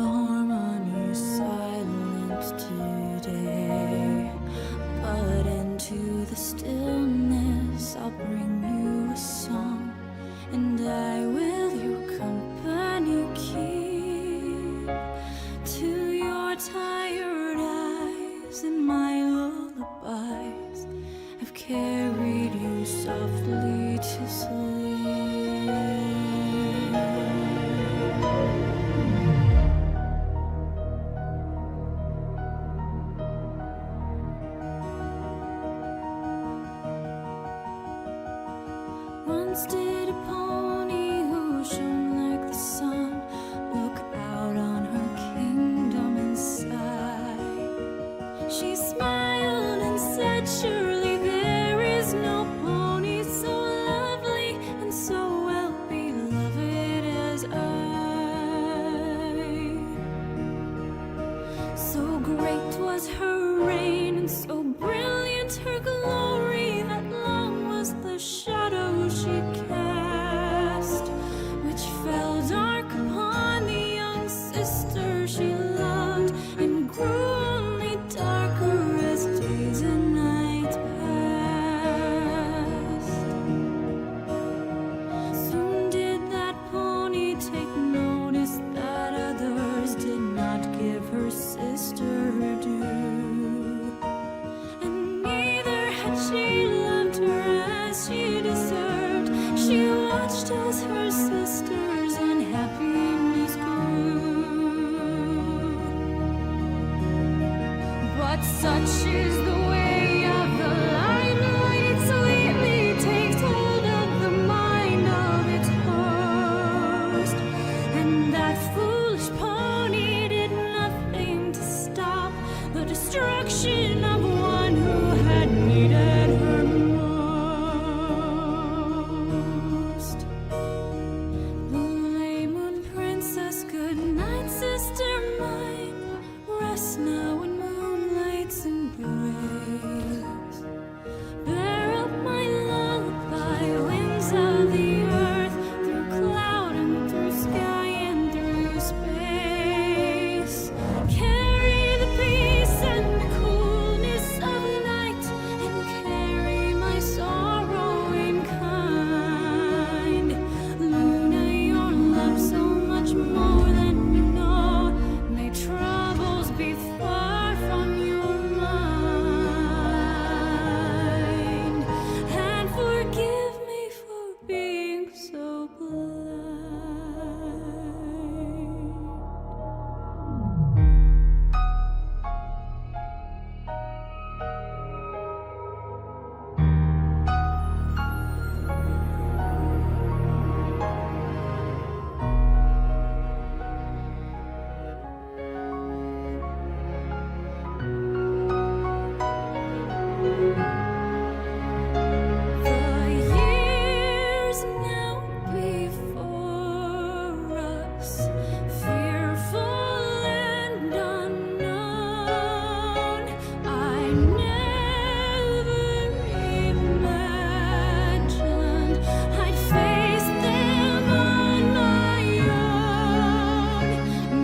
harmony silent today, but into the stillness I'll bring you a song, and I will your company keep. To your tired eyes and my lullabies, I've carried you softly to sleep. Once did a pony who shone like the sun look out on her kingdom and sigh. She smiled and said, surely there is no pony so lovely and so well beloved as I. So great was her reign and so brilliant her glory that long was the shadow she cast, which fell dark upon the young sister she loved, and grew only darker as days and nights passed. Soon did that pony take notice that others did not give her sister her due, and neither had she loved her as she deserved. She watched as her sister's unhappiness grew. But such is the way of the limelight, it sweetly takes hold of the mind of its host, and that foolish pony did nothing to stop the destruction of one who had needed her most. Blue moon princess, good night, sister mine. Rest now in moonlight's embrace. Bear up my lullaby, winds of the earth, through cloud and through sky and through space. Carry the peace and the coolness of night, and carry my sorrow in kind. Luna, your love so much more than you know. May troubles be far from your mind, and forgive me for being so blind. The years now before us, fearful and unknown, I never imagined I'd face them on my own.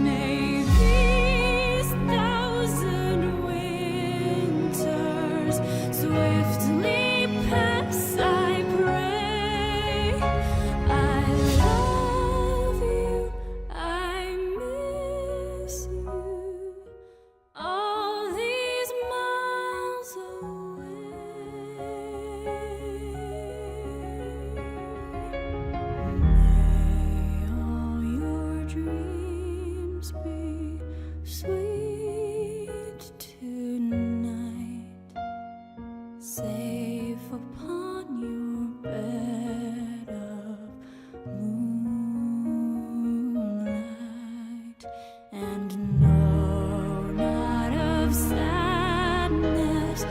May these thousand winters swiftly pass, I pray. I love you, I miss you, all these miles away. May all your dreams be sweet tonight, safe upon your bed of moonlight, and know not of sadness,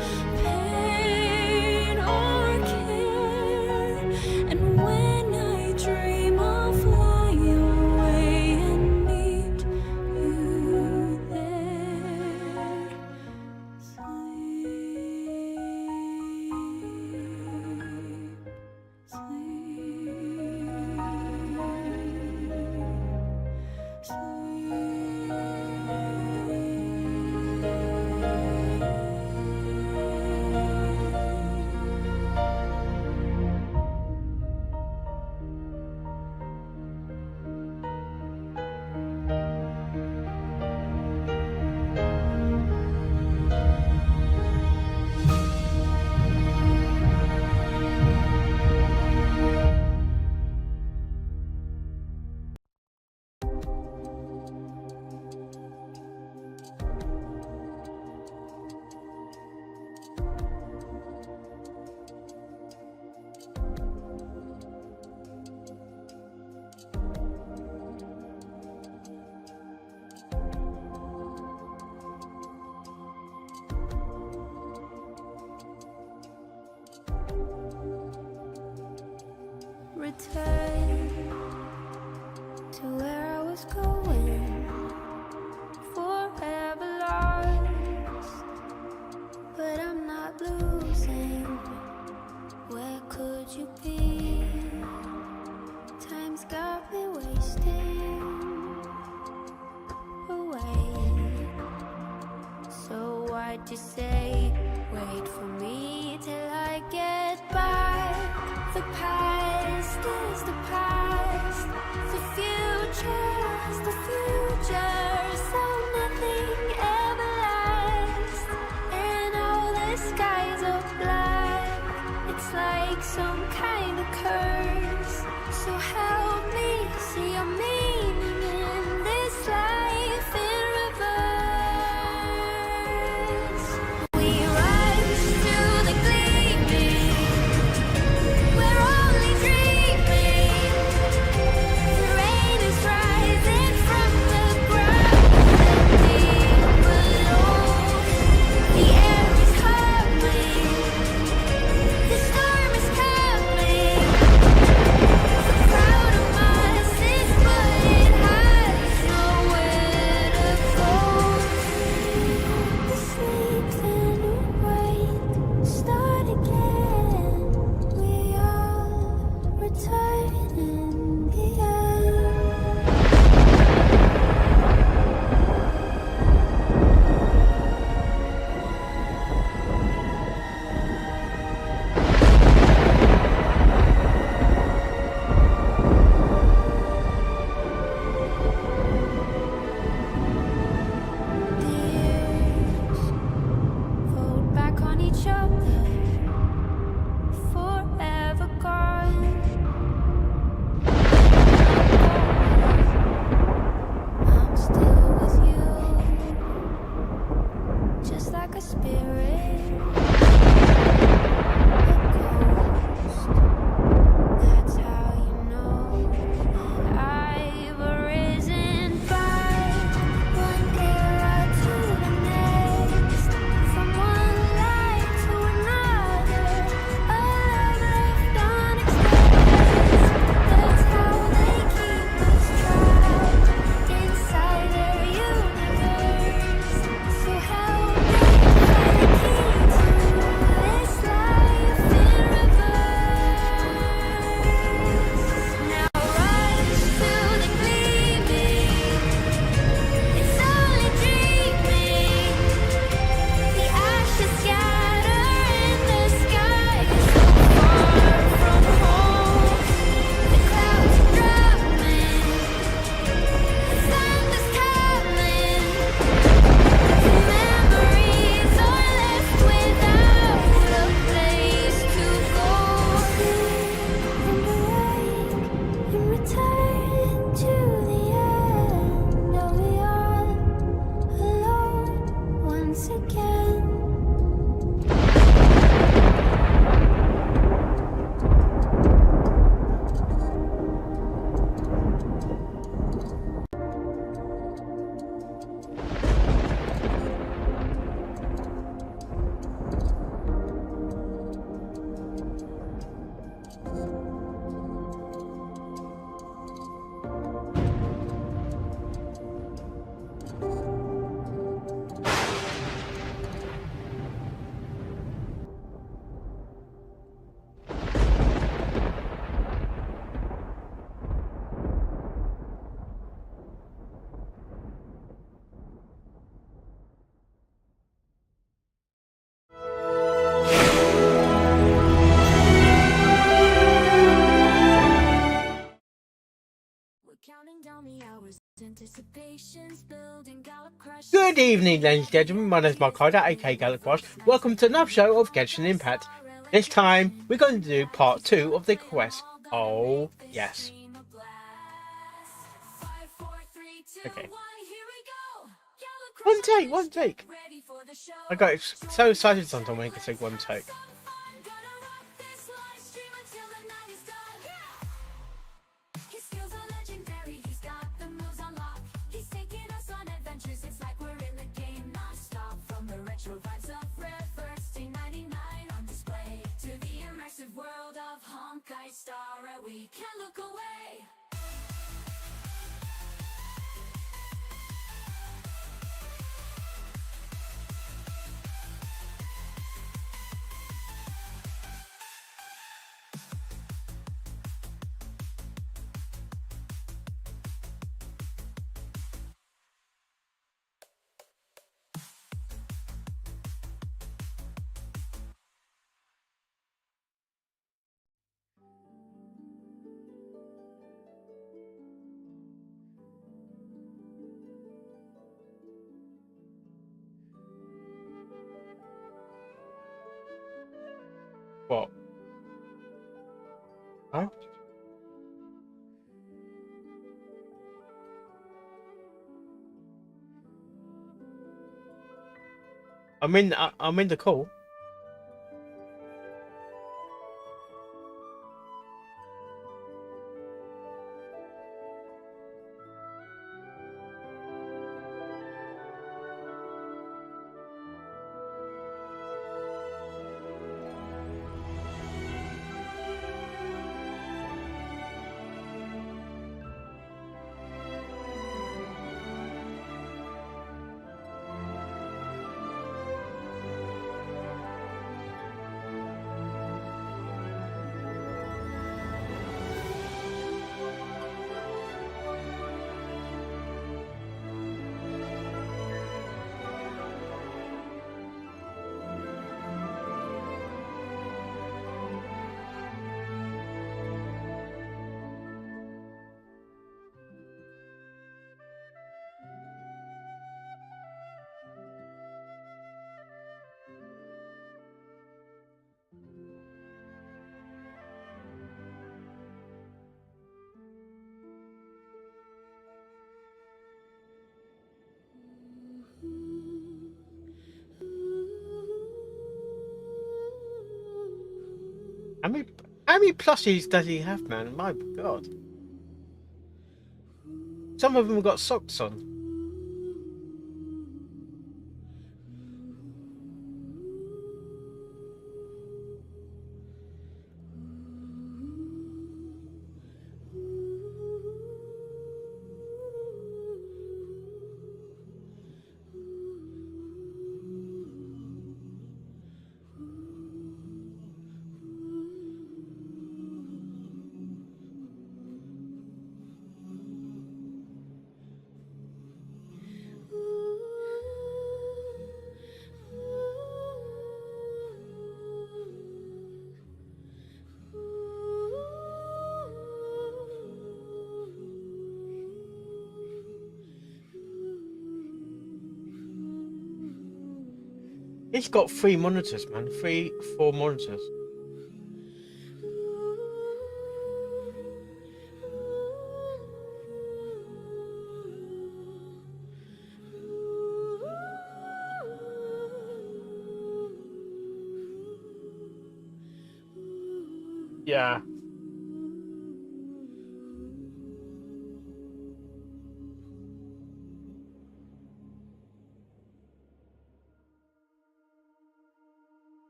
pain, or care. And when I dream, I'll fly away and meet you there. Sleep, sleep, sleep. return to where I was going, forever lost, but I'm not losing. Where could you be? Time's got me wasting away. So why'd you say, wait for me till I get back? The past is the past, the future's the future. So nothing ever lasts, and all the skies are black. It's like some kind of curse. So help me see your meaning in this life in reverse. We rush to the gleaming, we're only dreaming. The rain is rising from the ground and deep below. The air is humming, the storm is coming. So proud of us, it's but it has nowhere to go. We sleep, then we wake, start again. We all return in the end. The years fold back on each other, forever gone. I'm still with you, just like a spirit, a ghost. That's how you know that I've arisen back, one era to the next, from one life to another, a love left unexpressed. That's how they keep us trapped inside their universe. So help me find the key to this life in reverse. Now rush to the gleaming, it's only dreaming. The ashes scatter in the sky, so far from home. The clouds are drumming, the thunder's coming. The memories are left without a place to go. And awake and return to the end. Are we all alone once again? Counting down the hours, anticipations building, Gallup crush. Good evening, ladies and gentlemen. My name is Mark Hyder, aka Gallic Rush. Welcome to another show of Genshin Impact. This time, we're going to do part 2 of the quest. Oh, yes. Okay. One take. I got so excited sometimes when I could say one take. Star we can't look away. What? Huh? I'm in the call. How many how many plushies does he have, man? My God. Some of them have got socks on. He's got 3 monitors, man. 4 monitors. Yeah.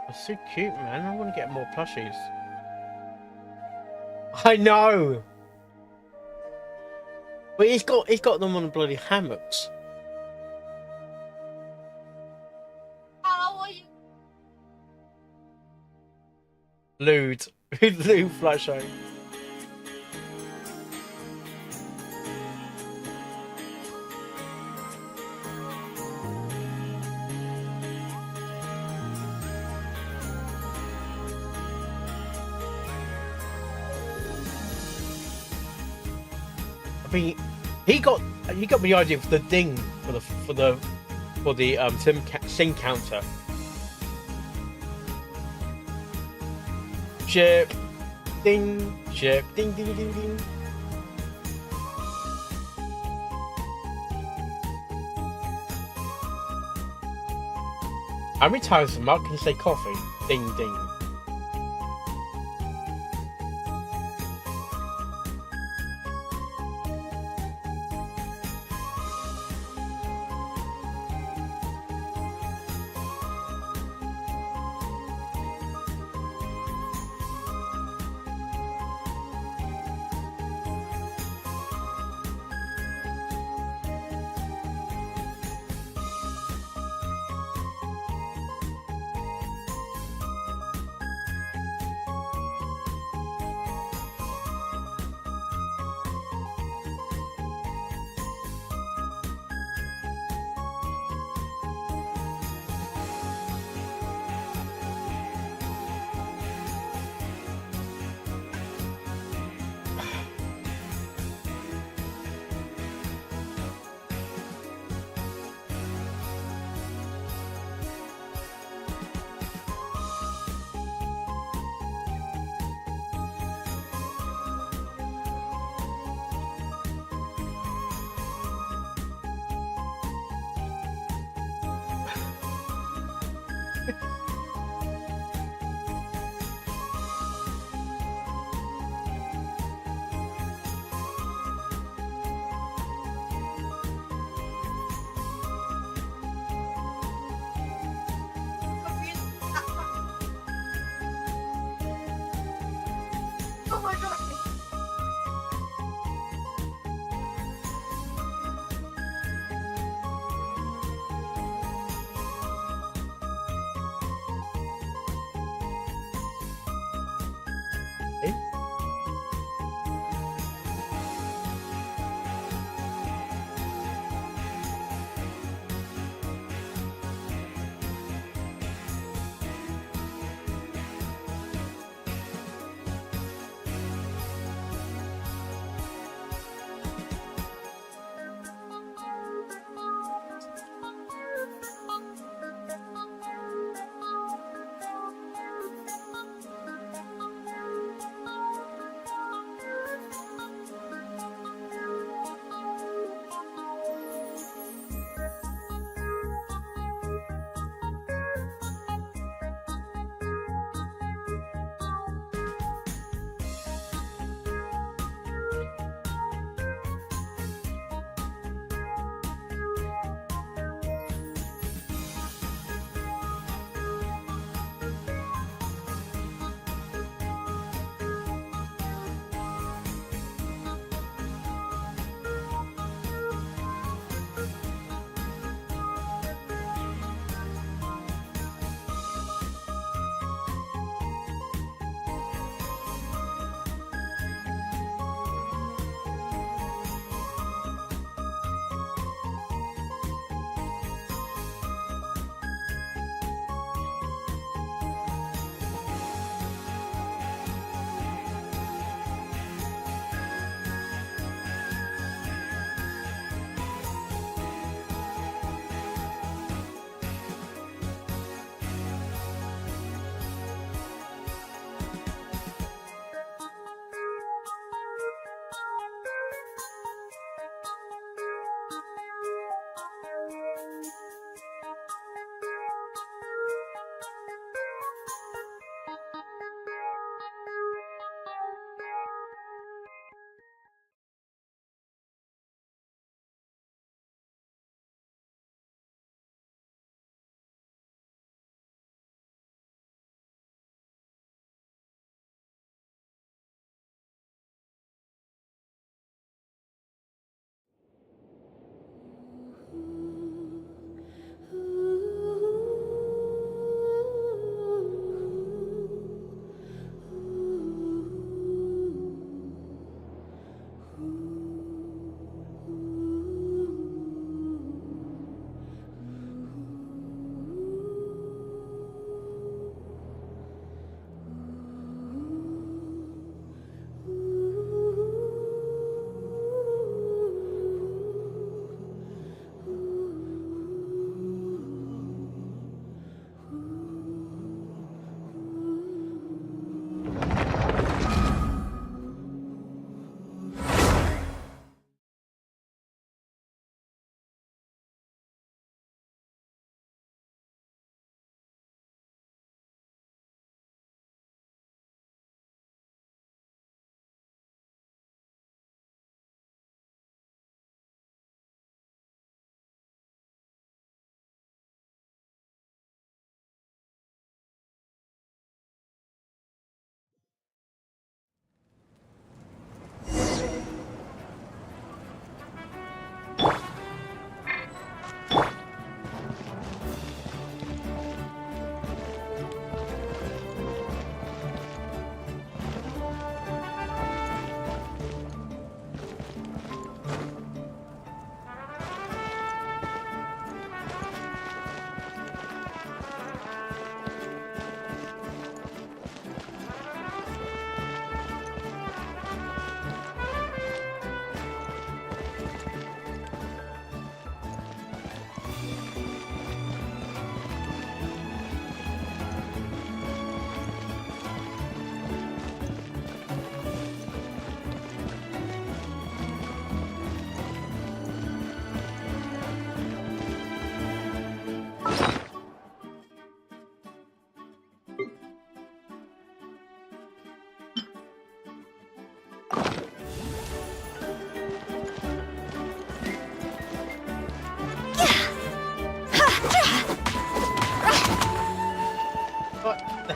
That's so cute, man. I want to get more plushies. I know. But he's got them on bloody hammocks. How are you? Lewd. Lewd Flusho. think he got the idea for the ding for the sing counter. Ship, ding, ship, ding, ding, ding, ding. How many times Mark can you say coffee? Ding, ding.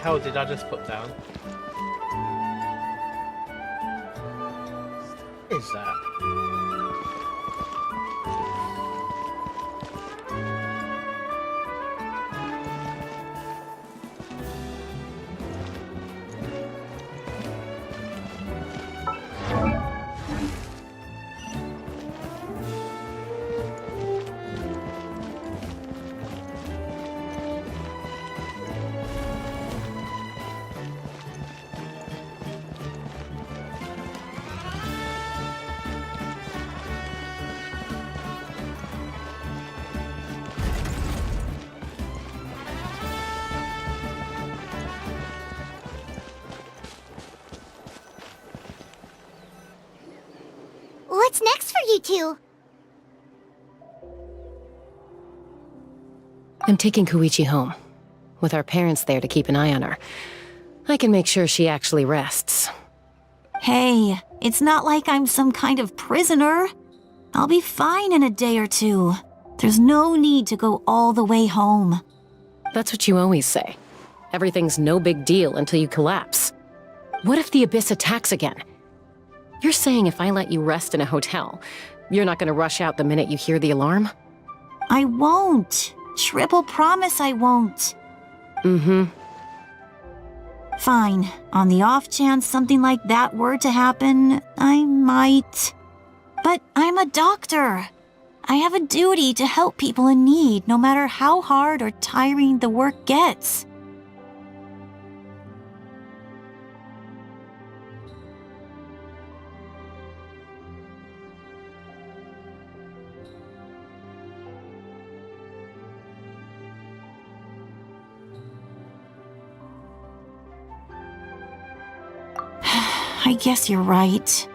hell did I just put down? What is that? What's next for you two? I'm taking Koichi home. With our parents there to keep an eye on her. I can make sure she actually rests. Hey, it's not like I'm some kind of prisoner. I'll be fine in a day or two. There's no need to go all the way home. That's what you always say. Everything's no big deal until you collapse. What if the Abyss attacks again? You're saying if I let you rest in a hotel, you're not gonna rush out the minute you hear the alarm? I won't. Triple promise I won't. Mm-hmm. Fine. On the off chance something like that were to happen, I might. But I'm a doctor. I have a duty to help people in need, no matter how hard or tiring the work gets. I guess you're right.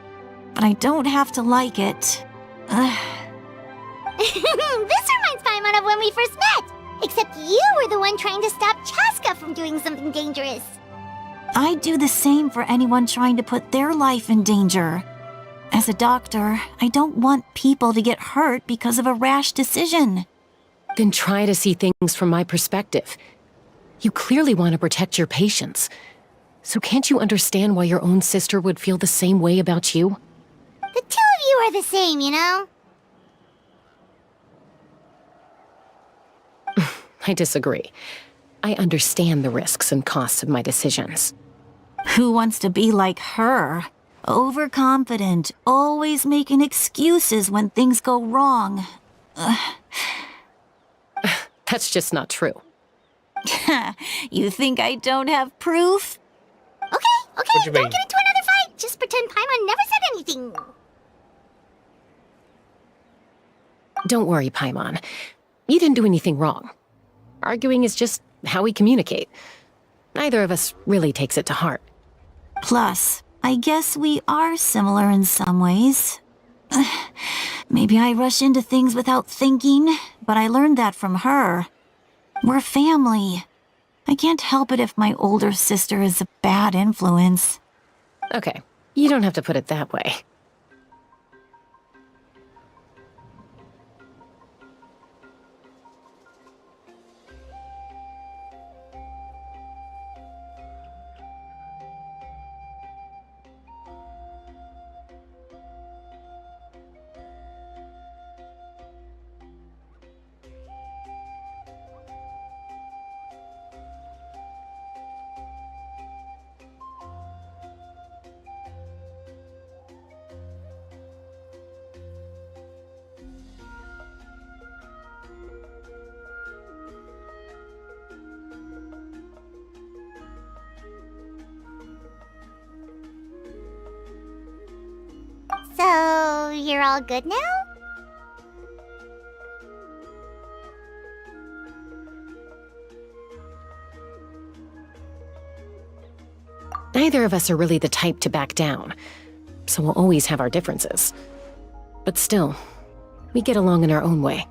But I don't have to like it. This reminds Paimon of when we first met. Except you were the one trying to stop Chaska from doing something dangerous. I'd do the same for anyone trying to put their life in danger. As a doctor, I don't want people to get hurt because of a rash decision. Then try to see things from my perspective. You clearly want to protect your patients. So can't you understand why your own sister would feel the same way about you? The two of you are the same, you know? I disagree. I understand the risks and costs of my decisions. Who wants to be like her? Overconfident, always making excuses when things go wrong. That's just not true. You think I don't have proof? Okay, What do you don't mean? get into another fight. Just pretend Paimon never said anything. Don't worry, Paimon. You didn't do anything wrong. Arguing is just how we communicate. Neither of us really takes it to heart. Plus, I guess we are similar in some ways. Maybe I rush into things without thinking, but I learned that from her. We're family. I can't help it if my older sister is a bad influence. Okay, you don't have to put it that way. So, you're all good now? Neither of us are really the type to back down, so we'll always have our differences. But still, we get along in our own way.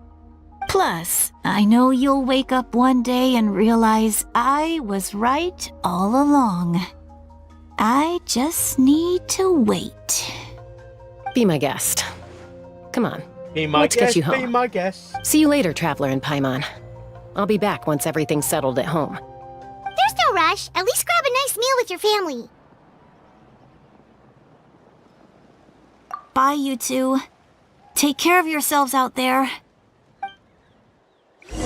Plus, I know you'll wake up one day and realize I was right all along. I just need to wait. Be my guest. Come on. Be my Let's guest, get you be home. my guest. See you later, Traveler and Paimon. I'll be back once everything's settled at home. There's no rush. rush. At least grab a nice meal with your family. Bye, you two. Take care of yourselves out there. Those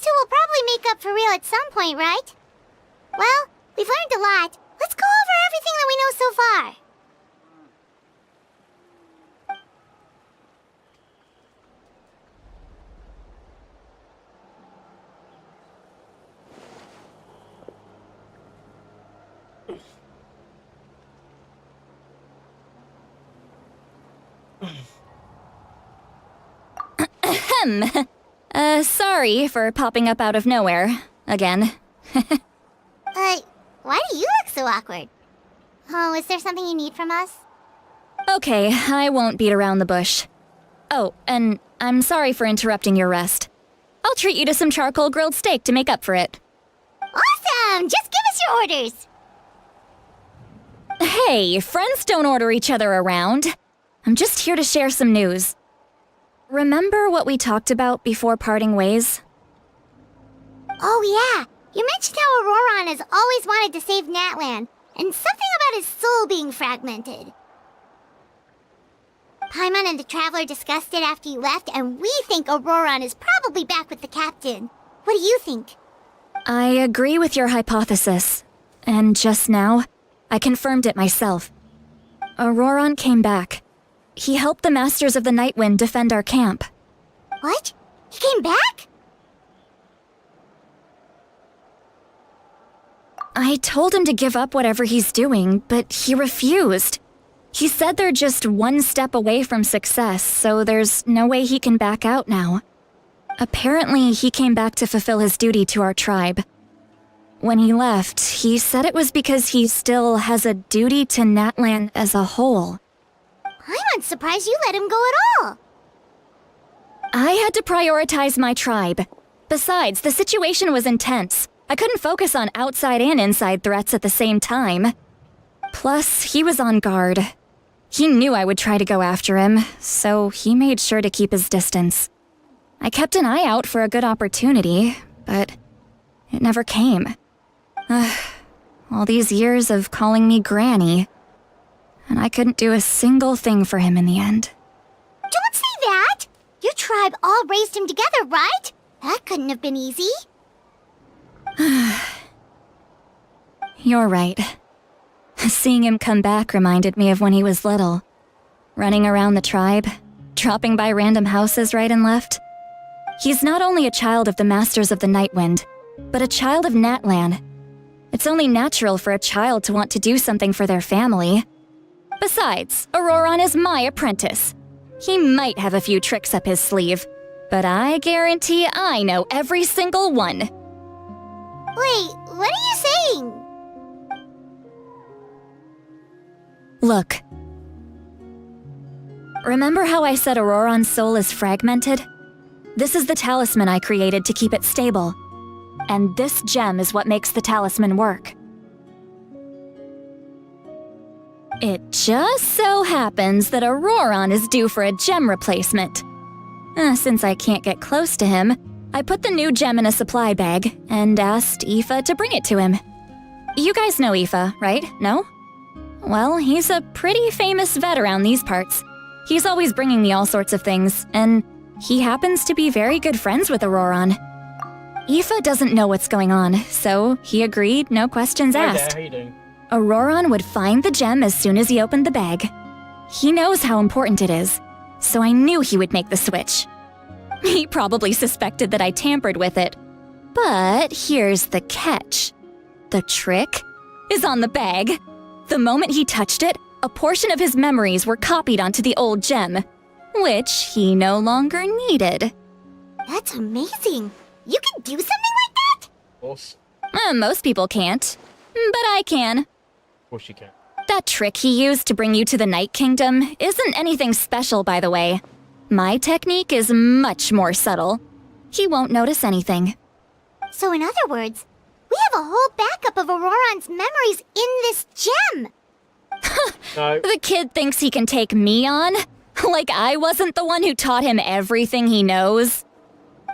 two will probably make up for real at some point, right? Well, we've learned a lot. Let's go over everything that we know so far. Sorry for popping up out of nowhere. Again. Why do you look so awkward? Oh, is there something you need from us? Okay, I won't beat around the bush. Oh, and I'm sorry for interrupting your rest. I'll treat you to some charcoal grilled steak to make up for it. Awesome! Just give us your orders! Hey, friends don't order each other around. I'm just here to share some news. Remember what we talked about before parting ways? Oh yeah, you mentioned how Auroron has always wanted to save Natlan, and something about his soul being fragmented. Paimon and the Traveler discussed it after you left, and we think Auroron is probably back with the Captain. What do you think? I agree with your hypothesis. And just now, I confirmed it myself. Auroron came back. He helped the Masters of the Nightwind defend our camp. What? He came back? I told him to give up whatever he's doing, but he refused. He said they're just one step away from success, so there's no way he can back out now. Apparently, he came back to fulfill his duty to our tribe. When he left, he said it was because he still has a duty to Natlan as a whole. I'm surprised you let him go at all. I had to prioritize my tribe. Besides, the situation was intense. I couldn't focus on outside and inside threats at the same time. Plus, he was on guard. He knew I would try to go after him, so he made sure to keep his distance. I kept an eye out for a good opportunity, but it never came. All these years of calling me Granny, and I couldn't do a single thing for him in the end. Don't say that! Your tribe all raised him together, right? That couldn't have been easy. You're right. Seeing him come back reminded me of when he was little. Running around the tribe, dropping by random houses right and left. He's not only a child of the Masters of the Nightwind, but a child of Natlan. It's only natural for a child to want to do something for their family. Besides, Auroron is my apprentice. He might have a few tricks up his sleeve, but I guarantee I know every single one. Wait, what are you saying? Look. Remember how I said Auroron's soul is fragmented? This is the talisman I created to keep it stable. And this gem is what makes the talisman work. It just so happens that Auroron is due for a gem replacement. Since I can't get close to him, I put the new gem in a supply bag and asked Aoife to bring it to him. You guys know Aoife, right? No? Well, he's a pretty famous vet around these parts. He's always bringing me all sorts of things, and he happens to be very good friends with Auroron. Aoife doesn't know what's going on, so he agreed, no questions Hi asked. there, how you doing? Auroron would find the gem as soon as he opened the bag. He knows how important it is, so I knew he would make the switch. He probably suspected that I tampered with it. But here's the catch. The trick is on the bag. The moment he touched it, a portion of his memories were copied onto the old gem, which he no longer needed. That's amazing. You can do something like that? Of course. Most people can't, but I can. Of course you can. That trick he used to bring you to the Night Kingdom isn't anything special, by the way. My technique is much more subtle. He won't notice anything. So in other words, we have a whole backup of Auroron's memories in this gem. No. The kid thinks he can take me on? Like I wasn't the one who taught him everything he knows.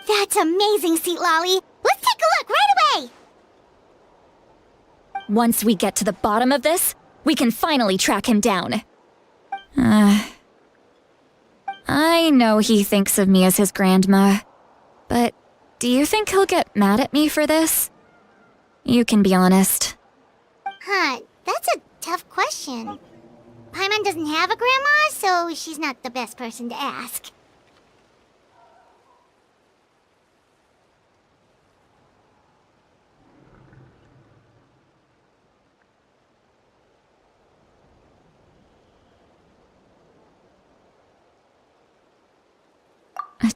That's amazing, Seat Lolly. Let's take a look right away. Once we get to the bottom of this, we can finally track him down. I know he thinks of me as his grandma, but do you think he'll get mad at me for this? You can be honest. Huh, that's a tough question. Paimon doesn't have a grandma, so she's not the best person to ask.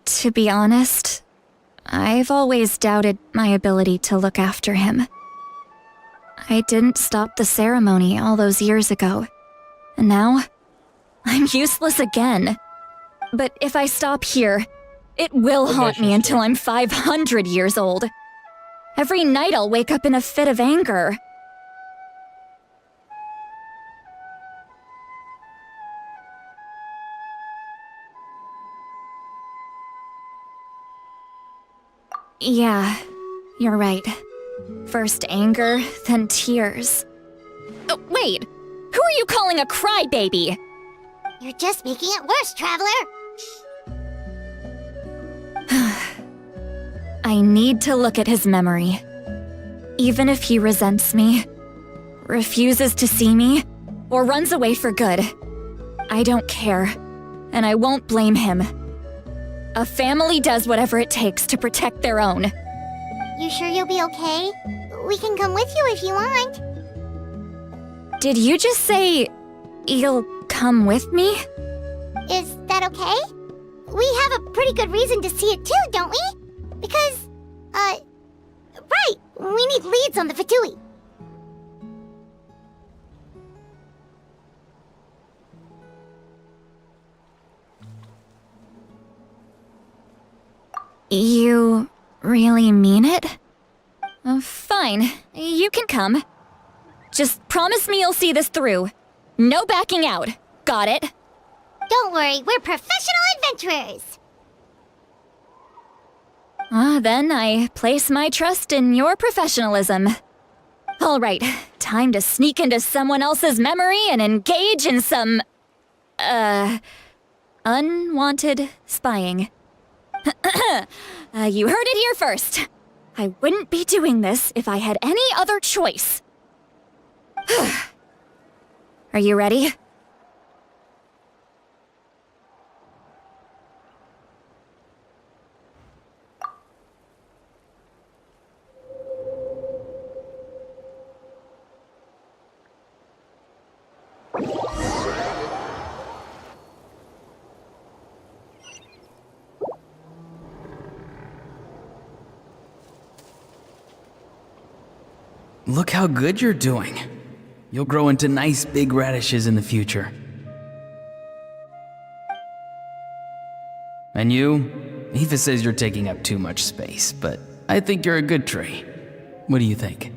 To be honest, I've always doubted my ability to look after him. I didn't stop the ceremony all those years ago, and now I'm useless again. But if I stop here, it will haunt me until I'm 500 years old. Every night I'll wake up in a fit of anger. Yeah, you're right. First anger, then tears. Oh, wait! Who are you calling a crybaby? You're just making it worse, Traveler. I need to look at his memory. Even if he resents me, refuses to see me, or runs away for good, I don't care, and I won't blame him. A family does whatever it takes to protect their own. You sure you'll be okay? We can come with you if you want. Did you just say you'll come with me? Is that okay? We have a pretty good reason to see it too, don't we? Because, right, we need leads on the Fatui. You really mean it? Fine, you can come. Just promise me you'll see this through. No backing out. Got it? Don't worry, we're professional adventurers. Then I place my trust in your professionalism. All right, time to sneak into someone else's memory and engage in some, unwanted spying. You heard it here first. I wouldn't be doing this if I had any other choice. Are you ready? Look how good you're doing. You'll grow into nice big radishes in the future. And you? Aoife says you're taking up too much space, but I think you're a good tree. What do you think?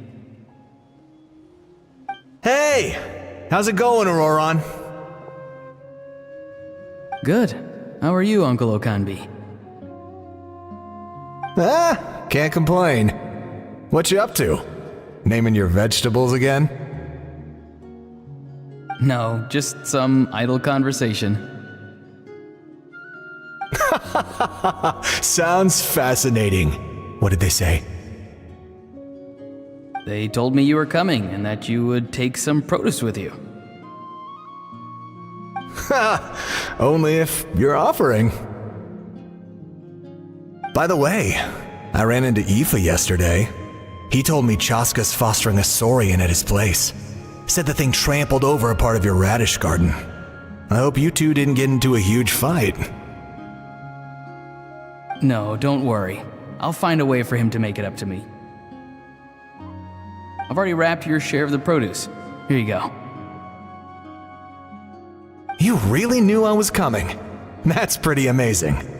Hey! How's it going, Auroron? Good. How are you, Uncle Okanbi? Can't complain. What you up to? Naming your vegetables again? No, just some idle conversation. Sounds fascinating. What did they say? They told me you were coming and that you would take some produce with you. Only if you're offering. By the way, I ran into Aoife yesterday. He told me Chaska's fostering a saurian at his place. Said the thing trampled over a part of your radish garden. I hope you two didn't get into a huge fight. No, don't worry. I'll find a way for him to make it up to me. I've already wrapped your share of the produce. Here you go. You really knew I was coming. That's pretty amazing.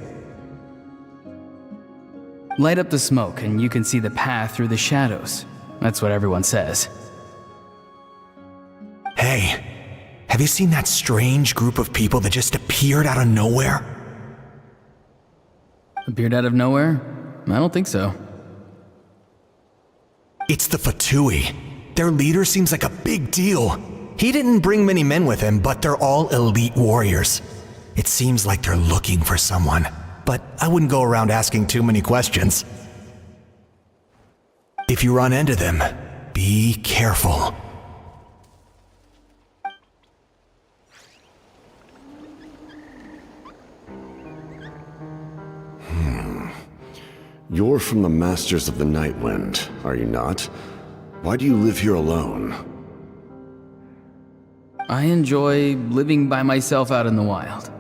Light up the smoke and you can see the path through the shadows. That's what everyone says. Hey, Have you seen that strange group of people that just appeared out of nowhere? Appeared out of nowhere? I don't think so. It's the Fatui. Their leader seems like a big deal. He didn't bring many men with him, but they're all elite warriors. It seems like they're looking for someone, but I wouldn't go around asking too many questions. If you run into them, be careful. You're from the Masters of the Nightwind, are you not? Why do you live here alone? I enjoy living by myself out in the wild.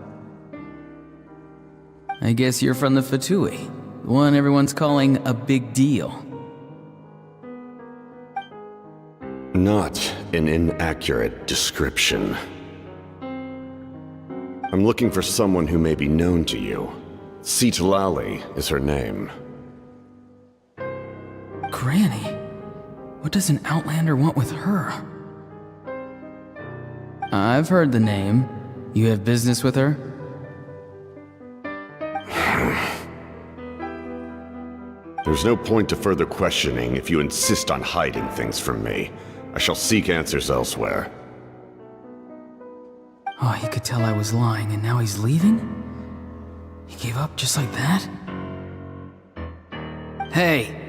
I guess you're from the Fatui, the one everyone's calling a big deal. Not an inaccurate description. I'm looking for someone who may be known to you. Citlali is her name. Granny? What does an Outlander want with her? I've heard the name. You have business with her? There's no point to further questioning if you insist on hiding things from me. I shall seek answers elsewhere. Oh, he could tell I was lying and now he's leaving? He gave up just like that? Hey!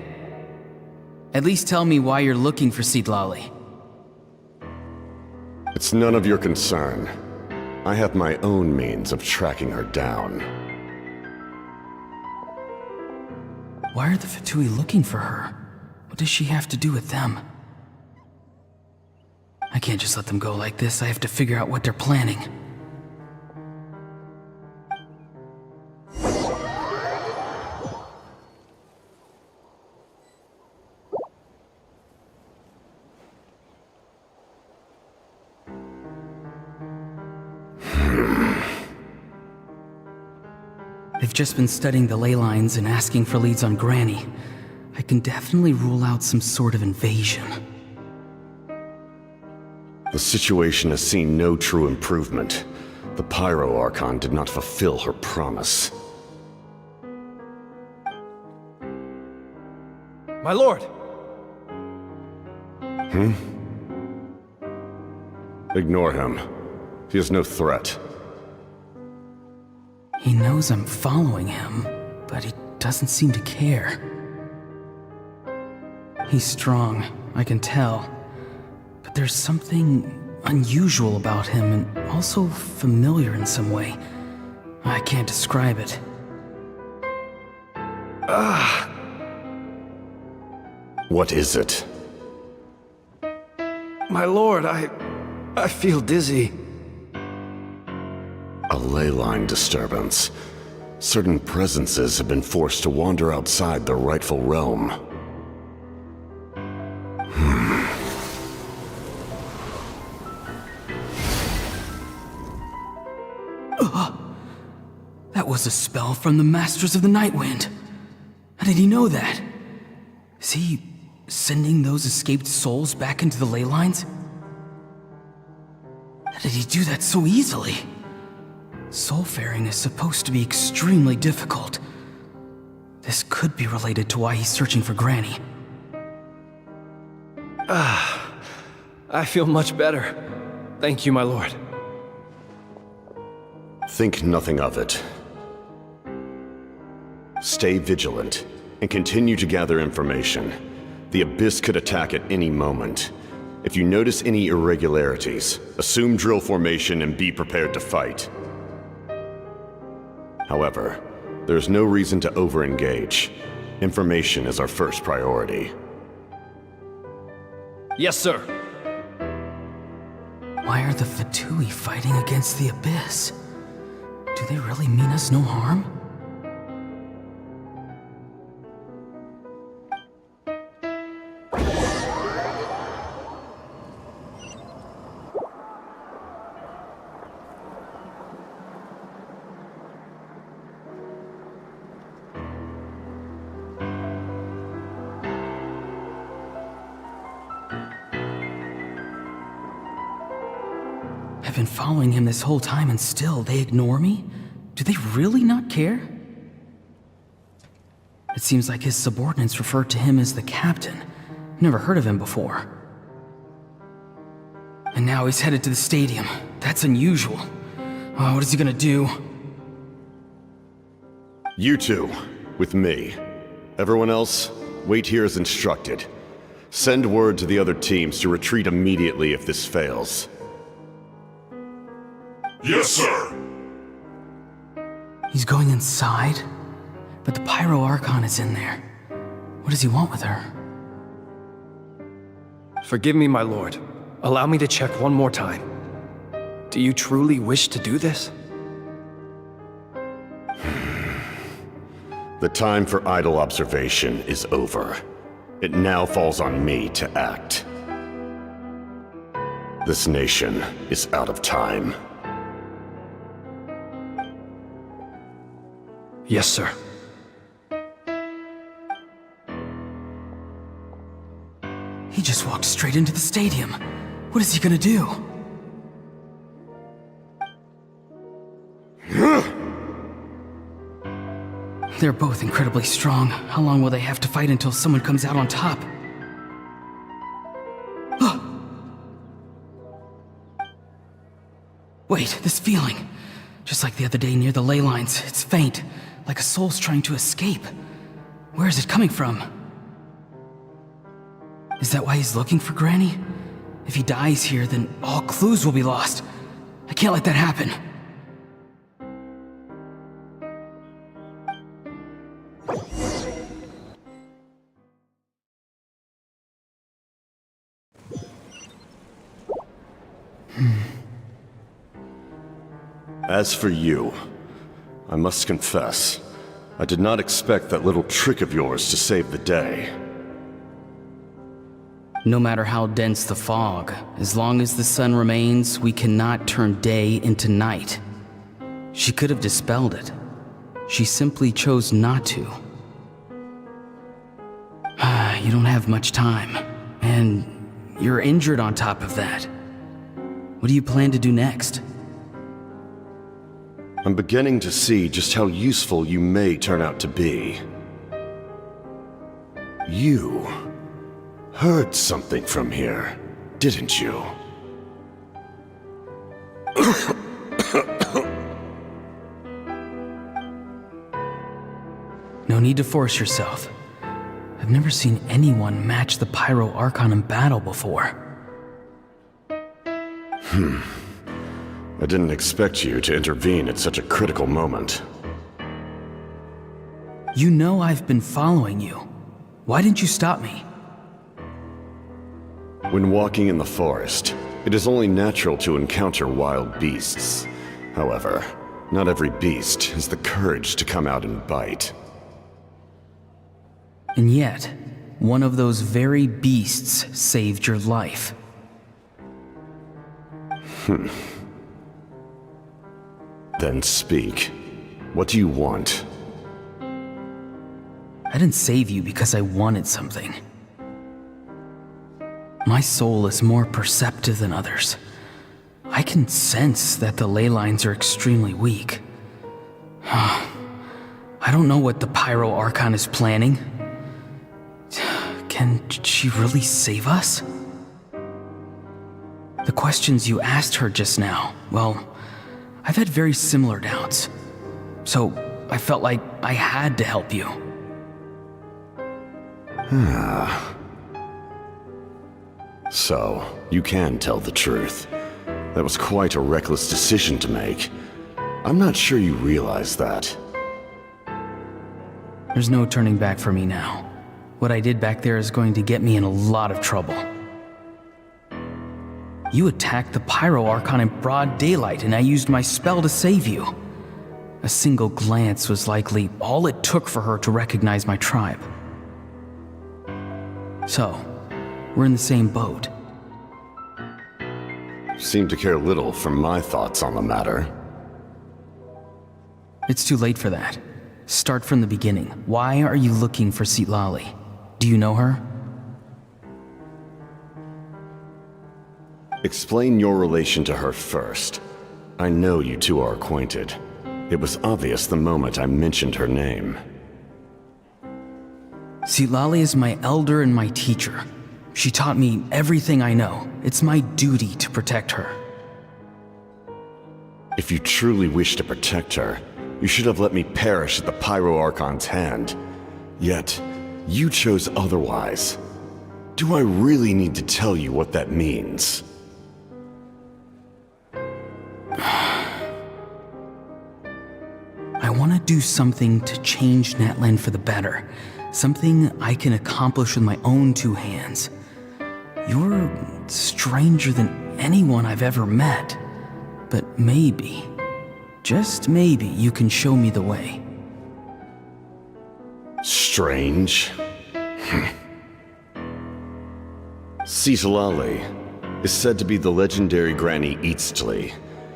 At least tell me why you're looking for Citlali. It's none of your concern. I have my own means of tracking her down. Why are the Fatui looking for her? What does she have to do with them? I can't just let them go like this. I have to figure out what they're planning. They've just been studying the ley lines and asking for leads on Granny. I can definitely rule out some sort of invasion. The situation has seen no true improvement. The Pyro Archon did not fulfill her promise. My lord! Ignore him. He is no threat. He knows I'm following him, but he doesn't seem to care. He's strong, I can tell. But there's something unusual about him and also familiar in some way. I can't describe it. What is it? My lord, I feel dizzy. A ley line disturbance. Certain presences have been forced to wander outside their rightful realm. That was a spell from the Masters of the Nightwind. How did he know that? Is he sending those escaped souls back into the ley lines? How did he do that so easily? Soulfaring is supposed to be extremely difficult. This could be related to why he's searching for Granny. I feel much better. Thank you, my lord. Think nothing of it. Stay vigilant, and continue to gather information. The Abyss could attack at any moment. If you notice any irregularities, assume drill formation and be prepared to fight. However, there's no reason to over-engage. Information is our first priority. Yes, sir. Why are the Fatui fighting against the Abyss? Do they really mean us no harm? I've been following him this whole time and still they ignore me? Do they really not care? It seems like his subordinates refer to him as the captain. Never heard of him before. And now he's headed to the stadium. That's unusual. Oh, what is he gonna do? You two, with me. Everyone else, wait here as instructed. Send word to the other teams to retreat immediately if this fails. Yes, sir. He's going inside? But the Pyro Archon is in there. What does he want with her? Forgive me, my lord. Allow me to check one more time. Do you truly wish to do this? The time for idle observation is over. It now falls on me to act. This nation is out of time. Yes, sir. He just walked straight into the stadium. What is he gonna do? They're both incredibly strong. How long will they have to fight until someone comes out on top? Wait, this feeling. Just like the other day near the ley lines, it's faint, like a soul's trying to escape. Where is it coming from? Is that why he's looking for Granny? If he dies here, then all clues will be lost. I can't let that happen. As for you, I must confess, I did not expect that little trick of yours to save the day. No matter how dense the fog, as long as the sun remains, we cannot turn day into night. She could have dispelled it. She simply chose not to. You don't have much time, and you're injured on top of that. What do you plan to do next? I'm beginning to see just how useful you may turn out to be. You heard something from here, didn't you? No need to force yourself. I've never seen anyone match the Pyro Archon in battle before. I didn't expect you to intervene at such a critical moment. You know I've been following you. Why didn't you stop me? When walking in the forest, it is only natural to encounter wild beasts. However, not every beast has the courage to come out and bite. And yet, one of those very beasts saved your life. Then speak. What do you want? I didn't save you because I wanted something. My soul is more perceptive than others. I can sense that the ley lines are extremely weak. I don't know what the Pyro Archon is planning. Can she really save us? The questions you asked her just now, well, I've had very similar doubts. So I felt like I had to help you. So, you can tell the truth. That was quite a reckless decision to make. I'm not sure you realize that. There's no turning back for me now. What I did back there is going to get me in a lot of trouble. You attacked the Pyro Archon in broad daylight, and I used my spell to save you. A single glance was likely all it took for her to recognize my tribe. So, we're in the same boat. Seem to care little for my thoughts on the matter. It's too late for that. Start from the beginning. Why are you looking for Citlali? Do you know her? Explain your relation to her first. I know you two are acquainted. It was obvious the moment I mentioned her name. Silali is my elder and my teacher. She taught me everything I know. It's my duty to protect her. If you truly wish to protect her, you should have let me perish at the Pyro Archon's hand. Yet, you chose otherwise. Do I really need to tell you what that means? I want to do something to change Natlan for the better. Something I can accomplish with my own two hands. You're stranger than anyone I've ever met. But maybe, just maybe, you can show me the way. Strange? Cisalali is said to be the legendary Granny Eastly,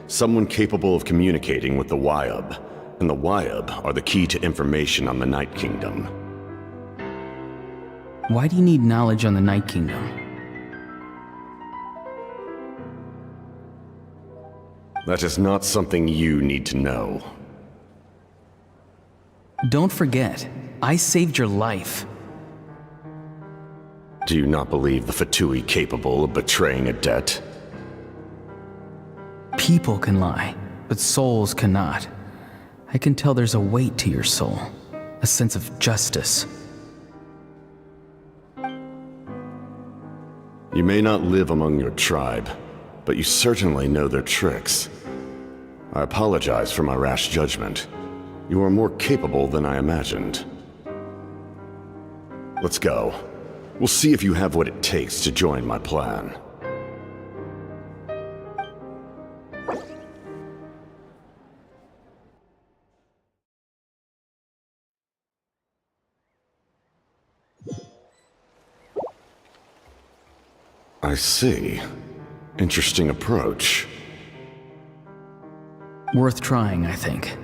someone capable of communicating with the Wyab, and the Wyab are the key to information on the Night Kingdom. Why do you need knowledge on the Night Kingdom? That is not something you need to know. Don't forget, I saved your life. Do you not believe the Fatui capable of betraying a debt? People can lie, but souls cannot. I can tell there's a weight to your soul, a sense of justice. You may not live among your tribe, but you certainly know their tricks. I apologize for my rash judgment. You are more capable than I imagined. Let's go. We'll see if you have what it takes to join my plan. I see. Interesting approach. Worth trying, I think.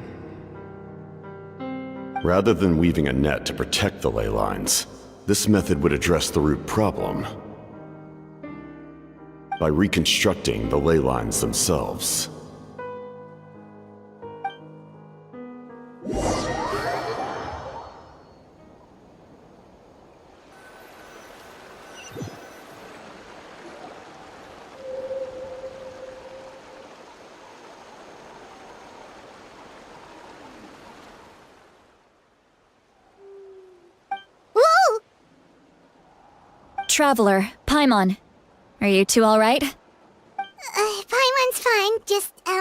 Rather than weaving a net to protect the ley lines, this method would address the root problem by reconstructing the ley lines themselves. Whoa! Traveler, Paimon. Are you two alright? Paimon's fine, just, a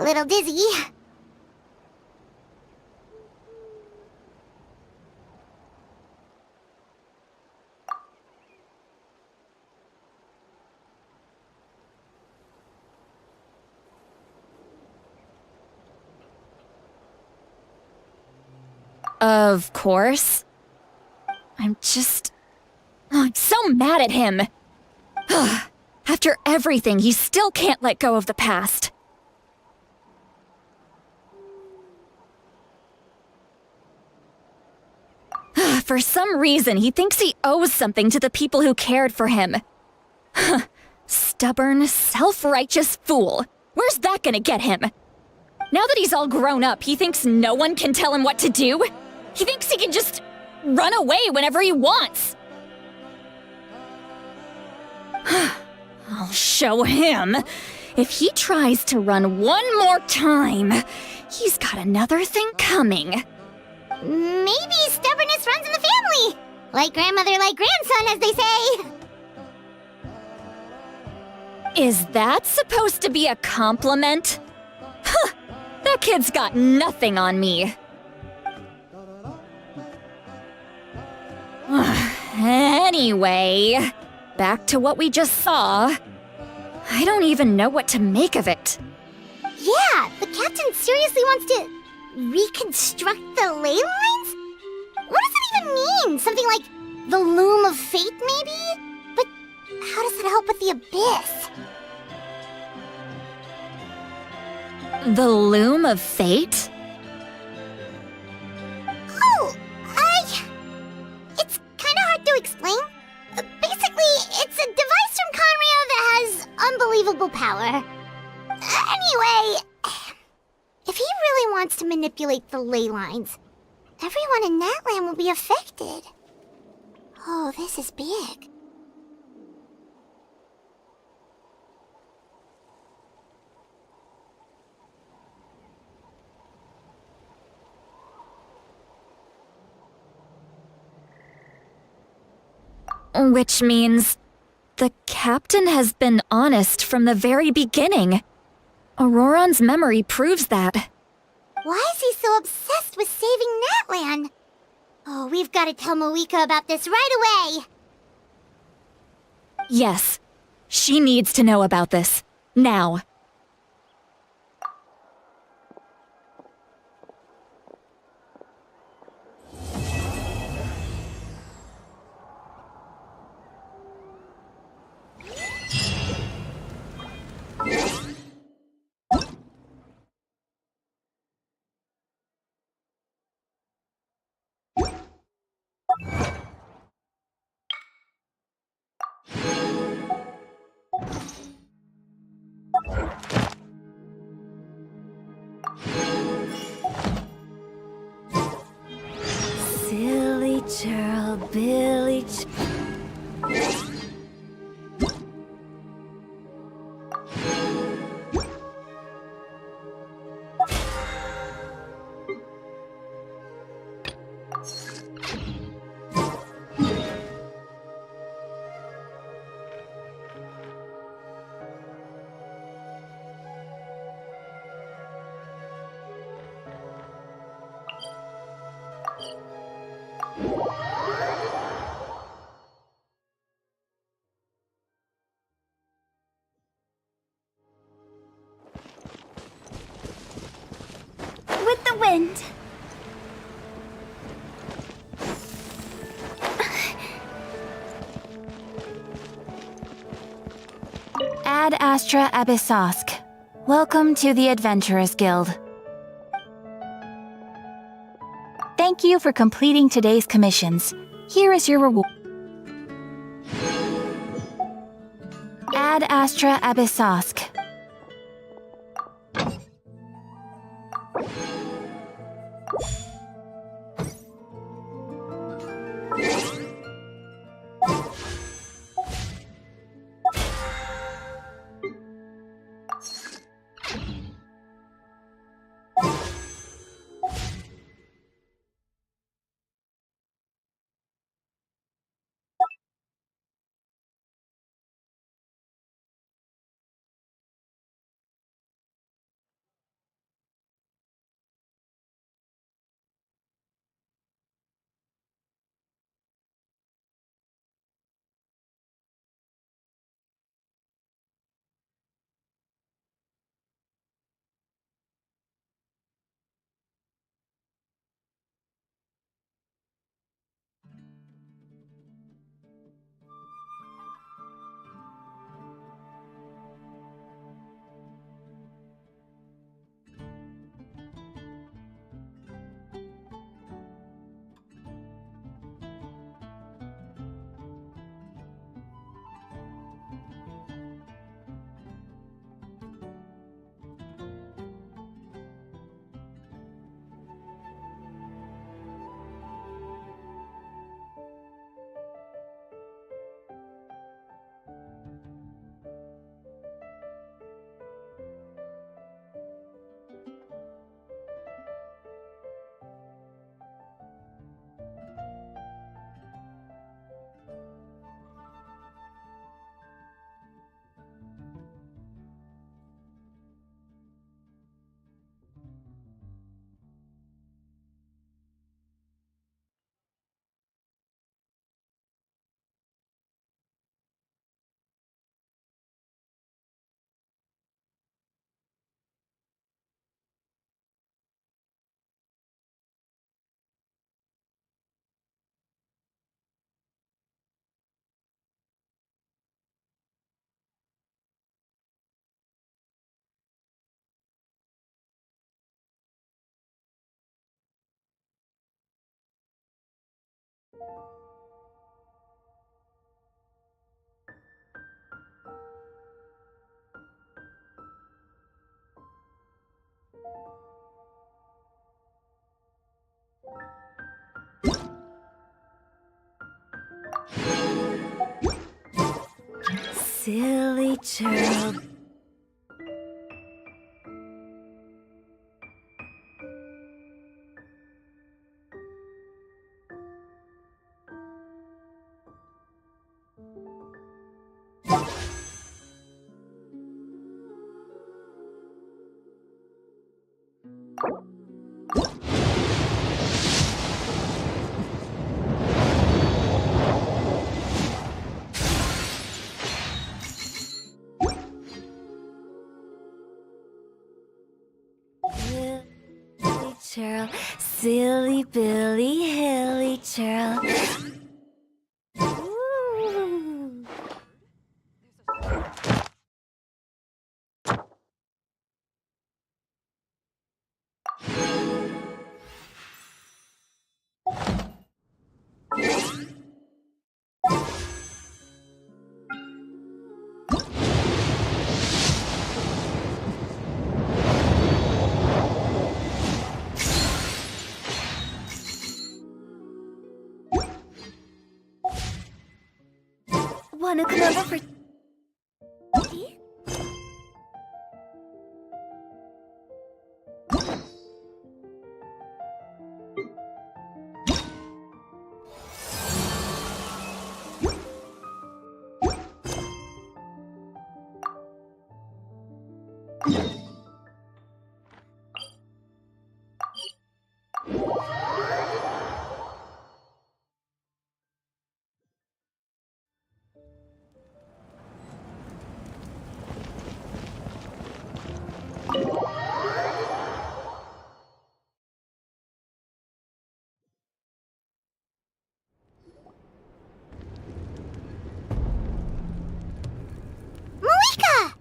little dizzy. Of course. I'm so mad at him. After everything, he still can't let go of the past. For some reason, he thinks he owes something to the people who cared for him. Stubborn, self-righteous fool. Where's that gonna get him? Now that he's all grown up, he thinks no one can tell him what to do? He thinks he can just run away whenever he wants. I'll show him. If he tries to run one more time, he's got another thing coming. Maybe stubbornness runs in the family. Like grandmother, like grandson, as they say. Is that supposed to be a compliment? Huh, that kid's got nothing on me. Anyway, back to what we just saw. I don't even know what to make of it. Yeah, the captain seriously wants to reconstruct the ley lines? What does that even mean? Something like the loom of fate, maybe? But how does that help with the abyss? The loom of fate? Oh, it's kind of hard to explain. Basically, it's a device from Conrio that has a Anyway, if he really wants to manipulate the ley lines, everyone in Natlan will be affected. Oh, this is big. Which means the captain has been honest from the very beginning. Auroron's memory proves that. Why is he so obsessed with saving Natlan? Oh, we've got to tell Moeka about this right away! Yes, she needs to know about this. Now. Silly churl, Billy With the wind. Ad Astra Abyssosk. Welcome to the Adventurers Guild. Thank you for completing today's commissions. Here is your reward. Ad Astra Abyssosk. silly churl. Billy churl, silly Billy Hilly churl. Ooh. Wanna come over for tea? Malika!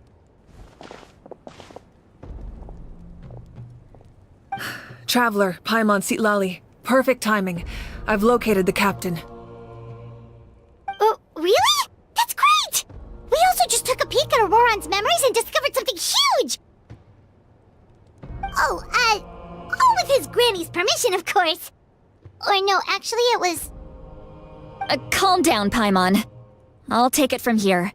Traveler, Paimon Sitlali. Perfect timing. I've located the captain. Oh, really? That's great! We also just took a peek at Auroron's memories and discovered something huge! All with his granny's permission, of course. Or no, actually it was... Calm down, Paimon. I'll take it from here.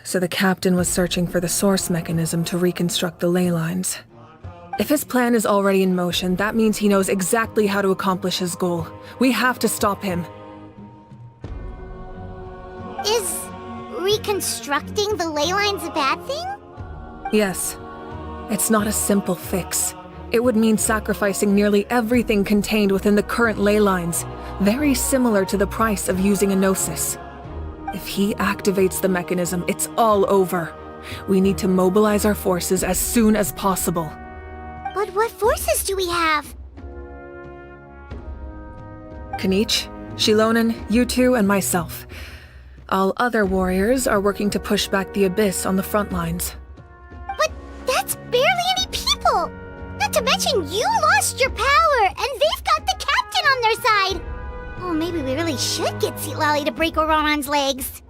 So the captain was searching for the source mechanism to reconstruct the ley lines. If his plan is already in motion, that means he knows exactly how to accomplish his goal. We have to stop him. Is reconstructing the ley lines a bad thing? Yes. It's not a simple fix. It would mean sacrificing nearly everything contained within the current ley lines, very similar to the price of using a Gnosis. If he activates the mechanism, it's all over. We need to mobilize our forces as soon as possible. But what forces do we have? Kanich, Shilonen, you two, and myself. All other warriors are working to push back the Abyss on the front lines. But that's barely any people! Not to mention you lost your power, and they've got the captain on their side! Oh, maybe we really should get Sitlali to break Auroron's legs.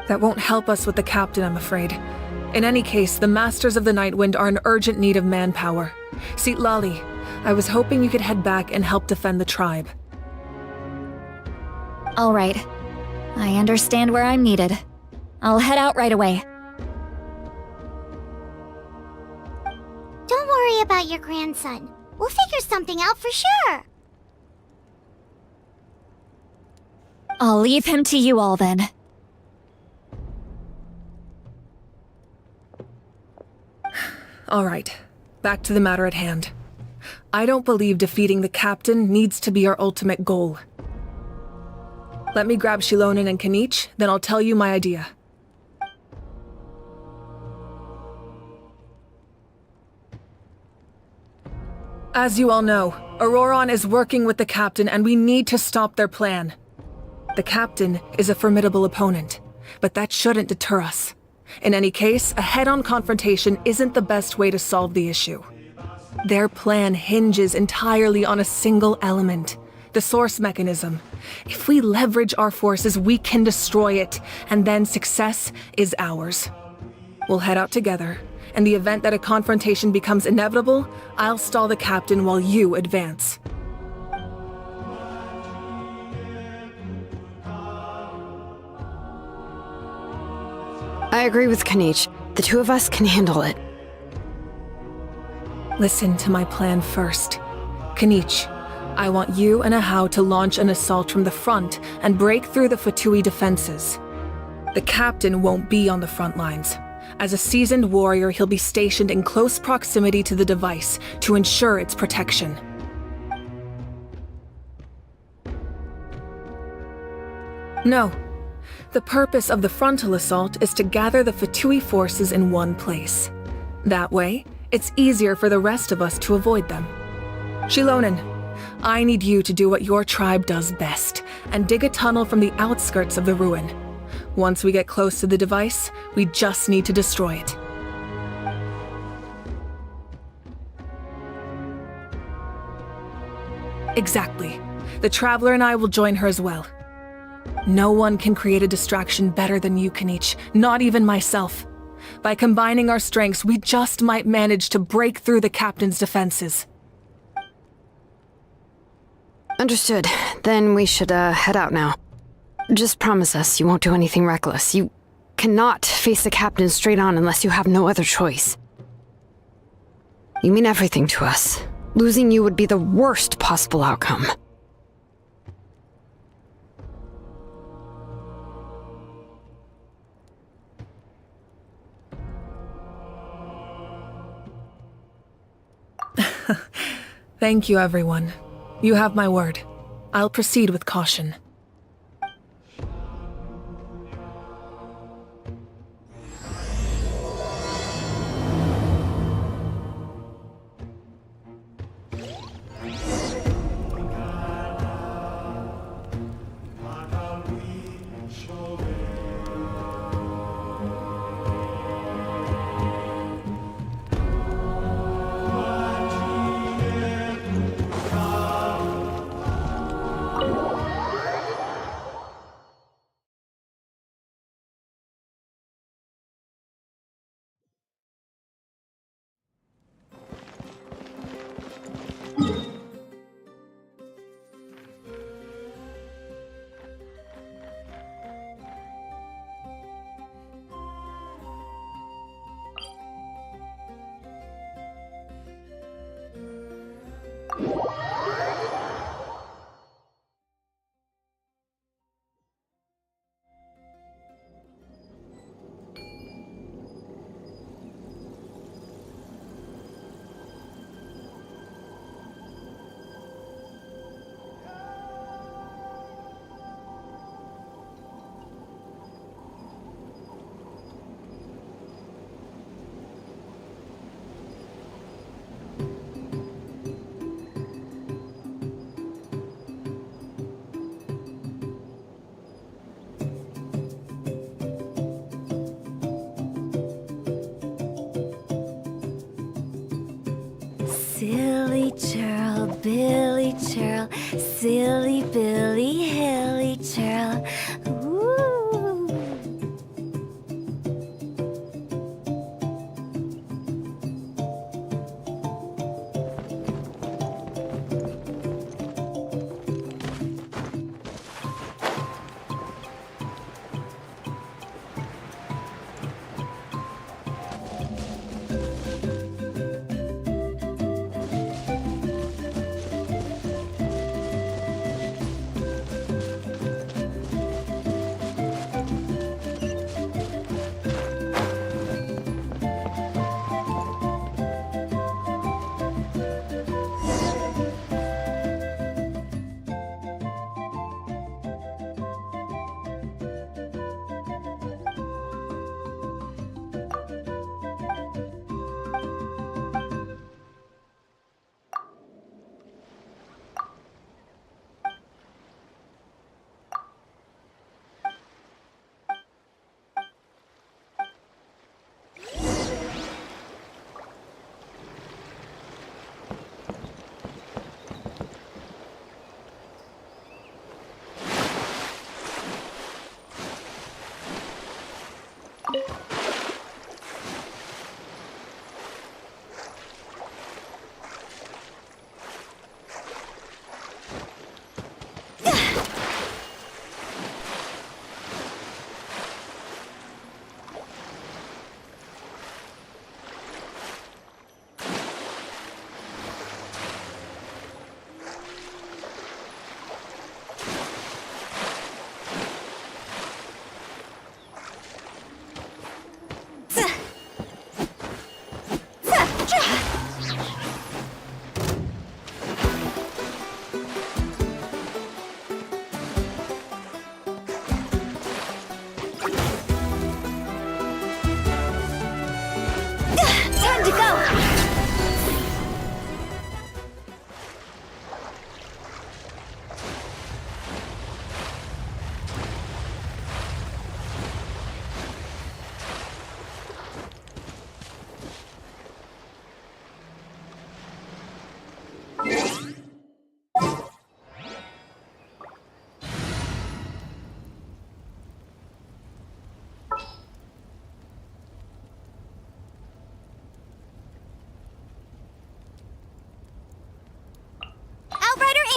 That won't help us with the captain, I'm afraid. In any case, the Masters of the Nightwind are in urgent need of manpower. Sitlali, I was hoping you could head back and help defend the tribe. All right. I understand where I'm needed. I'll head out right away. Don't worry about your grandson. We'll figure something out for sure. I'll leave him to you all then. All right, back to the matter at hand. I don't believe defeating the captain needs to be our ultimate goal. Let me grab Shilonen and Kanich, then I'll tell you my idea. As you all know, Auroron is working with the captain and we need to stop their plan. The captain is a formidable opponent, but that shouldn't deter us. In any case, a head-on confrontation isn't the best way to solve the issue. Their plan hinges entirely on a single element, the source mechanism. If we leverage our forces, we can destroy it, and then success is ours. We'll head out together, In the event that a confrontation becomes inevitable, I'll stall the captain while you advance. I agree with Kanich. The two of us can handle it. Listen to my plan first. Kanich, I want you and Ahau to launch an assault from the front and break through the Fatui defenses. The captain won't be on the front lines. As a seasoned warrior, he'll be stationed in close proximity to the device to ensure its protection. No. The purpose of the frontal assault is to gather the Fatui forces in one place. That way, it's easier for the rest of us to avoid them. Shilonen, I need you to do what your tribe does best, and dig a tunnel from the outskirts of the ruin. Once we get close to the device, we just need to destroy it. Exactly. The Traveler and I will join her as well. No one can create a distraction better than you, Kanich, not even myself. By combining our strengths, we just might manage to break through the captain's defenses. Understood. Then we should head out now. Just promise us you won't do anything reckless. You cannot face the captain straight on unless you have no other choice. You mean everything to us. Losing you would be the worst possible outcome. Thank you, everyone. You have my word. I'll proceed with caution. Silly churl, Billy churl, silly Billy, hilly churl. Ooh.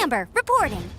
Amber, reporting.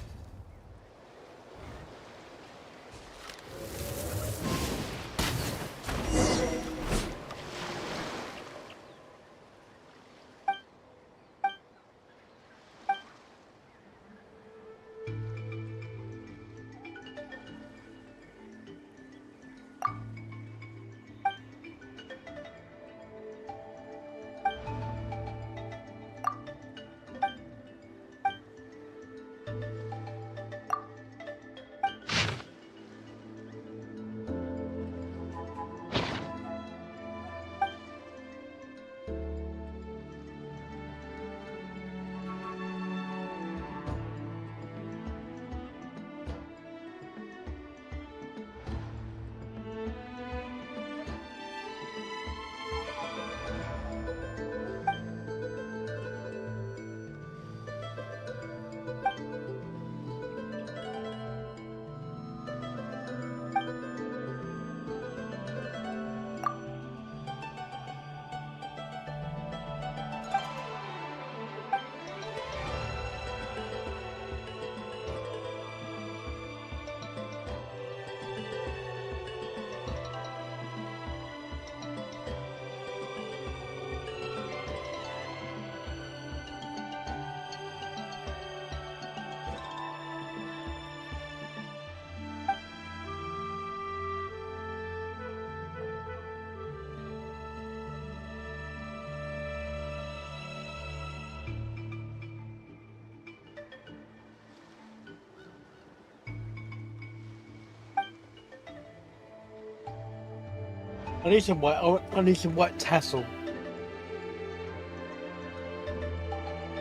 I need some white. I need some white tassel.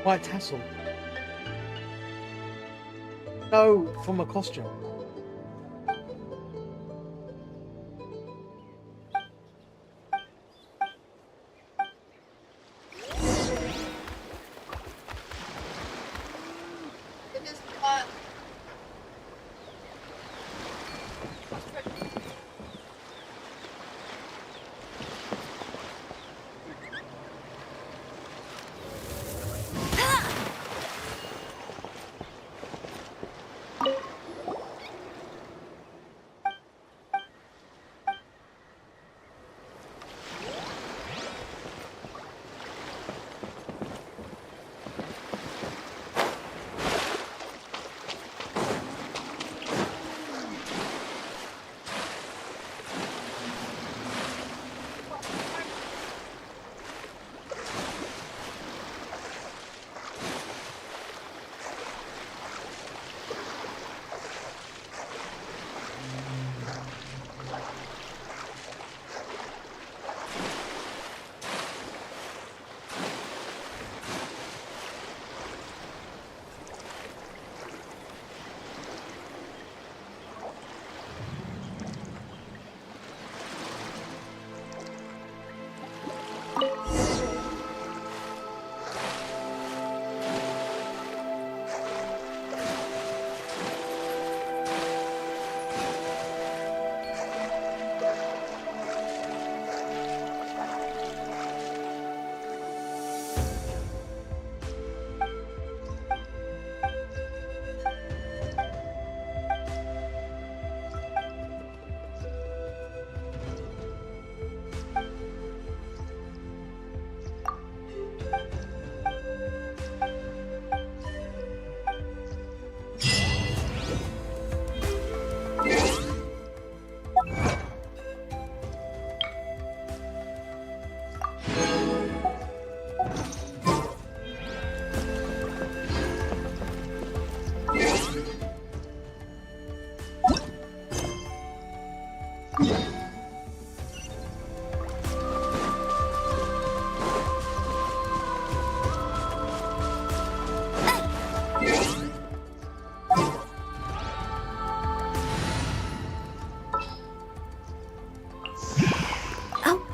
White tassel. No, for my costume. It is hot.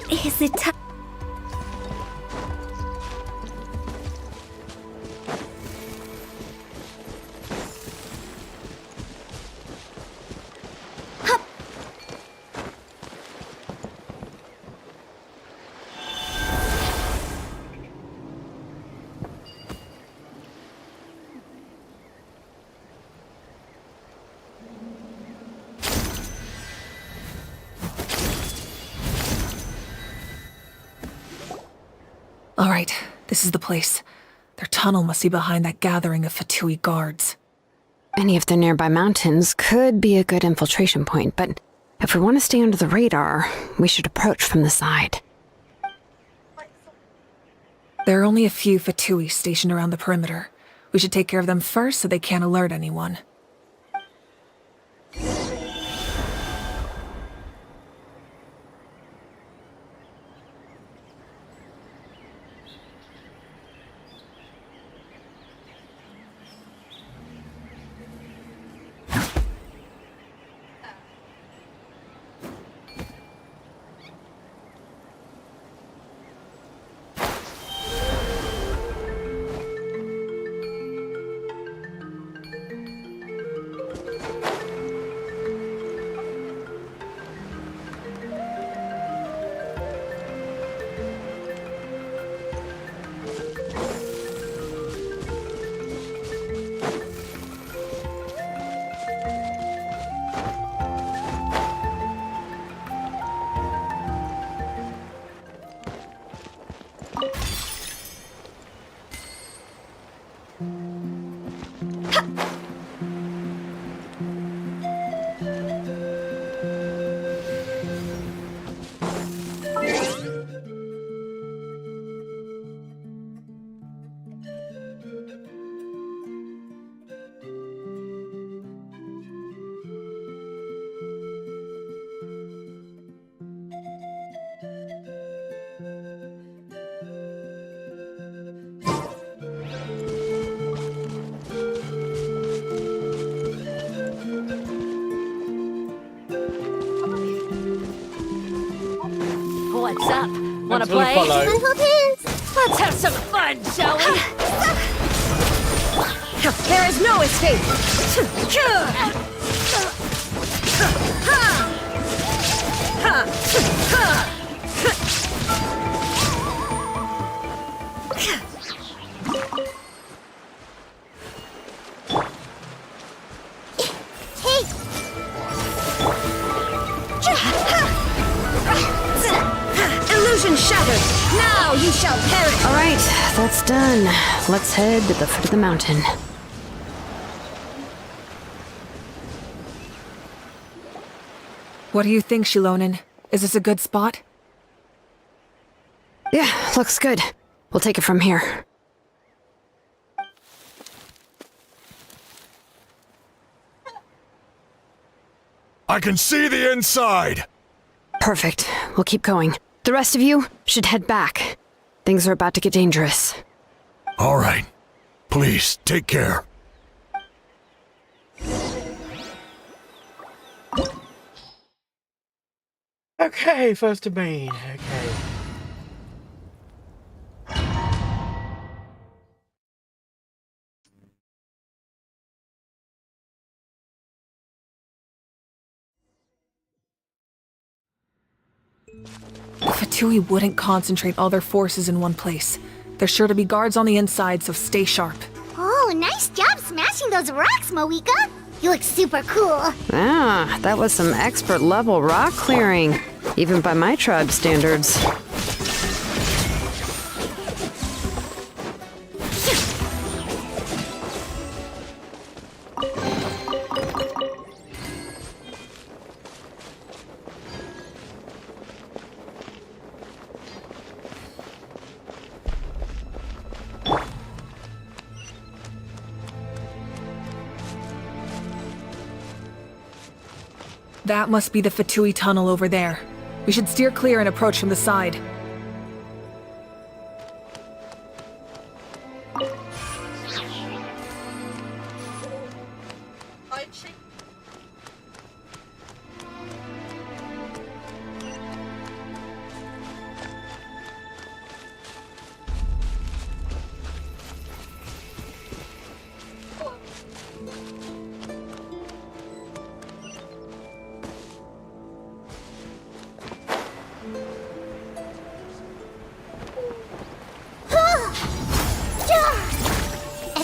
Is it time? All right, this is the place. Their tunnel must be behind that gathering of Fatui guards. Any of the nearby mountains could be a good infiltration point, but if we want to stay under the radar, we should approach from the side. There are only a few Fatui stationed around the perimeter. We should take care of them first so they can't alert anyone. What's up? Wanna Thanks for the play? follow. Let's have some fun, shall we? There is no escape! Illusion shattered! Now you shall perish! Alright, that's done. Let's head to the foot of the mountain. What do you think, Shilonen? Is this a good spot? Yeah, looks good. We'll take it from here. I can see the inside! Perfect. We'll keep going. The rest of you should head back. Things are about to get dangerous. All right. Please, take care. Okay, first domain. Okay. The Fatui wouldn't concentrate all their forces in one place. There's sure to be guards on the inside, so stay sharp. Oh, nice job smashing those rocks, Moeka. You look super cool. Ah, that was some expert level rock clearing, even by my tribe standards. That must be the Fatui tunnel over there. We should steer clear and approach from the side.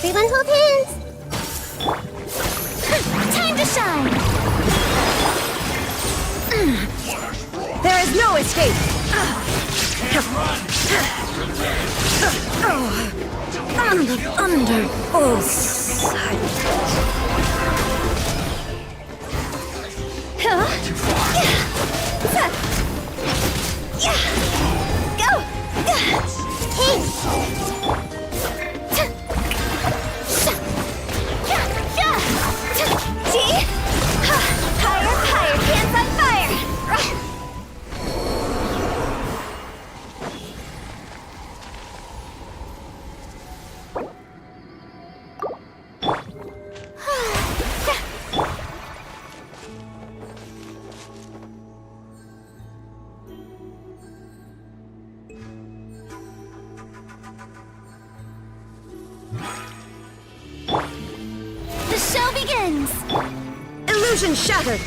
Everyone hold hands. Time to shine! There is no escape! And the thunder falls silent. Too far. Go! Hey! See? Higher, higher, pants on fire! The show begins! Illusion shattered.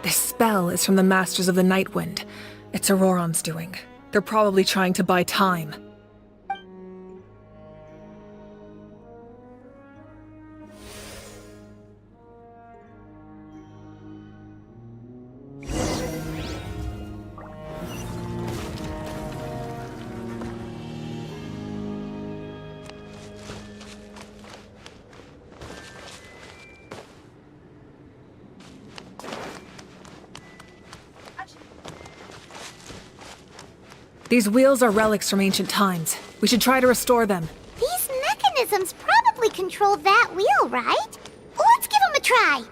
This spell is from the Masters of the Nightwind. It's Auroron's doing. They're probably trying to buy time. These wheels are relics from ancient times. We should try to restore them. These mechanisms probably control that wheel, right? Let's give them a try.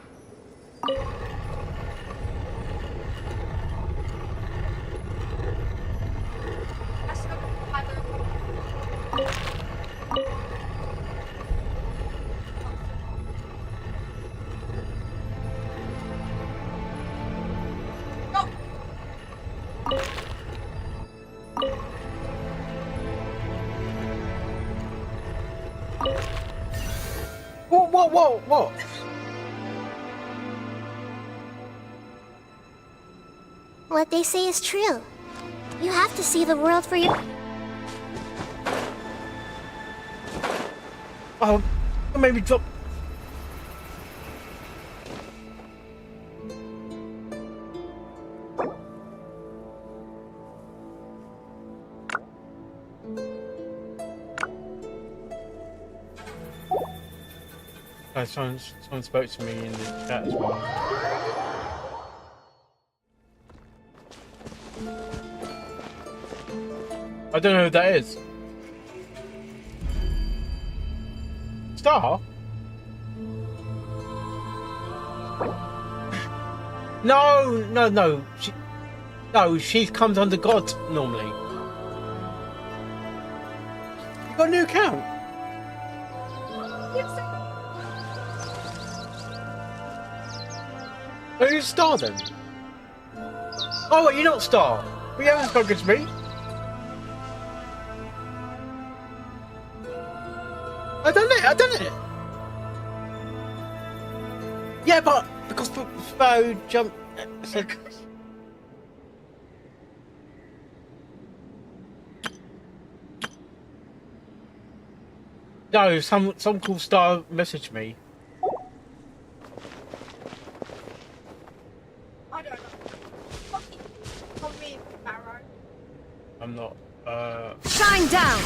What? What they say is true. You have to see the world for your... Oh, maybe drop. Someone spoke to me in the chat as well. I don't know who that is. Star? No. She comes under God normally. You got a new account? Are you Star then? Oh, wait, you're not Star. But you haven't spoken to me. I done it. Yeah, but because Spo jumped. Said. No, some cool Star messaged me. I'm not, Shine down!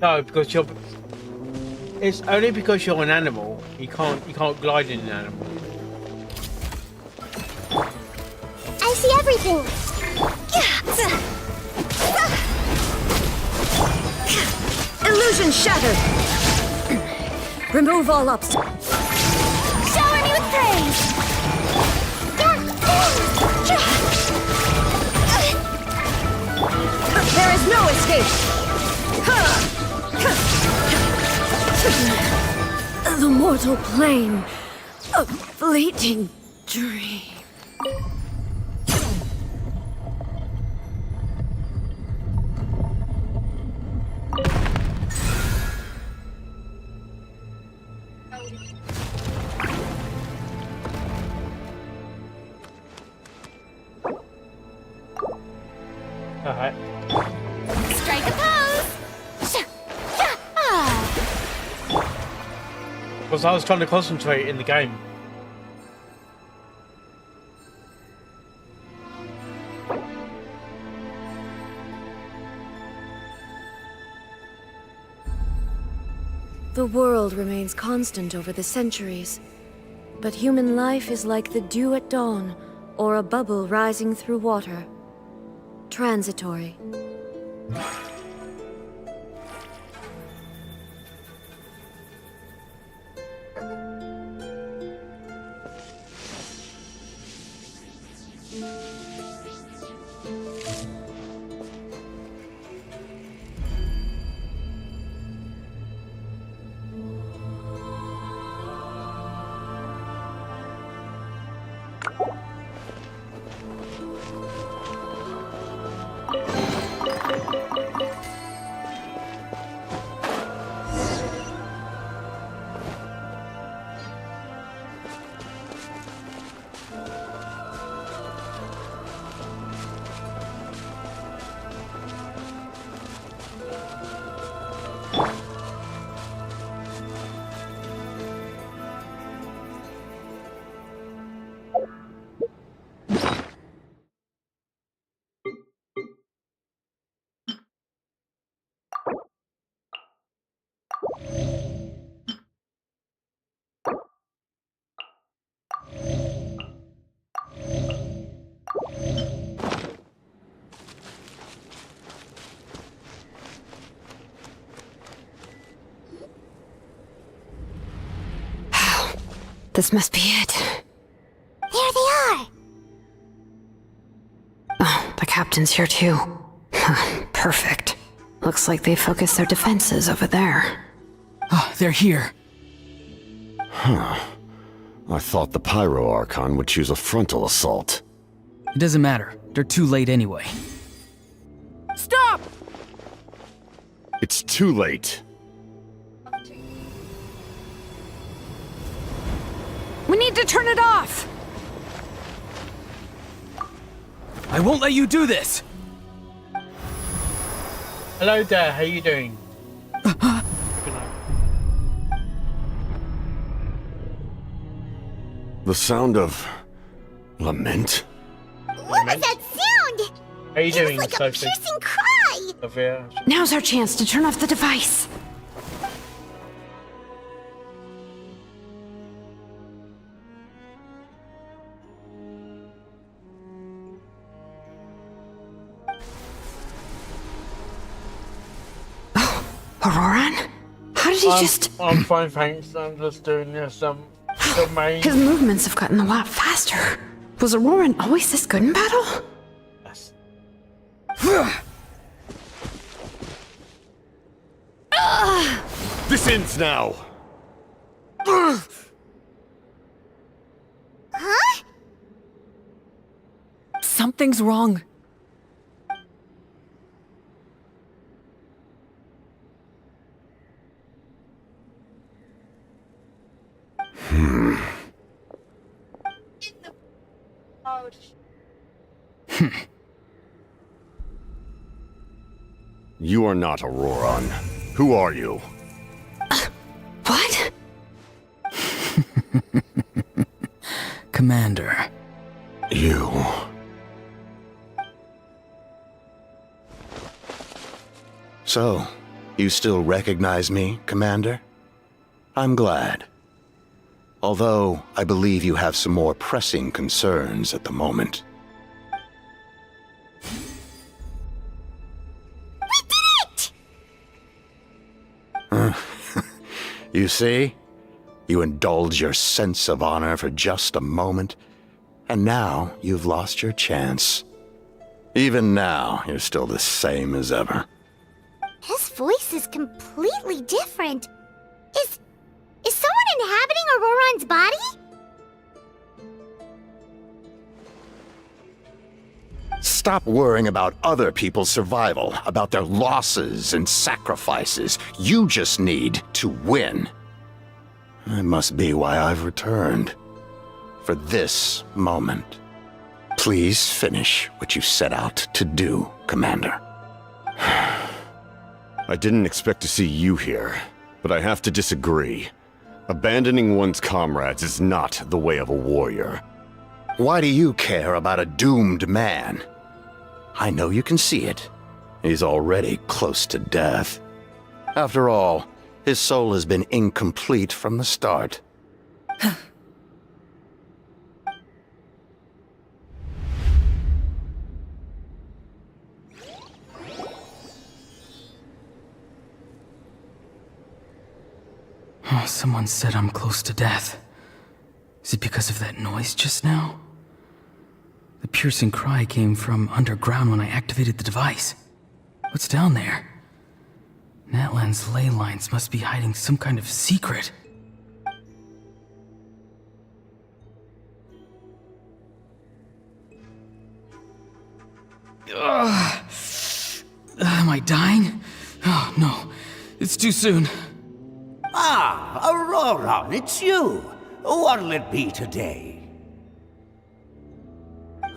no, because you're. It's only because you're an animal. You can't glide in an animal. I see everything. Illusion shattered! Remove all obstacles. Shower me with praise. There is no escape! The mortal plane. A fleeting dream. Alright. Strike a pose. Because I was trying to concentrate in the game. The world remains constant over the centuries, but human life is like the dew at dawn, or a bubble rising through water. Transitory. This must be it. There they are. Oh, the captain's here too. Perfect. Looks like they focused their defenses over there. Oh, they're here. Huh. I thought the Pyro Archon would choose a frontal assault. It doesn't matter. They're too late anyway. Stop! It's too late. We need to turn it off! I won't let you do this! Hello there, how you doing? Good night. The sound of lament? What was that sound? How you It doing, was like a Sophie? piercing cry. Sophia? Now's our chance to turn off the device. Oh, Auroran? How did he just... I'm fine, thanks. I'm just doing this, domain. His movements have gotten a lot faster. Was Auroran always this good in battle? Yes. This ends now! Huh? Something's wrong. You are not Auroran. Who are you? What? Commander. You. So, you still recognize me, Commander? I'm glad. Although, I believe you have some more pressing concerns at the moment. We did it! You see? You indulge your sense of honor for just a moment, and now you've lost your chance. Even now, you're still the same as ever. His voice is completely different. Is someone inhabiting Auroron's body? Stop worrying about other people's survival, about their losses and sacrifices. You just need to win. That must be why I've returned. For this moment. Please finish what you set out to do, Commander. I didn't expect to see you here, but I have to disagree. Abandoning one's comrades is not the way of a warrior. Why do you care about a doomed man? I know you can see it. He's already close to death. After all, his soul has been incomplete from the start. Oh, someone said I'm close to death. Is it because of that noise just now? The piercing cry came from underground when I activated the device. What's down there? Natlan's ley lines must be hiding some kind of secret. Am I dying? Oh, no. It's too soon. Ah, Auroron, it's you. What'll it be today?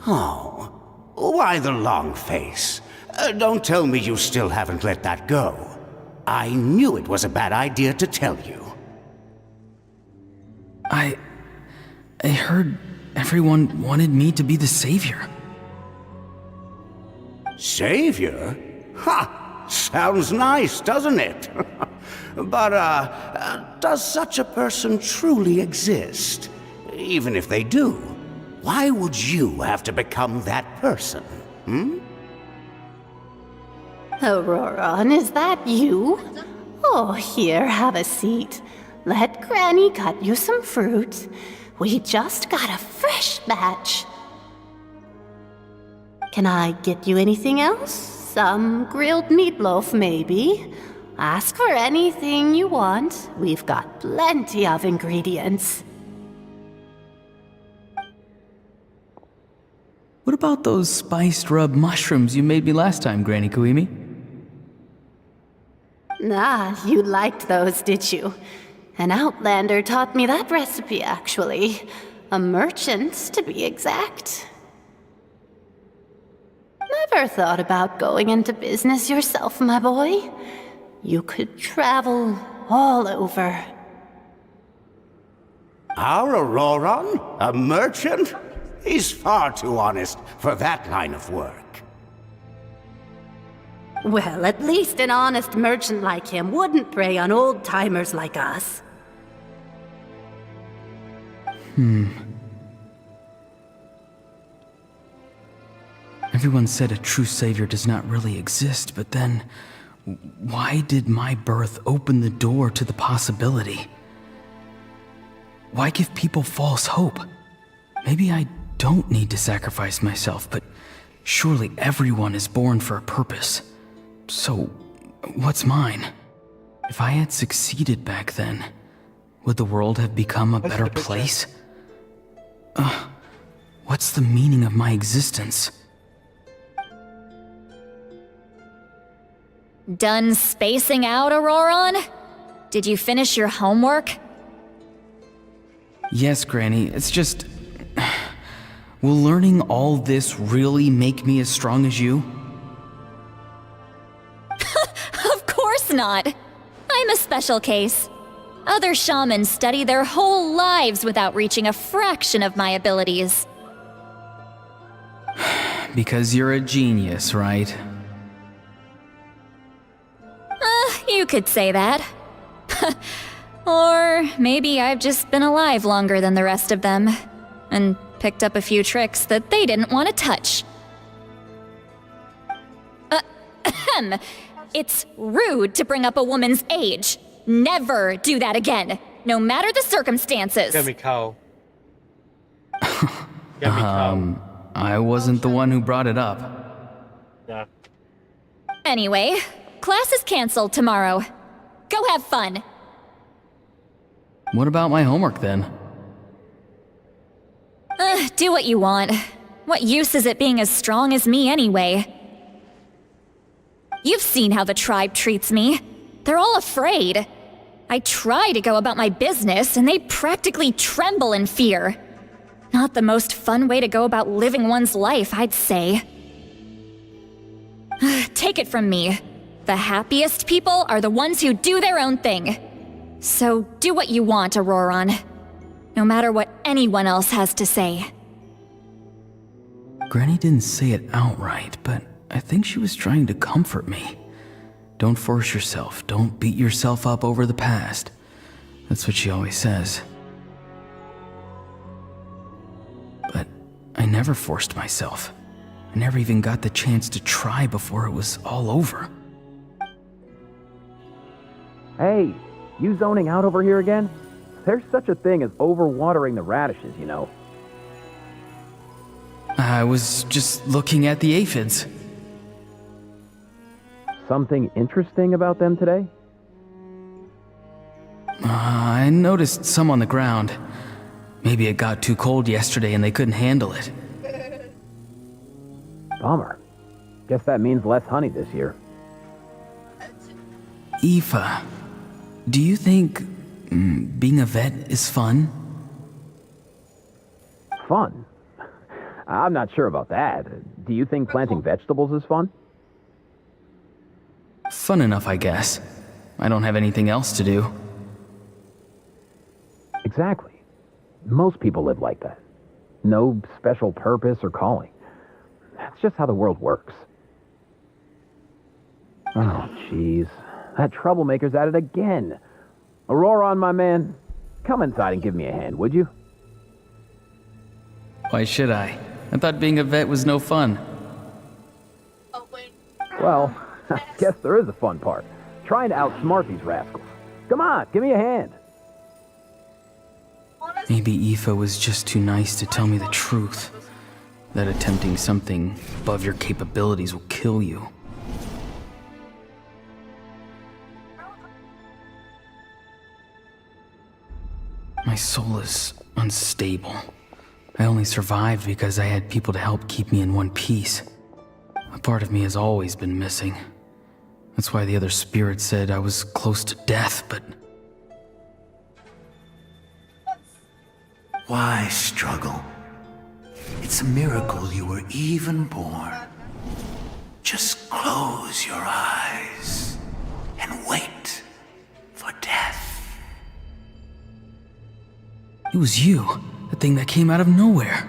Oh, why the long face? Don't tell me you still haven't let that go. I knew it was a bad idea to tell you. I heard everyone wanted me to be the savior. Savior? Ha! Sounds nice, doesn't it? But, does such a person truly exist? Even if they do, why would you have to become that person, hmm? Auroron, is that you? Oh, here, have a seat. Let Granny cut you some fruit. We just got a fresh batch. Can I get you anything else? Some grilled meatloaf, maybe? Ask for anything you want. We've got plenty of ingredients. What about those spiced rub mushrooms you made me last time, Granny Koimi? Ah, you liked those, did you? An outlander taught me that recipe, actually. A merchant, to be exact. Never thought about going into business yourself, my boy? You could travel all over. Our Auroron? A merchant? He's far too honest for that line of work. Well, at least an honest merchant like him wouldn't prey on old-timers like us. Everyone said a true savior does not really exist, but then why did my birth open the door to the possibility? Why give people false hope? Maybe I don't need to sacrifice myself, but surely everyone is born for a purpose. So, what's mine? If I had succeeded back then, would the world have become a better place? What's the meaning of my existence? Done spacing out, Auroron? Did you finish your homework? Yes, Granny, it's just... Will learning all this really make me as strong as you? Of course not. I'm a special case. Other shamans study their whole lives without reaching a fraction of my abilities. Because you're a genius, right? You could say that. Or maybe I've just been alive longer than the rest of them, and picked up a few tricks that they didn't want to touch. It's rude to bring up a woman's age. Never do that again, no matter the circumstances. Get me Cole. Get me Cole. I wasn't the one who brought it up. Yeah. Anyway, class is canceled tomorrow. Go have fun. What about my homework then? Do what you want. What use is it being as strong as me anyway? You've seen how the tribe treats me. They're all afraid. I try to go about my business, and they practically tremble in fear. Not the most fun way to go about living one's life, I'd say. Take it from me. The happiest people are the ones who do their own thing. So do what you want, Auroron. No matter what anyone else has to say. Granny didn't say it outright, but I think she was trying to comfort me. Don't force yourself. Don't beat yourself up over the past. That's what she always says. But I never forced myself. I never even got the chance to try before it was all over. Hey, you zoning out over here again? There's such a thing as overwatering the radishes, you know. I was just looking at the aphids. Something interesting about them today? I noticed some on the ground. Maybe it got too cold yesterday and they couldn't handle it. Bummer. Guess that means less honey this year. Aoife, do you think being a vet is fun? Fun? I'm not sure about that. Do you think planting vegetables is fun? Fun enough, I guess. I don't have anything else to do. Exactly. Most people live like that. No special purpose or calling. That's just how the world works. Oh, jeez. That troublemaker's at it again. Auroron, my man, come inside and give me a hand, would you? Why should I? I thought being a vet was no fun. Well, I guess there is a fun part. Trying to outsmart these rascals. Come on, give me a hand. Maybe Aoife was just too nice to tell me the truth. That attempting something above your capabilities will kill you. My soul is unstable. I only survived because I had people to help keep me in one piece. A part of me has always been missing. That's why the other spirits said I was close to death, but... Why struggle? It's a miracle you were even born. Just close your eyes and wait for death. It was you, the thing that came out of nowhere.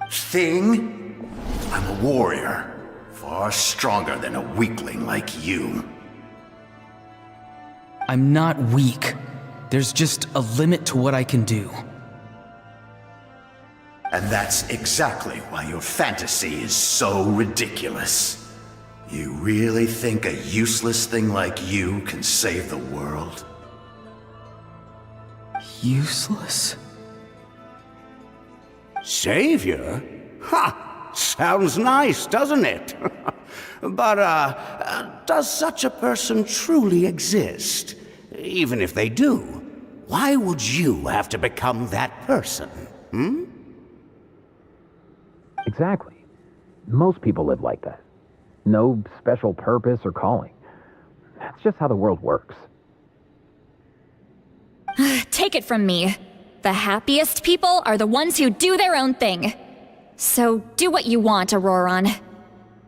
Thing? I'm a warrior, far stronger than a weakling like you. I'm not weak. There's just a limit to what I can do. And that's exactly why your fantasy is so ridiculous. You really think a useless thing like you can save the world? Useless? Savior? Ha! Sounds nice, doesn't it? But, does such a person truly exist? Even if they do, why would you have to become that person? Hmm? Exactly. Most people live like that. No special purpose or calling. That's just how the world works. Take it from me. The happiest people are the ones who do their own thing. So do what you want, Auroron.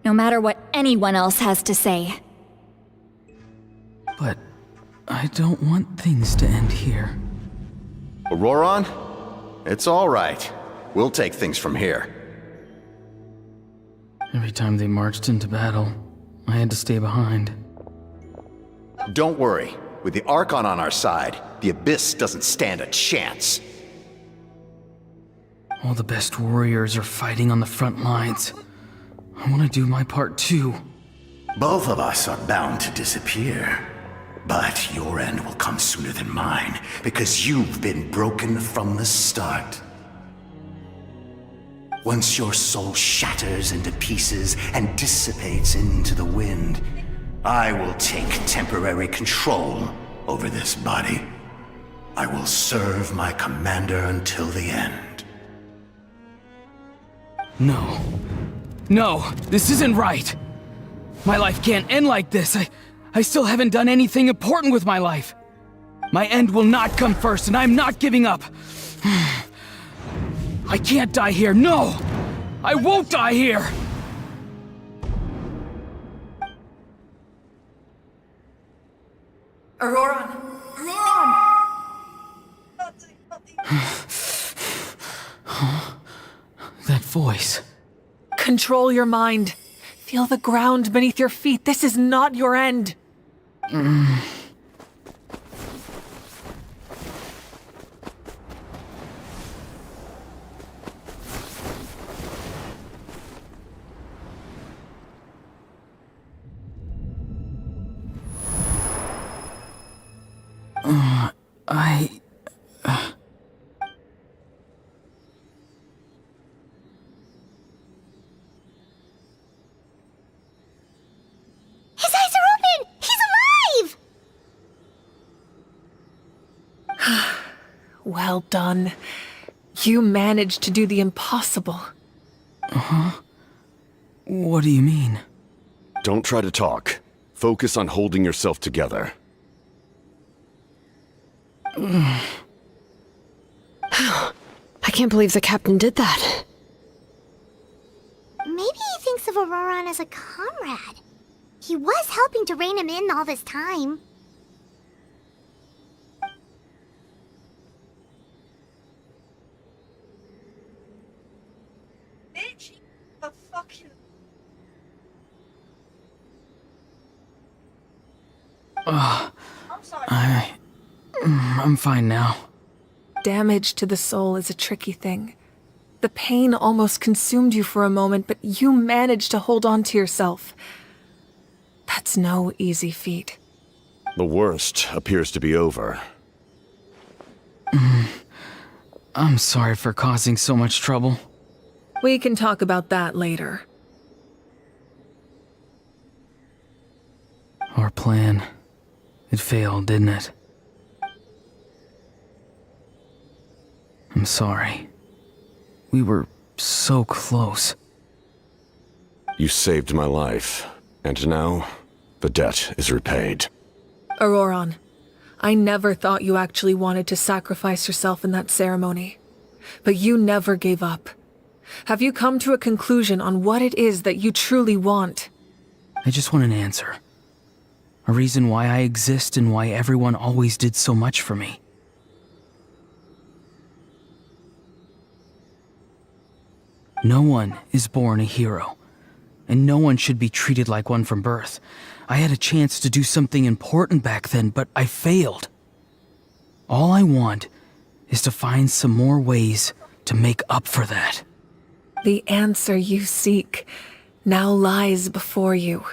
No matter what anyone else has to say. But I don't want things to end here. Auroron? It's all right. We'll take things from here. Every time they marched into battle, I had to stay behind. Don't worry. With the Archon on our side, the Abyss doesn't stand a chance. All the best warriors are fighting on the front lines. I want to do my part too. Both of us are bound to disappear. But your end will come sooner than mine, because you've been broken from the start. Once your soul shatters into pieces and dissipates into the wind, I will take temporary control over this body. I will serve my commander until the end. No. No, this isn't right. My life can't end like this. I still haven't done anything important with my life. My end will not come first, and I'm not giving up. I can't die here, no! I won't die here! Auroran! Auroran! That voice. Control your mind. Feel the ground beneath your feet. This is not your end. His eyes are open! He's alive! Well done. You managed to do the impossible. Uh-huh. What do you mean? Don't try to talk. Focus on holding yourself together. I can't believe the captain did that. Maybe he thinks of Auroran as a comrade. He was helping to rein him in all this time. Bitch, a fucking... I'm sorry. I'm fine now. Damage to the soul is a tricky thing. The pain almost consumed you for a moment, but you managed to hold on to yourself. That's no easy feat. The worst appears to be over. I'm sorry for causing so much trouble. We can talk about that later. Our plan. It failed, didn't it? I'm sorry. We were so close. You saved my life, and now the debt is repaid. Auroran, I never thought you actually wanted to sacrifice yourself in that ceremony. But you never gave up. Have you come to a conclusion on what it is that you truly want? I just want an answer. A reason why I exist and why everyone always did so much for me. No one is born a hero, and no one should be treated like one from birth. I had a chance to do something important back then, but I failed. All I want is to find some more ways to make up for that. The answer you seek now lies before you.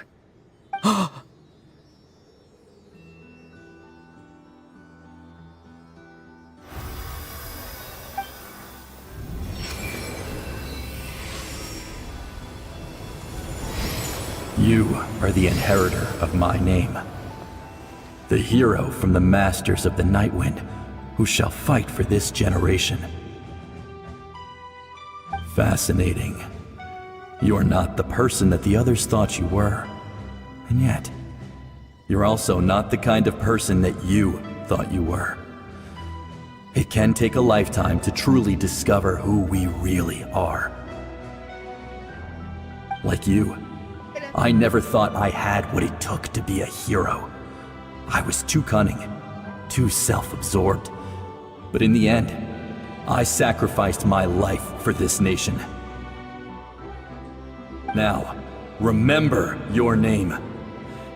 You are the inheritor of my name. The hero from the Masters of the Nightwind, who shall fight for this generation. Fascinating. You are not the person that the others thought you were. And yet, you're also not the kind of person that you thought you were. It can take a lifetime to truly discover who we really are. Like you, I never thought I had what it took to be a hero. I was too cunning, too self-absorbed. But in the end, I sacrificed my life for this nation. Now, remember your name.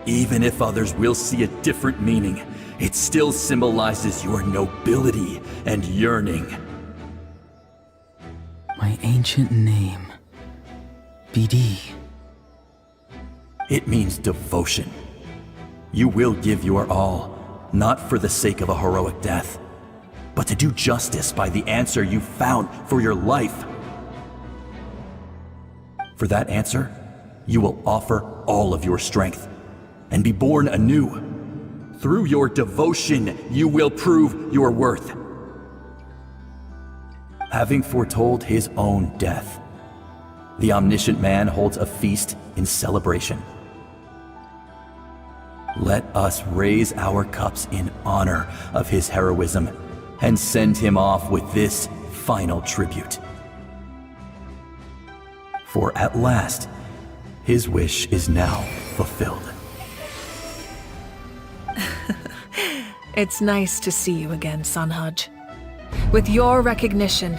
Even if others will see a different meaning, it still symbolizes your nobility and yearning. My ancient name. BD. It means devotion. You will give your all, not for the sake of a heroic death, but to do justice by the answer you found for your life. For that answer, you will offer all of your strength and be born anew. Through your devotion, you will prove your worth. Having foretold his own death, the omniscient man holds a feast in celebration. Let us raise our cups in honor of his heroism and send him off with this final tribute. For at last, his wish is now fulfilled. It's nice to see you again, Sanhaj. With your recognition,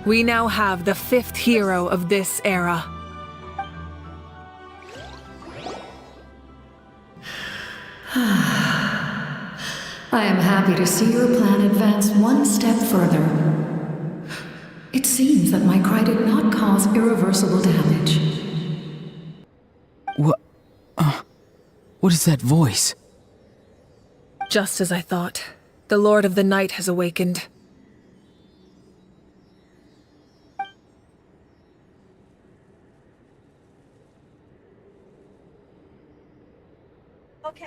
we now have the 5th hero of this era. I am happy to see your plan advance one step further. It seems that my cry did not cause irreversible damage. What is that voice? Just as I thought. The Lord of the Night has awakened.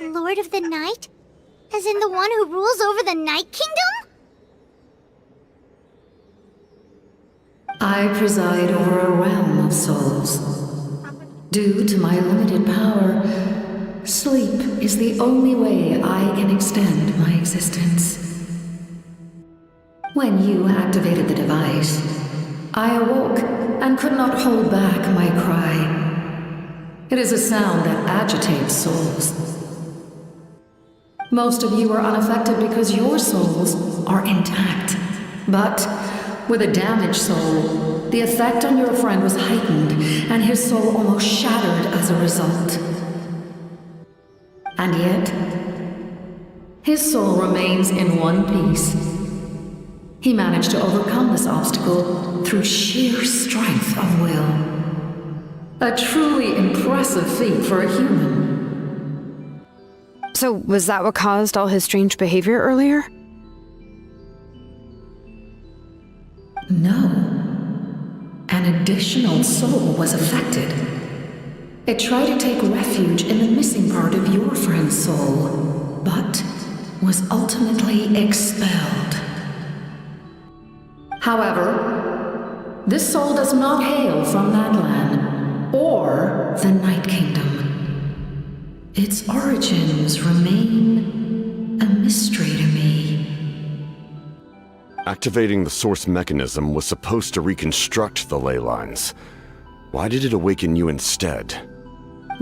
Lord of the Night? As in the one who rules over the Night Kingdom? I preside over a realm of souls. Due to my limited power, sleep is the only way I can extend my existence. When you activated the device, I awoke and could not hold back my cry. It is a sound that agitates souls. Most of you are unaffected because your souls are intact. But with a damaged soul, the effect on your friend was heightened, and his soul almost shattered as a result. And yet, his soul remains in one piece. He managed to overcome this obstacle through sheer strength of will. A truly impressive feat for a human. So, was that what caused all his strange behavior earlier? No. An additional soul was affected. It tried to take refuge in the missing part of your friend's soul, but was ultimately expelled. However, this soul does not hail from Natlan or the Night Kingdom. Its origins remain a mystery to me. Activating the source mechanism was supposed to reconstruct the ley lines. Why did it awaken you instead?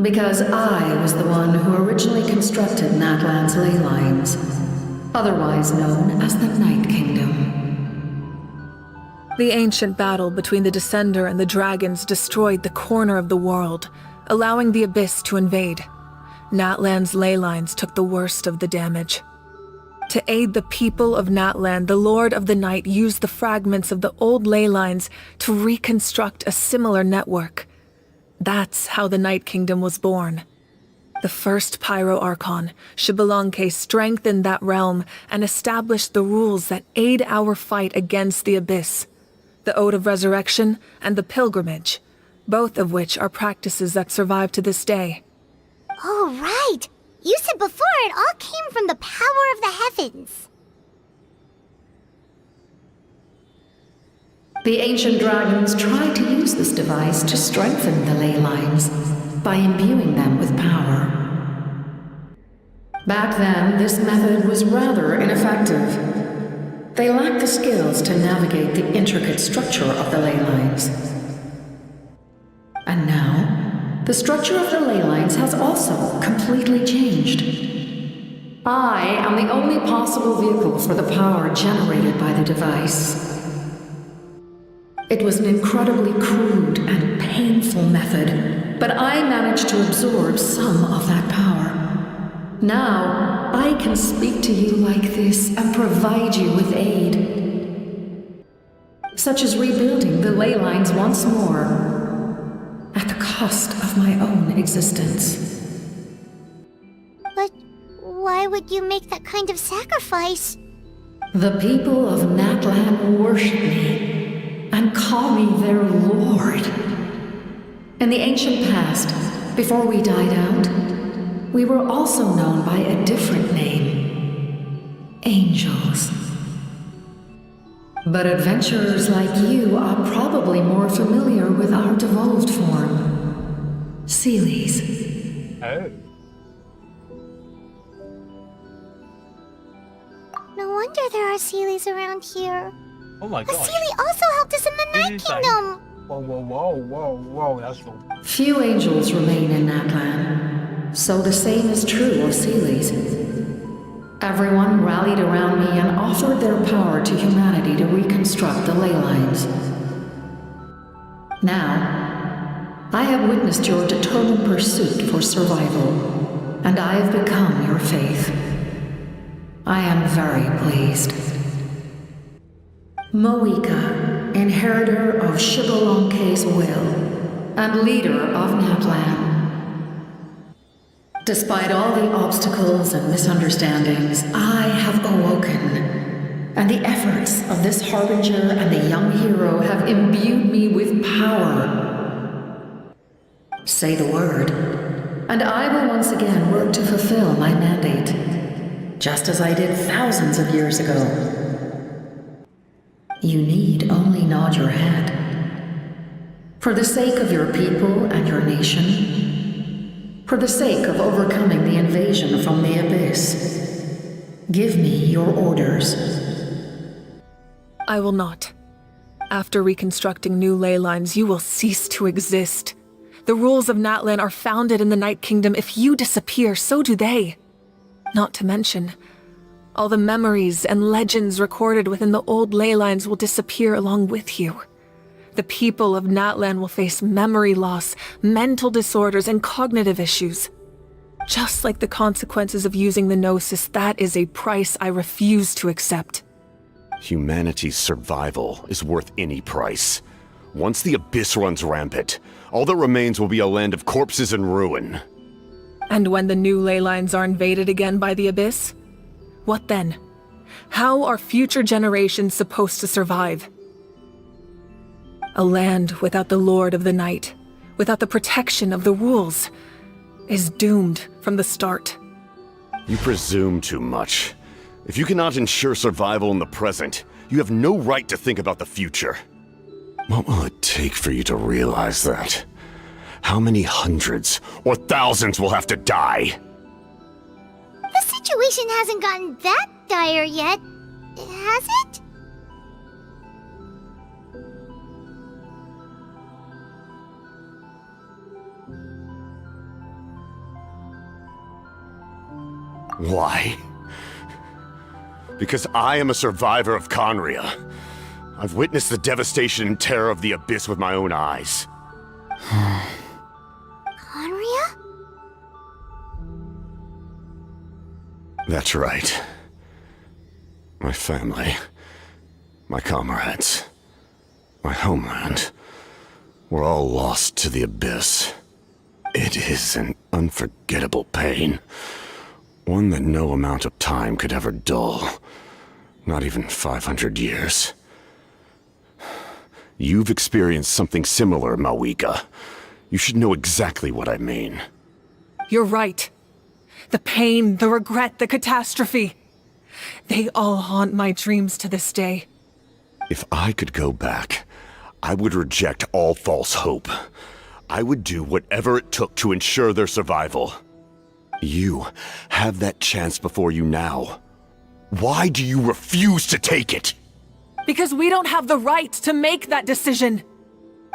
Because I was the one who originally constructed Natlan's ley lines, otherwise known as the Night Kingdom. The ancient battle between the Descender and the dragons destroyed the corner of the world, allowing the Abyss to invade. Natlan's ley lines took the worst of the damage. To aid the people of Natlan, the Lord of the Night used the fragments of the old ley lines to reconstruct a similar network. That's how the Night Kingdom was born. The first Pyro Archon, Xbalanque, strengthened that realm and established the rules that aid our fight against the Abyss. The Ode of Resurrection and the Pilgrimage, both of which are practices that survive to this day. Oh, right! You said before it all came from the power of the heavens. The ancient dragons tried to use this device to strengthen the ley lines by imbuing them with power. Back then, this method was rather ineffective. They lacked the skills to navigate the intricate structure of the ley lines. And now, the structure of the ley lines has also completely changed. I am the only possible vehicle for the power generated by the device. It was an incredibly crude and painful method, but I managed to absorb some of that power. Now, I can speak to you like this and provide you with aid. Such as rebuilding the ley lines once more, at the cost of my own existence. But why would you make that kind of sacrifice? The people of Natlan worship me and call me their lord. In the ancient past, before we died out, we were also known by a different name. Angels. But adventurers like you are probably more familiar with our devolved form. Seelies. Oh. No wonder there are Seelies around here. Oh my A god. Seelie also helped us in the Night Kingdom! Whoa, that's the... Few angels remain in Natlan, so the same is true of Seelies. Everyone rallied around me and offered their power to humanity to reconstruct the ley lines. Now, I have witnessed your determined pursuit for survival, and I have become your faith. I am very pleased. Moika, inheritor of Shibalonke's will, and leader of Natlan. Despite all the obstacles and misunderstandings, I have awoken, and the efforts of this harbinger and the young hero have imbued me with power. Say the word, and I will once again work to fulfill my mandate, just as I did thousands of years ago. You need only nod your head. For the sake of your people and your nation, for the sake of overcoming the invasion from the Abyss, give me your orders. I will not. After reconstructing new ley lines, you will cease to exist. The rules of Natlan are founded in the Night Kingdom. If you disappear, so do they. Not to mention, all the memories and legends recorded within the old ley lines will disappear along with you. The people of Natlan will face memory loss, mental disorders, and cognitive issues. Just like the consequences of using the Gnosis, that is a price I refuse to accept. Humanity's survival is worth any price. Once the Abyss runs rampant, all that remains will be a land of corpses and ruin. And when the new ley lines are invaded again by the Abyss? What then? How are future generations supposed to survive? A land without the Lord of the Night, without the protection of the rules, is doomed from the start. You presume too much. If you cannot ensure survival in the present, you have no right to think about the future. What will it take for you to realize that? How many hundreds or thousands will have to die? The situation hasn't gotten that dire yet, has it? Why? Because I am a survivor of Conria. I've witnessed the devastation and terror of the Abyss with my own eyes. Conria? That's right. My family, my comrades, my homeland, were all lost to the Abyss. It is an unforgettable pain. One that no amount of time could ever dull. Not even 500 years. You've experienced something similar, Mawika. You should know exactly what I mean. You're right. The pain, the regret, the catastrophe. They all haunt my dreams to this day. If I could go back, I would reject all false hope. I would do whatever it took to ensure their survival. You have that chance before you now. Why do you refuse to take it? Because we don't have the right to make that decision.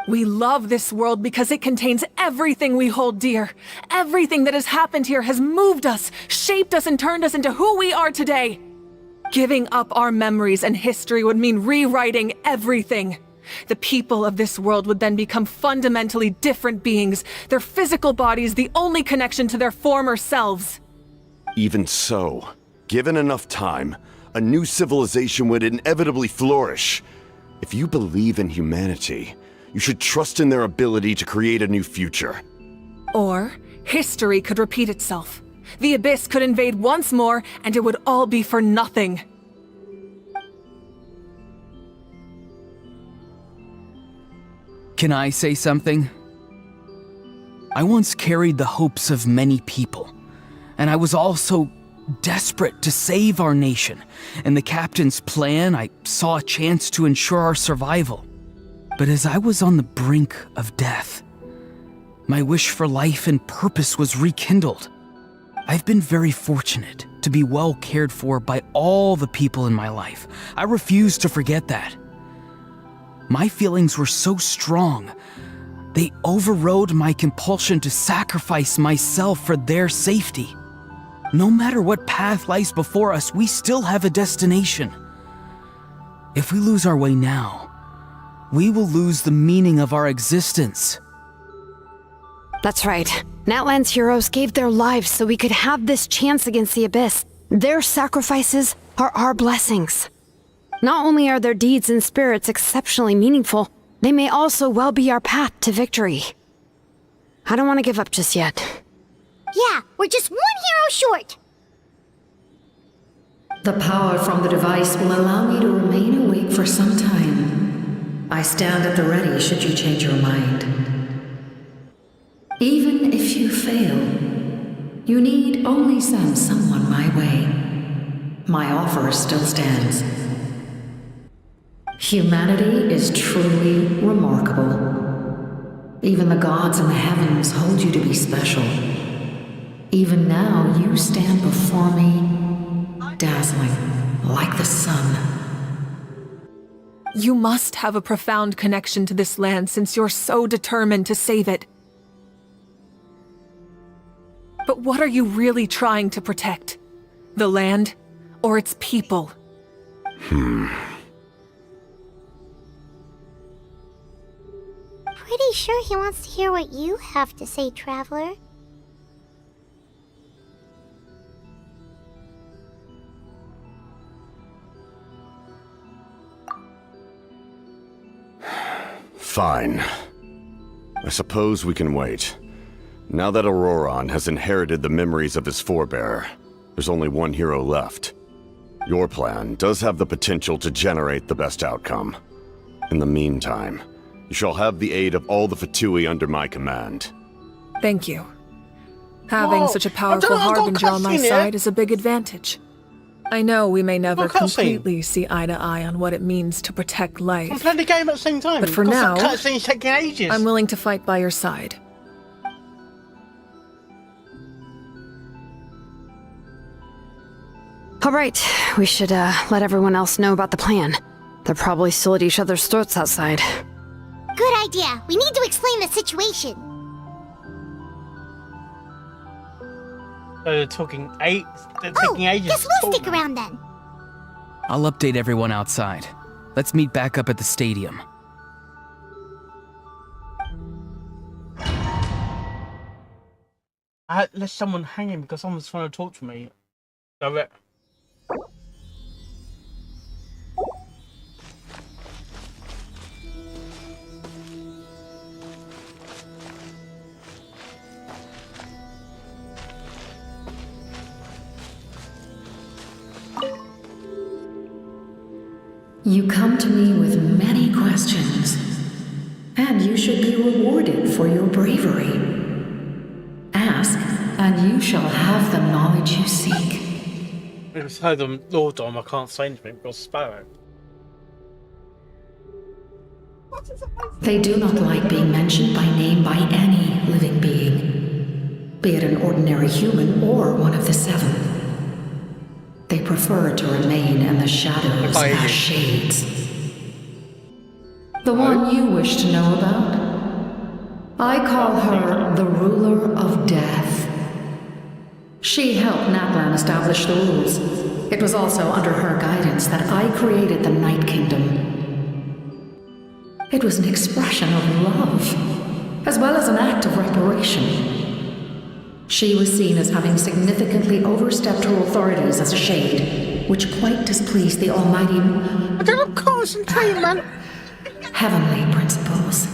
We love this world because it contains everything we hold dear. Everything that has happened here has moved us, shaped us, and turned us into who we are today. Giving up our memories and history would mean rewriting everything. The people of this world would then become fundamentally different beings, their physical bodies the only connection to their former selves. Even so, given enough time, a new civilization would inevitably flourish. If you believe in humanity, you should trust in their ability to create a new future. Or, history could repeat itself. The Abyss could invade once more, and it would all be for nothing. Can I say something? I once carried the hopes of many people, and I was also desperate to save our nation. In the captain's plan, I saw a chance to ensure our survival. But as I was on the brink of death, my wish for life and purpose was rekindled. I've been very fortunate to be well cared for by all the people in my life. I refuse to forget that. My feelings were so strong, they overrode my compulsion to sacrifice myself for their safety. No matter what path lies before us, we still have a destination. If we lose our way now, we will lose the meaning of our existence. That's right. Natlan's heroes gave their lives so we could have this chance against the Abyss. Their sacrifices are our blessings. Not only are their deeds and spirits exceptionally meaningful, they may also well be our path to victory. I don't want to give up just yet. Yeah, we're just one hero short. The power from the device will allow me to remain awake for some time. I stand at the ready should you change your mind. Even if you fail, you need only send someone my way. My offer still stands. Humanity is truly remarkable. Even the gods in the heavens hold you to be special. Even now, you stand before me, dazzling, like the sun. You must have a profound connection to this land since you're so determined to save it. But what are you really trying to protect? The land, or its people? Pretty sure he wants to hear what you have to say, Traveler. Fine. I suppose we can wait. Now that Auroron has inherited the memories of his forebear, there's only one hero left. Your plan does have the potential to generate the best outcome. In the meantime, you shall have the aid of all the Fatui under my command. Thank you. Having such a powerful harbinger on my side is a big advantage. I know we may never completely see eye to eye on what it means to protect life. I'm playing the game at the same time. But for now, cutscene's taking ages. I'm willing to fight by your side. All right, we should let everyone else know about the plan. They're probably still at each other's throats outside. Good idea. We need to explain the situation. So they're taking ages. Guess we'll stick around then. I'll update everyone outside. Let's meet back up at the stadium. I let someone hang him because someone's trying to talk to me. Direct. You come to me with many questions, and you should be rewarded for your bravery. Ask, and you shall have the knowledge you seek. If I say them Lord Dom, I can't say anything because Sparrow. They do not like being mentioned by name by any living being, be it an ordinary human or one of the seven. They prefer to remain in the shadows as shades. The one you wish to know about? I call her the Ruler of Death. She helped Natlan establish the rules. It was also under her guidance that I created the Night Kingdom. It was an expression of love, as well as an act of reparation. She was seen as having significantly overstepped her authorities as a shade, which quite displeased the almighty... I don't concentrate, man. Heavenly principles.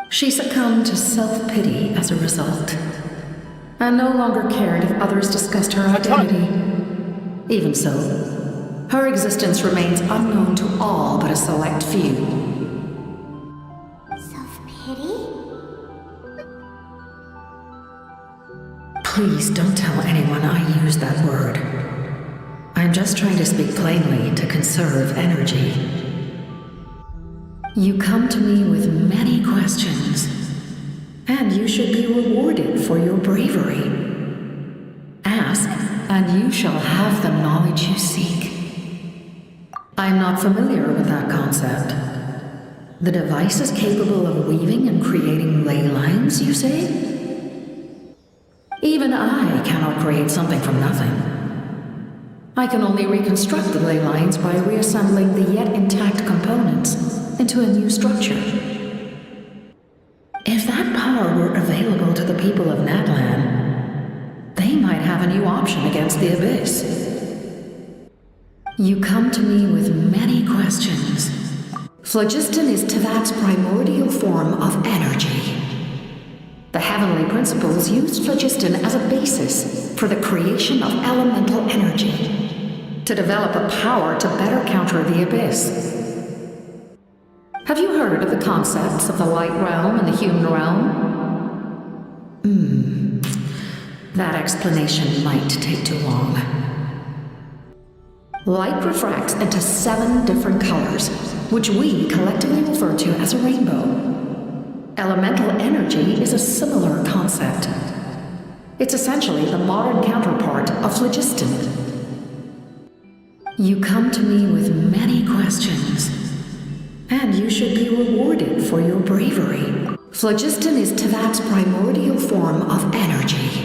She succumbed to self-pity as a result, and no longer cared if others discussed her identity. Even so, her existence remains unknown to all but a select few. Self-pity? Please don't tell anyone I used that word. I'm just trying to speak plainly to conserve energy. You come to me with many questions, and you should be rewarded for your bravery. Ask, and you shall have the knowledge you seek. I'm not familiar with that concept. The device is capable of weaving and creating ley lines, you say? Even I cannot create something from nothing. I can only reconstruct the ley lines by reassembling the yet intact components into a new structure. If that power were available to the people of Natlan, they might have a new option against the Abyss. You come to me with many questions. Phlogiston is Tevat's primordial form of energy. The heavenly principles used phlogiston as a basis for the creation of elemental energy, to develop a power to better counter the Abyss. Have you heard of the concepts of the light realm and the human realm? That explanation might take too long. Light refracts into 7 different colors, which we collectively refer to as a rainbow. Elemental energy is a similar concept. It's essentially the modern counterpart of phlogiston. You come to me with many questions, and you should be rewarded for your bravery. Phlogiston is Tevat's primordial form of energy.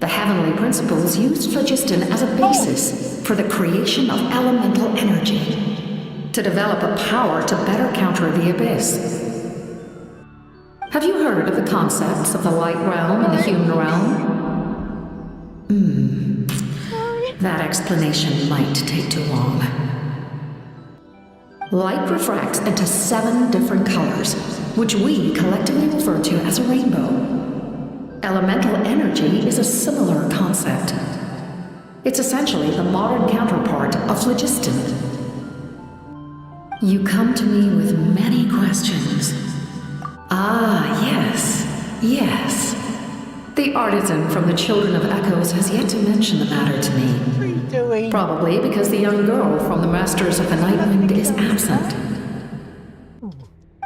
The heavenly principles used phlogiston as a basis for the creation of elemental energy, to develop a power to better counter the Abyss. Have you heard of the concepts of the light realm and the human realm? That explanation might take too long. Light refracts into 7 different colors, which we collectively refer to as a rainbow. Elemental energy is a similar concept. It's essentially the modern counterpart of phlogiston. You come to me with many questions. Yes. The artisan from the Children of Echoes has yet to mention the matter to me. What are you doing? Probably because the young girl from the Masters of the Nightwind is absent.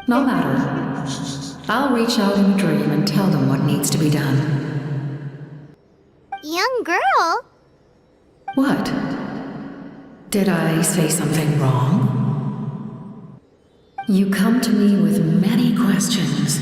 No matter. I'll reach out in a dream and tell them what needs to be done. Young girl? What? Did I say something wrong? You come to me with many questions.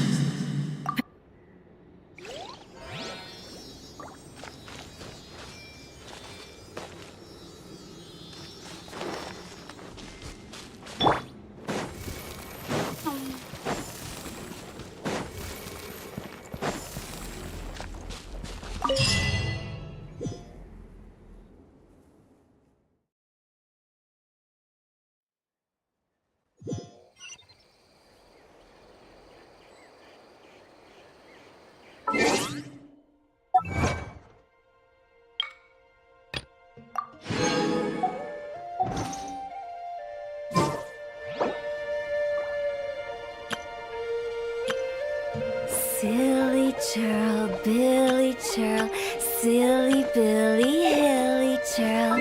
Silly churl, Billy churl, silly Billy, hilly churl.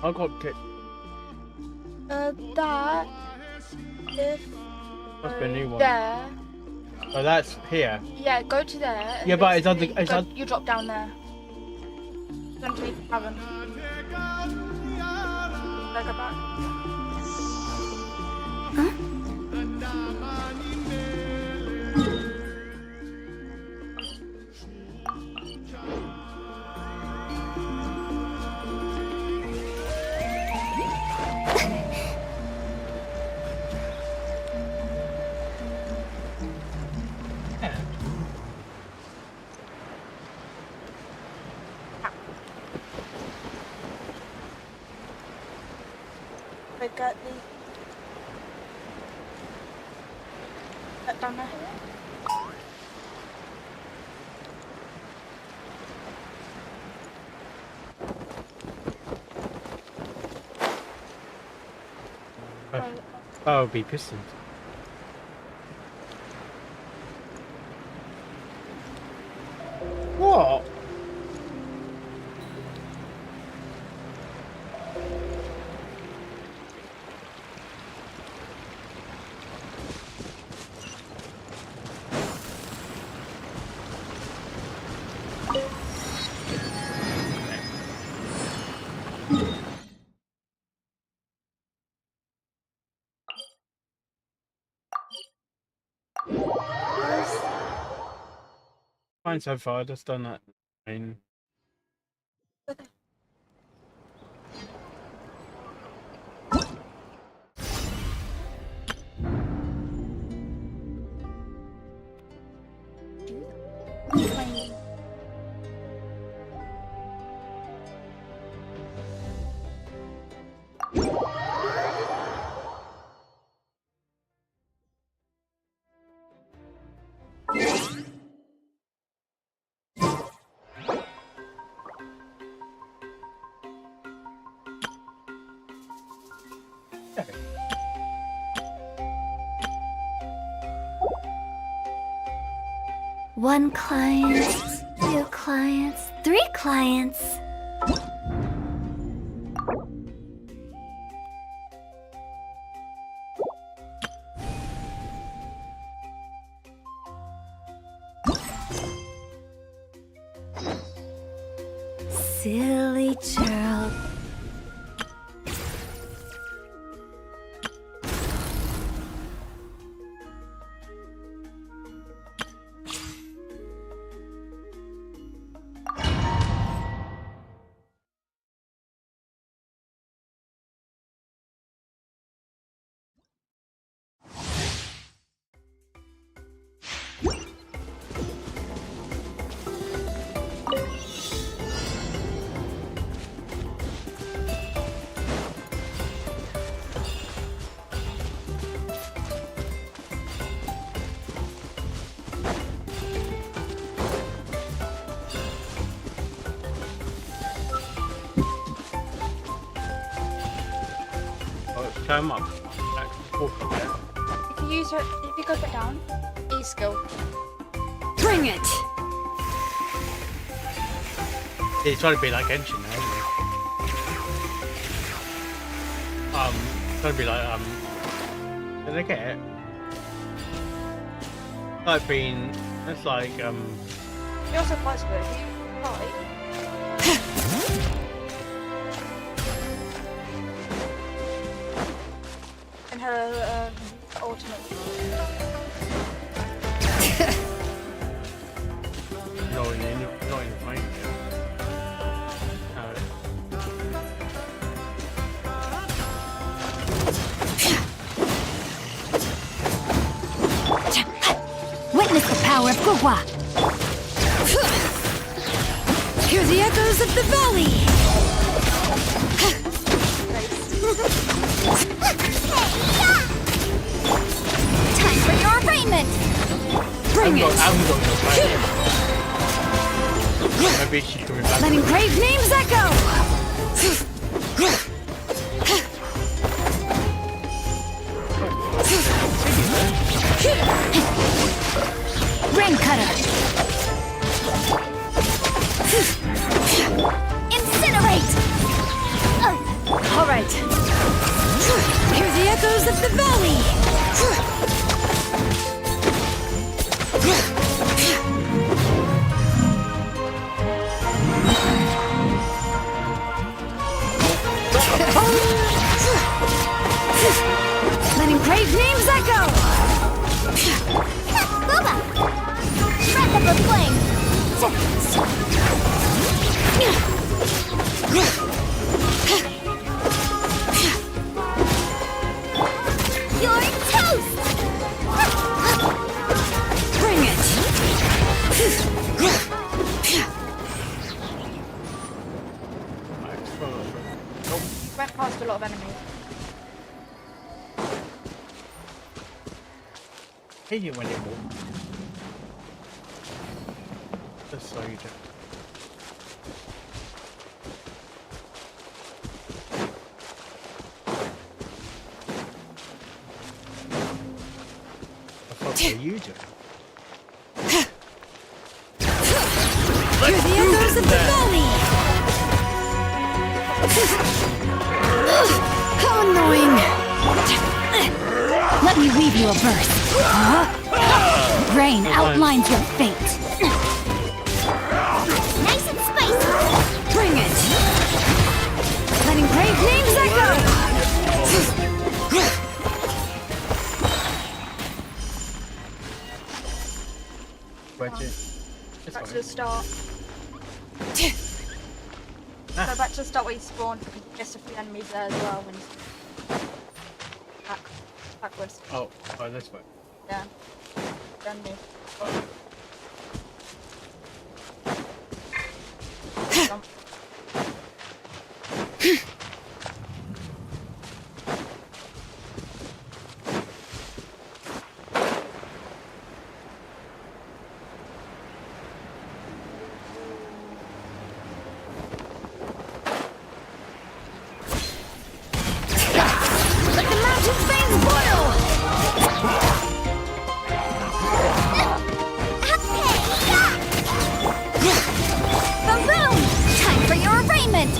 I got kicked. That Must be a new one. There. Oh, that's here. Yeah, go to there. and Yeah, but it's on the- basically it's go- on- You drop down there. Underneath the cavern. Go back. Get down there. Oh, be pistons. What? Fine so far, just done that. I mean, One client, 2 clients, 3 clients. Silly Gerald. come up. Walk up there. If you use it, if you go back down, E skill. Bring it! He's trying to be like Genshin now, isn't he? Trying to be like, did I get it? Like being, it's like, He also fights with it. If you fight. In her, ultimate. not in the fight. Witness the power of Gugwa! Hear the echoes of the valley! Time for your arraignment! Bring it! Maybe she can be back. Letting grave names echo! Rain cutter! Incinerate! Alright. Hear the echoes of the valley! Letting brave names echo! Booba! Breath of the flame! You're toast! Bring it! Went past a lot of enemies. hate it when it walks. Just so you don't. What are you doing? You're the echoes of the valley! How annoying! Let me weave you a verse. Rain outlines your fate. Nice and spicy! Bring it! Letting brave names echo! Back to the start. So back to the start where you spawned, just a few enemies there as well when you backwards. Oh, this way. Yeah. Done me. Jump. Let the mountain veins boil! Balloon! Time for your arraignment!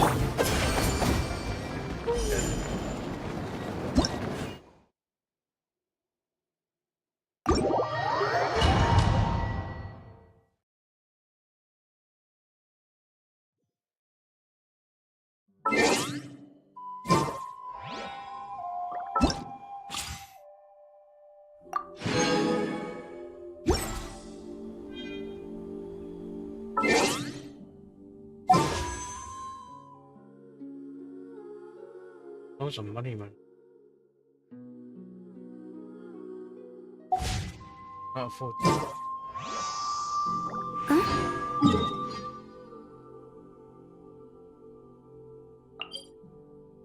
Those are money, man. Can't afford that.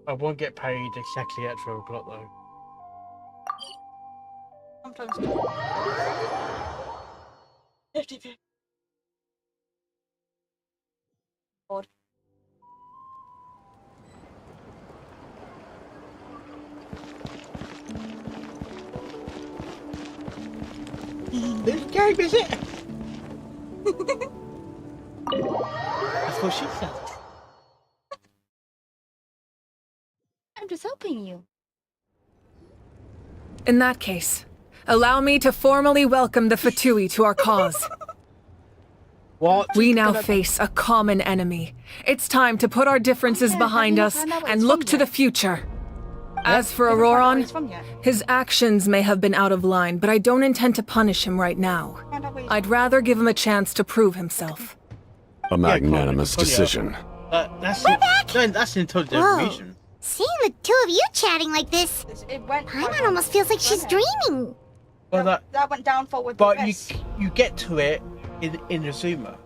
I won't get paid exactly at 12 o'clock though. Sometimes. 50. Odd. This game, is it? That's what she said. I'm just helping you. In that case, allow me to formally welcome the Fatui to our cause. What? We now face a common enemy. It's time to put our differences behind us and look to the future. As for Auroron, his actions may have been out of line, but I don't intend to punish him right now. I'd rather give him a chance to prove himself. A magnanimous decision. That's an intelligent Whoa. reason. Seeing the two of you chatting like this, Paimon almost feels like she's dreaming. Well, That went down forward. but you get to it in Azuma.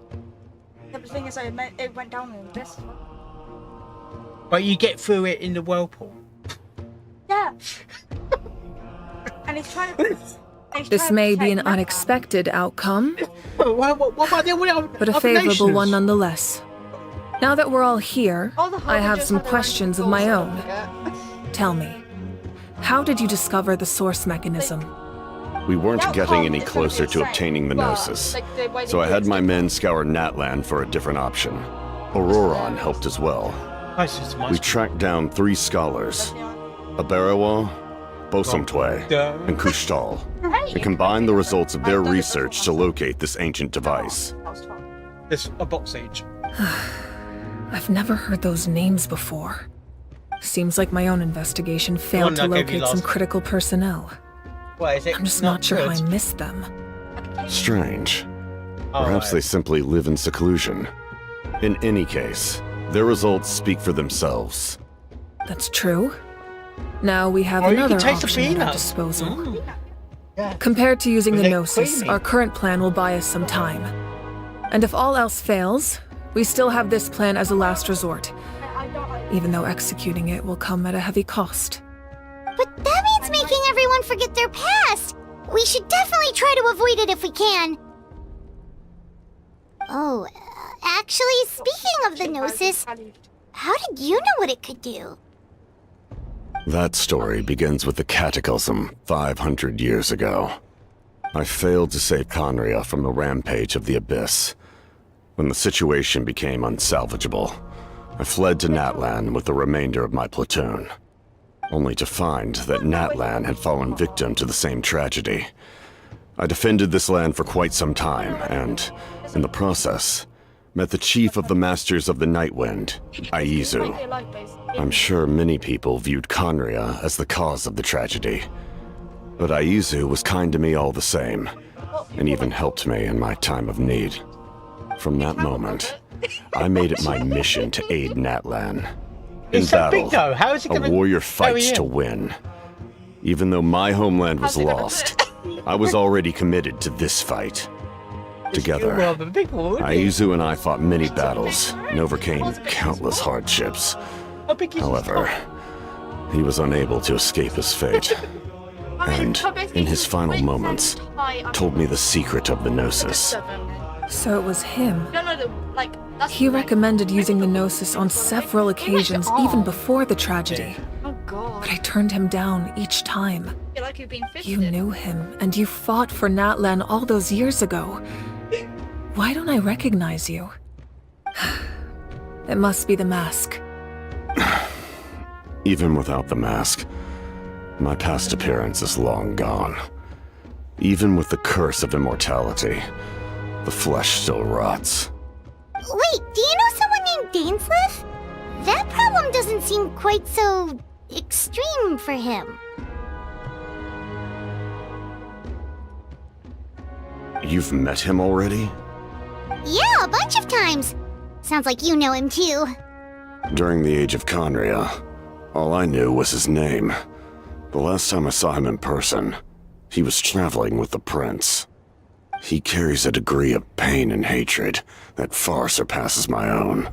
The thing is, it went down in this. But you get through it in the whirlpool. Yeah. And he's trying to. This may be an unexpected outcome, What about the but a other favorable nations? one nonetheless. Now that we're all here, I have some questions of my own. Tell me, how did you discover the source mechanism? We weren't getting any closer to obtaining the Gnosis, so I had my men scour Natlan for a different option. Auroron helped as well. We tracked down 3 scholars, a Barawa, Bosamtwe, and Kushtal, and combined the results of their research to locate this ancient device. This a box each. I've never heard those names before. Seems like my own investigation failed to One that gave you locate some last- critical personnel. What is it? I'm just not sure how I good? missed them. Strange. Oh, Perhaps right. they simply live in seclusion. In any case, their results speak for themselves. That's true. Now we have Or you can another taste the option at our peanuts. disposal. Yeah. Compared to using Was the it Gnosis, creamy? our current plan will buy us some time. And if all else fails, we still have this plan as a last resort, even though executing it will come at a heavy cost. But that means making everyone forget their past. We should definitely try to avoid it if we can. Oh, actually, speaking of the Gnosis, how did you know what it could do? That story begins with the Cataclysm 500 years ago. I failed to save Conria from the rampage of the Abyss. When the situation became unsalvageable, I fled to Natlan with the remainder of my platoon, only to find that Natlan had fallen victim to the same tragedy. I defended this land for quite some time, and, in the process, met the chief of the Masters of the Nightwind, Aizu. I'm sure many people viewed Conria as the cause of the tragedy, but Aizu was kind to me all the same, and even helped me in my time of need. From that moment, I made it my mission to aid Natlan. In It's so battle, big though. How is he a gonna warrior carry fights him? to win. Even though my homeland was lost, I was already committed to this fight. Together, Well, the big one, wouldn't it? Aizu and I fought many battles and overcame countless hardships. How big is However, he was unable to escape his fate, and, in his final moments, told me the secret of the Gnosis. So it was him. No, like, that's He recommended using the Gnosis on several occasions, even before the tragedy. Oh god. But I turned him down each time. I feel like you've been fisted. You knew him, and you fought for Natlan all those years ago. Why don't I recognize you? It must be the mask. Even without the mask, my past appearance is long gone. Even with the curse of immortality, the flesh still rots. Wait, do you know someone named Dainsleif? That problem doesn't seem quite so extreme for him. You've met him already? Yeah, a bunch of times. Sounds like you know him too. During the age of Conria, all I knew was his name. The last time I saw him in person, he was traveling with the prince. He carries a degree of pain and hatred that far surpasses my own.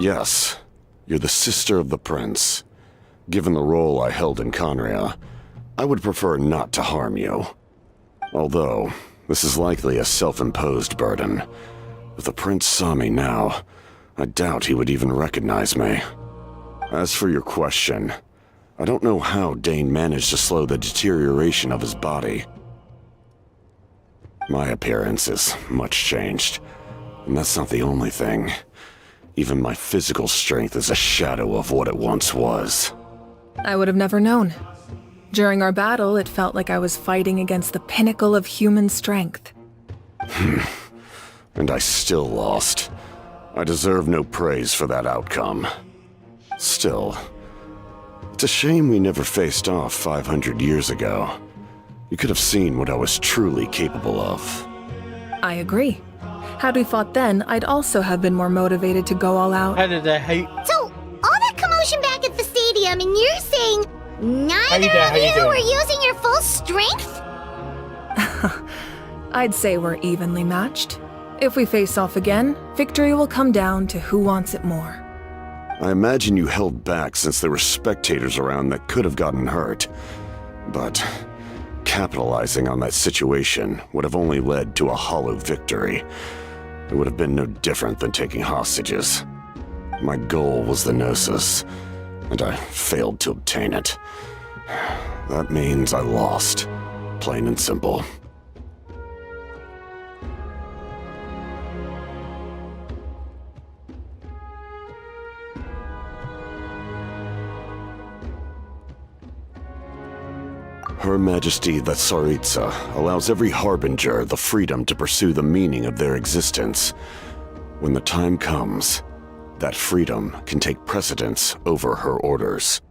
Yes, you're the sister of the prince. Given the role I held in Conria, I would prefer not to harm you. Although, this is likely a self-imposed burden. If the prince saw me now, I doubt he would even recognize me. As for your question, I don't know how Dane managed to slow the deterioration of his body. My appearance is much changed, and that's not the only thing. Even my physical strength is a shadow of what it once was. I would have never known. During our battle, it felt like I was fighting against the pinnacle of human strength. And I still lost. I deserve no praise for that outcome. Still, it's a shame we never faced off 500 years ago. You could have seen what I was truly capable of. I agree. Had we fought then, I'd also have been more motivated to go all out. How did they hate? So, all that commotion back at the stadium, and you're saying neither there? of How you you doing? were using your full strength? I'd say we're evenly matched. If we face off again, victory will come down to who wants it more. I imagine you held back since there were spectators around that could have gotten hurt. But capitalizing on that situation would have only led to a hollow victory. It would have been no different than taking hostages. My goal was the Gnosis, and I failed to obtain it. That means I lost, plain and simple. Her Majesty the Tsaritsa allows every harbinger the freedom to pursue the meaning of their existence. When the time comes, that freedom can take precedence over her orders.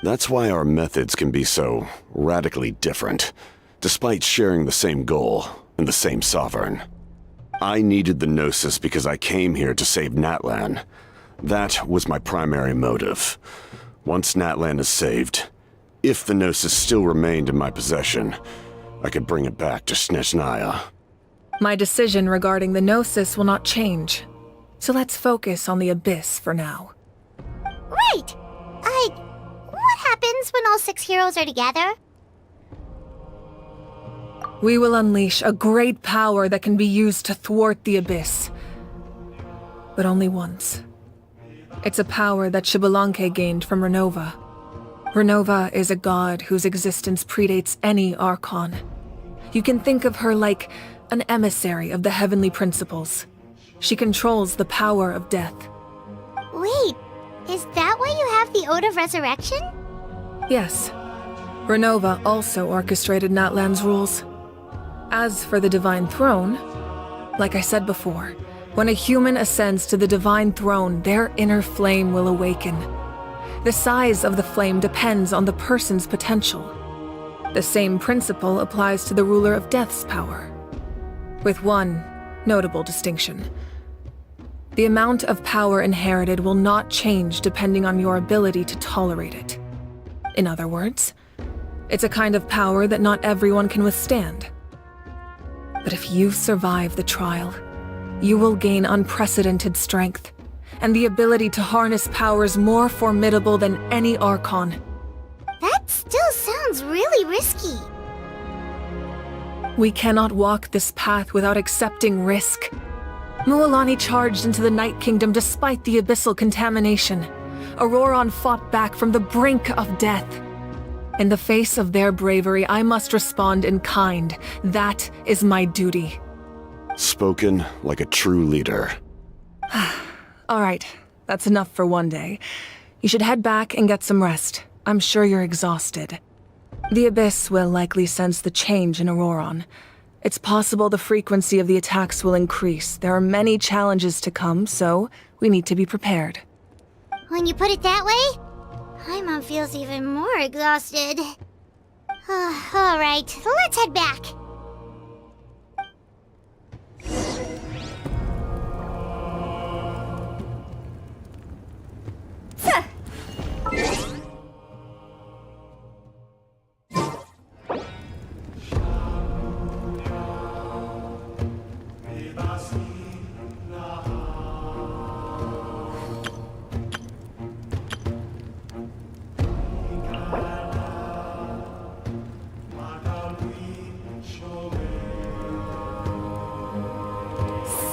That's why our methods can be so radically different, despite sharing the same goal and the same sovereign. I needed the Gnosis because I came here to save Natlan. That was my primary motive. Once Natlan is saved, if the Gnosis still remained in my possession, I could bring it back to Snezhnaya. My decision regarding the Gnosis will not change. So let's focus on the Abyss for now. Right! What happens when all 6 heroes are together? We will unleash a great power that can be used to thwart the Abyss. But only once. It's a power that Xbalanque gained from Renova. Renova is a god whose existence predates any Archon. You can think of her like an emissary of the heavenly principles. She controls the power of death. Wait, is that why you have the Ode of Resurrection? Yes. Renova also orchestrated Natlan's rules. As for the Divine Throne, like I said before, when a human ascends to the Divine Throne, their inner flame will awaken. The size of the flame depends on the person's potential. The same principle applies to the ruler of Death's power, with one notable distinction. The amount of power inherited will not change depending on your ability to tolerate it. In other words, it's a kind of power that not everyone can withstand. But if you survive the trial, you will gain unprecedented strength, and the ability to harness powers more formidable than any Archon. That still sounds really risky. We cannot walk this path without accepting risk. Mualani charged into the Night Kingdom despite the abyssal contamination. Auroron fought back from the brink of death. In the face of their bravery, I must respond in kind. That is my duty. Spoken like a true leader. All right, that's enough for one day. You should head back and get some rest. I'm sure you're exhausted. The Abyss will likely sense the change in Auroron. It's possible the frequency of the attacks will increase. There are many challenges to come, so we need to be prepared. When you put it that way, Paimon feels even more exhausted. All right, let's head back.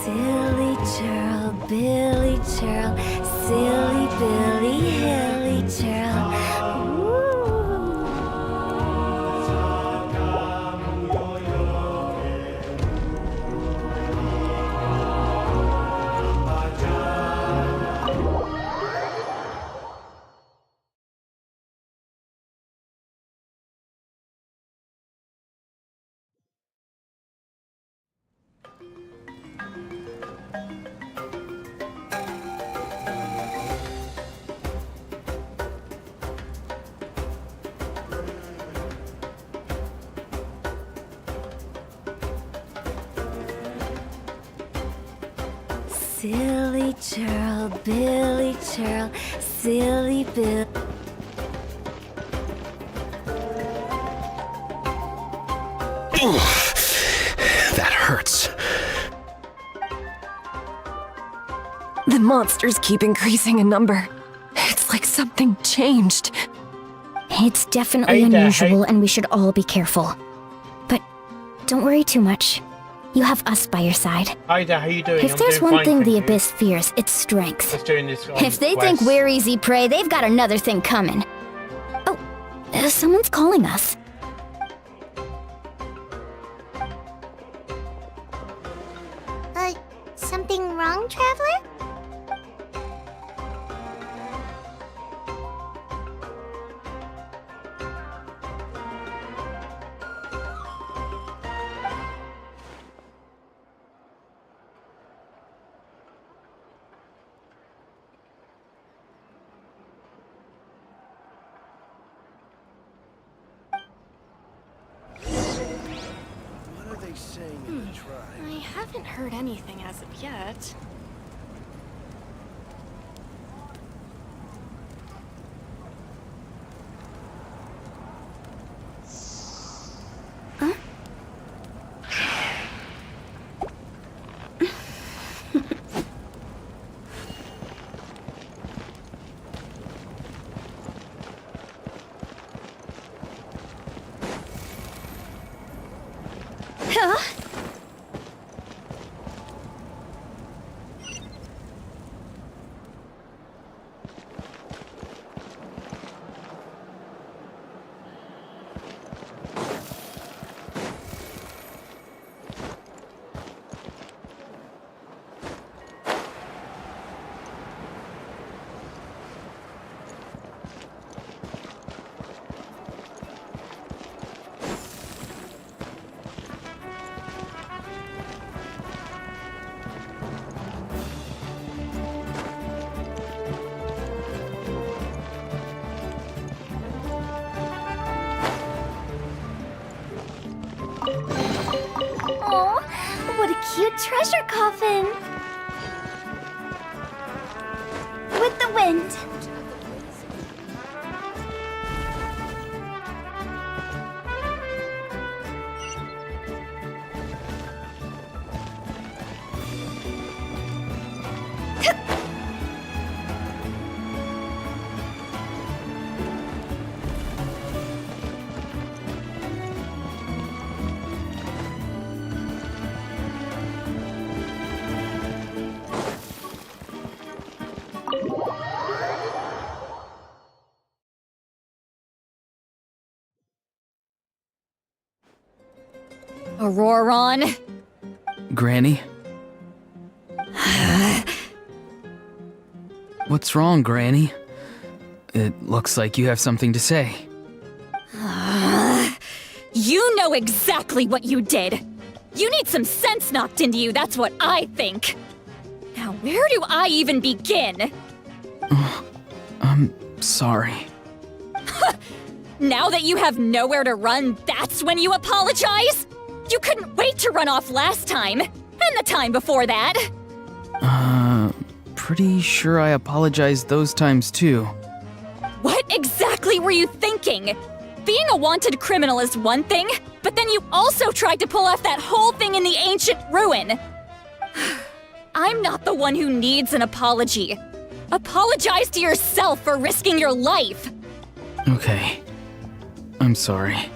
Silly churl, Billy churl, silly Billy, hilly churl. Silly churl, Billy churl, silly Bill. That hurts. The monsters keep increasing in number. It's like something changed. It's definitely Hey there, unusual, hey. and we should all be careful. But don't worry too much. You have us by your side. Hi there, how you doing? If I'm there's doing one fine, thing thank the you. Abyss fears, it's strength. Just doing this If they think we're easy prey, they've got another thing coming. Oh, someone's calling us. Something wrong, Traveler? I haven't heard anything as of yet. Oh, what a cute treasure coffin! With the wind. Auroron? Granny? What's wrong, Granny? It looks like you have something to say. You know exactly what you did. You need some sense knocked into you, that's what I think. Now, where do I even begin? I'm sorry. Now that you have nowhere to run, that's when you apologize? You couldn't wait to run off last time, and the time before that. Pretty sure I apologized those times too. What exactly were you thinking? Being a wanted criminal is one thing, but then you also tried to pull off that whole thing in the ancient ruin. I'm not the one who needs an apology. Apologize to yourself for risking your life. Okay. I'm sorry.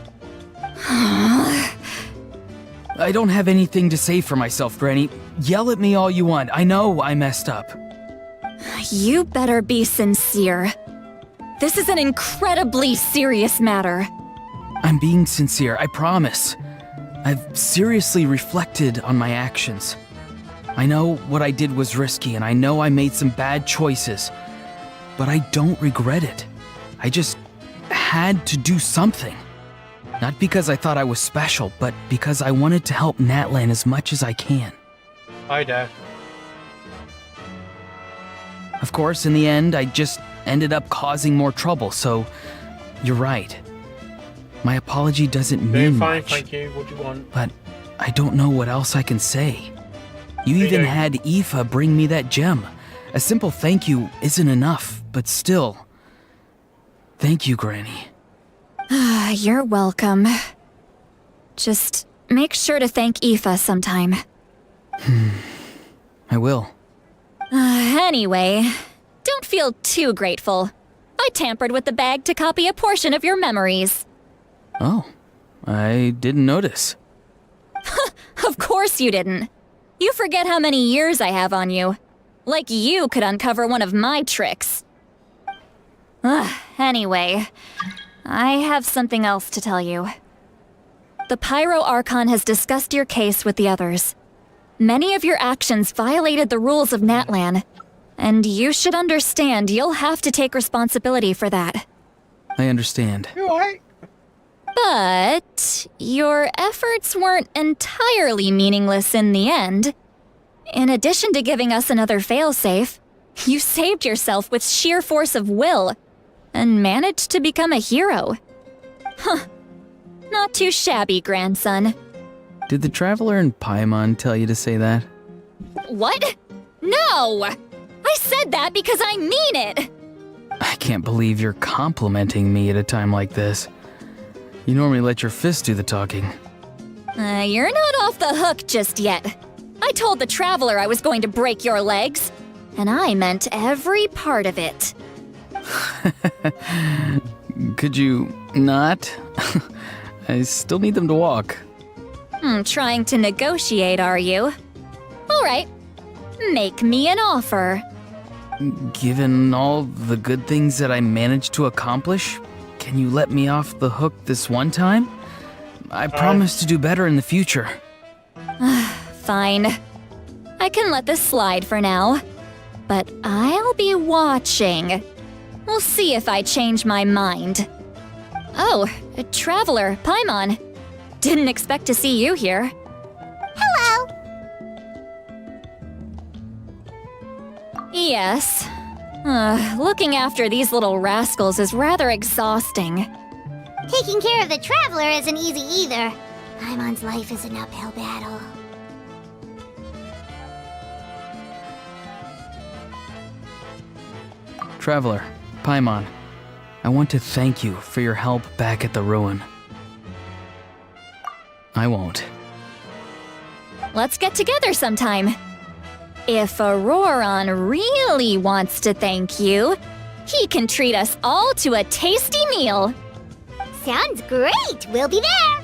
I don't have anything to say for myself, Granny. Yell at me all you want. I know I messed up. You better be sincere. This is an incredibly serious matter. I'm being sincere, I promise. I've seriously reflected on my actions. I know what I did was risky, and I know I made some bad choices. But I don't regret it. I just had to do something. Not because I thought I was special, but because I wanted to help Natlan as much as I can. Hi there. Of course, in the end, I just ended up causing more trouble, so you're right. My apology doesn't mean fine, much. thank you. What do you want? But I don't know what else I can say. You even had Aoife bring me that gem. A simple thank you isn't enough, but still. Thank you, Granny. You're welcome. Just make sure to thank Aoife sometime. I will. Anyway, don't feel too grateful. I tampered with the bag to copy a portion of your memories. Oh, I didn't notice. Of course you didn't. You forget how many years I have on you. Like you could uncover one of my tricks. Anyway, I have something else to tell you. The Pyro Archon has discussed your case with the others. Many of your actions violated the rules of Natlan, and you should understand you'll have to take responsibility for that. I understand. You alright? But your efforts weren't entirely meaningless in the end. In addition to giving us another failsafe, you saved yourself with sheer force of will and managed to become a hero. Huh. Not too shabby, grandson. Did the Traveler and Paimon tell you to say that? What? No! I said that because I mean it! I can't believe you're complimenting me at a time like this. You normally let your fists do the talking. You're not off the hook just yet. I told the Traveler I was going to break your legs, and I meant every part of it. Could you not? I still need them to walk. Trying to negotiate, are you? All right. Make me an offer. Given all the good things that I managed to accomplish, can you let me off the hook this one time? I promise to do better in the future. Fine. I can let this slide for now. But I'll be watching. We'll see if I change my mind. Oh, Traveler, Paimon. Didn't expect to see you here. Hello! Yes. Looking after these little rascals is rather exhausting. Taking care of the Traveler isn't easy either. Paimon's life is an uphill battle. Traveler, Paimon, I want to thank you for your help back at the ruin. I won't. Let's get together sometime. If Auroron really wants to thank you, he can treat us all to a tasty meal. Sounds great! We'll be there!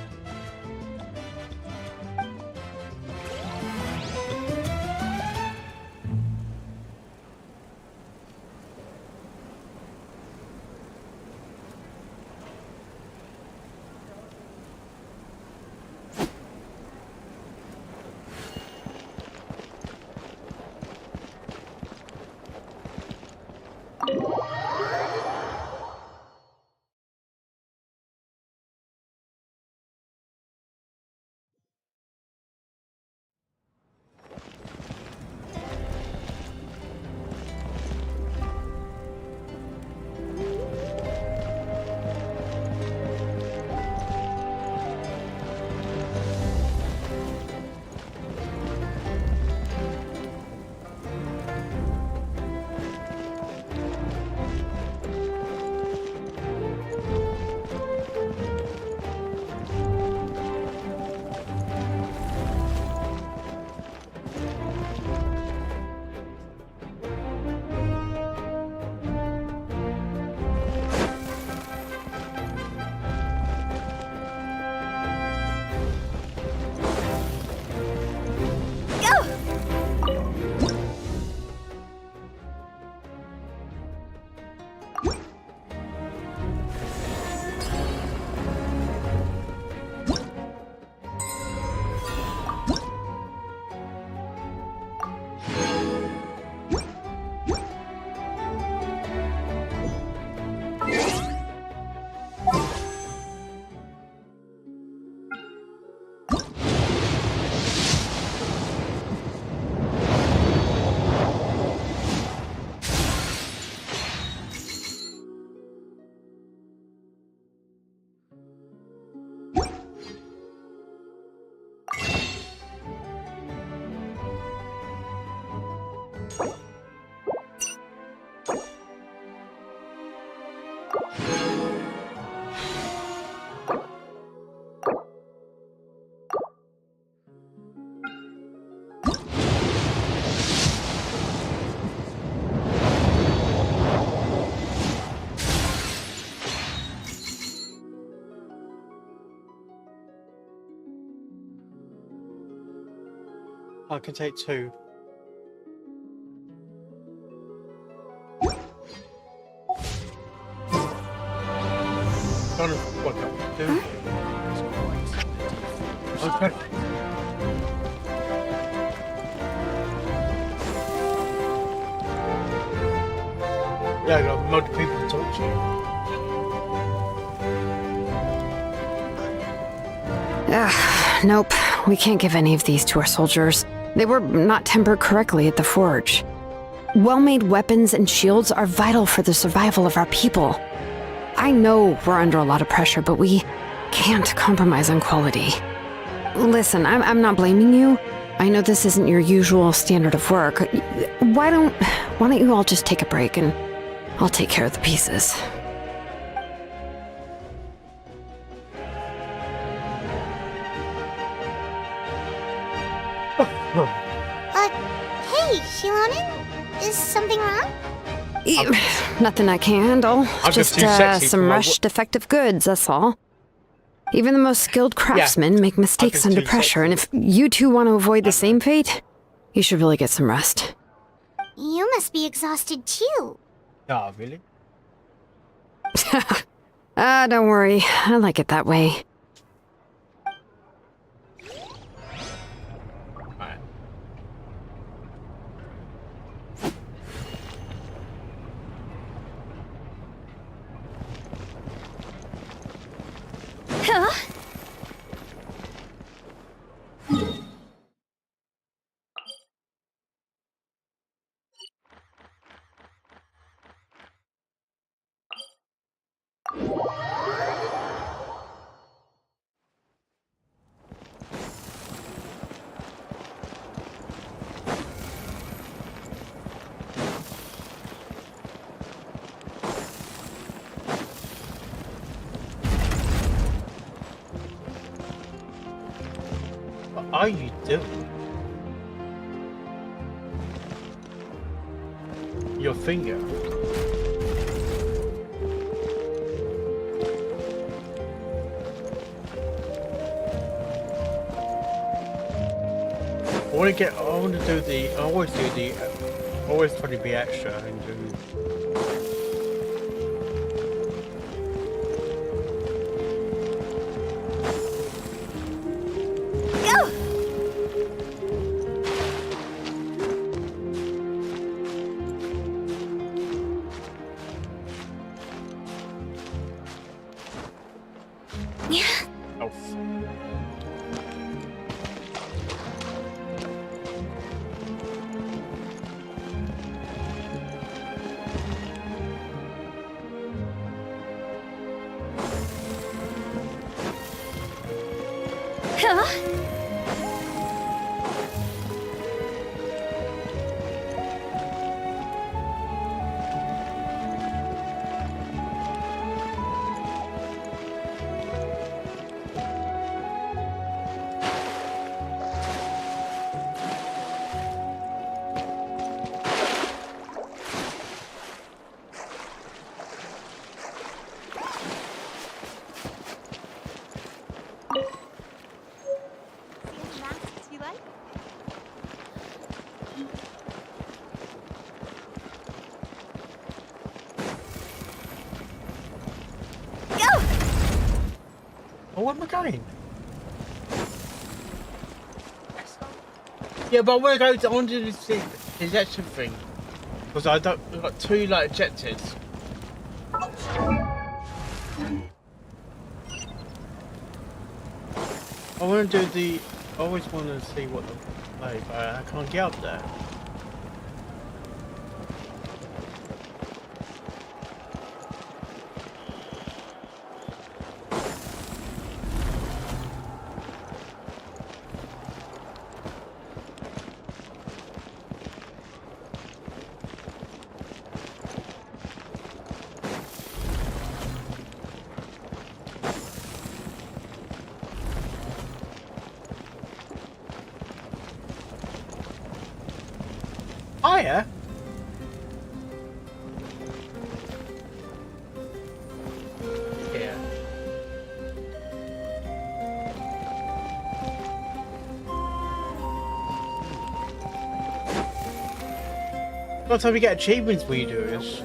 I can take 2. Kind of work out 2. Okay. Yeah, I got multiple people to talk to. Nope. We can't give any of these to our soldiers. They were not tempered correctly at the forge. Well-made weapons and shields are vital for the survival of our people. I know we're under a lot of pressure, but we can't compromise on quality. Listen, I'm not blaming you. I know this isn't your usual standard of work. Why don't you all just take a break and I'll take care of the pieces. Hey, Shilonen? Is something wrong? Nothing I can handle. I'm Just too sexy some for my rushed defective goods, that's all. Even the most skilled craftsmen make mistakes under pressure, and if you two want to avoid the same fate, you should really get some rest. You must be exhausted too. Oh, really? Don't worry. I like it that way. Huh? What are you doing? Your finger. I want to do the, I always try to be extra and do. Oh. Huh? You like? Oh, where am I going? Yeah, but I want to go onto this thing, this extra thing, because I've got two like objectives. I want to do the. I always want to see what the play, but I can't get up there. Hiya. Yeah. That's how we get achievements when you do this.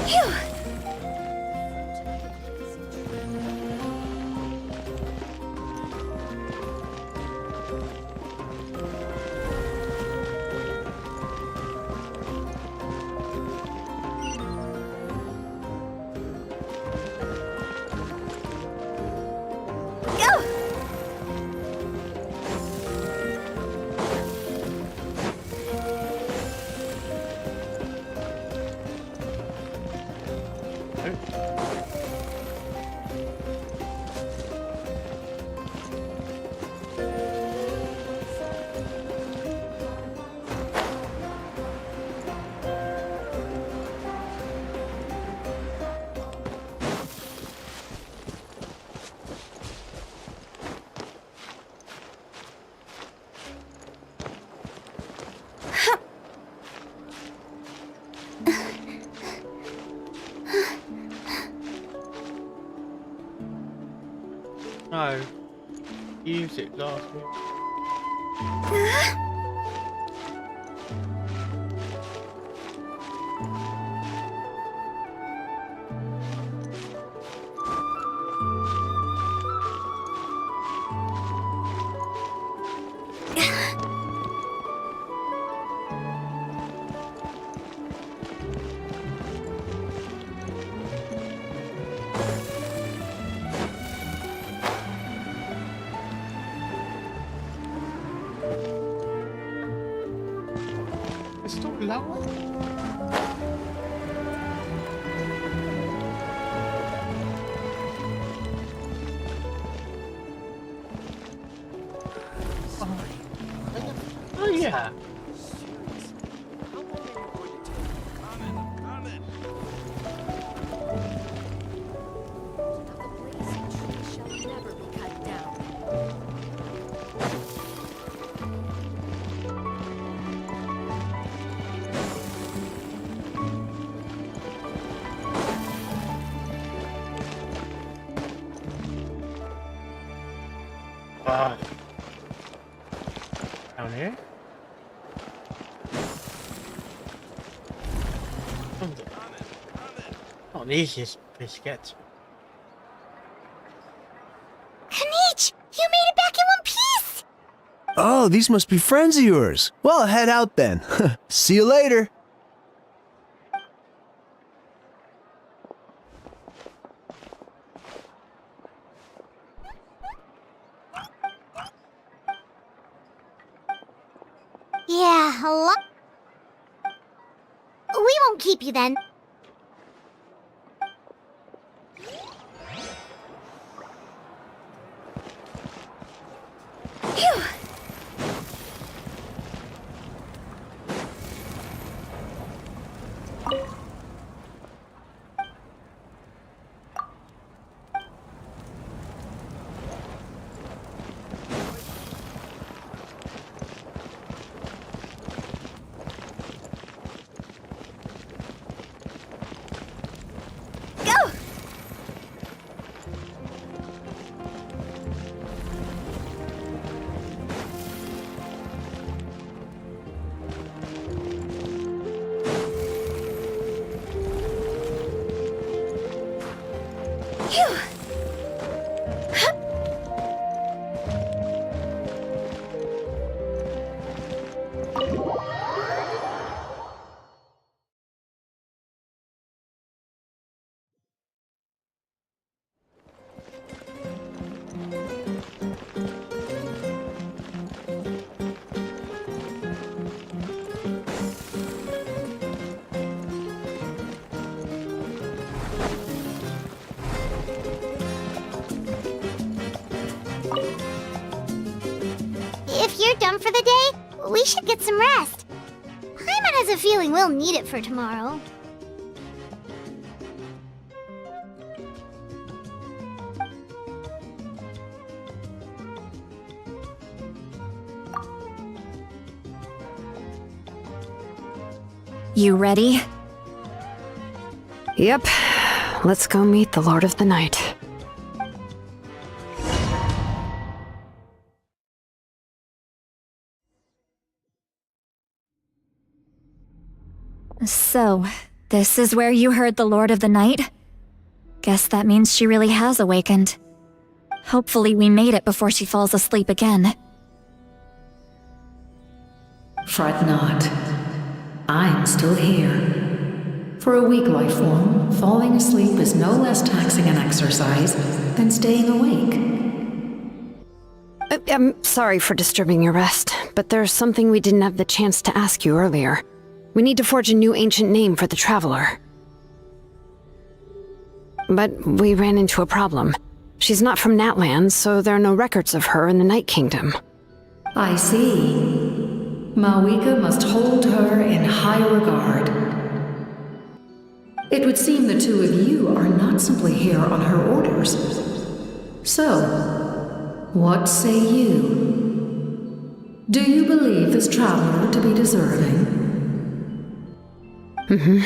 Phew! No. Used it last week. It's still lower. Oh yeah. Down here? Not the easiest place to get to. Kanich! You made it back in one piece! Oh, these must be friends of yours. Well, head out then. See you later. Yeah, hello? We won't keep you then. Phew! Go! Phew! Huh. If you're done for the day, we should get some rest. Paimon has a feeling we'll need it for tomorrow. You ready? Yep. Let's go meet the Lord of the Night. So, this is where you heard the Lord of the Night? Guess that means she really has awakened. Hopefully we made it before she falls asleep again. Fret not. I'm still here. For a weak life form, falling asleep is no less taxing an exercise than staying awake. I'm sorry for disturbing your rest, but there's something we didn't have the chance to ask you earlier. We need to forge a new ancient name for the Traveler. But we ran into a problem. She's not from Natlan, so there are no records of her in the Night Kingdom. I see. Mawika must hold her in high regard. It would seem the two of you are not simply here on her orders. So, what say you? Do you believe this traveler to be deserving? Mm-hmm.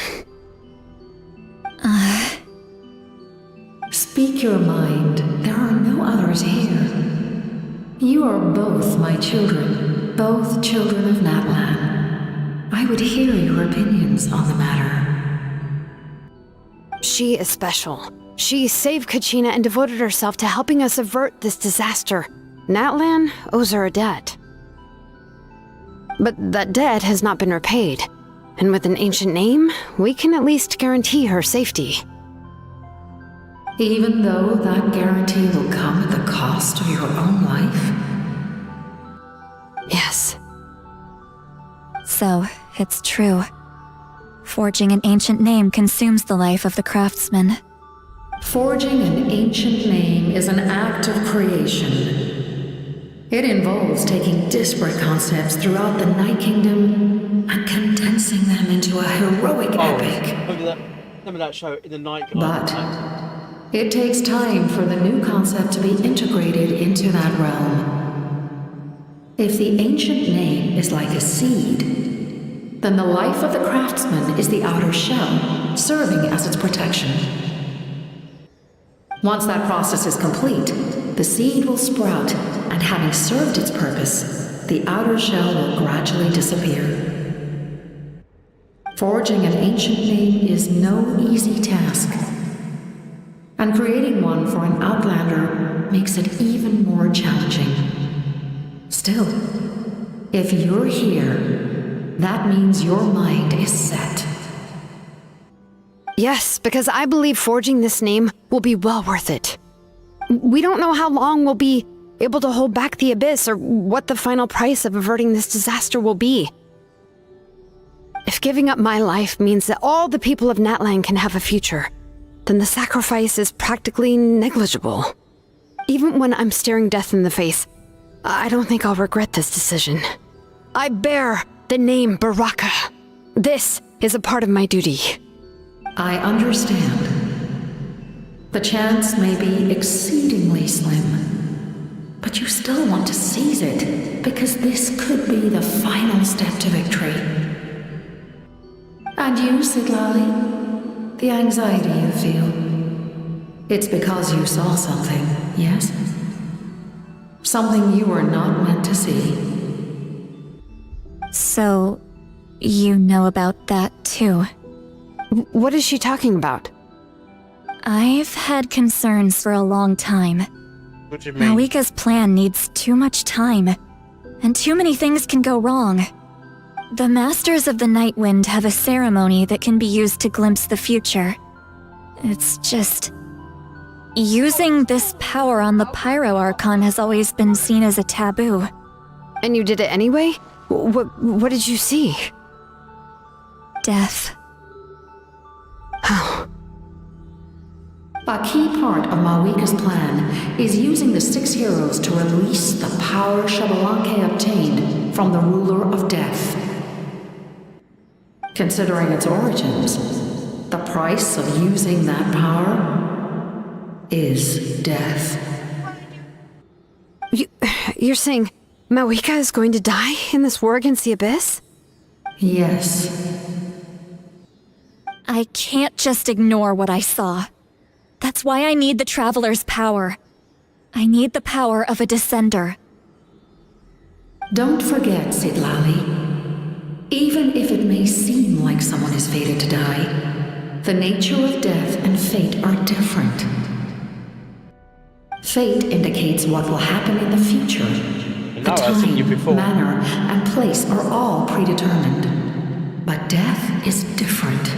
Speak your mind, there are no others here. You are both my children, both children of Natlan. I would hear your opinions on the matter. She is special. She saved Kachina and devoted herself to helping us avert this disaster. Natlan owes her a debt. But that debt has not been repaid. And with an ancient name, we can at least guarantee her safety. Even though that guarantee will come at the cost of your own life? Yes. So, it's true. Forging an ancient name consumes the life of the craftsman. Forging an ancient name is an act of creation. It involves taking disparate concepts throughout the Night Kingdom and condensing them into a heroic epic. Remember that show in the night. But it takes time for the new concept to be integrated into that realm. If the ancient name is like a seed, then the life of the craftsman is the outer shell, serving as its protection. Once that process is complete, the seed will sprout, and having served its purpose, the outer shell will gradually disappear. Forging an ancient name is no easy task, and creating one for an outlander makes it even more challenging. Still, if you're here, that means your mind is set. Yes, because I believe forging this name will be well worth it. We don't know how long we'll be able to hold back the Abyss or what the final price of averting this disaster will be. If giving up my life means that all the people of Natlan can have a future, then the sacrifice is practically negligible. Even when I'm staring death in the face, I don't think I'll regret this decision. I bear the name Baraka. This is a part of my duty. I understand. The chance may be exceedingly slim, but you still want to seize it because this could be the final step to victory. And you, Sidlali, the anxiety you feel, it's because you saw something, yes? Something you were not meant to see. So, you know about that too. What is she talking about? I've had concerns for a long time. What do you mean? Mawika's plan needs too much time, and too many things can go wrong. The Masters of the Night Wind have a ceremony that can be used to glimpse the future. It's just... using this power on the Pyro Archon has always been seen as a taboo. And you did it anyway? What did you see? Death. How? A key part of Mawika's plan is using the 6 heroes to release the power Xbalanque obtained from the Ruler of Death. Considering its origins, the price of using that power is death. You're saying Mawika is going to die in this war against the Abyss? Yes. I can't just ignore what I saw. That's why I need the Traveler's power. I need the power of a Descender. Don't forget, Sidlali. Even if it may seem like someone is fated to die, the nature of death and fate are different. Fate indicates what will happen in the future. The time, manner, and place are all predetermined. But death is different.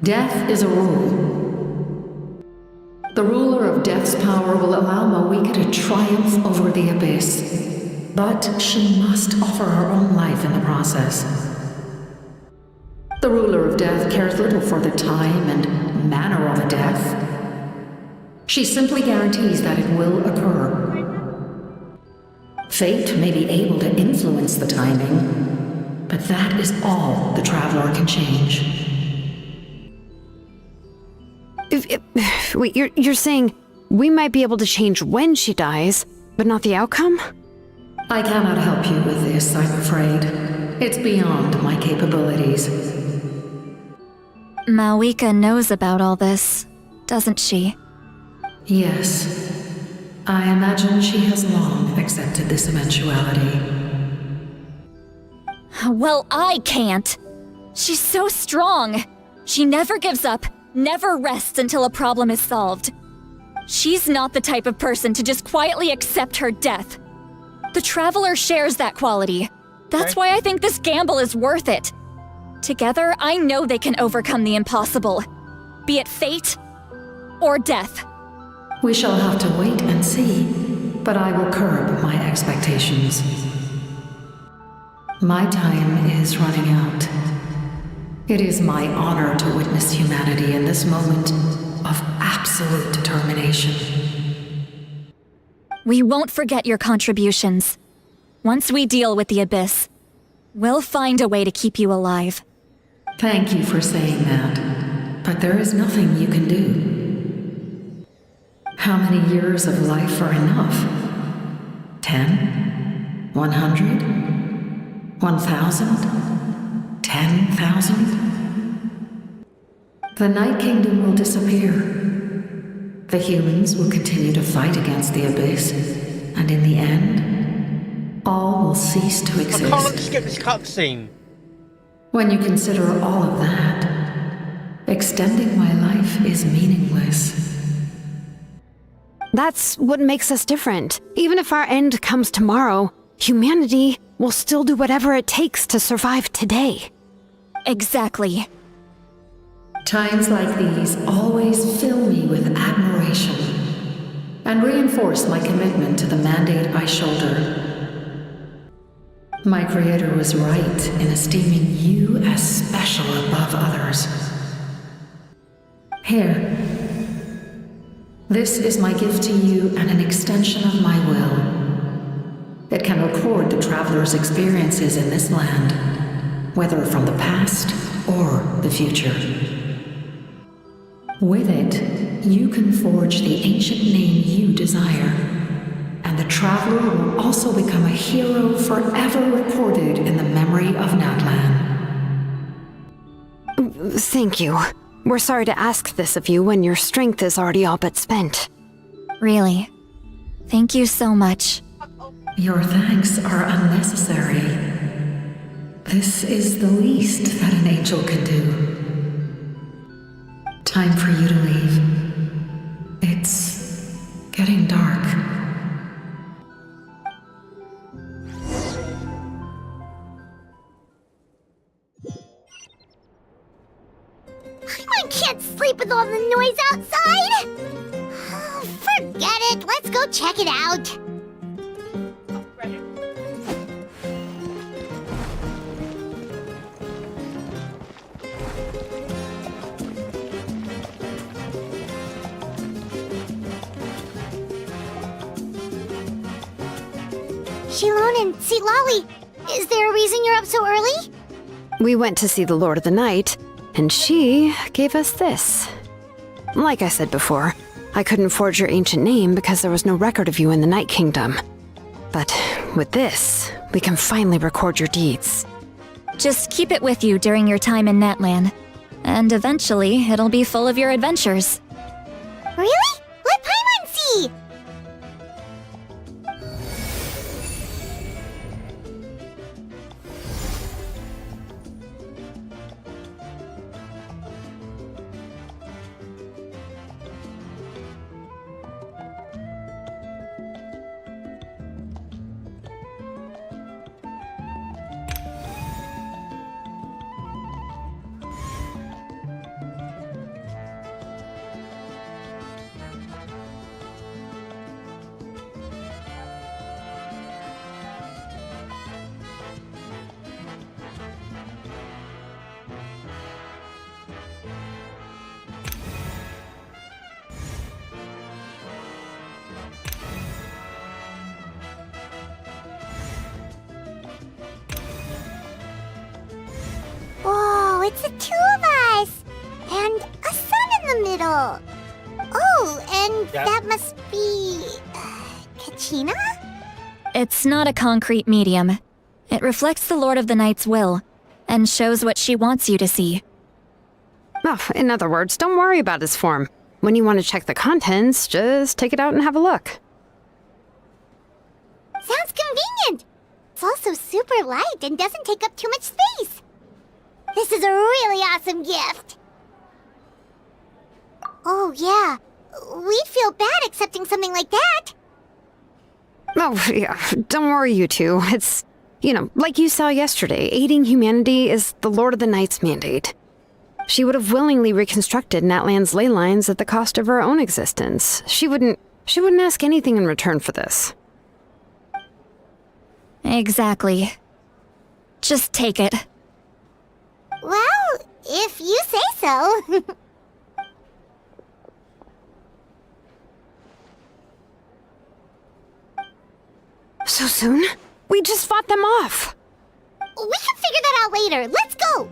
Death is a rule. The ruler of Death's power will allow Mawika to triumph over the Abyss. But she must offer her own life in the process. The ruler of Death cares little for the time and manner of a death. She simply guarantees that it will occur. Fate may be able to influence the timing, but that is all the Traveler can change. Wait, you're saying we might be able to change when she dies, but not the outcome? I cannot help you with this, I'm afraid. It's beyond my capabilities. Mawika knows about all this, doesn't she? Yes. I imagine she has long accepted this eventuality. Well, I can't. She's so strong. She never gives up, never rests until a problem is solved. She's not the type of person to just quietly accept her death. The Traveler shares that quality. That's why I think this gamble is worth it. Together, I know they can overcome the impossible. Be it fate or death. We shall have to wait and see, but I will curb my expectations. My time is running out. It is my honor to witness humanity in this moment of absolute determination. We won't forget your contributions. Once we deal with the Abyss, we'll find a way to keep you alive. Thank you for saying that, but there is nothing you can do. How many years of life are enough? 10? 100? 1,000? 10,000? The Night Kingdom will disappear. The humans will continue to fight against the Abyss, and in the end, all will cease to exist. I can't skip this cutscene. When you consider all of that, extending my life is meaningless. That's what makes us different. Even if our end comes tomorrow, humanity will still do whatever it takes to survive today. Exactly. Times like these always fill me with admiration and reinforce my commitment to the mandate I shoulder. My Creator was right in esteeming you as special above others. Here. This is my gift to you and an extension of my will. It can record the Traveler's experiences in this land, whether from the past or the future. With it, you can forge the ancient name you desire, and the Traveler will also become a hero forever recorded in the memory of Natlan. Thank you. We're sorry to ask this of you when your strength is already all but spent. Really. Thank you so much. Your thanks are unnecessary. This is the least that an angel can do. Time for you to leave. It's getting dark. I can't sleep with all the noise outside! Oh, forget it, let's go check it out. Shilon and Lolly, is there a reason you're up so early? We went to see the Lord of the Night, and she gave us this. Like I said before, I couldn't forge your ancient name because there was no record of you in the Night Kingdom. But with this, we can finally record your deeds. Just keep it with you during your time in Natlan, and eventually it'll be full of your adventures. Really? Let Paimon see! Whoa, it's the two of us! And a sun in the middle! Oh, and that must be... Kachina? It's not a concrete medium. It reflects the Lord of the Night's will, and shows what she wants you to see. Oh, in other words, don't worry about his form. When you want to check the contents, just take it out and have a look. Sounds convenient. It's also super light and doesn't take up too much space. This is a really awesome gift. Oh, yeah. We'd feel bad accepting something like that. Oh, yeah. Don't worry, you two. It's, like you saw yesterday, aiding humanity is the Lord of the Night's mandate. She would have willingly reconstructed Natlan's ley lines at the cost of her own existence. She wouldn't ask anything in return for this. Exactly. Just take it. Well, if you say so. So soon? We just fought them off. We can figure that out later. Let's go!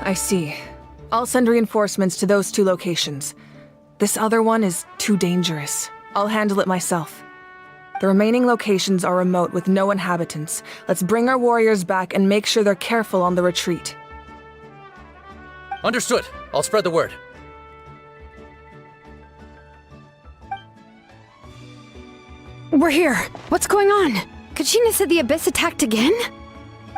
I see. I'll send reinforcements to those 2 locations. This other one is too dangerous. I'll handle it myself. The remaining locations are remote with no inhabitants. Let's bring our warriors back and make sure they're careful on the retreat. Understood. I'll spread the word. We're here. What's going on? Kachina said the Abyss attacked again?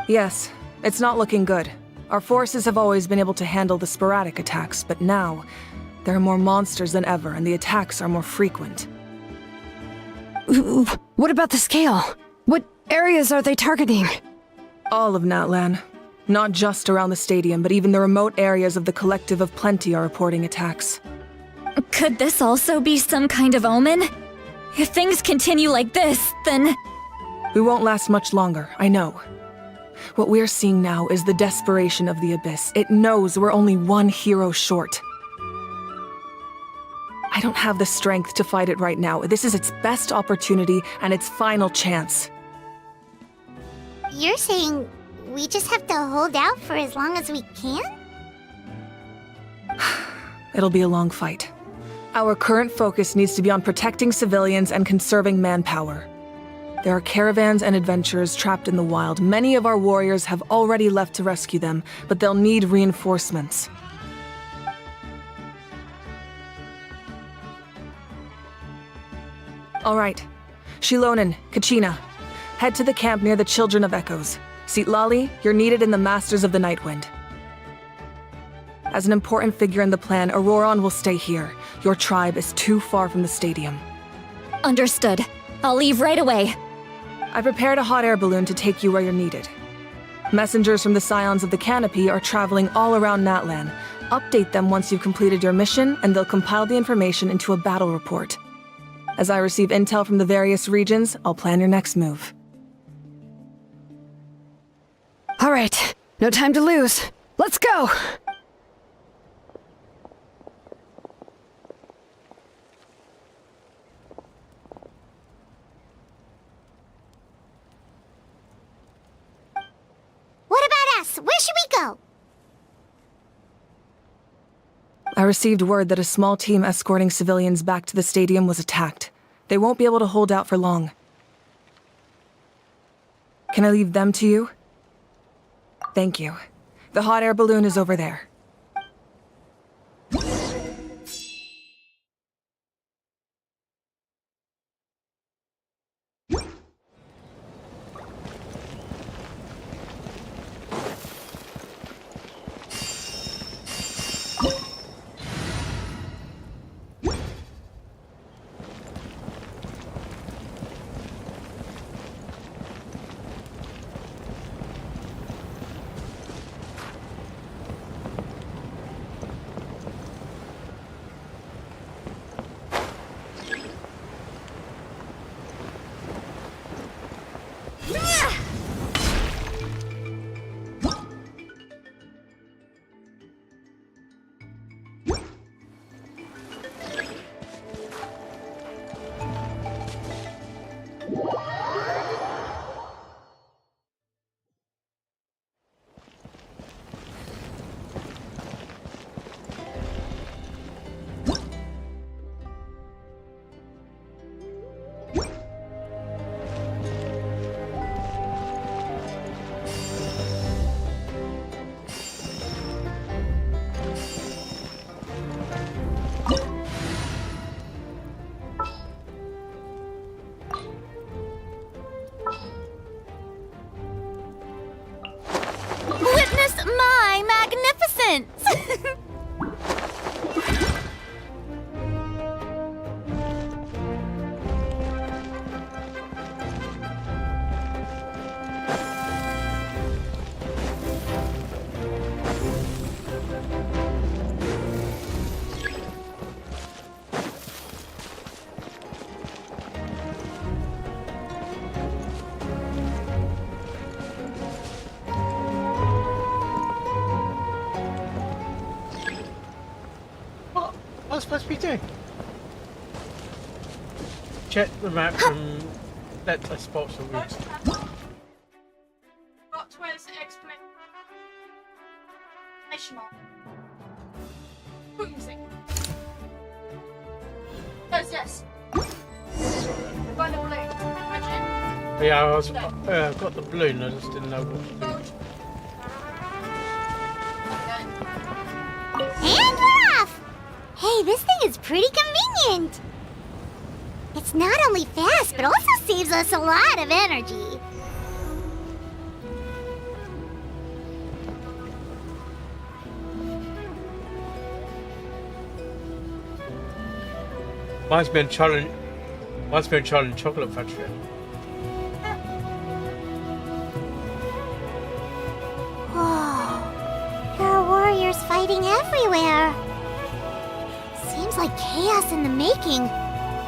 Yes, it's not looking good. Our forces have always been able to handle the sporadic attacks, but now, there are more monsters than ever, and the attacks are more frequent. What about the scale? What areas are they targeting? All of Natlan. Not just around the stadium, but even the remote areas of the Collective of Plenty are reporting attacks. Could this also be some kind of omen? If things continue like this, then... We won't last much longer, I know. What we're seeing now is the desperation of the Abyss. It knows we're only one hero short. I don't have the strength to fight it right now. This is its best opportunity and its final chance. You're saying we just have to hold out for as long as we can? It'll be a long fight. Our current focus needs to be on protecting civilians and conserving manpower. There are caravans and adventurers trapped in the wild. Many of our warriors have already left to rescue them, but they'll need reinforcements. All right. Shilonen, Kachina, head to the camp near the Children of Echoes. Citlali, you're needed in the Masters of the Nightwind. As an important figure in the plan, Auroron will stay here. Your tribe is too far from the stadium. Understood. I'll leave right away. I prepared a hot air balloon to take you where you're needed. Messengers from the Scions of the Canopy are traveling all around Natlan. Update them once you've completed your mission, and they'll compile the information into a battle report. As I receive intel from the various regions, I'll plan your next move. All right, no time to lose. Let's go! What about us? Where should we go? I received word that a small team escorting civilians back to the stadium was attacked. They won't be able to hold out for long. Can I leave them to you? Thank you. The hot air balloon is over there. sense! What am I supposed to be doing? Check the map from let us spot some routes. Got to where it's exclamation mark. What music? Yes. Find the blue. Imagine. Yeah, I was got the balloon. I just didn't know what to do. And we're off! Hey, this thing is pretty convenient. It's not only fast, but also saves us a lot of energy. Mine's been challenge chocolate factory. Whoa. There are warriors fighting everywhere. Seems like chaos in the making.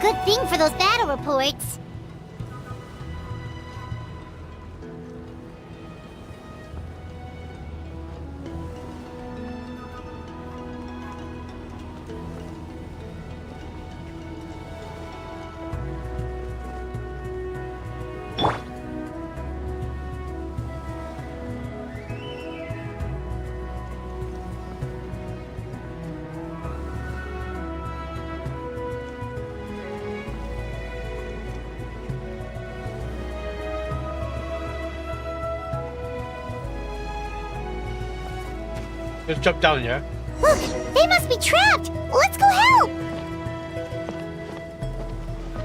Good thing for those battle reports. Just jump down, yeah? Look, they must be trapped. Let's go help.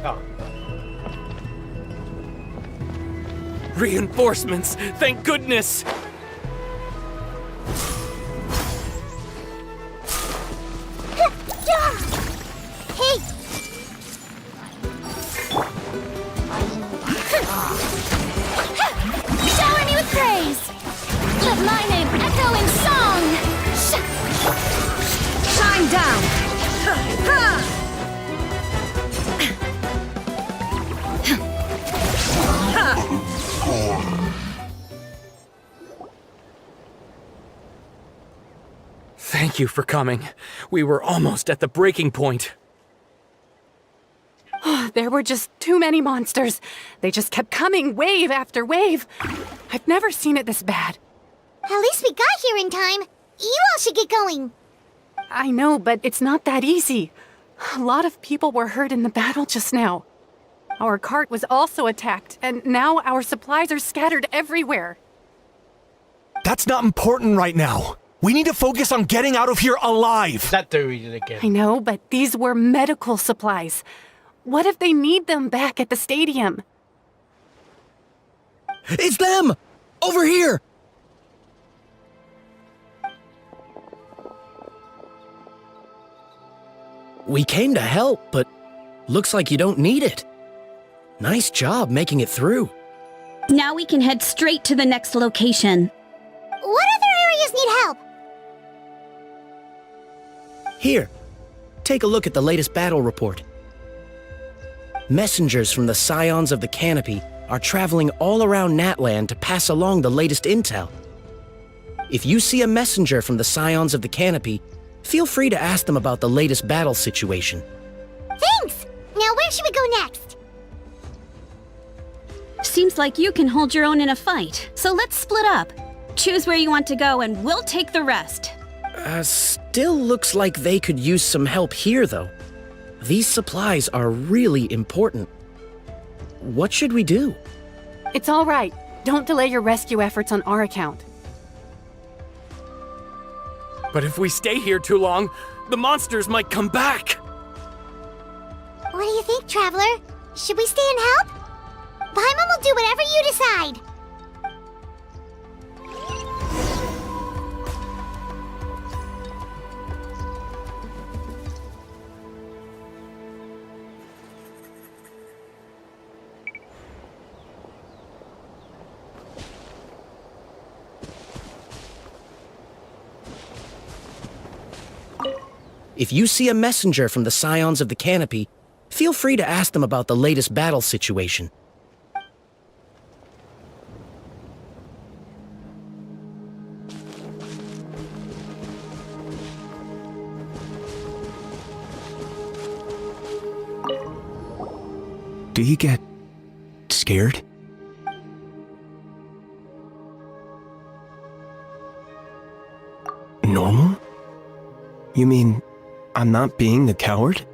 Oh. Reinforcements! Thank goodness! Hey! Shower me with praise! Let my name echo in song! Shine down! Thank you for coming. We were almost at the breaking point. There were just too many monsters. They just kept coming, wave after wave. I've never seen it this bad. At least we got here in time. You all should get going. I know, but it's not that easy. A lot of people were hurt in the battle just now. Our cart was also attacked, and now our supplies are scattered everywhere. That's not important right now. We need to focus on getting out of here alive. Is that doing it again? I know, but these were medical supplies. What if they need them back at the stadium? It's them! Over here! We came to help, but looks like you don't need it. Nice job making it through. Now we can head straight to the next location. What other areas need help? Here, take a look at the latest battle report. Messengers from the Scions of the Canopy are traveling all around Natlan to pass along the latest intel. If you see a messenger from the Scions of the Canopy, feel free to ask them about the latest battle situation. Thanks! Now where should we go next? Seems like you can hold your own in a fight, so let's split up. Choose where you want to go and we'll take the rest. Still looks like they could use some help here, though. These supplies are really important. What should we do? It's all right. Don't delay your rescue efforts on our account. But if we stay here too long, the monsters might come back! What do you think, Traveler? Should we stay and help? Paimon will do whatever you decide. If you see a messenger from the Scions of the Canopy, feel free to ask them about the latest battle situation. Do you get scared? Normal? You mean I'm not being the coward?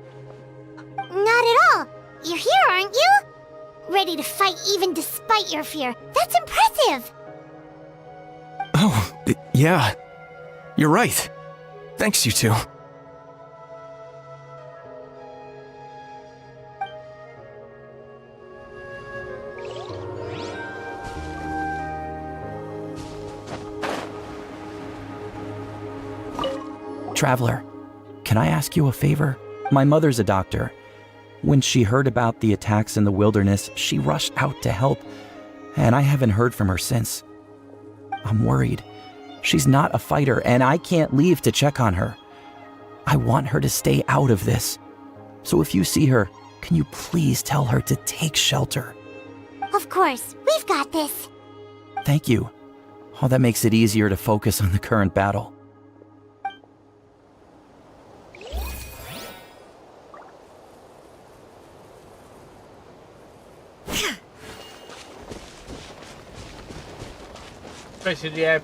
Not at all. You're here, aren't you? Ready to fight even despite your fear. That's impressive. Oh, yeah. You're right. Thanks, you two. Traveler, can I ask you a favor? My mother's a doctor. When she heard about the attacks in the wilderness, she rushed out to help, and I haven't heard from her since. I'm worried. She's not a fighter, and I can't leave to check on her. I want her to stay out of this. So if you see her, can you please tell her to take shelter? Of course, we've got this. Thank you. Oh, that makes it easier to focus on the current battle. Basically, yeah.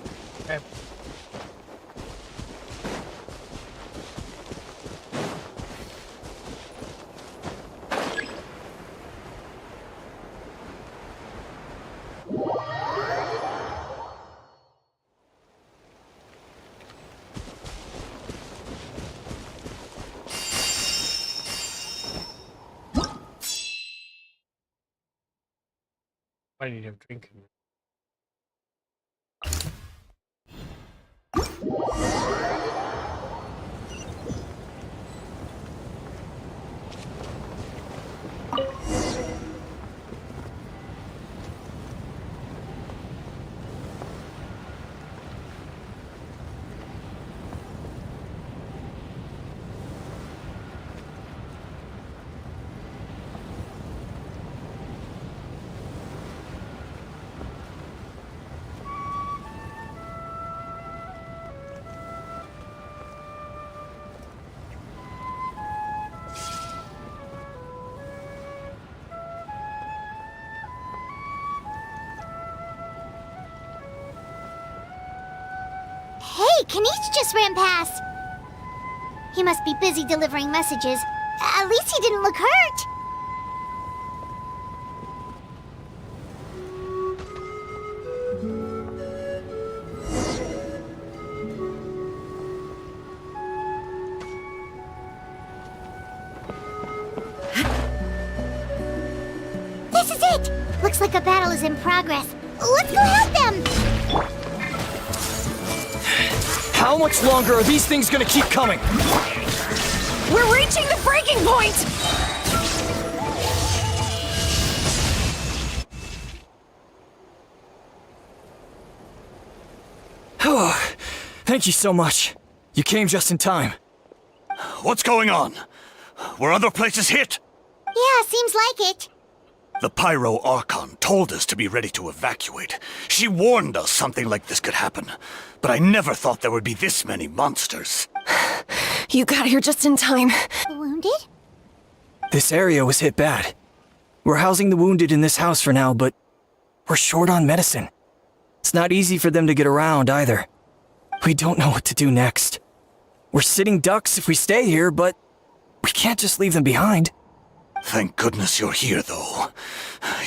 I need a drink. Hey, Kanish just ran past. He must be busy delivering messages. At least he didn't look hurt. This is it! Looks like a battle is in progress. Let's go help them! How much longer are these things gonna keep coming? We're reaching the breaking point! Thank you so much. You came just in time. What's going on? Were other places hit? Yeah, seems like it. The Pyro Archon told us to be ready to evacuate. She warned us something like this could happen. But I never thought there would be this many monsters. You got here just in time. Wounded? This area was hit bad. We're housing the wounded in this house for now, but we're short on medicine. It's not easy for them to get around either. We don't know what to do next. We're sitting ducks if we stay here, but we can't just leave them behind. Thank goodness you're here, though.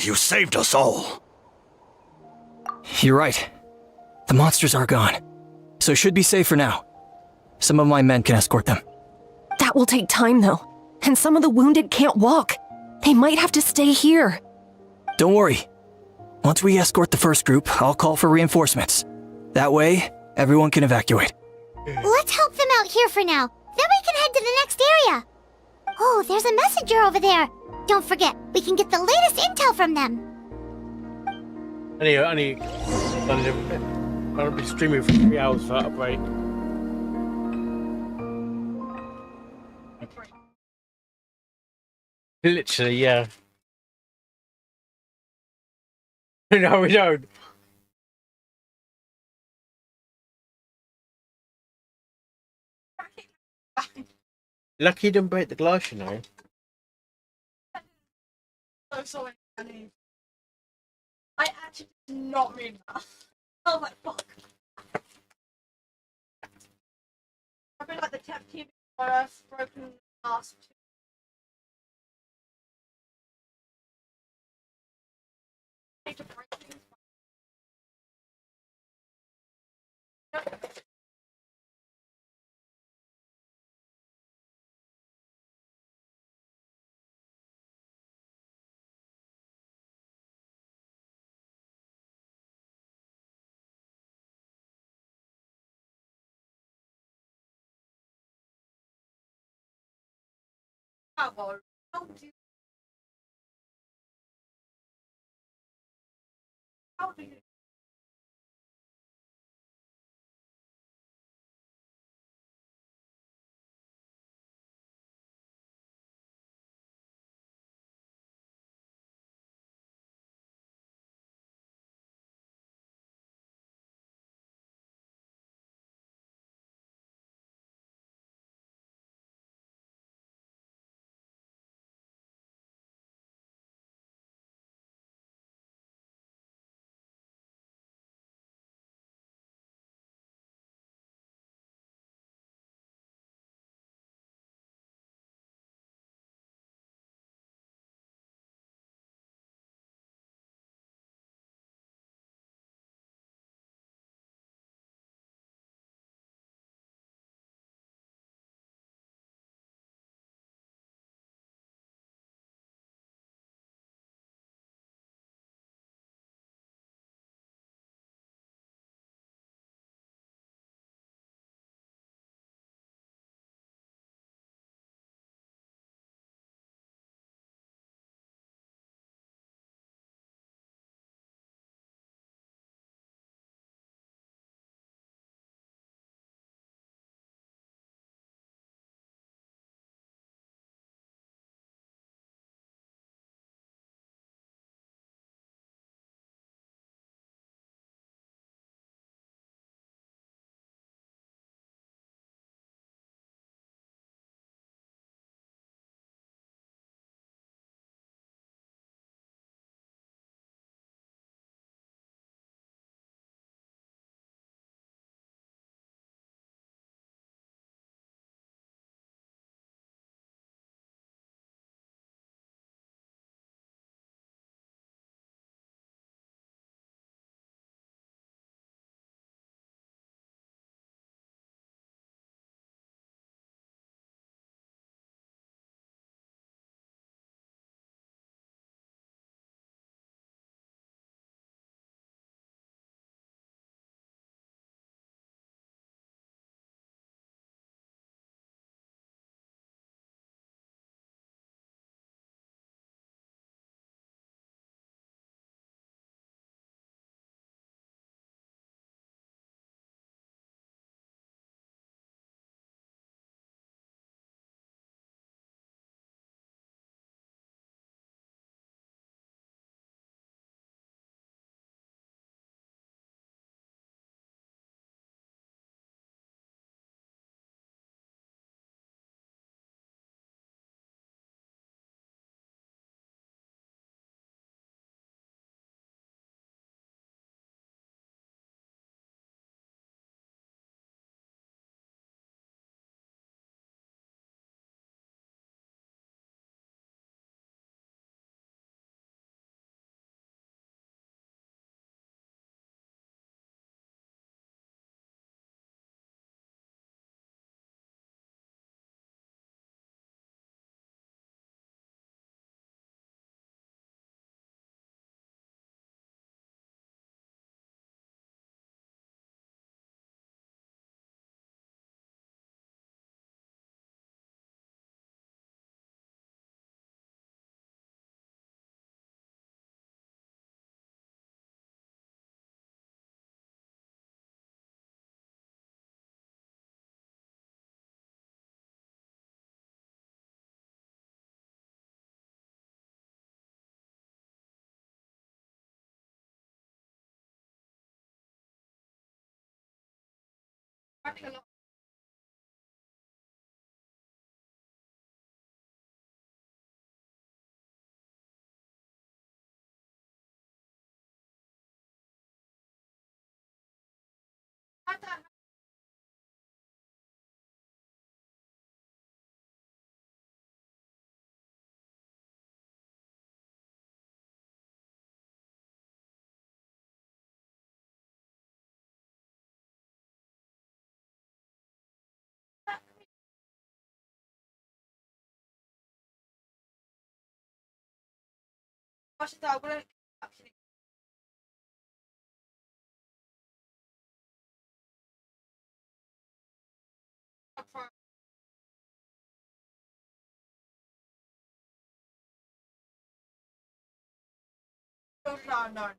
You saved us all. You're right. The monsters are gone, so should be safe for now. Some of my men can escort them. That will take time, though. And some of the wounded can't walk. They might have to stay here. Don't worry. Once we escort the first group, I'll call for reinforcements. That way, everyone can evacuate. Let's help them out here for now. Then we can head to the next area. Oh, there's a messenger over there. Don't forget, we can get the latest intel from them. I'll be streaming for 3 hours for that break. Literally, yeah. No, we don't. Lucky you didn't break the glass, you know. So sorry, Annie. I actually did not mean that. Oh my fuck. I've been like the 10th team where I've broken glass. I hate to break things. Come on, don't do. How do you? having a lot. Başta buraya no.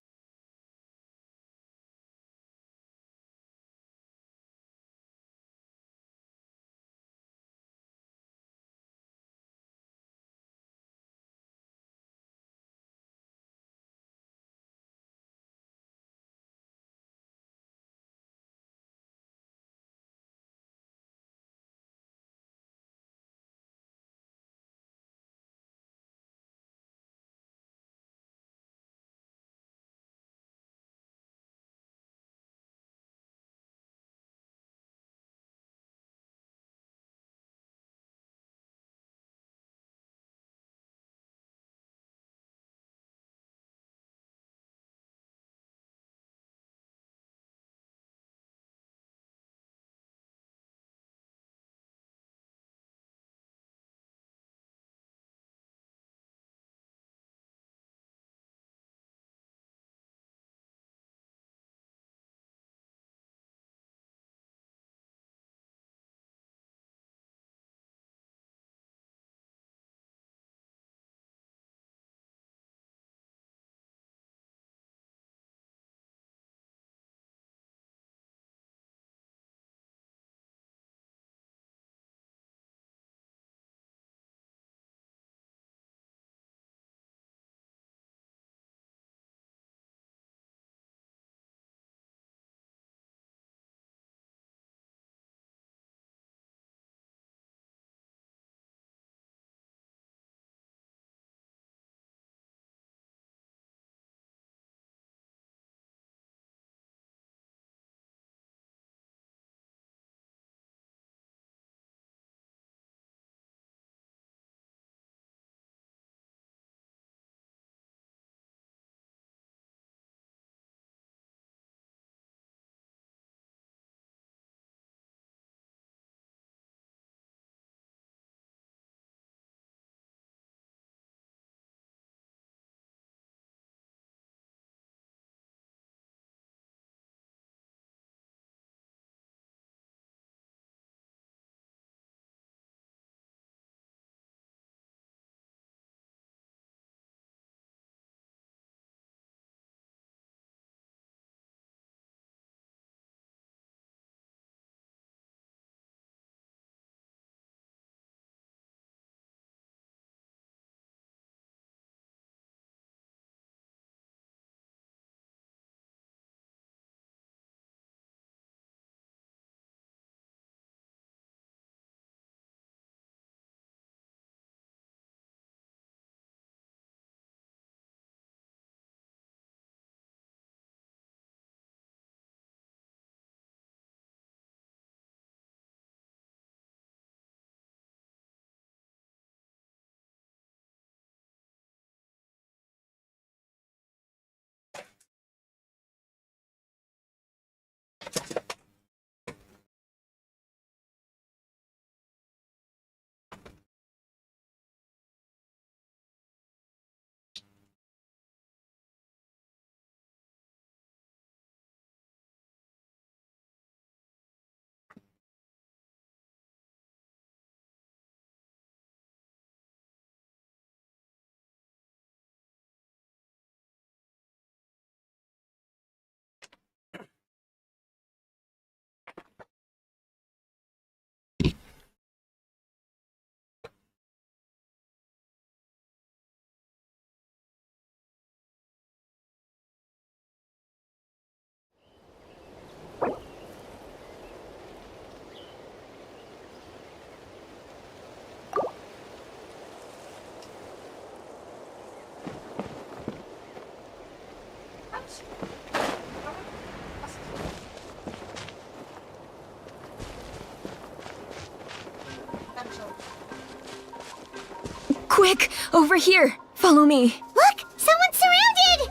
Quick, over here. Follow me. Look! Someone's surrounded!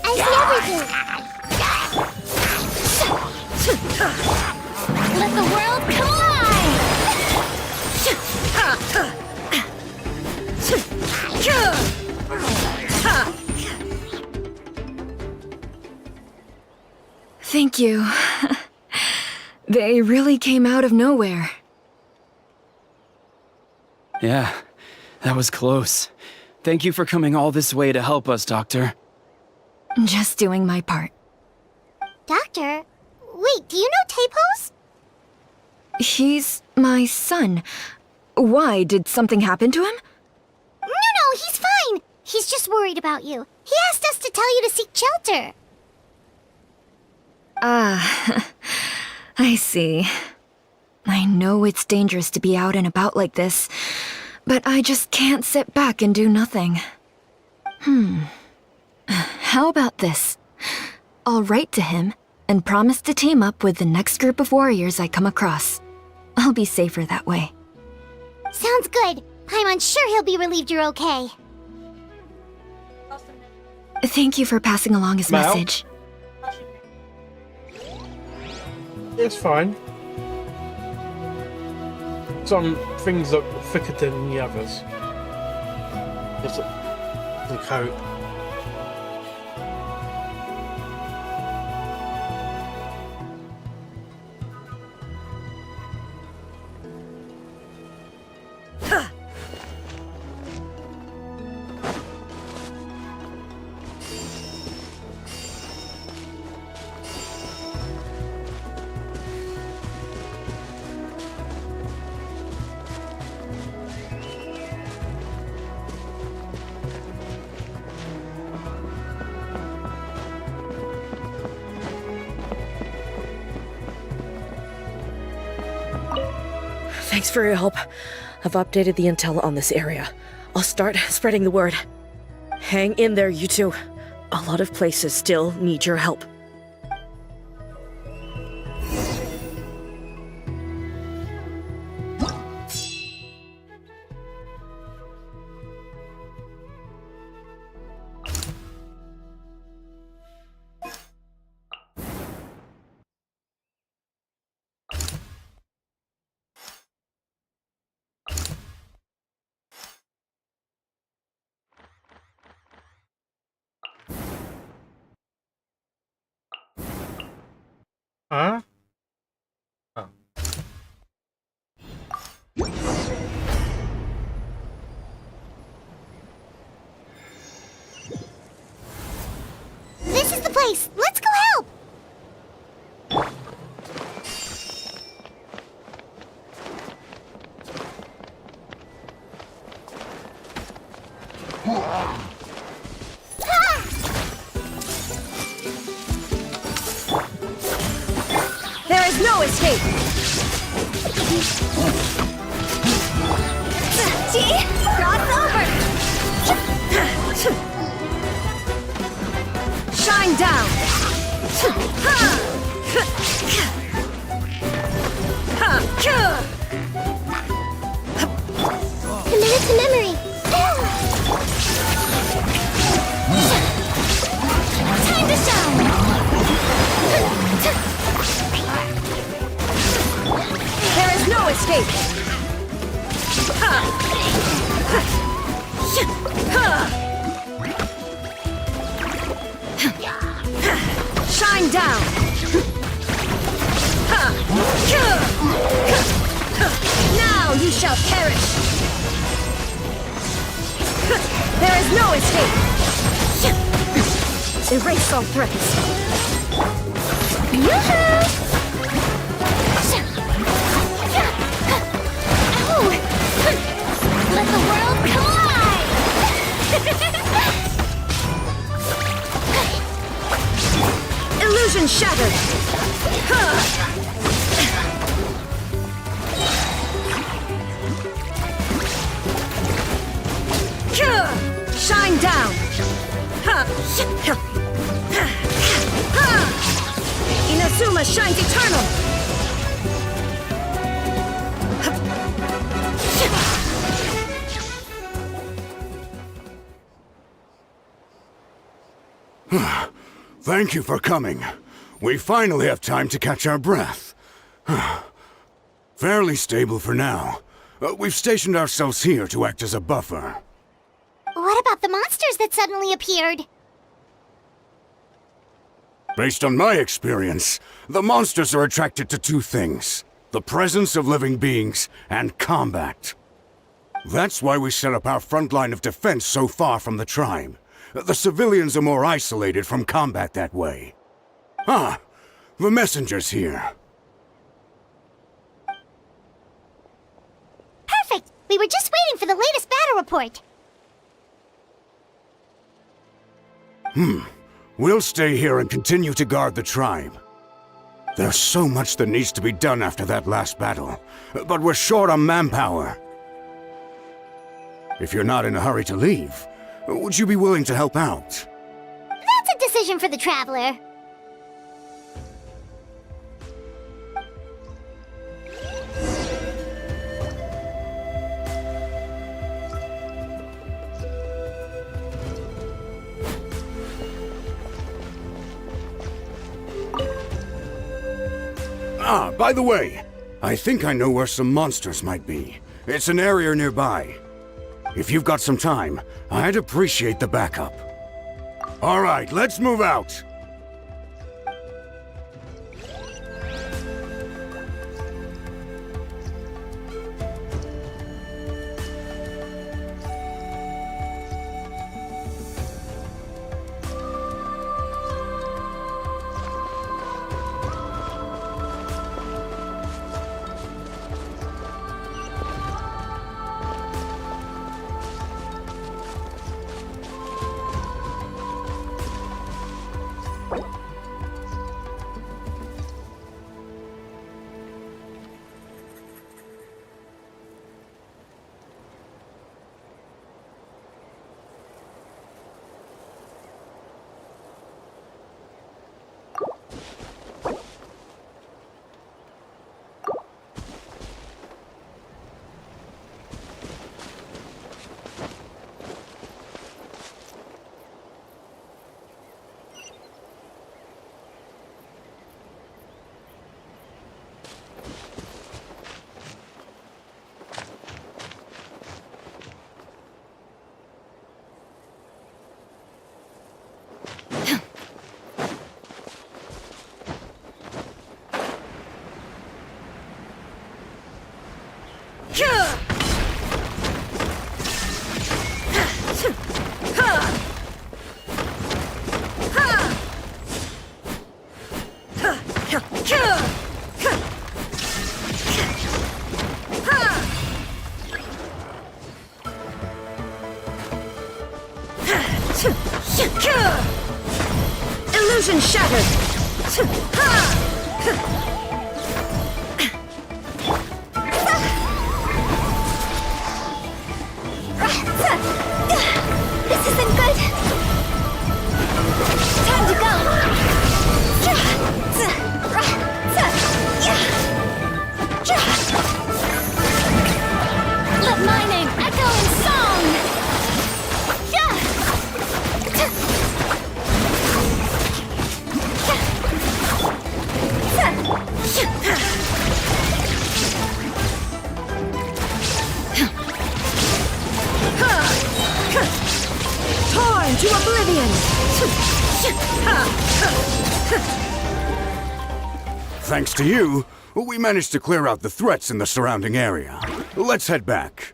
I see everything! Let the world collide! Thank you. They really came out of nowhere. Yeah, that was close. Thank you for coming all this way to help us, Doctor. Just doing my part. Doctor? Wait, do you know Tapos? He's my son. Why? Did something happen to him? No, he's fine. He's just worried about you. He asked us to tell you to seek shelter. Ah, I see. I know it's dangerous to be out and about like this, but I just can't sit back and do nothing. How about this? I'll write to him and promise to team up with the next group of warriors I come across. I'll be safer that way. Sounds good. Paimon sure he'll be relieved you're okay. Thank you for passing along his Mal? message. It's fine. Some things look thicker than the others. It's the coat. Thanks for your help. I've updated the intel on this area. I'll start spreading the word. Hang in there, you two. A lot of places still need your help. Huh? Oh. This is the place. Let's go help. There is no escape! See? Cross over. Shine down! Commit it to memory. Time to shine. There is no escape! Shine down! Now you shall perish! There is no escape! Erase all threats! Yoo-hoo! Let the world collide! Illusion shattered! Shine down! Inazuma shines eternal! Thank you for coming. We finally have time to catch our breath. Fairly stable for now. We've stationed ourselves here to act as a buffer. What about the monsters that suddenly appeared? Based on my experience, the monsters are attracted to two things: the presence of living beings and combat. That's why we set up our front line of defense so far from the tribe. The civilians are more isolated from combat that way. Ah, the messenger's here. Perfect! We were just waiting for the latest battle report. We'll stay here and continue to guard the tribe. There's so much that needs to be done after that last battle, but we're short on manpower. If you're not in a hurry to leave, would you be willing to help out? That's a decision for the Traveler. Ah, by the way, I think I know where some monsters might be. It's an area nearby. If you've got some time, I'd appreciate the backup. All right, let's move out. Illusion shattered! This isn't good. Time to go. Let my name echo in song. Torn to oblivion! Thanks to you, we managed to clear out the threats in the surrounding area. Let's head back.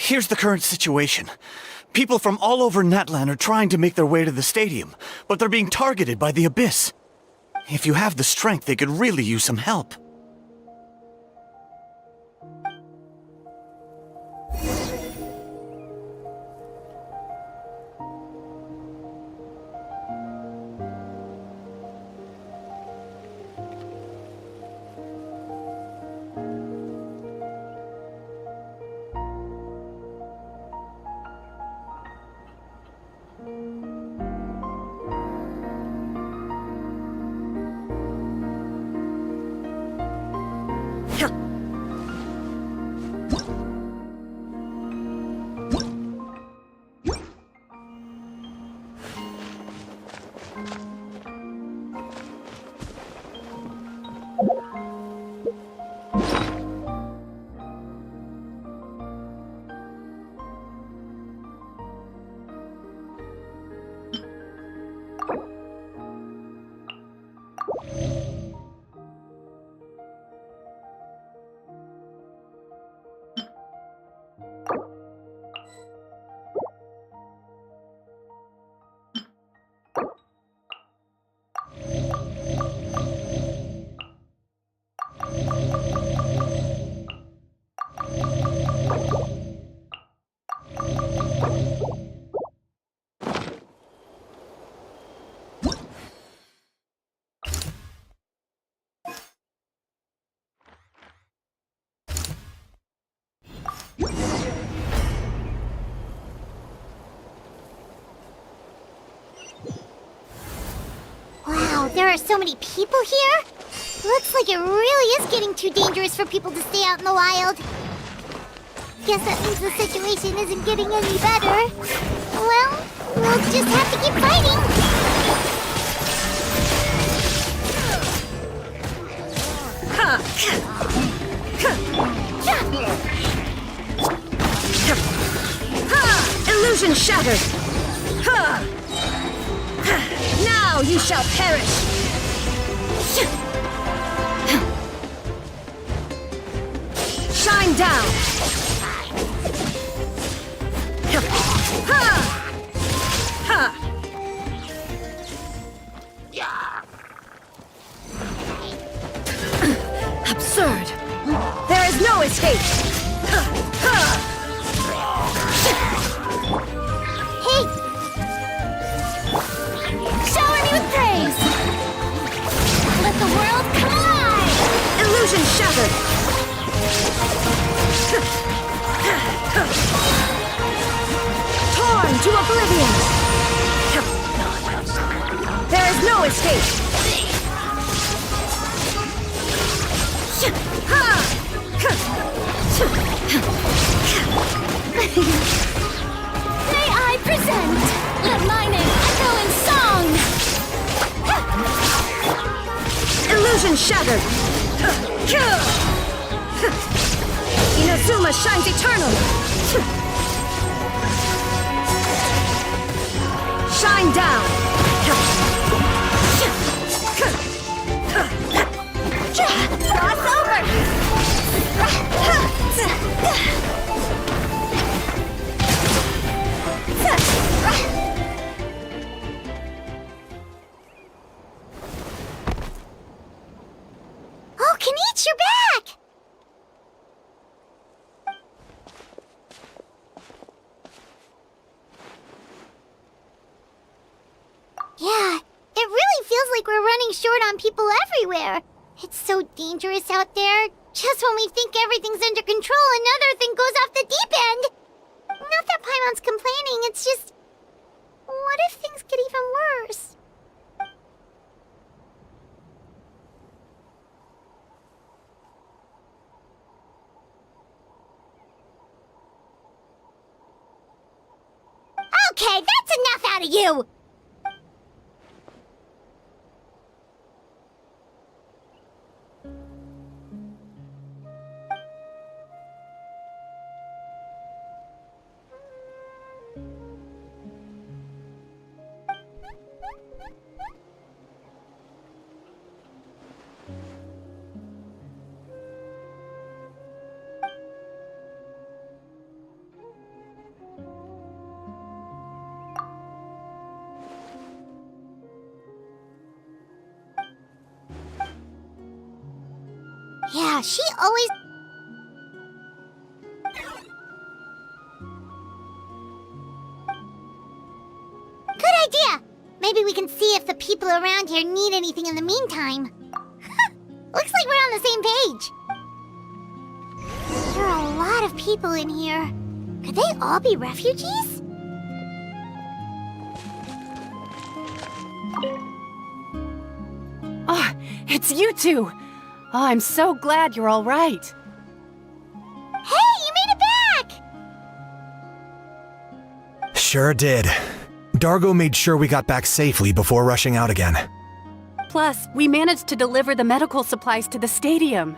Here's the current situation. People from all over Natlan are trying to make their way to the stadium, but they're being targeted by the Abyss. If you have the strength, they could really use some help. Wow, there are so many people here? Looks like it really is getting too dangerous for people to stay out in the wild. Guess that means the situation isn't getting any better. Well, we'll just have to keep fighting. Illusion shattered! Now you shall perish! Shine down! Absurd! There is no escape! Hey! Shower me with praise! Let the world collide! Illusion shattered! Torn to oblivion! There is no escape! May I present? Let my name echo in song! Illusion shattered! Inazuma shines eternal! Shine down! Cross over! Oh, Kenichi, you're back! Yeah, it really feels like we're running short on people everywhere. It's so dangerous out there. Just when we think everything's under control, another thing goes off the deep end. Not that Paimon's complaining, it's just... What if things get even worse? Okay, that's enough out of you! Yeah, she always... Good idea! Maybe we can see if the people around here need anything in the meantime. Looks like we're on the same page. There are a lot of people in here. Could they all be refugees? Oh, it's you two! Oh, I'm so glad you're all right. Hey, you made it back! Sure did. Dargo made sure we got back safely before rushing out again. Plus, we managed to deliver the medical supplies to the stadium.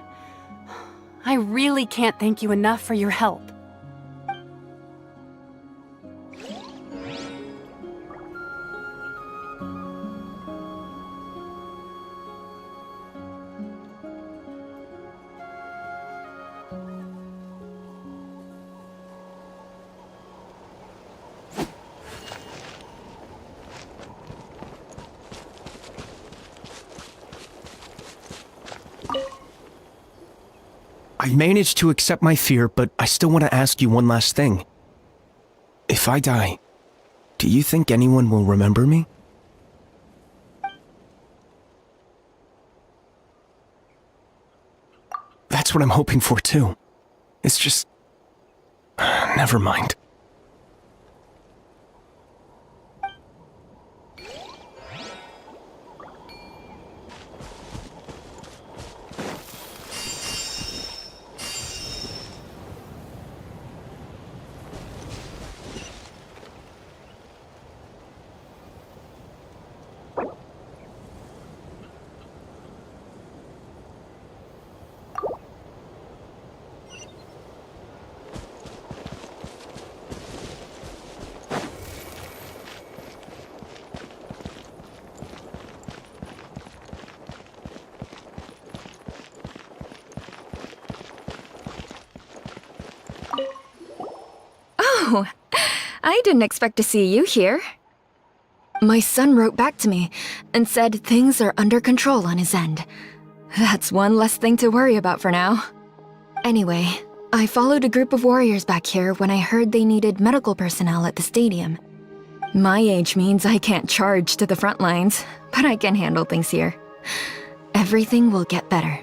I really can't thank you enough for your help. I managed to accept my fear, but I still want to ask you one last thing. If I die, do you think anyone will remember me? That's what I'm hoping for too. It's just... never mind. Oh, I didn't expect to see you here. My son wrote back to me and said things are under control on his end. That's one less thing to worry about for now. Anyway, I followed a group of warriors back here when I heard they needed medical personnel at the stadium. My age means I can't charge to the front lines, but I can handle things here. Everything will get better.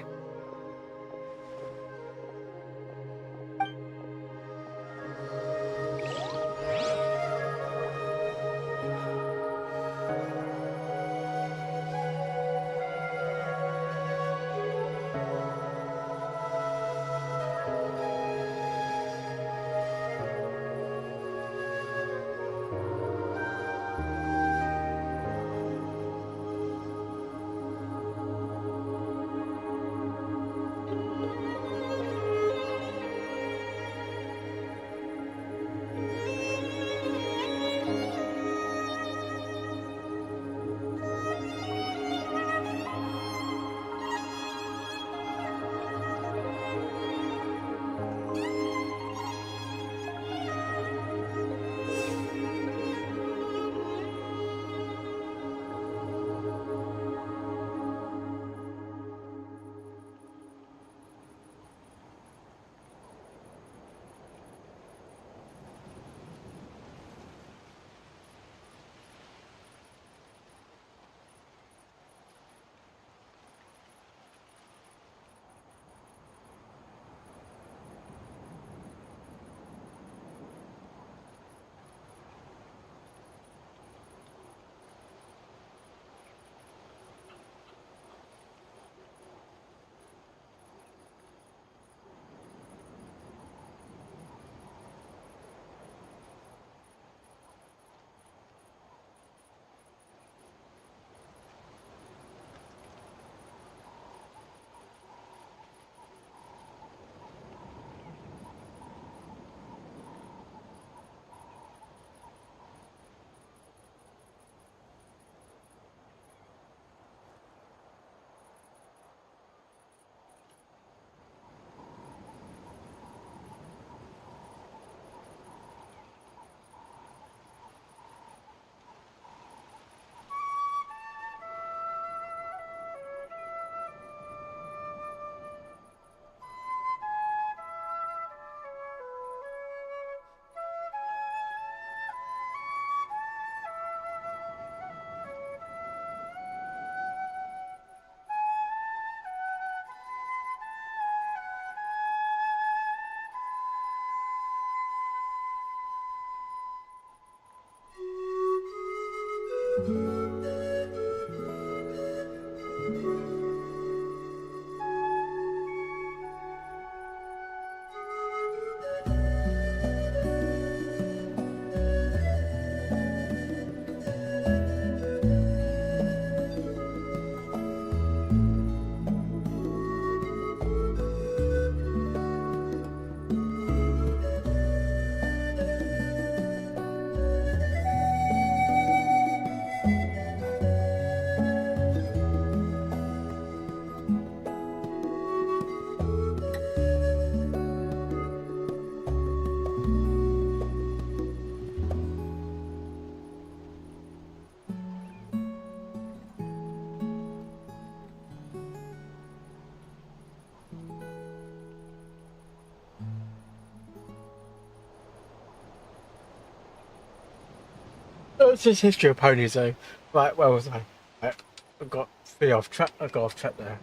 It's just history of ponies, though. Right, where was I? Right, I got off track. I got off track there.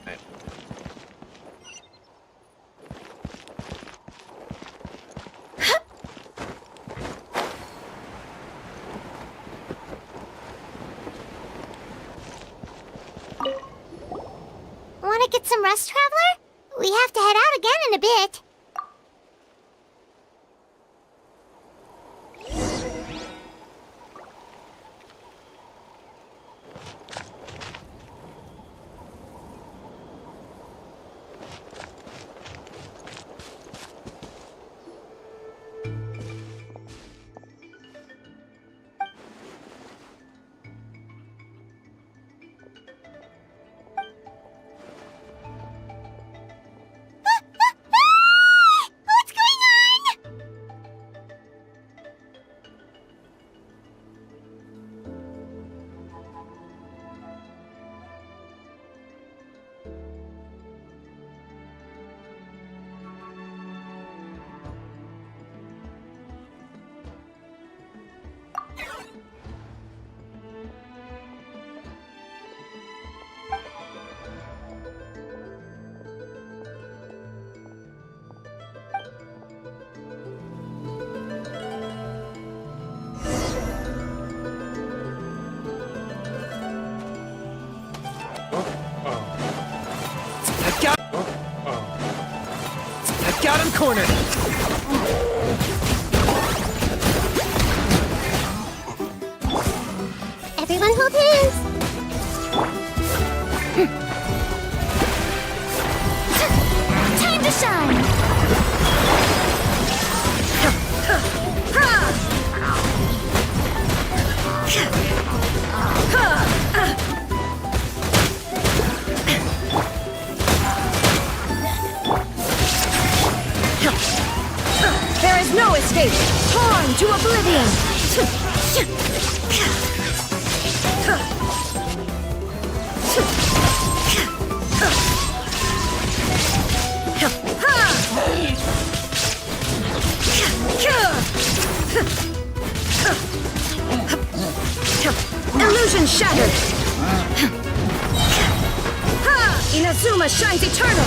Right. Want to get some rest, Traveler? We have to head out again in a bit. I've got him cornered! Everyone hold hands! Time to shine! There is no escape! Torn to oblivion! Illusion shattered! Inazuma shines eternal!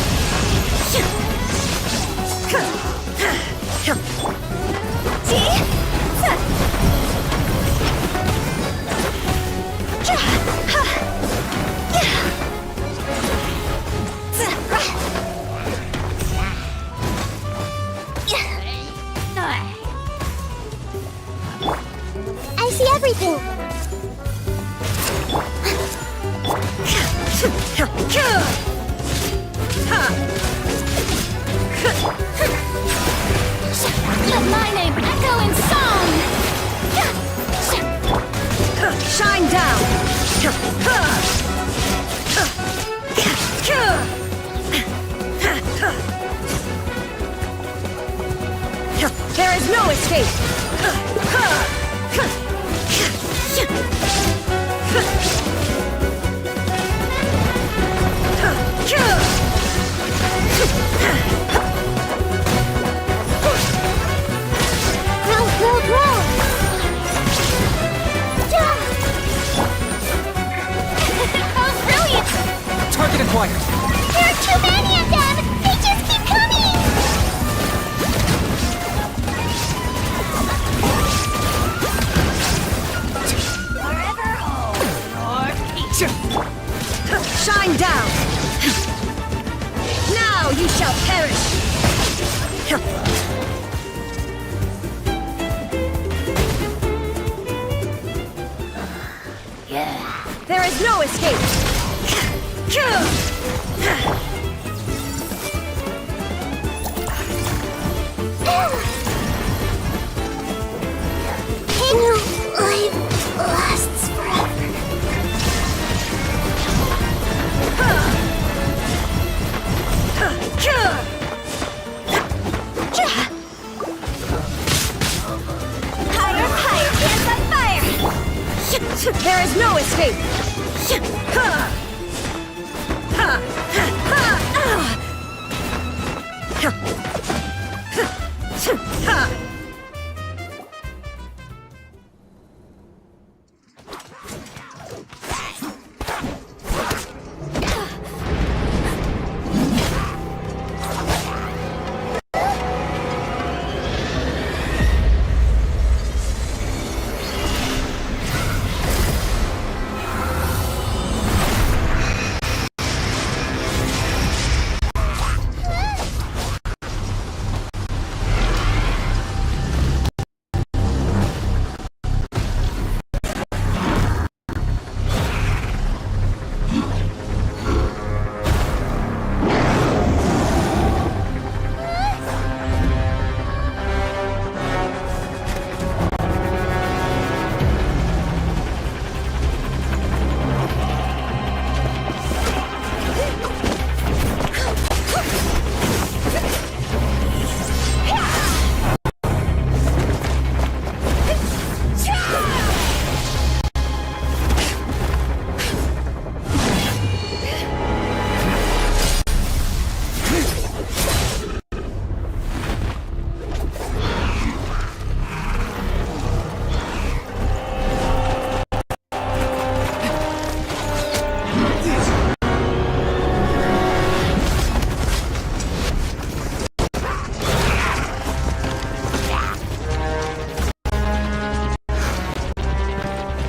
I see everything! Let my name echo in song! Shine down! There is no escape! Oh, brilliant! Target acquired! There are too many of them! They just keep coming! Shine down! Now you shall perish! There is no escape! Life lasts forever. Higher, higher, hands on fire! There is no escape!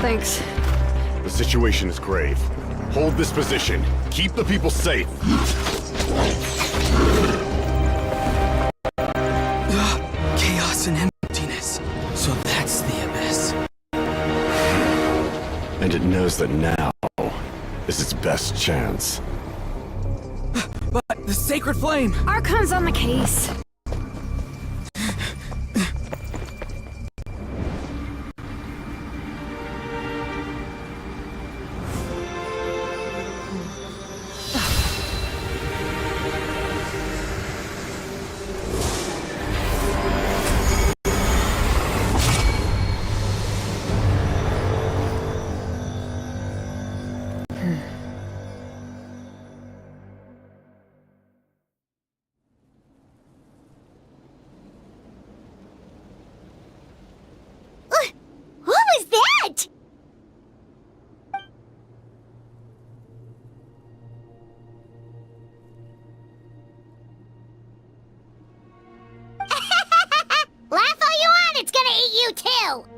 Thanks. The situation is grave. Hold this position. Keep the people safe. Chaos and emptiness. So that's the abyss. And it knows that now is its best chance. But the sacred flame! Archon's on the case. What was that? Laugh all you want, it's gonna eat you too!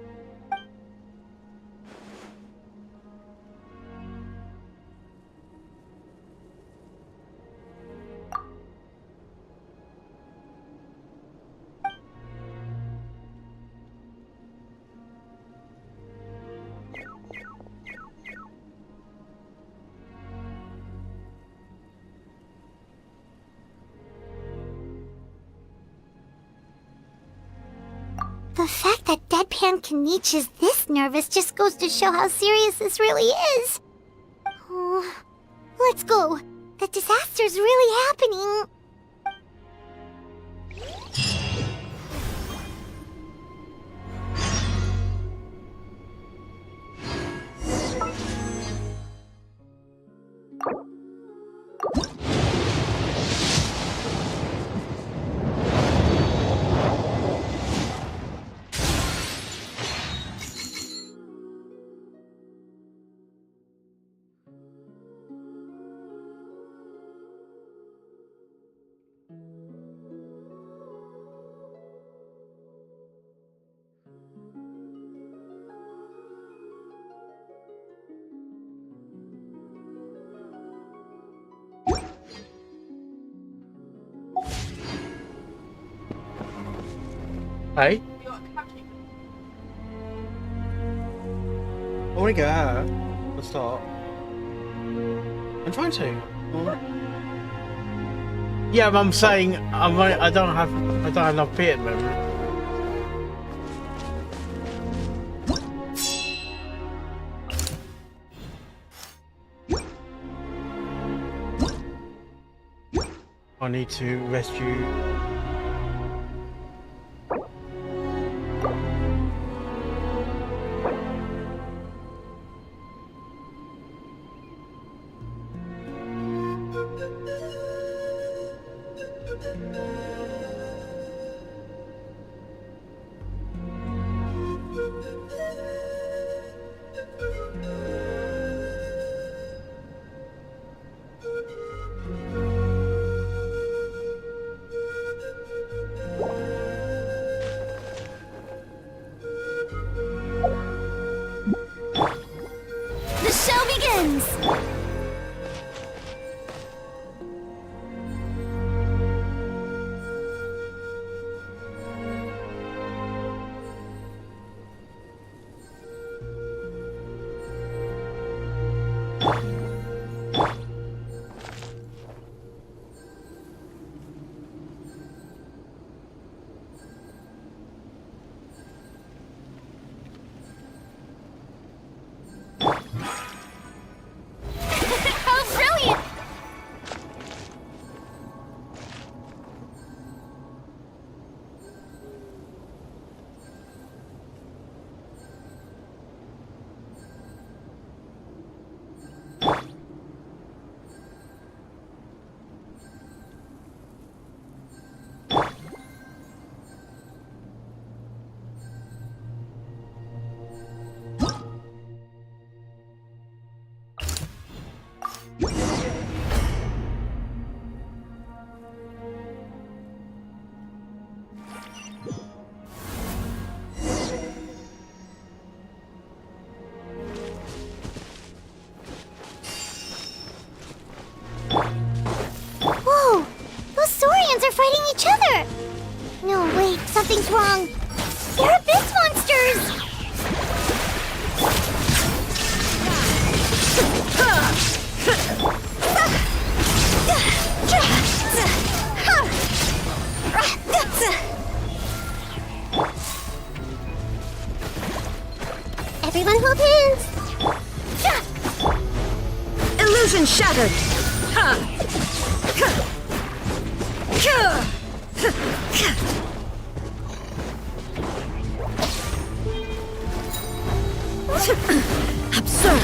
The fact that Deadpan Kanich is this nervous just goes to show how serious this really is. Oh, let's go. The disaster's really happening. Hey? I want to get her. Let's start. I'm trying to. Yeah, but I'm saying I don't have enough pee at the moment. I need to rescue. The show begins! How brilliant! Whoa! Those Saurians are fighting each other! No, wait, something's wrong. They're abyss monsters! Everyone hold hands! Illusion shattered! Absurd!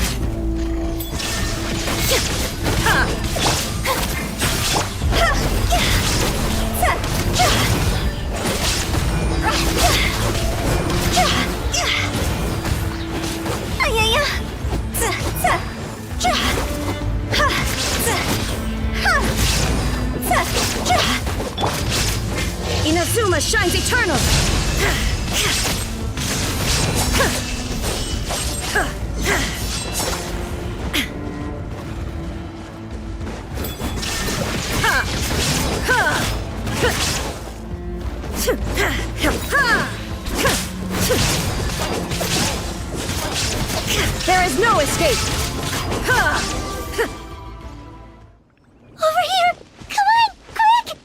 Inazuma shines eternal! There is no escape! Over here! Come on, quick!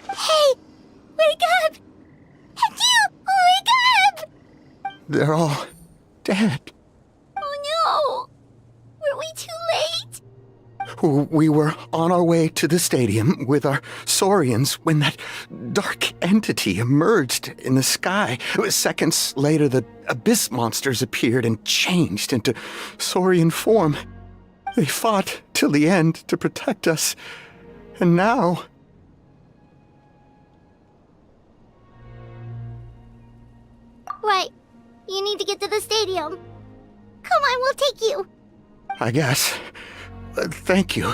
Hey, wake up! And you, wake up! They're all dead. Oh no! Were we too late? We were on our way to the stadium with our Saurians when that dark entity emerged in the sky. Seconds later, the abyss monsters appeared and changed into Saurian form. They fought till the end to protect us. And now... Right. You need to get to the stadium. Come on, we'll take you. I guess. Thank you.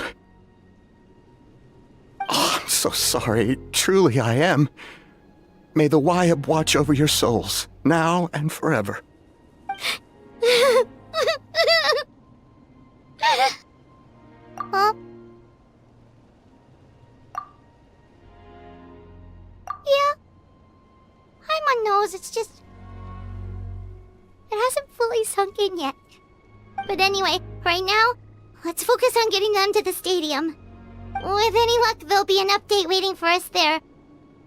Oh, I'm so sorry. Truly I am. May the Wyab watch over your souls, now and forever. Huh? Yeah? I'm unknown. knows, it's just... It hasn't fully sunk in yet. But anyway, right now, let's focus on getting them to the stadium. With any luck, there'll be an update waiting for us there.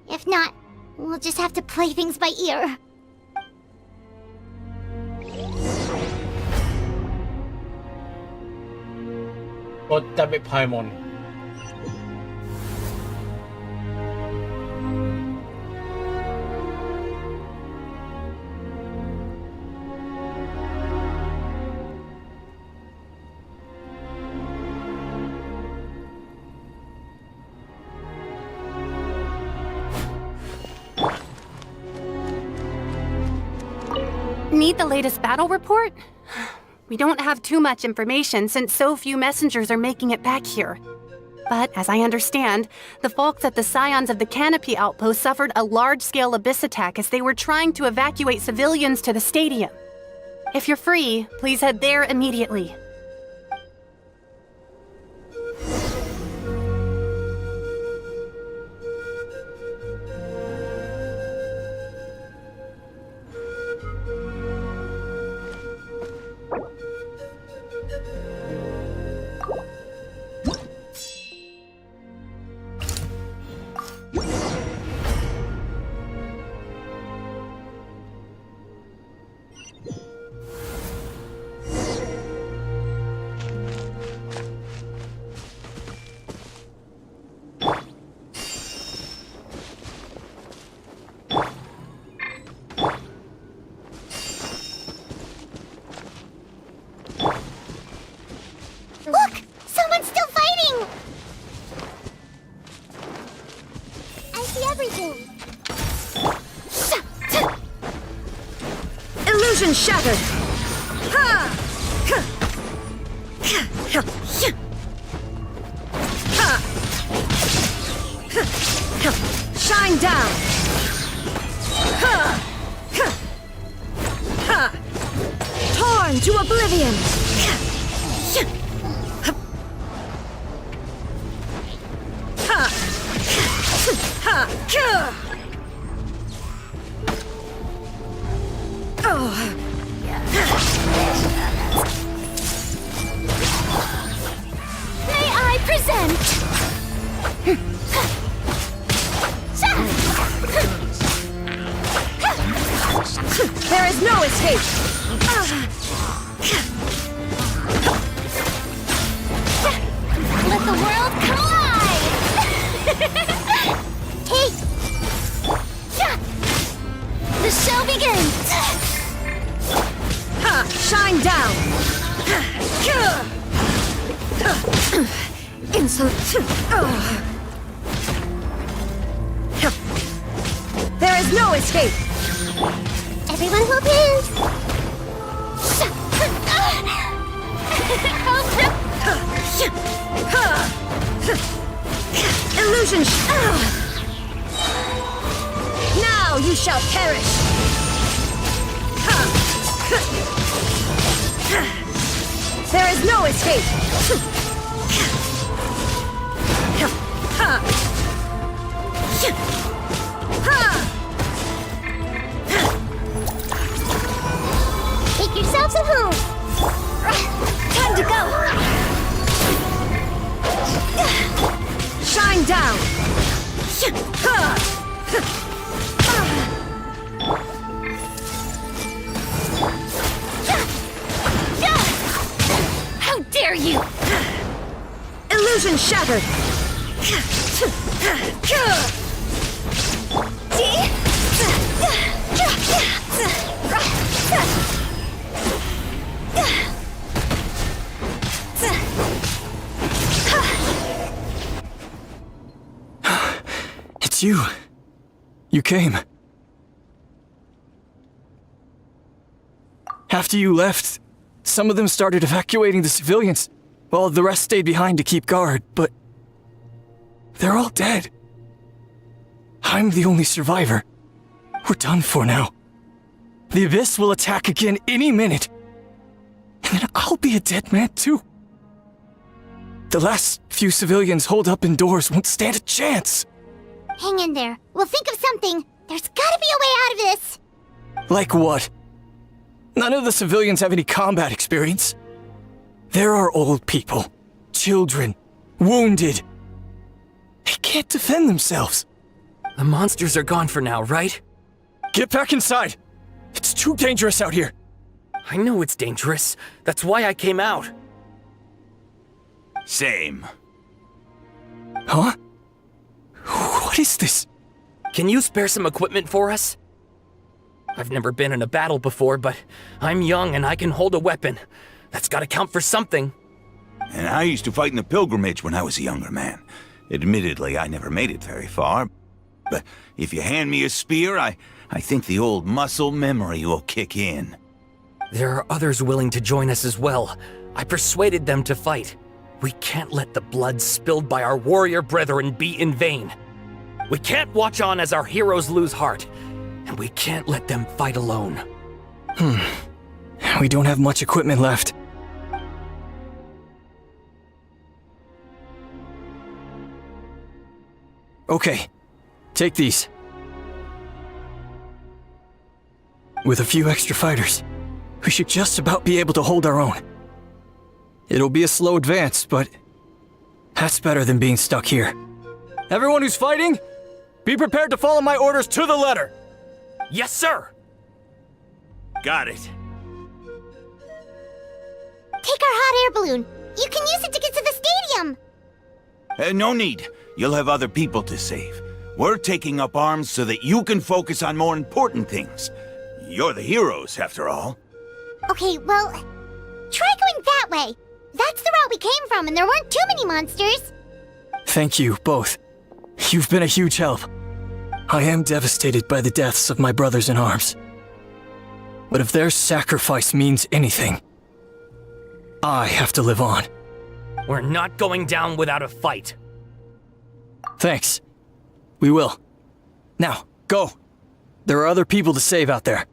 If not, we'll just have to play things by ear. God damn it, Paimon. Need the latest battle report? We don't have too much information since so few messengers are making it back here. But as I understand, the folks at the Scions of the Canopy outpost suffered a large-scale abyss attack as they were trying to evacuate civilians to the stadium. If you're free, please head there immediately. Look! Someone's still fighting! I see everything. Illusion shattered! Ha! Shine down! Torn to oblivion! May I present? There is no escape! Let the world collide! Hey! The show begins! Shine down! Insolent! There is no escape! Everyone will please! Illusion! Now you shall perish! There is no escape! Make yourselves at home! Time to go! Shine down! How dare you! Illusion shattered! It's you. You came. After you left, some of them started evacuating the civilians, while the rest stayed behind to keep guard, but they're all dead. I'm the only survivor. We're done for now. The Abyss will attack again any minute. And then I'll be a dead man too. The last few civilians holed up indoors won't stand a chance. Hang in there. We'll think of something. There's gotta be a way out of this. Like what? None of the civilians have any combat experience. There are old people, children, wounded. They can't defend themselves. The monsters are gone for now, right? Get back inside! It's too dangerous out here! I know it's dangerous. That's why I came out. Same. Huh? What is this? Can you spare some equipment for us? I've never been in a battle before, but I'm young and I can hold a weapon. That's gotta count for something. And I used to fight in the pilgrimage when I was a younger man. Admittedly, I never made it very far. But if you hand me a spear, I think the old muscle memory will kick in. There are others willing to join us as well. I persuaded them to fight. We can't let the blood spilled by our warrior brethren be in vain. We can't watch on as our heroes lose heart. And we can't let them fight alone. We don't have much equipment left. Okay, take these. With a few extra fighters, we should just about be able to hold our own. It'll be a slow advance, but that's better than being stuck here. Everyone who's fighting, be prepared to follow my orders to the letter. Yes, sir! Got it. Take our hot air balloon. You can use it to get to the stadium. No need. You'll have other people to save. We're taking up arms so that you can focus on more important things. You're the heroes, after all. Okay, well, try going that way. That's the route we came from, and there weren't too many monsters. Thank you, both. You've been a huge help. I am devastated by the deaths of my brothers in arms. But if their sacrifice means anything, I have to live on. We're not going down without a fight. Thanks. We will. Now, go. There are other people to save out there.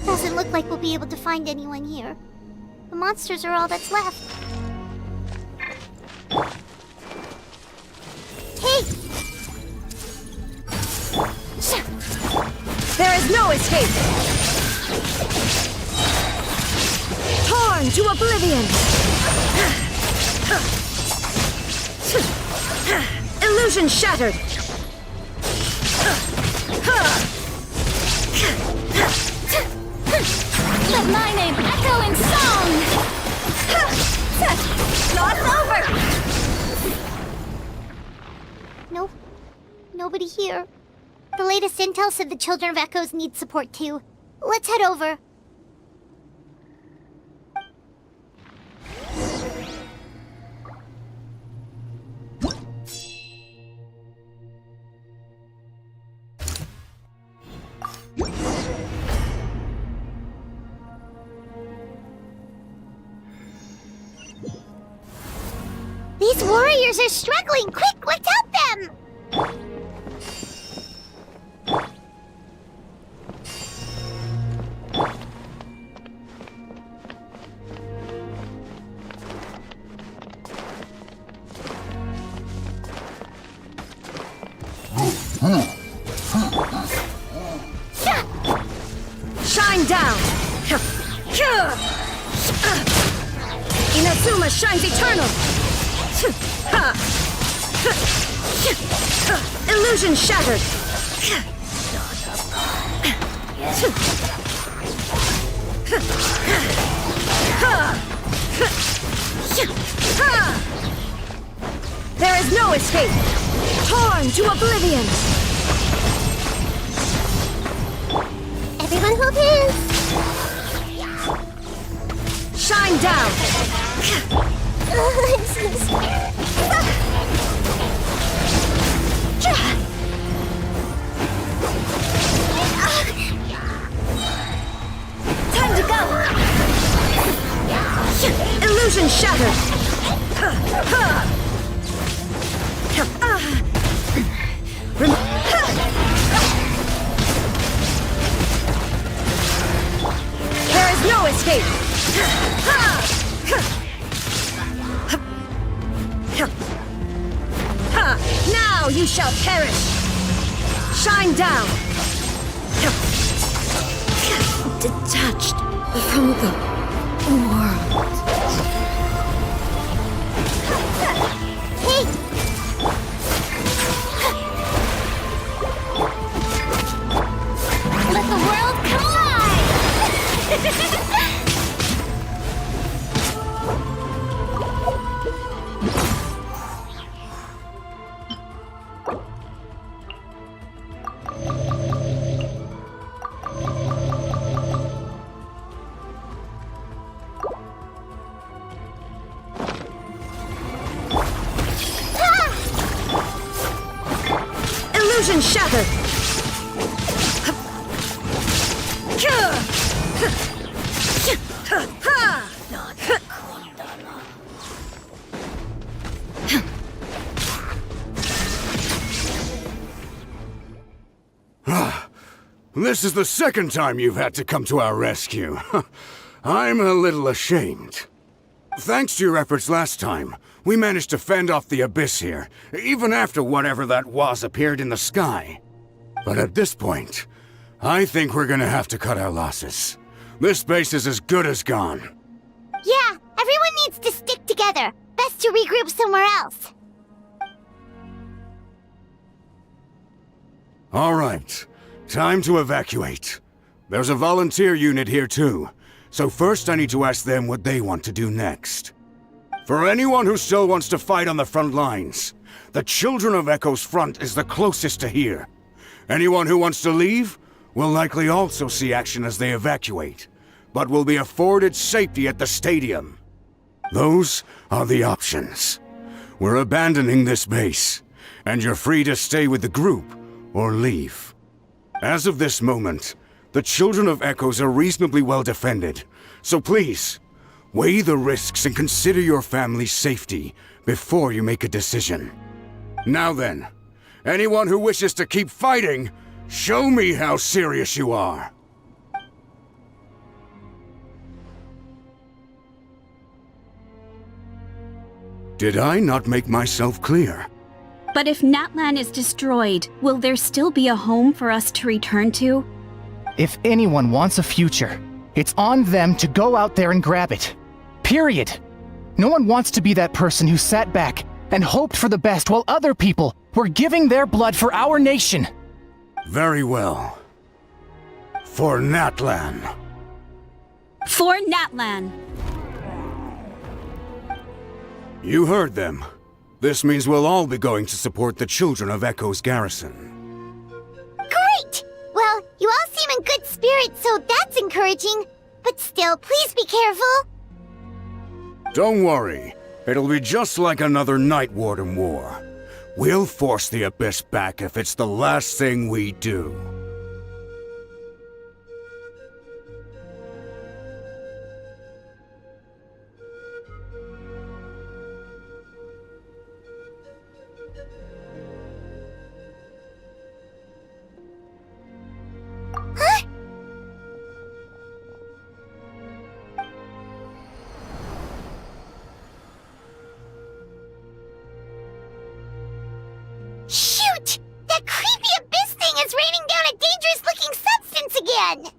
Doesn't look like we'll be able to find anyone here. The monsters are all that's left. Hey! There is no escape! Torn to oblivion! Illusion shattered! Let my name echo in song! Not over! Nope. Nobody here. The latest intel said the Children of Echoes need support too. Let's head over. These warriors are struggling! Quick, let's help them! Shine down! Inazuma shines eternal! Illusion shattered! There is no escape! Torn to oblivion! Everyone hold hands! Shine down! I'm so scared. Time to go! Illusion shattered! There is no escape! Now you shall perish! Shine down! Detached from the world. Hey! Let the world collide! Illusion shattered! This is the second time you've had to come to our rescue. I'm a little ashamed. Thanks to your efforts last time, we managed to fend off the Abyss here, even after whatever that was appeared in the sky. But at this point, I think we're gonna have to cut our losses. This base is as good as gone. Yeah, everyone needs to stick together. Best to regroup somewhere else. All right, time to evacuate. There's a volunteer unit here too, so first I need to ask them what they want to do next. For anyone who still wants to fight on the front lines, the Children of Echo's front is the closest to here. Anyone who wants to leave will likely also see action as they evacuate, but will be afforded safety at the stadium. Those are the options. We're abandoning this base, and you're free to stay with the group or leave. As of this moment, the Children of Echoes are reasonably well defended, so please, weigh the risks and consider your family's safety before you make a decision. Now then, anyone who wishes to keep fighting, show me how serious you are. Did I not make myself clear? But if Natlan is destroyed, will there still be a home for us to return to? If anyone wants a future, it's on them to go out there and grab it. Period. No one wants to be that person who sat back and hoped for the best while other people were giving their blood for our nation. Very well. For Natlan. For Natlan! You heard them. This means we'll all be going to support the Children of Echo's garrison. Great! Well, you all seem in good spirits, so that's encouraging. But still, please be careful. Don't worry. It'll be just like another Night Warden war. We'll force the Abyss back if it's the last thing we do. Shoot! That creepy abyss thing is raining down a dangerous-looking substance again!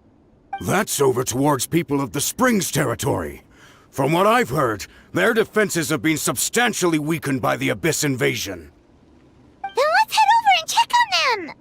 That's over towards people of the Springs territory. From what I've heard, their defenses have been substantially weakened by the Abyss invasion. Then let's head over and check on them!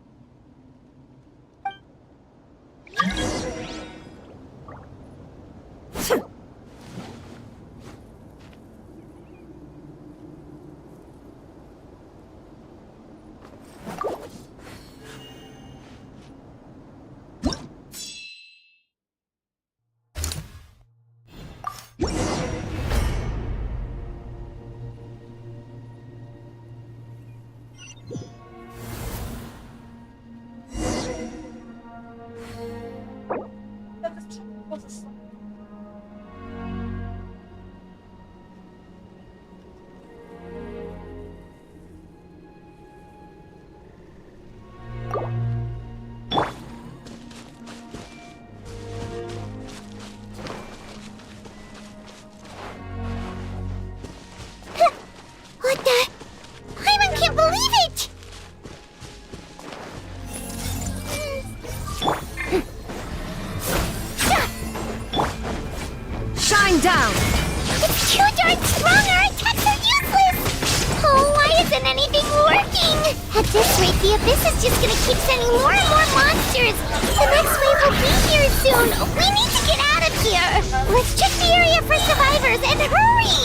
The Abyss is just gonna keep sending more and more monsters. The next wave will be here soon. We need to get out of here. Let's check the area for survivors and hurry!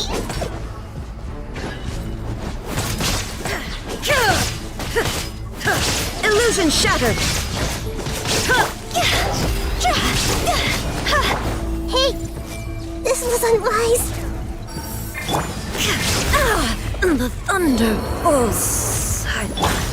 Illusion shattered! Hey, this was unwise. The thunder falls silent.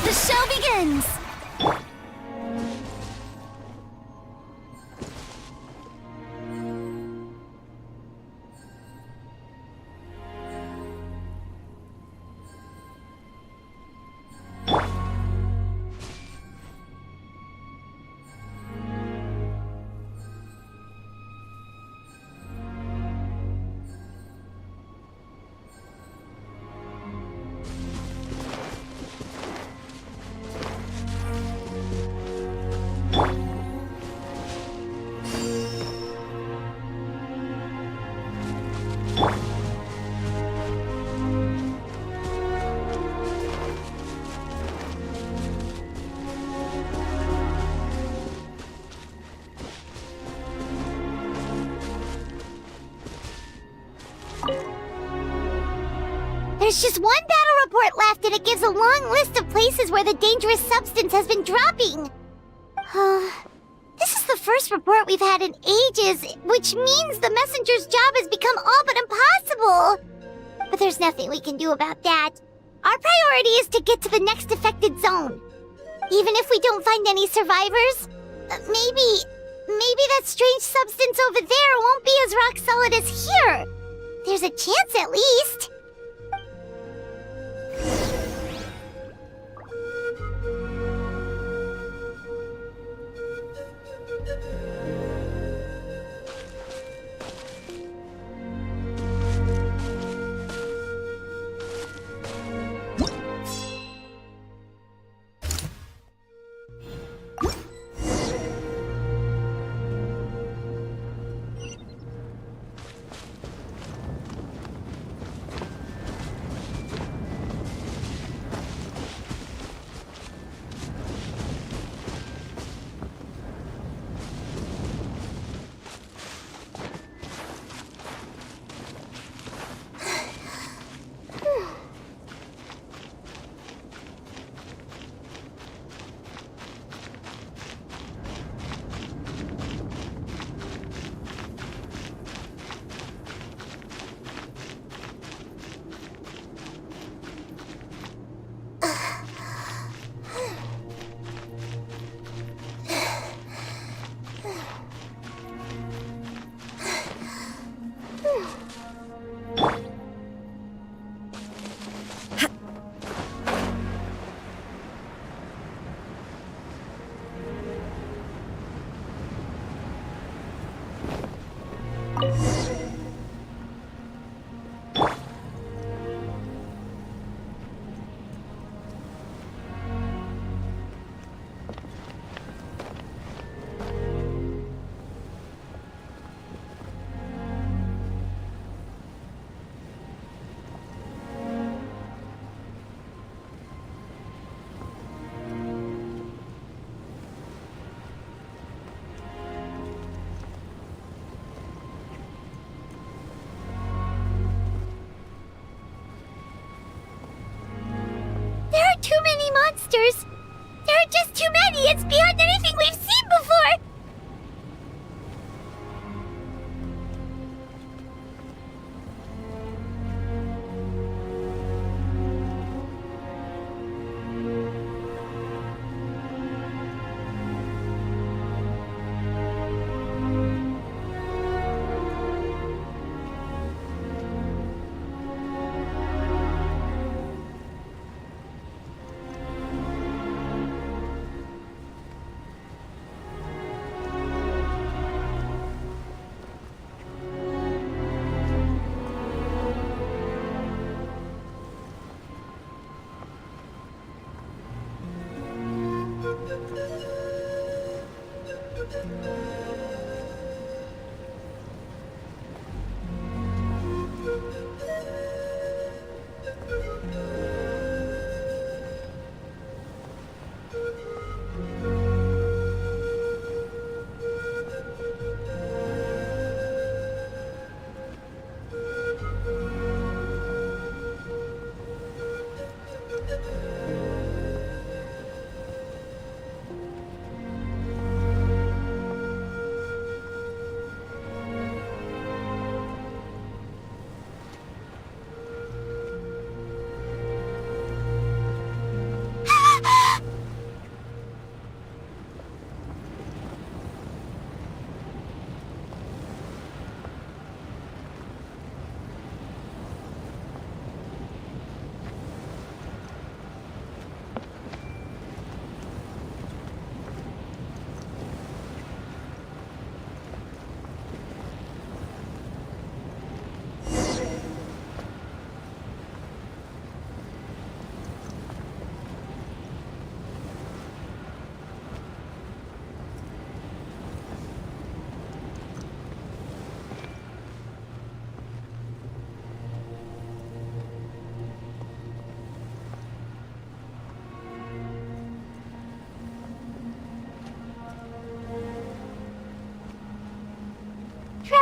The show begins! There's just one battle report left, and it gives a long list of places where the dangerous substance has been dropping. This is the first report we've had in ages, which means the messenger's job has become all but impossible. But there's nothing we can do about that. Our priority is to get to the next affected zone. Even if we don't find any survivors, maybe that strange substance over there won't be as rock solid as here. There's a chance at least. There are too many monsters. There are just too many. It's beyond anything we've seen before.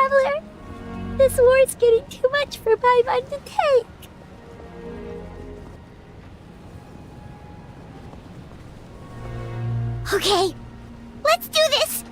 Traveler. This war's getting too much for Paimon to take. Okay, let's do this!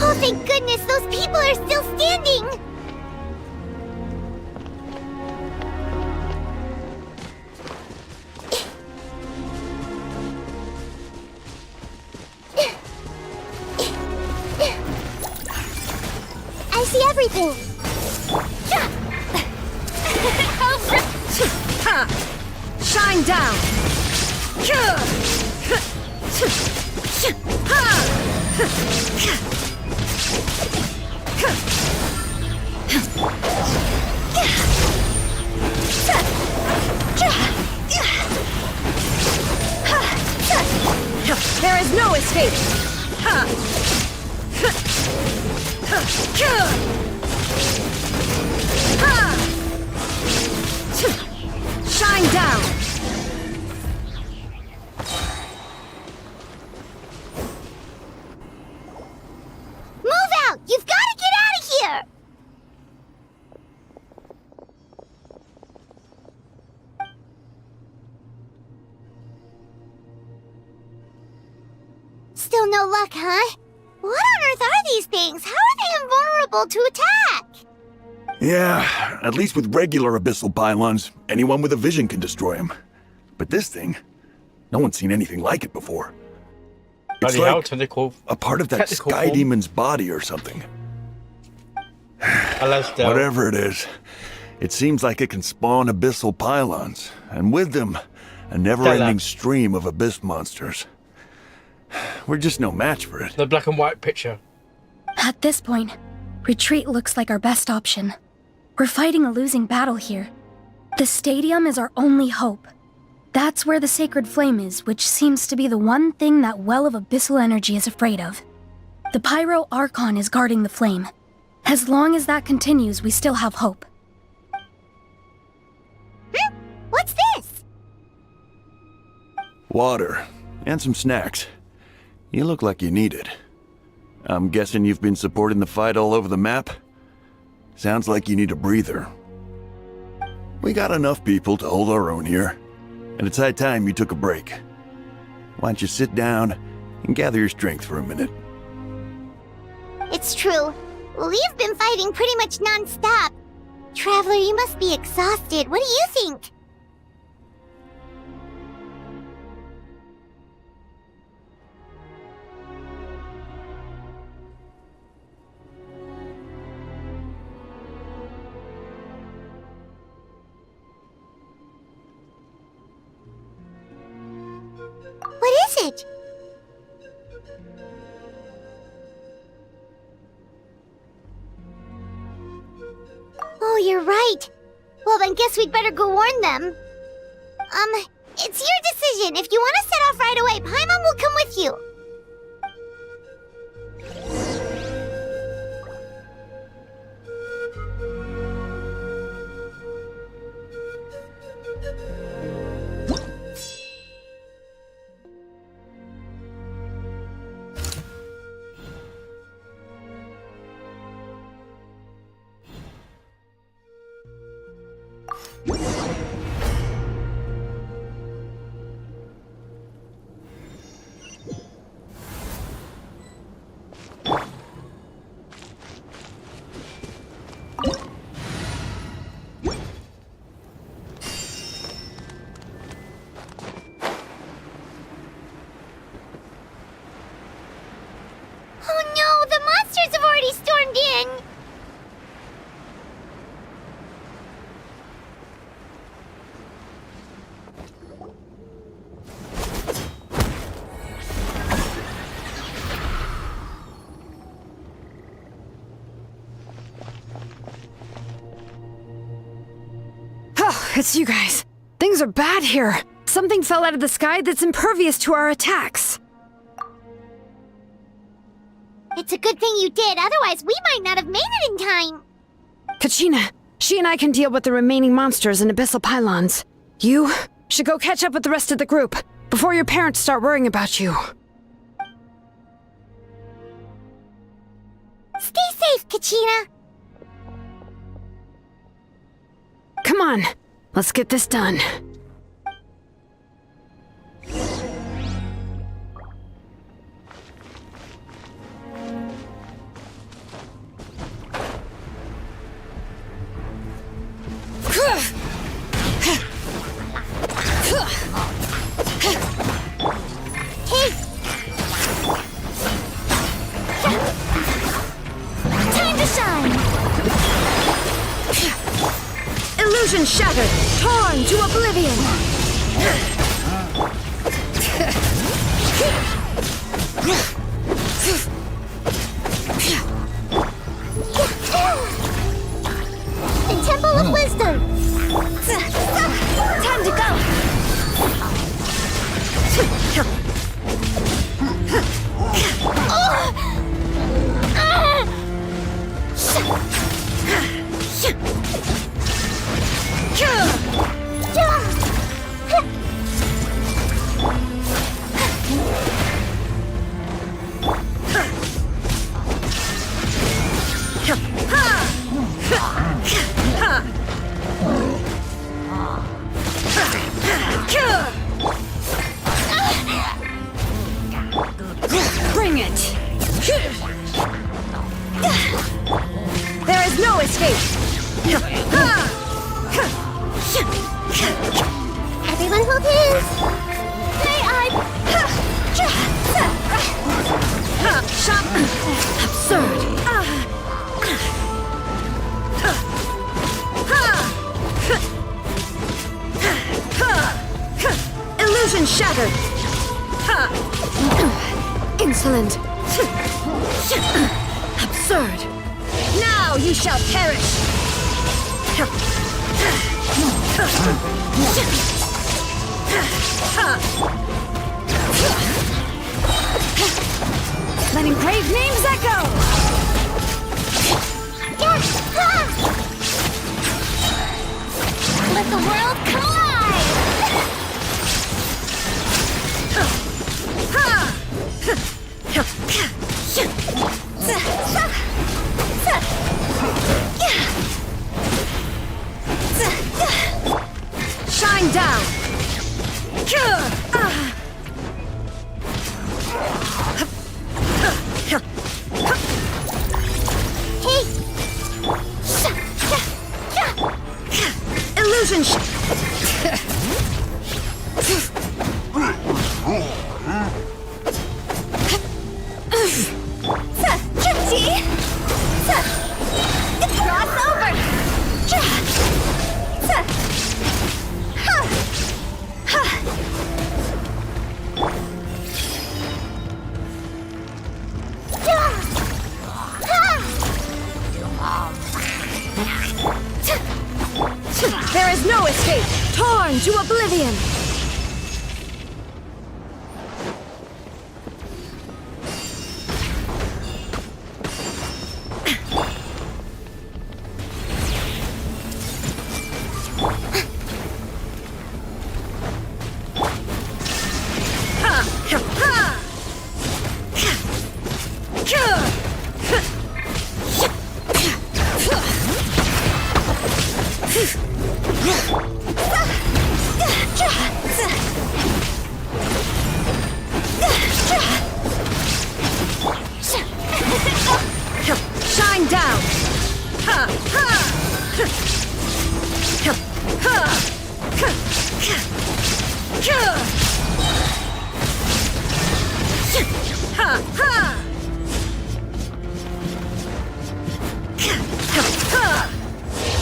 Oh, thank goodness those people are still standing! I see everything! Shine down! There is no escape! Shine down! Move out! You've got to get out of here! Still no luck, huh? What on earth are these things? How are they invulnerable to attack? Yeah, at least with regular abyssal pylons, anyone with a vision can destroy them. But this thing, no one's seen anything like it before. It's Bloody hell, like technical, a part of that technical sky form. demon's body or something. Alastor. Whatever it is, it seems like it can spawn abyssal pylons, and with them, a never-ending stream of abyss monsters. We're just no match for it. The black and white picture. At this point, retreat looks like our best option. We're fighting a losing battle here. The stadium is our only hope. That's where the sacred flame is, which seems to be the one thing that well of abyssal energy is afraid of. The Pyro Archon is guarding the flame. As long as that continues, we still have hope. What's this? Water, and some snacks. You look like you need it. I'm guessing you've been supporting the fight all over the map? Sounds like you need a breather. We got enough people to hold our own here, and it's high time you took a break. Why don't you sit down and gather your strength for a minute? It's true. We've been fighting pretty much non-stop. Traveler, you must be exhausted. What do you think? What is it? Oh, you're right. Well, then guess we'd better go warn them. It's your decision. If you want to set off right away, Paimon will come with you. It's you guys. Things are bad here. Something fell out of the sky that's impervious to our attacks. It's a good thing you did, otherwise we might not have made it in time. Kachina, she and I can deal with the remaining monsters and abyssal pylons. You should go catch up with the rest of the group before your parents start worrying about you. Stay safe, Kachina. Come on, let's get this done. Time to shine! Illusion shattered, torn to oblivion. The Temple of Wisdom! Time to go! Bring it! There is no escape! Everyone hold his! They are... Absurd! Illusion shattered! Insolent! Absurd! Now you shall perish! Letting brave names echo! Let the world collide! Shine down! Illusion Cross over! There is no escape! Torn to oblivion! Shine down!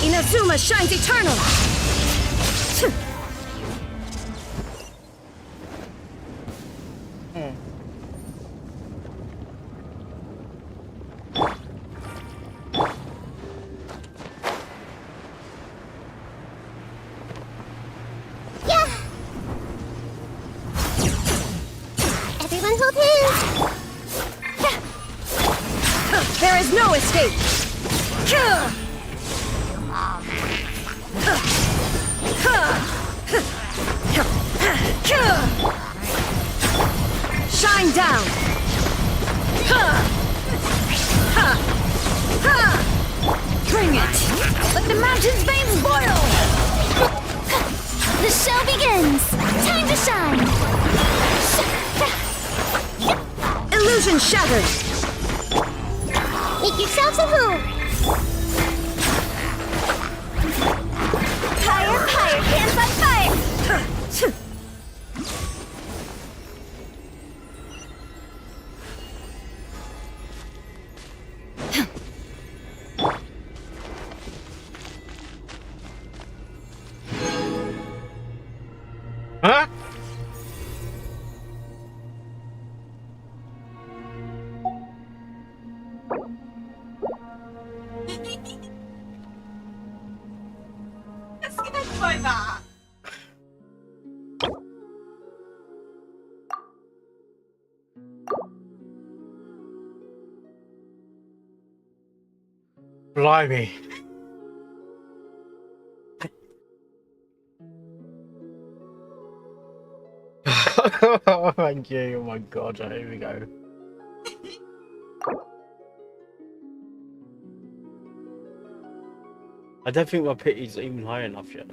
Inazuma shines eternal! Everyone hold hands. There is no escape! Shine down! Bring it! Let the mountain's veins boil! The show begins! Time to shine! Illusion shattered! Make yourselves at home! Higher, higher, hands on fire! Huh? It's like that. Blimey. Thank you. Oh my god, here we go. I don't think my pity's even high enough yet.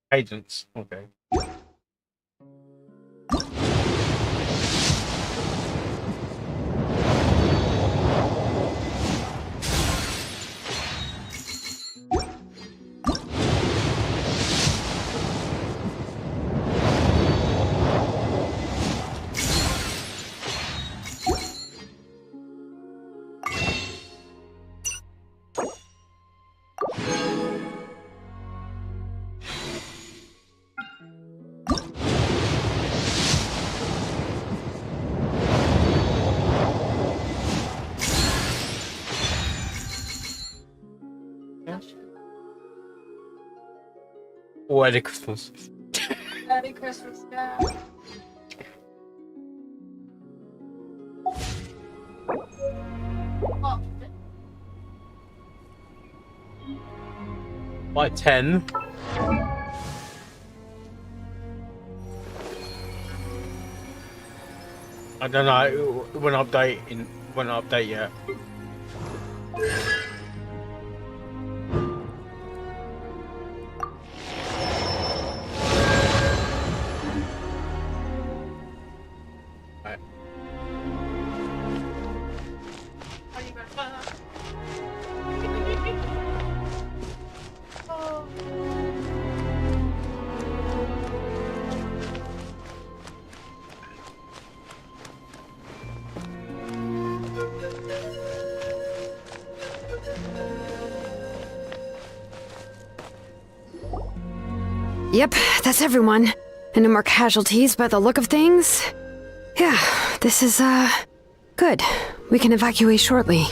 Agents, okay. Merry Christmas. Merry Christmas, yeah. Oh. By 10. I don't know. It won't update yet. Yep, that's everyone. And no more casualties by the look of things. Yeah, this is, good. We can evacuate shortly.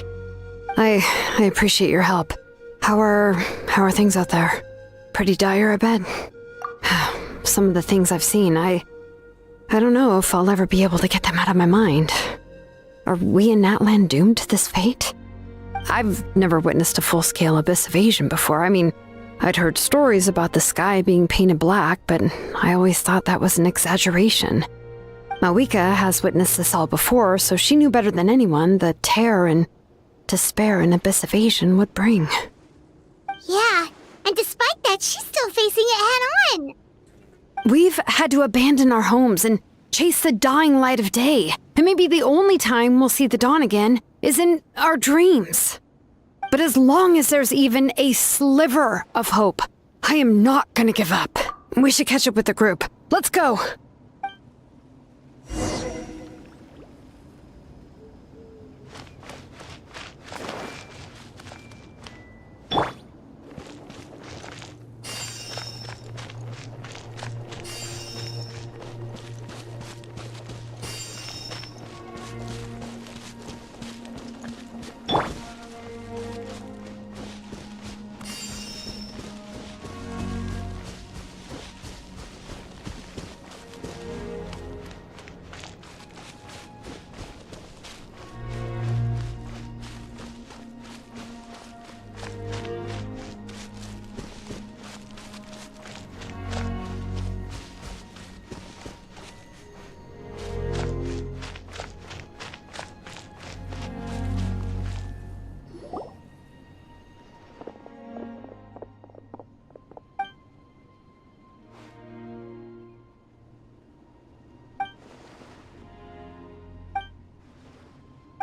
I appreciate your help. How are things out there? pretty dire, I bet. Some of the things I've seen, I don't know if I'll ever be able to get them out of my mind. Are we in Natlan doomed to this fate? I've never witnessed a full-scale abyss invasion before. I mean, I'd heard stories about the sky being painted black, but I always thought that was an exaggeration. Mawika has witnessed this all before, so she knew better than anyone the terror and despair an abyss invasion would bring. Yeah, and despite that, she's still facing it head-on. We've had to abandon our homes and chase the dying light of day. And maybe the only time we'll see the dawn again is in our dreams. But as long as there's even a sliver of hope, I am not gonna give up. We should catch up with the group. Let's go!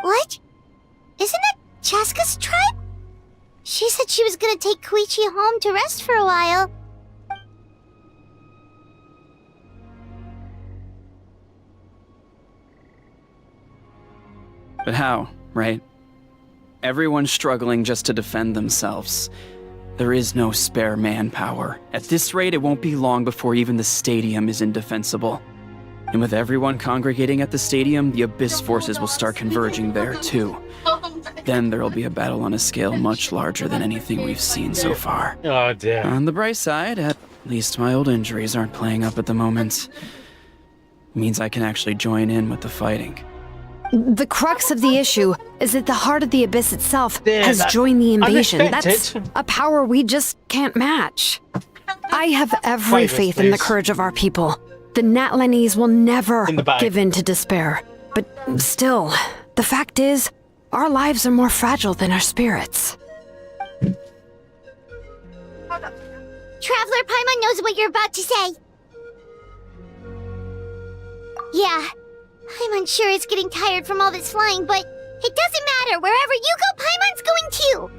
What? Isn't that Chaska's tribe? She said she was gonna take Koichi home to rest for a while. But how, right? Everyone's struggling just to defend themselves. There is no spare manpower. At this rate, it won't be long before even the stadium is indefensible. And with everyone congregating at the stadium, the Abyss forces will start converging there too. Then there'll be a battle on a scale much larger than anything we've seen so far. Oh dear. On the bright side, at least my old injuries aren't playing up at the moment. Means I can actually join in with the fighting. The crux of the issue is that the heart of the Abyss itself has that- joined the invasion. unexpected. That's a power we just can't match. I have every Wait, faith in the please. courage of our people. The Natlanese will never In the bag. give in to despair. But still, the fact is, our lives are more fragile than our spirits. Traveler Paimon knows what you're about to say. Yeah, Paimon sure is getting tired from all this flying, but it doesn't matter. Wherever you go, Paimon's going too.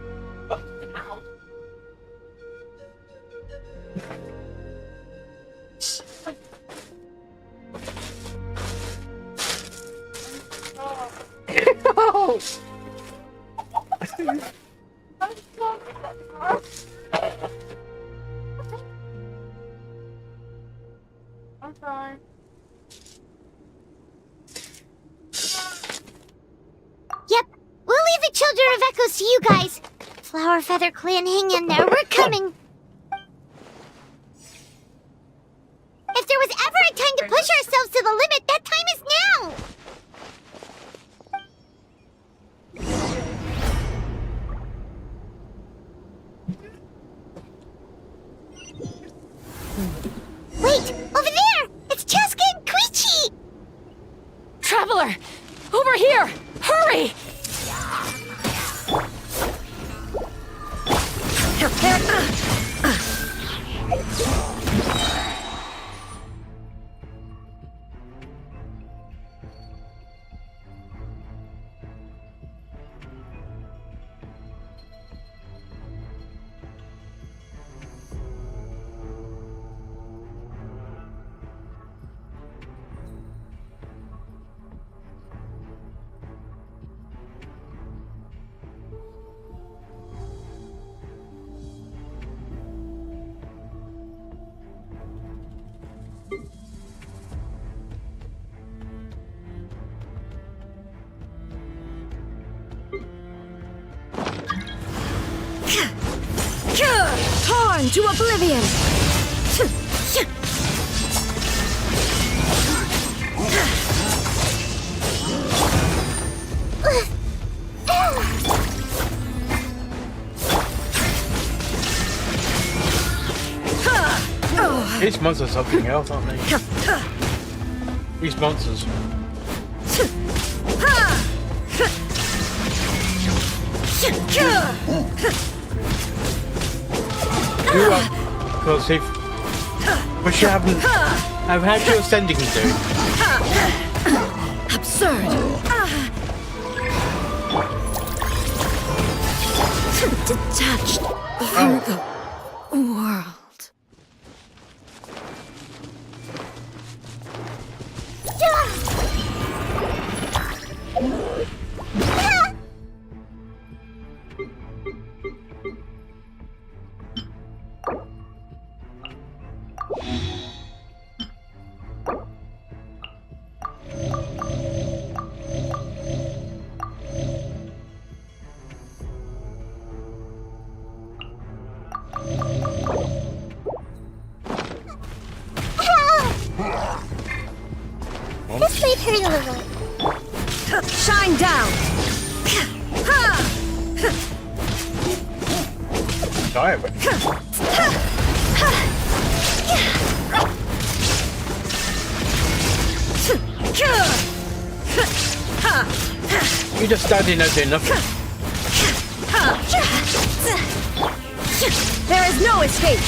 I'm sorry. Yep, we'll leave the Children of Echoes to you guys. Flower Feather Clan, hang in there. We're coming. If there was ever a time to push ourselves to the limit, that time is now. Wait, over there! It's Chaska and Koichi! Traveler! Over here! Hurry! Born to oblivion! These monsters are something else, aren't they? These monsters. You are, because if which you haven't, I've had you ascending to. Absurd! Detached from the world. This might hurt a little. Shine down! Sorry, but you just standing there doing nothing. There is no escape!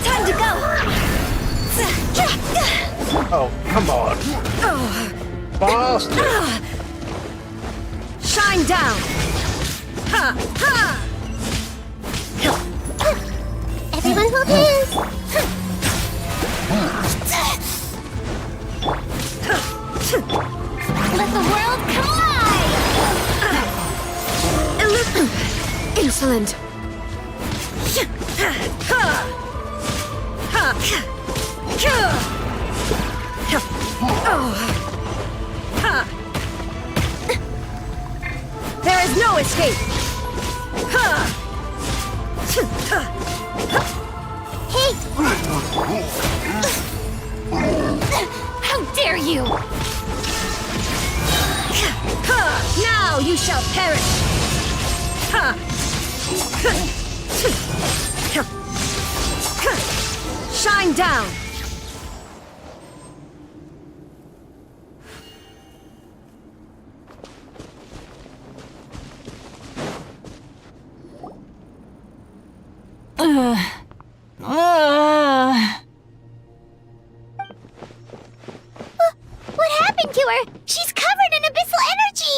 Time to go! Oh, come on. Bastard. Shine down! Everyone hold hands! Let the world collide! Insolent! There is no escape! Hey! How dare you! Now you shall perish! Shine down! What happened to her? She's covered in abyssal energy!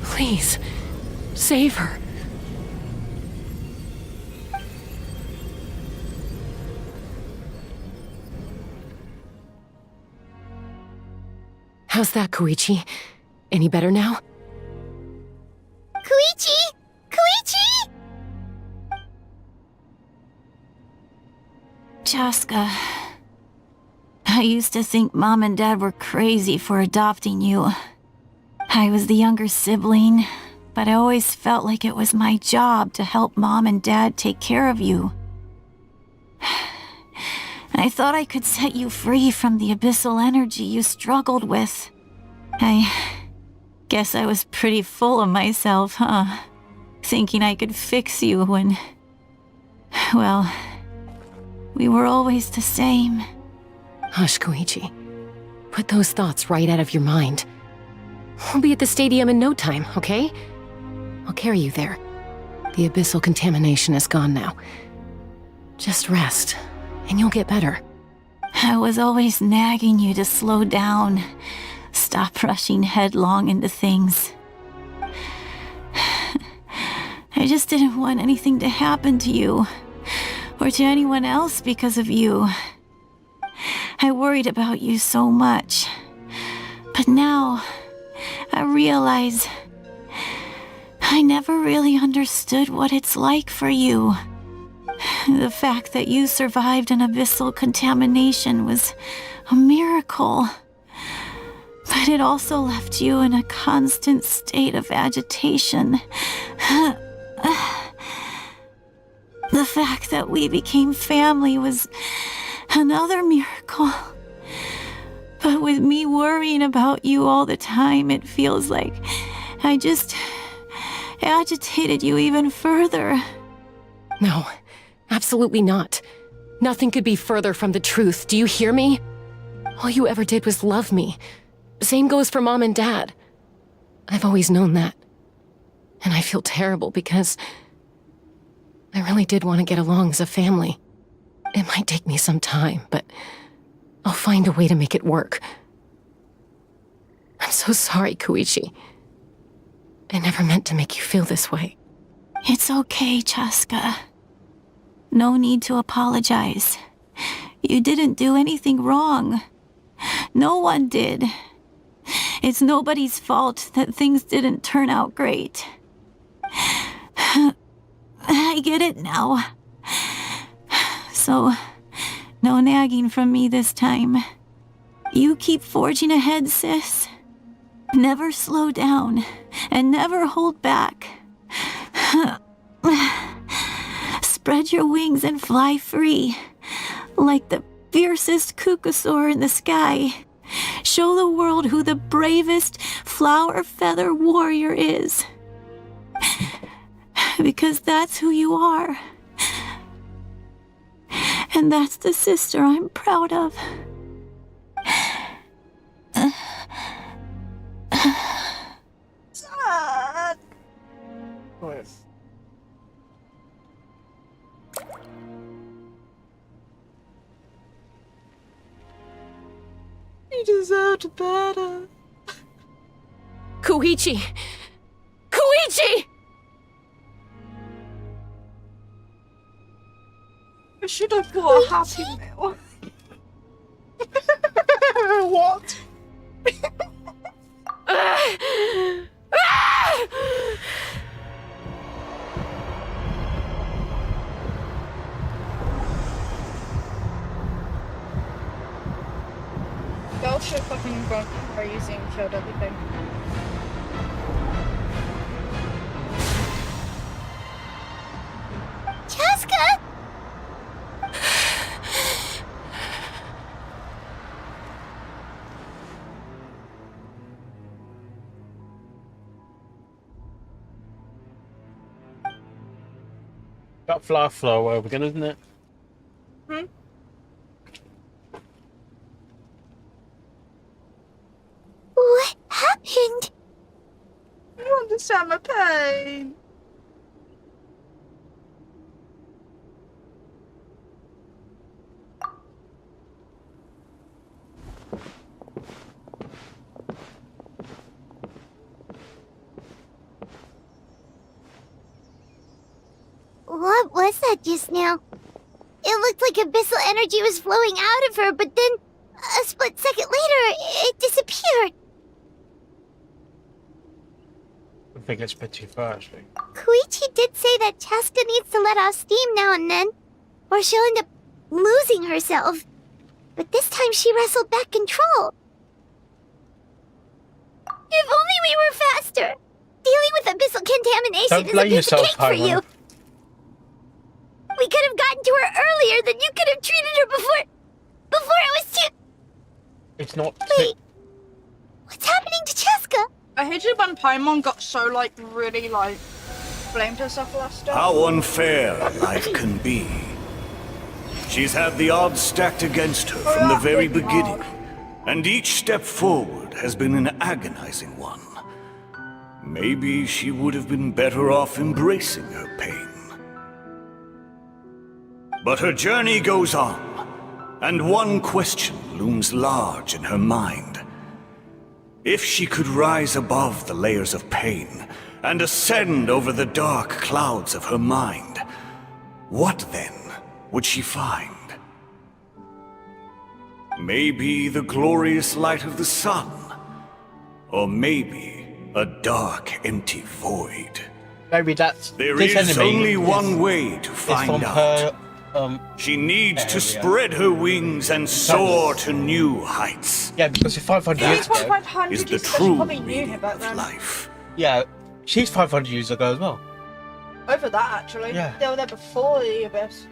Please, save her. How's that, Koichi? Any better now? Koichi! Koichi! Chaska, I used to think Mom and Dad were crazy for adopting you. I was the younger sibling, but I always felt like it was my job to help Mom and Dad take care of you. I thought I could set you free from the abyssal energy you struggled with. I guess I was pretty full of myself, huh? Thinking I could fix you when... well, we were always the same. Hush, Koichi. Put those thoughts right out of your mind. We'll be at the stadium in no time, okay? I'll carry you there. The abyssal contamination is gone now. Just rest, and you'll get better. I was always nagging you to slow down. Stop rushing headlong into things. I just didn't want anything to happen to you, or to anyone else because of you. I worried about you so much. But now, I realize I never really understood what it's like for you. The fact that you survived an abyssal contamination was a miracle. But it also left you in a constant state of agitation. The fact that we became family was another miracle. But with me worrying about you all the time, it feels like I just agitated you even further. No, absolutely not. Nothing could be further from the truth. Do you hear me? All you ever did was love me. Same goes for Mom and Dad. I've always known that. And I feel terrible because I really did want to get along as a family. It might take me some time, but I'll find a way to make it work. I'm so sorry, Koichi. I never meant to make you feel this way. It's okay, Chaska. No need to apologize. You didn't do anything wrong. No one did. It's nobody's fault that things didn't turn out great. I get it now. So, no nagging from me this time. You keep forging ahead, sis. Never slow down, and never hold back. Spread your wings and fly free, like the fiercest Kukusaur in the sky. Show the world who the bravest flower feather warrior is. Because that's who you are. And that's the sister I'm proud of. You deserved better. Koichi! Koichi! I should have bought a Happy Meal. What? Girls should fucking gone crazy and killed everything. Chaska! Got flow over again, isn't it? Hmm? What happened? You understand my pain. What was that just now? It looked like abyssal energy was flowing out of her, but then a split second later, it disappeared. I think it's a bit too far, actually. Koichi did say that Chaska needs to let off steam now and then, or she'll end up losing herself. But this time she wrestled back control. If only we were faster! Dealing with abyssal contamination Don't is blame a piece of yourself, cake for you. Paimon. We could have gotten to her earlier, then you could have treated her before it was too... It's not. Wait, what's happening to Chaska? I hated when Paimon got so, really, blamed herself last time. How unfair life can be. She's had the odds stacked against her from the very beginning, and each step forward has been an agonizing one. Maybe she would have been better off embracing her pain. But her journey goes on, and one question looms large in her mind. If she could rise above the layers of pain and ascend over the dark clouds of her mind, what then would she find? Maybe the glorious light of the sun, or maybe a dark, empty void. Maybe that's There this is enemy only is- one way to is find from out. her, She needs to area. spread her wings and soar to new heights. Yeah, because if 500 years He's one ago, 500 is the years ago, true probably knew meaning him back of then. life. yeah, she's 500 years ago as well. Over that, actually. Yeah. They were there before the Abyss.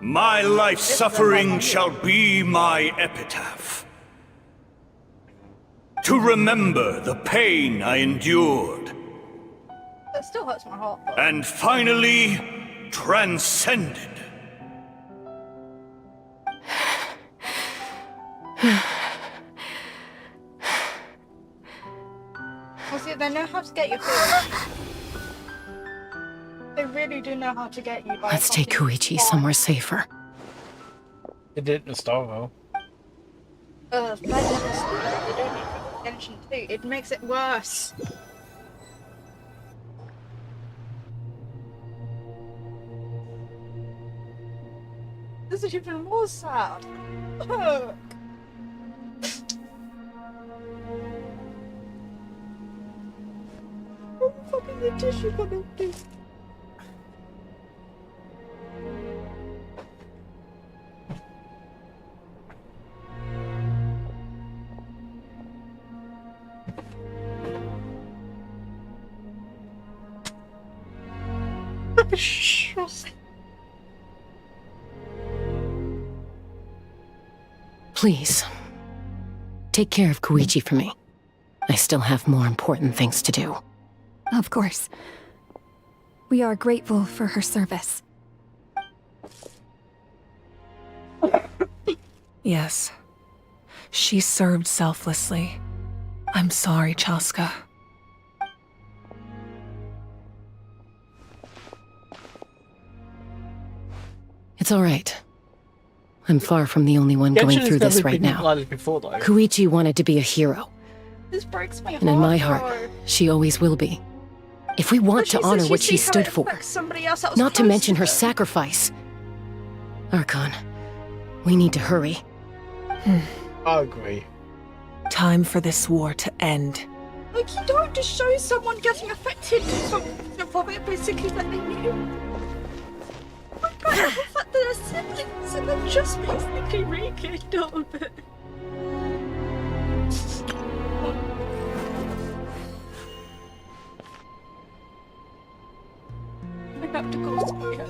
My life suffering shall be my epitaph. To remember the pain I endured, That still hurts my heart. But... and finally transcended. Well, see, they know how to get you through. They really do know how to get you by Let's take fucking Koichi far. somewhere safer. It did in Star Wars. They don't need attention too. It makes it worse. This is even more sad. Look. What the fuck is the tissue gonna do? Please, take care of Koichi for me. I still have more important things to do. Of course. We are grateful for her service. Yes. She served selflessly. I'm sorry, Chaska. It's all right. I'm far from the only one going through this right now. Before, though. Koichi wanted to be a hero, This breaks my heart. and in my heart, though. she always will be. If we want But she to honor says what you she see how stood it for, affects somebody else that was not to close mention her her. sacrifice. Archon, we need to hurry. I agree. Time for this war to end. Like, you don't just show someone getting affected from it, basically, that they knew. Like, the fact that they're siblings and they're just basically rekindled it. I have to go somewhere.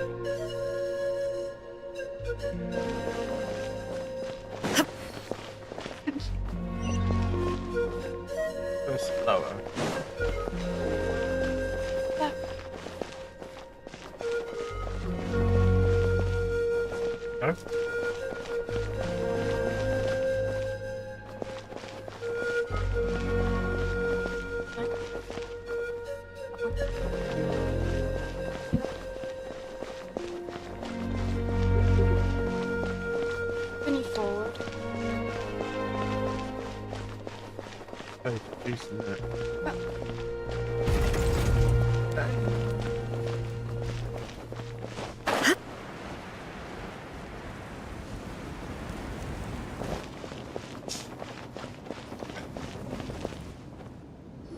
Go slower. No? Any forward. Oh, decent, isn't it?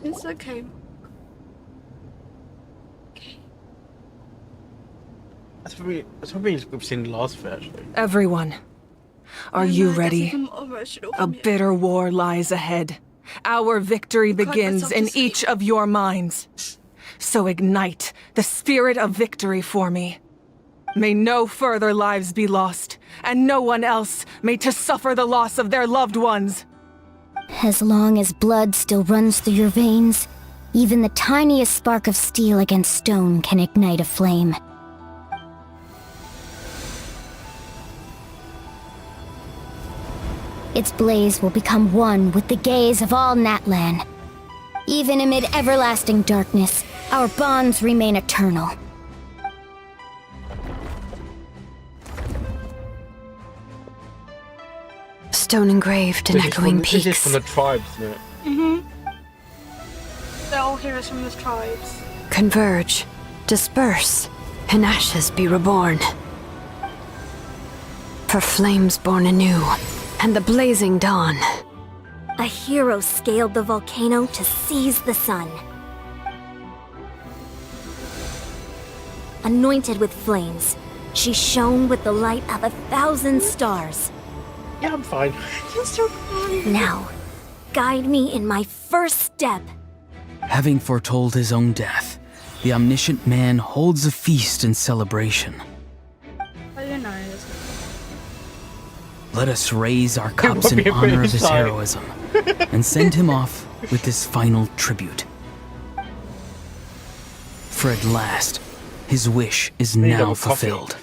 It's okay. That's probably as good as seen the last bit, actually. Everyone, are you ready? Even more emotional A from you. bitter war lies ahead. Our victory cried begins myself in to sleep. each of your minds. So ignite the spirit of victory for me. May no further lives be lost, and no one else may to suffer the loss of their loved ones. As long as blood still runs through your veins, even the tiniest spark of steel against stone can ignite a flame. Its blaze will become one with the gaze of all Natlan. Even amid everlasting darkness, our bonds remain eternal. Stone engraved in This is echoing from- This is peaks. from the tribes, isn't it? They're all heroes from the tribes. Converge, disperse, in ashes be reborn. For flames born anew, and the blazing dawn. A hero scaled the volcano to seize the sun. anointed with flames. She shone with the light of 1,000 stars. Yeah, I'm fine. You're so fine. Now, guide me in my first step. Having foretold his own death, the omniscient man holds a feast in celebration. Oh, you know. Let us raise our cups in honor of his heroism and send him off with this final tribute. For at last, his wish is now fulfilled.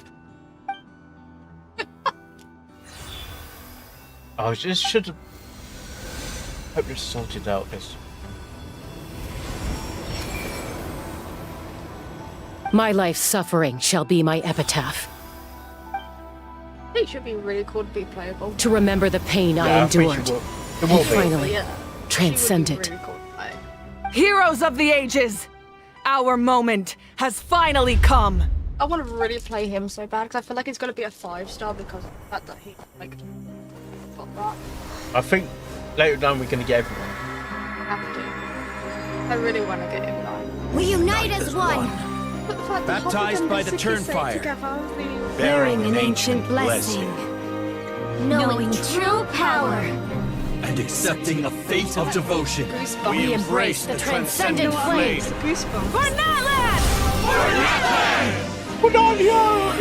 I just should have. Hope this sorted out this. My life's suffering shall be my epitaph. It should be really cool to be playable. To remember the pain I endured. And finally, transcend it. Heroes of the ages! Our moment has finally come! I want to really play him so bad because I feel like it's going to be a 5-star because of the fact that he like got that. I think later on we're going to get everyone. I have to. I really want to get him that. We unite as one! Baptized by the Turnfire, bearing an ancient blessing. Knowing true power. And accepting a fate of devotion. We embrace the transcendent flame. Goosebumps. For Natlan! For Natlan! For Narnia!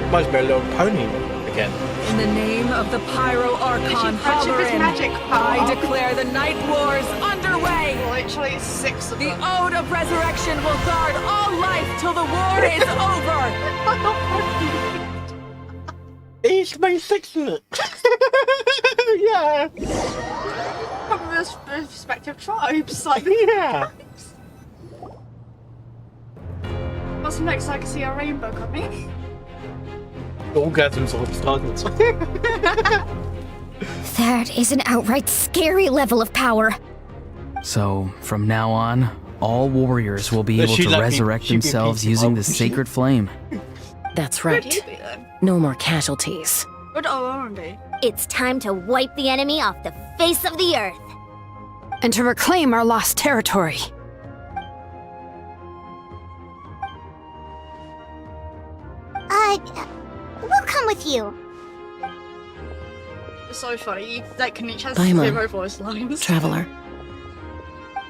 Must be a little pony again. In the name of the Pyro Archon Halloran, I declare the Night Wars underway! Literally 6 of them. The Ode of Resurrection will guard all life till the war is over! It's my 6 minute. Yeah. From the respective tribes, like yeah. What's next? I can see a rainbow coming. Orgasms all started. That is an outright scary level of power. So, from now on, all warriors will be able to resurrect themselves using the sacred flame. That's right. No more casualties. It's time to wipe the enemy off the face of the earth. And to reclaim our lost territory. We'll come with you. It's so funny. Like, Kanichi has Bye, Mom. zero voice lines. Traveler.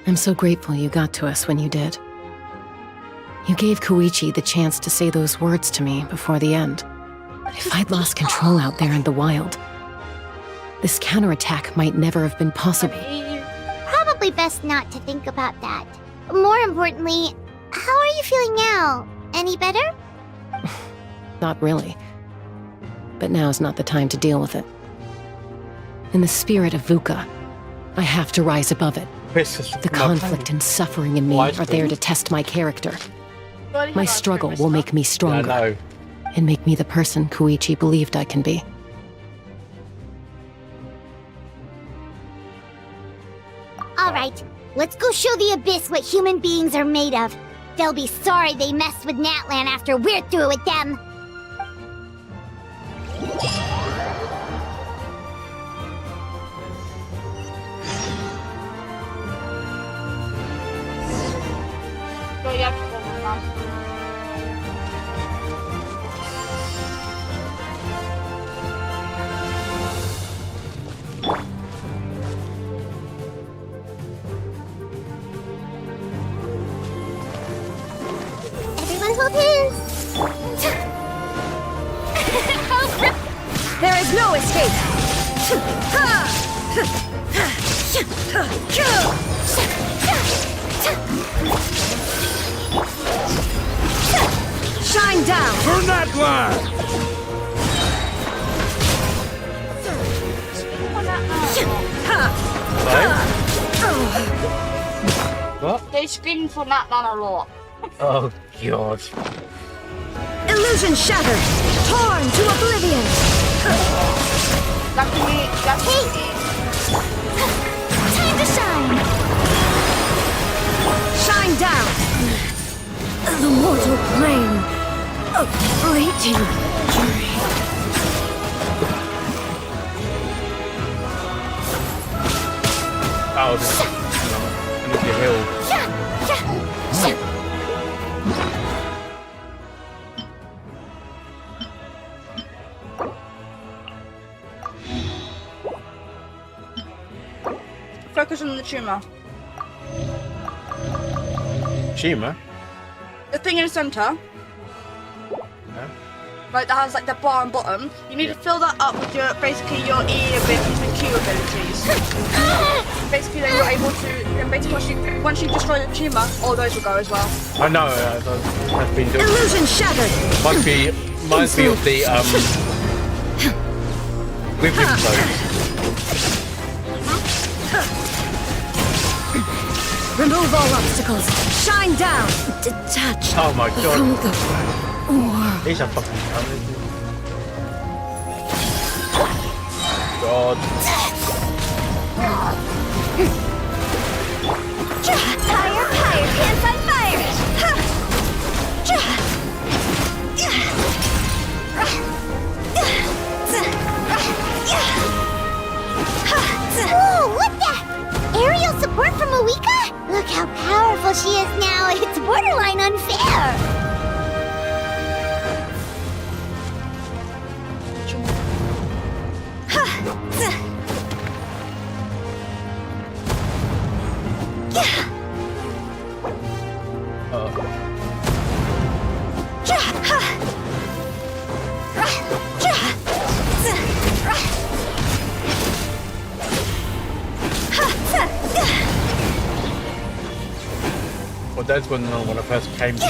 I'm so grateful you got to us when you did. You gave Koichi the chance to say those words to me before the end. If I'd lost control out there in the wild, this counterattack might never have been possible. Probably best not to think about that. More importantly, how are you feeling now? Any better? Not really. But now's not the time to deal with it. In the spirit of VUCA, I have to rise above it. The conflict and suffering in me are there to test my character. My struggle will make me stronger. And make me the person Koichi believed I can be. Alright, let's go show the Abyss what human beings are made of. They'll be sorry they messed with Natlan after we're through with them. Everyone hold hands. There is no escape. Shine down. For Natlan! What? They scream for Natlan a lot. Oh god. Illusion shattered. Torn to oblivion. Luckily, Time to shine. fleeting victory. Oh, this is the hill. Focus on the tumor. Tumor? The thing in the center. Like that has like the bar and bottom. You need to fill that up with your basically your E abilities and Q abilities. Basically, then you're able to. And basically, once you destroy the tumor, all those will go as well. I know. I've been doing. Illusion shattered. Reminds me of the whipping blows. Remove all obstacles. Shine down. Detach. Oh my god. From the war. These are fucking amazing. God. Fire, fire, pants on fire! Ooh, what the? Aerial support from Moika? Look how powerful she is now. It's borderline unfair. Well, that's when I first came to it.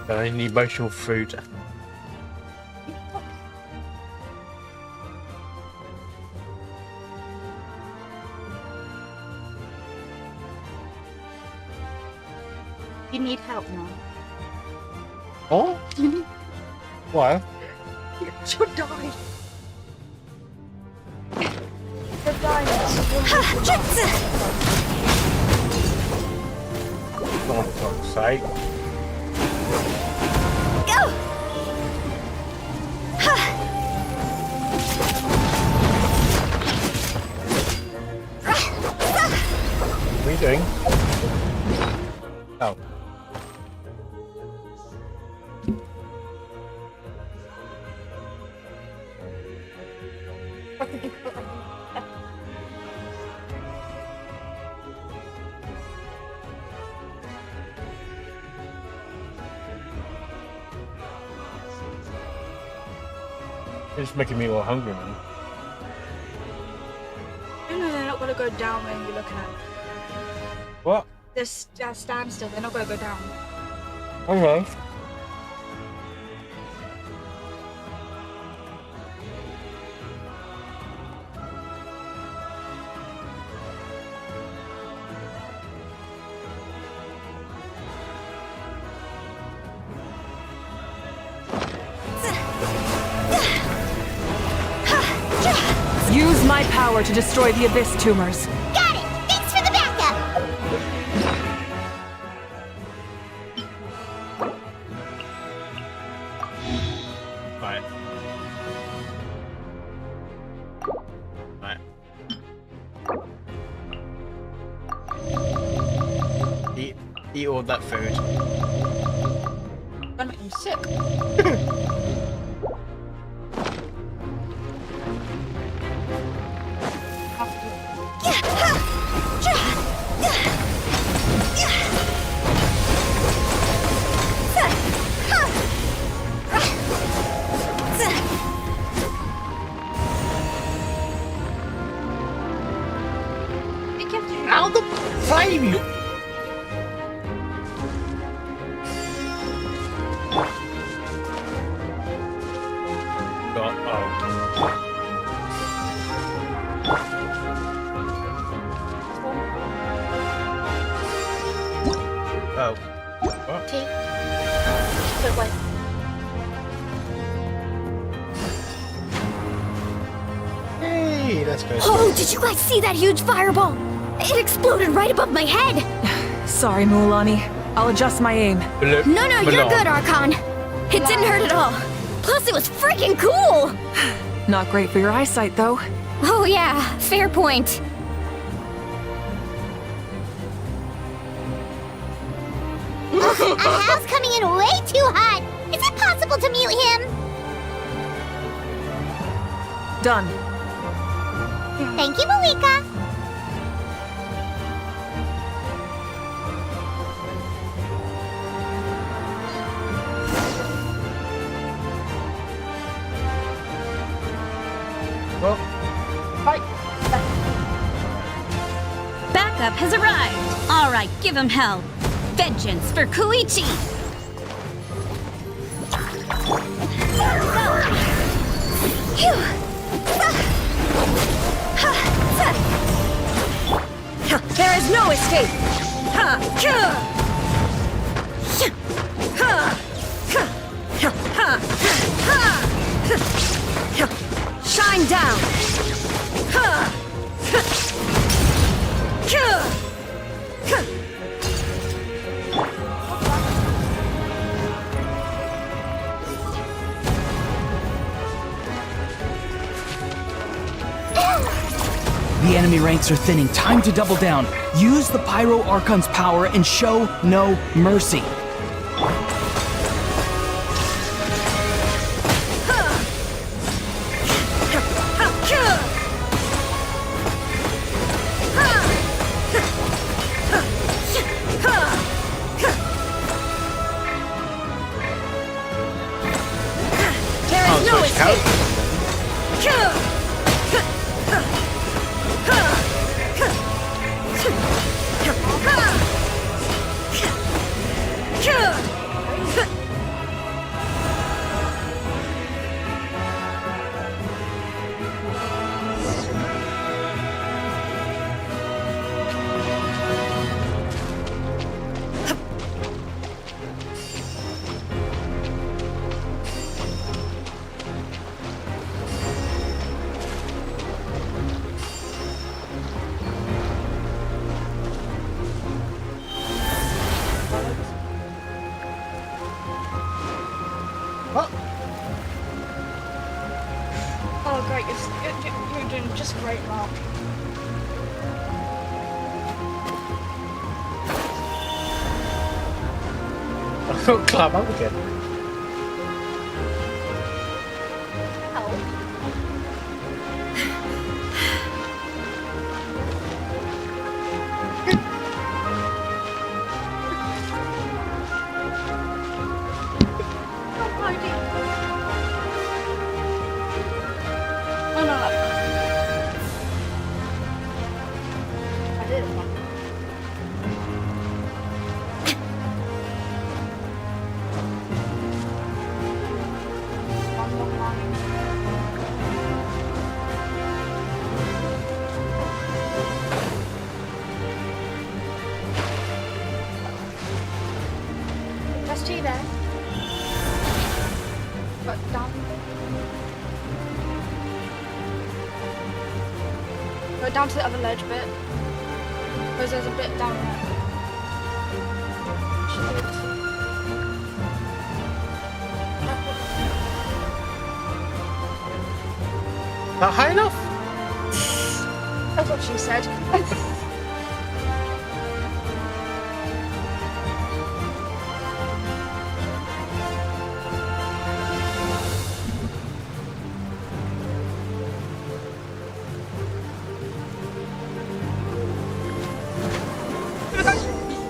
I need emotional food. You need help now. Oh? Why? You should die. You're dying. Oh, for fuck's sake. Go! What are you doing? Oh. It's making me more hungry, man. No, they're not gonna go down when you're looking at it. What? They're stand still, they're not gonna go down. Okay. Use my power to destroy the Abyss tumors. Got it! Thanks for the backup! Right. Right. Eat all that food. Gonna make you sick. How the flame? Oh. What? Tea. Put away. Hey! Hey, let's go. Oh, did you guys see that huge fireball? It exploded right above my head. Sorry, Mualani. I'll adjust my aim. No, you're good, Archon. It didn't hurt at all. Plus, it was freaking cool. Not great for your eyesight, though. Oh yeah, fair point. Ahal's coming in way too hot. Is it possible to mute him? Done. Thank you, Malika. Well, hi. Backup has arrived. All right, give him hell. Vengeance for Koichi. There is no escape. Shine down. The enemy ranks are thinning. Time to double down. Use the Pyro Archon's power and show no mercy. There is no escape. Oh, great. You're doing just great, Mark. I'll climb up again. Oh, no. I did it. Press T there. But down. Go down to the other ledge bit. Because there's a bit down there. Not high enough? That's what she said.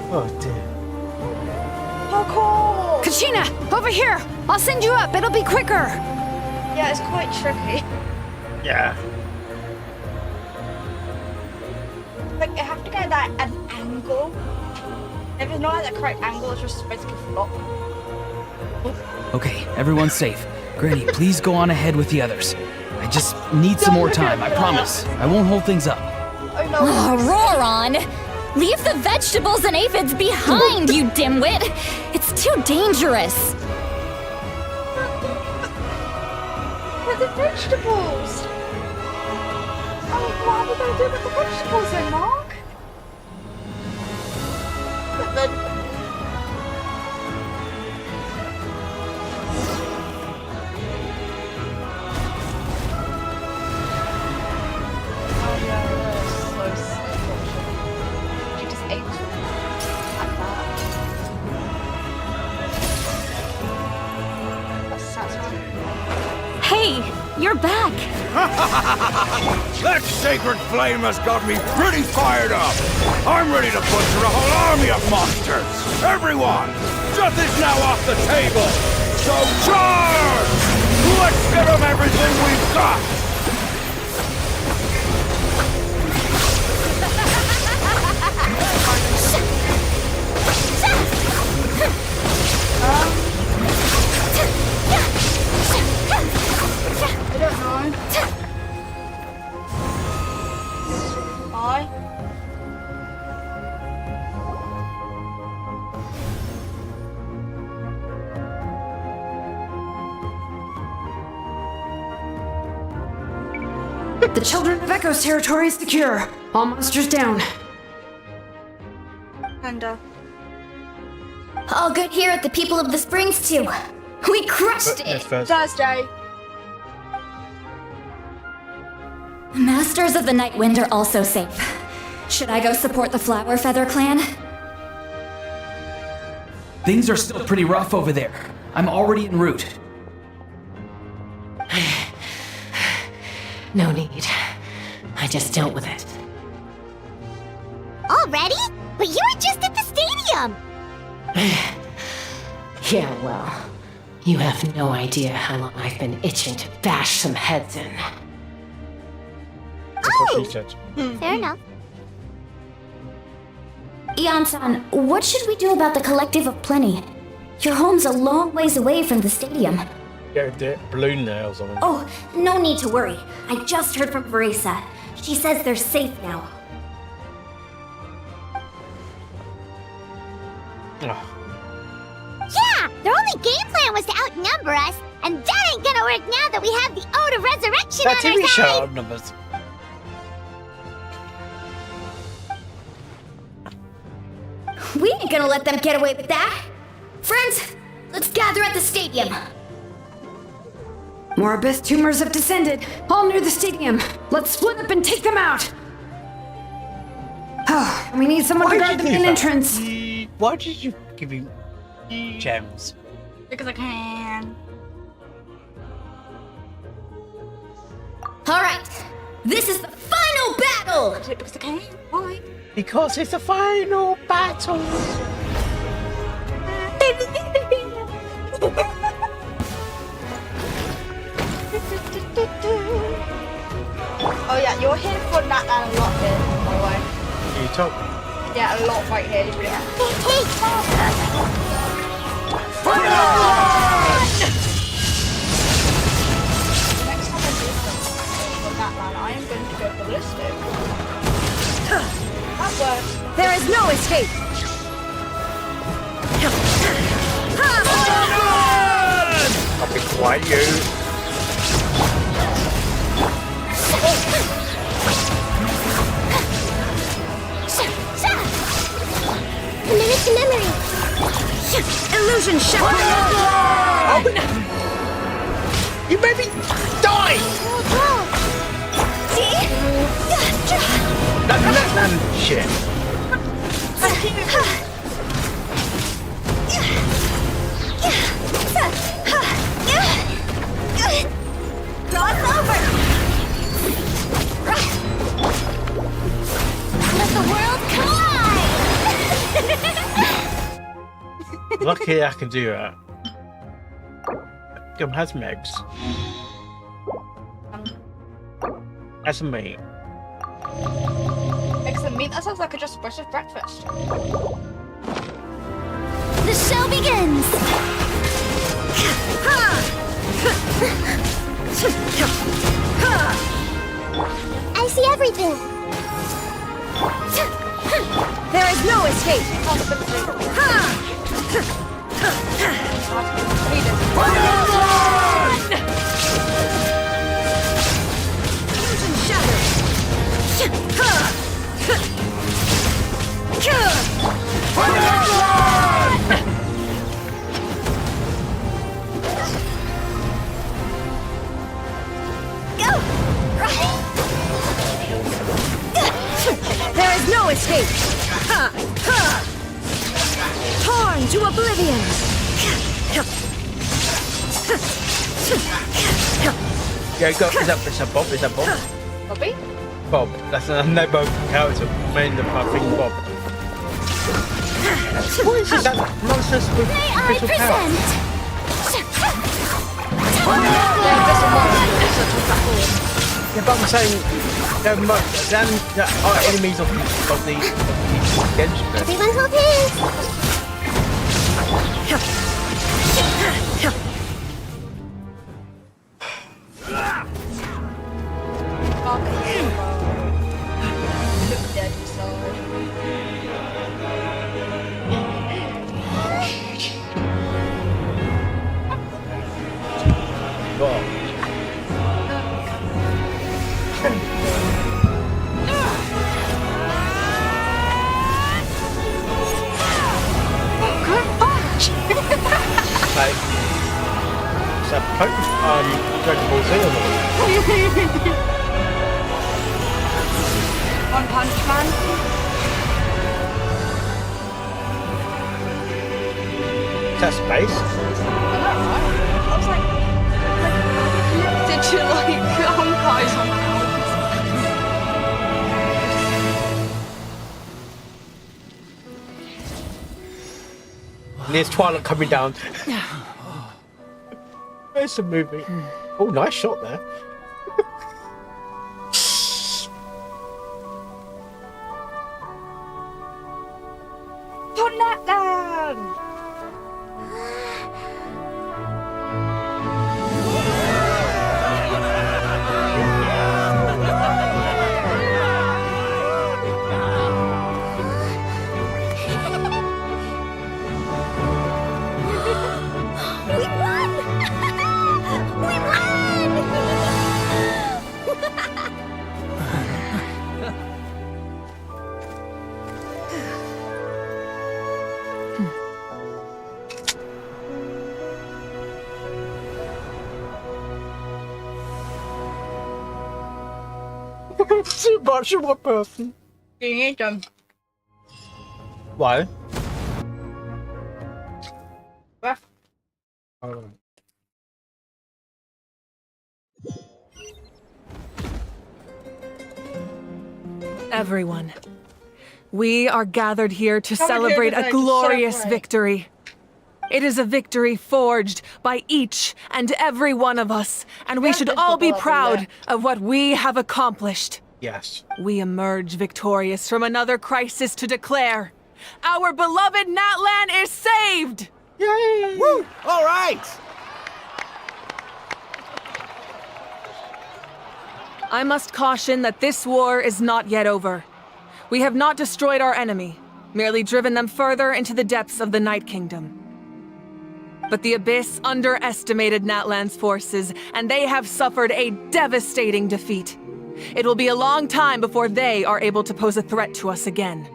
Oh dear. Parkour! Kachina, over here! I'll send you up, it'll be quicker! Yeah, it's quite tricky. Yeah. Like, you have to get that at an angle. If it's not at the correct angle, it's just basically flop. Okay, everyone's safe. Granny, please go on ahead with the others. I just need some more time, I promise. I won't hold things up. Oh no. Oh, Roron! Leave the vegetables and aphids behind, you dimwit! It's too dangerous! But the vegetables! what are we going to do with the vegetables then, Mark? But then... Oh yeah, so sick. You just ate like that. That sounds right. Hey, you're back. That sacred flame has got me pretty fired up. I'm ready to butcher a whole army of monsters. Everyone, death is now off the table. So charge! Let's give them everything we've got. I don't know. Bye. The Children of Echo's territory is secure. All monsters down. Panda. All good here at the People of the Springs, too. We crushed it! Thursday. Masters of the Night Wind are also safe. Should I go support the Flower Feather clan? Things are still pretty rough over there. I'm already en route. No need. I just dealt with it. Already? But you were just at the stadium! Yeah, well, you have no idea how long I've been itching to bash some heads in. That's what she said. Fair enough. Ian-san, what should we do about the Collective of Plenty? Your home's a long ways away from the stadium. Get a balloon there or something. Oh, no need to worry. I just heard from Veresa. She says they're safe now. Yeah! Their only game plan was to outnumber us, and that ain't gonna work now that we have the Ode of Resurrection That on TV our show side! outnumbers. We ain't gonna let them get away with that. Friends, let's gather at the stadium. More abyss tumors have descended, all near the stadium. Let's split up and take them out. Oh, we need someone to guard the main entrance. Why did you give him gems? Because I can. All right, this is the final battle. Because I can. Why? Because it's the final battle. Oh yeah, you're here for that and a lot here, by the way. You talk. Yeah, a lot right here. Yeah. Next time I do something from that man, I am going to go ballistic. That works. There is no escape. I'll be quiet, you. Committed to memory! Illusion shattered! Oh, you made me die! Shit. Cross over! Let the world collide! Lucky I can do that. Come, has Megs. Has some meat. Excellent meat. That sounds like a just British breakfast. The show begins! I see everything! There is no escape! Illusion shattered! escape! Ha! Ha! Torn to oblivion! Yeah, go. Is that Bob? Is that Bob? Bobby? Bob. That's a no Bob character. Main the fucking Bob. What is that? Monsters with crystal power. Yeah, but I'm saying there are enemies of the Genshin. Everyone hold hands! Dragon Ball Z or not? One Punch Man? Is that space? I know, right? I was like did you like guys on my And there's Twilight coming down. There's the movie. Oh, nice shot there. Put that down! Too much of one person. You need them. Why? What? Oh. Everyone, we are gathered here to Gathered here celebrate today a to glorious celebrate. victory. It is a victory forged by each and every one of us, and we should all be proud of what we have accomplished. Yes. We emerge victorious from another crisis to declare our beloved Natlan is saved! Yay! Woo! All right! I must caution that this war is not yet over. We have not destroyed our enemy, merely driven them further into the depths of the Night Kingdom. But the Abyss underestimated Natlan's forces, and they have suffered a devastating defeat. It will be a long time before they are able to pose a threat to us again.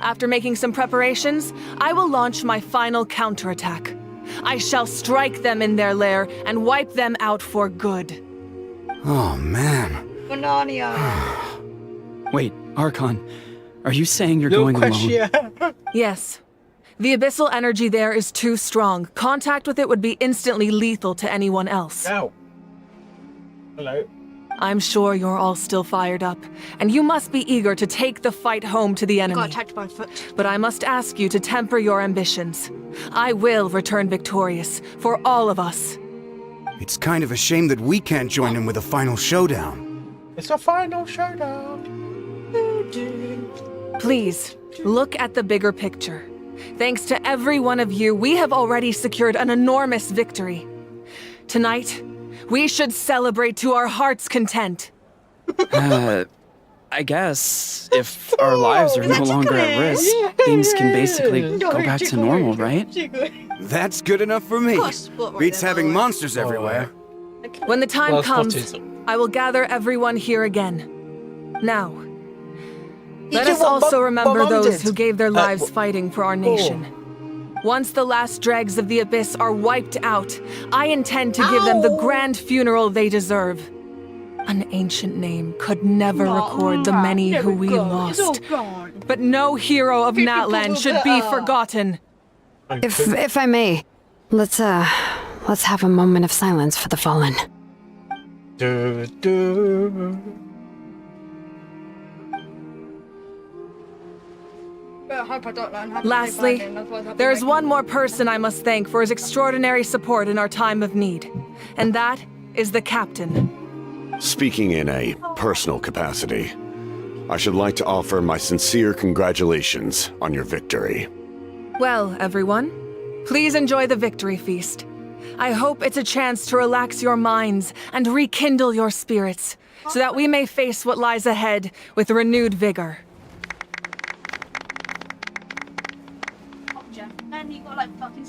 After making some preparations, I will launch my final counterattack. I shall strike them in their lair and wipe them out for good. Oh, man. Banania. Wait, Archon, are you saying you're going alone? Yes. The abyssal energy there is too strong. Contact with it would be instantly lethal to anyone else. Ow. Hello. I'm sure you're all still fired up, and you must be eager to take the fight home to the enemy. Got attacked by a foot. But I must ask you to temper your ambitions. I will return victorious, for all of us. It's kind of a shame that we can't join in with a final showdown. It's a final showdown. Please, look at the bigger picture. Thanks to every one of you, we have already secured an enormous victory. Tonight, we should celebrate to our heart's content. I guess if our lives are no longer at risk, things can basically go back to normal, right? That's good enough for me. Beats having monsters everywhere. When the time Well comes, spotted. I will gather everyone here again. Now, let did us what also Mom remember those did. who gave their lives wh- fighting for our nation. Once the last dregs of the Abyss are wiped out, I intend to give them the grand funeral they deserve. An ancient name could never record the many who we lost. But no hero of Natlan should be forgotten. If I may, let's have a moment of silence for the fallen. Lastly, there is one more person I must thank for his extraordinary support in our time of need, and that is the captain. Speaking in a personal capacity, I should like to offer my sincere congratulations on your victory. Well, everyone, please enjoy the victory feast. I hope it's a chance to relax your minds and rekindle your spirits, so that we may face what lies ahead with renewed vigor. Man, you got like fucking.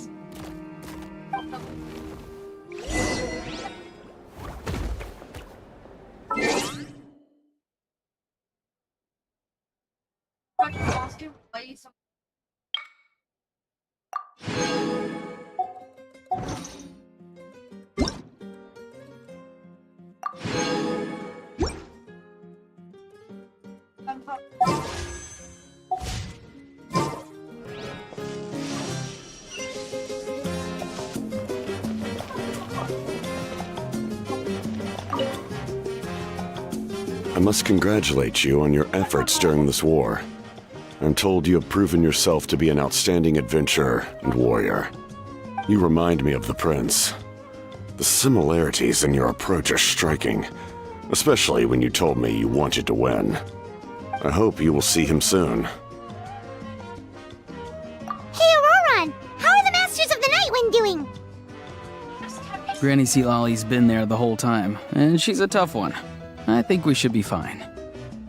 I must congratulate you on your efforts during this war. I'm told you have proven yourself to be an outstanding adventurer and warrior. You remind me of the Prince. The similarities in your approach are striking, especially when you told me you wanted to win. I hope you will see him soon. Hey, Auroran! How are the Masters of the Nightwind doing? Granny Sealali's been there the whole time, and she's a tough one. I think we should be fine.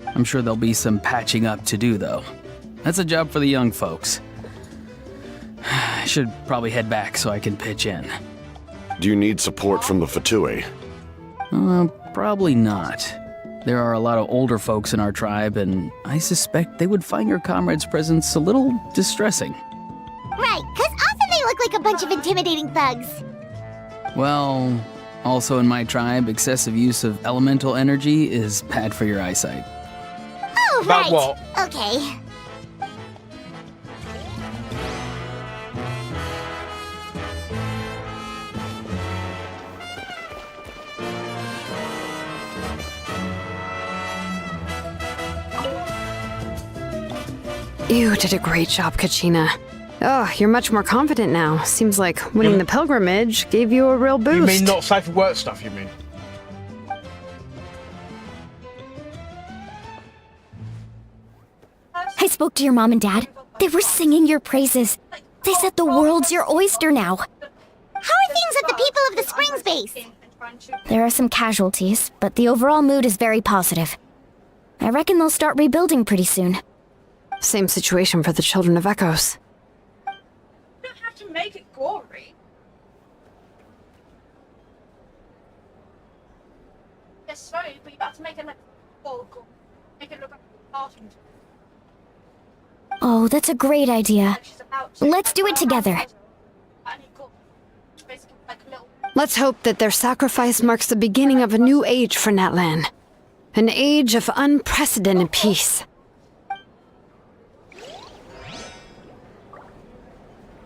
I'm sure there'll be some patching up to do, though. That's a job for the young folks. I should probably head back so I can pitch in. Do you need support from the Fatui? Probably not. There are a lot of older folks in our tribe, and I suspect they would find your comrade's presence a little distressing. Right, 'cause often they look like a bunch of intimidating thugs. Well, also in my tribe, excessive use of elemental energy is bad for your eyesight. Oh, About right. what? Okay. You did a great job, Kachina. Oh, you're much more confident now. Seems like winning the pilgrimage gave you a real boost. You mean not safe for work stuff, you mean? I spoke to your mom and dad. They were singing your praises. They said the world's your oyster now. How are things at the People of the Springs base? There are some casualties, but the overall mood is very positive. I reckon they'll start rebuilding pretty soon. Same situation for the Children of Echoes. You don't have to make it gory. It's sorry, but you have to make it like gore. Make it look like a cartoon. Oh, that's a great idea. Let's do it together. Let's hope that their sacrifice marks the beginning of a new age for Natlan. An age of unprecedented peace.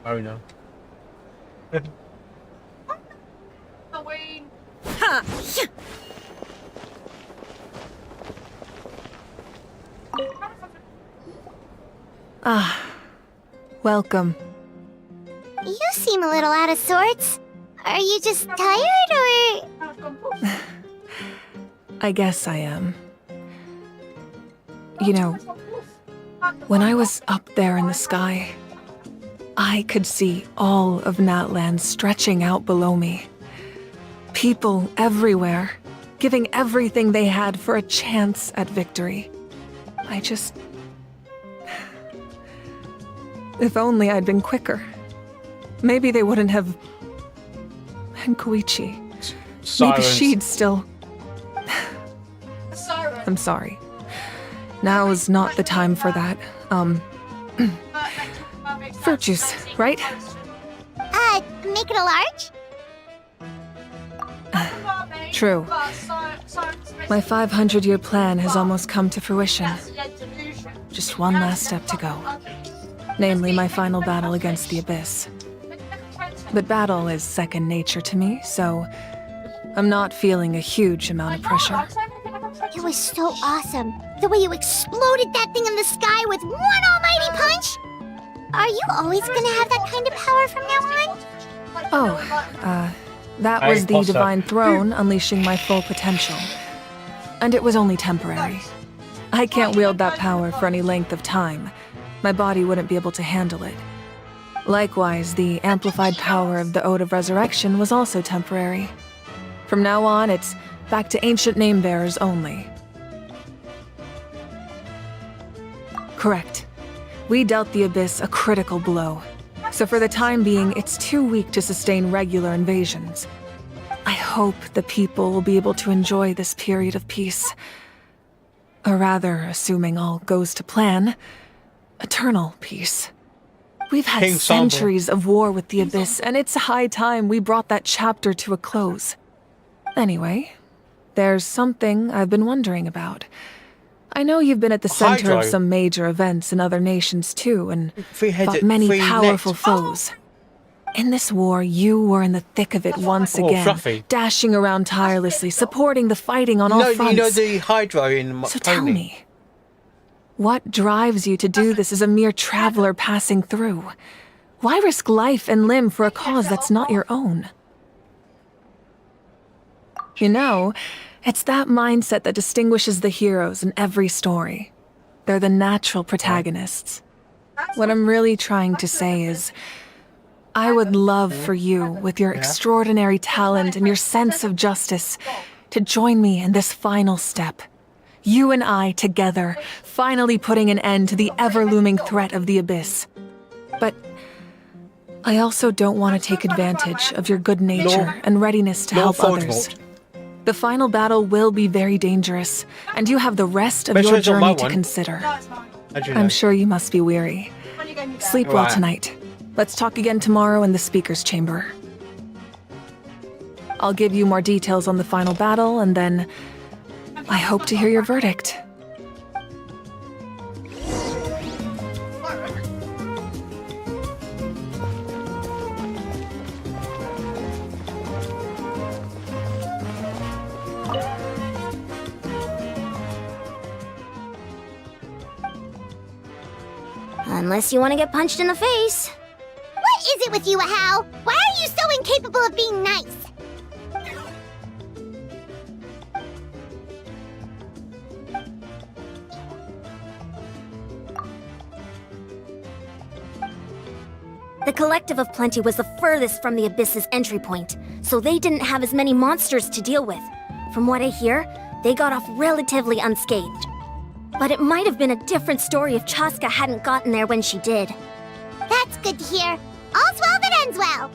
Oh no. Ha! Ah, welcome. You seem a little out of sorts. Are you just tired, or...? I guess I am. You know, when I was up there in the sky, I could see all of Natlan stretching out below me. People everywhere, giving everything they had for a chance at victory. If only I'd been quicker. Maybe they wouldn't have... And Koichi. Maybe she'd still... I'm sorry. Now is not the time for that. Fruit juice, right? Make it a large? True. My 500-year plan has almost come to fruition. Just one last step to go. Namely, my final battle against the Abyss. But battle is second nature to me, so I'm not feeling a huge amount of pressure. It was so awesome. The way you exploded that thing in the sky with one almighty punch. Are you always gonna have that kind of power from now on? Oh, that was the Divine Throne unleashing my full potential. And it was only temporary. I can't wield that power for any length of time. My body wouldn't be able to handle it. Likewise, the amplified power of the Ode of Resurrection was also temporary. From now on, it's back to ancient name-bearers only. Correct. We dealt the Abyss a critical blow. So for the time being, it's too weak to sustain regular invasions. I hope the people will be able to enjoy this period of peace. Or rather, assuming all goes to plan, eternal peace. We've had King Sombre. centuries of war with the Abyss, and it's high time we brought that chapter to a close. Anyway, there's something I've been wondering about. I know you've been at the center of Hydro. some major events in other nations too, and Three-headed- fought many three-necked- powerful foes. In this war, you were in the thick of it once Oh, again, Fluffy. dashing around tirelessly, supporting the fighting on all No, fronts. you know the Hydro in So Pony. tell me, what drives you to do this as a mere traveler passing through? Why risk life and limb for a cause that's not your own? You know, it's that mindset that distinguishes the heroes in every story. They're the natural protagonists. What I'm really trying to say is, I would love for you, with your extraordinary talent and your sense of justice, to join me in this final step. You and I together, finally putting an end to the ever-looming threat of the Abyss. But I also don't want to take advantage of your good nature and readiness to help others. The final battle will be very dangerous, and you have the rest of Make sure your it's not my journey to one. consider. How'd you know? I'm sure you must be weary. Sleep well Right. tonight. Let's talk again tomorrow in the speaker's chamber. I'll give you more details on the final battle, and then I hope to hear your verdict. Unless you want to get punched in the face. What is it with you, Hal? Why are you so incapable of being nice? The Collective of Plenty was the furthest from the Abyss's entry point, so they didn't have as many monsters to deal with. From what I hear, they got off relatively unscathed. But it might have been a different story if Chaska hadn't gotten there when she did. That's good to hear. All's well that ends well.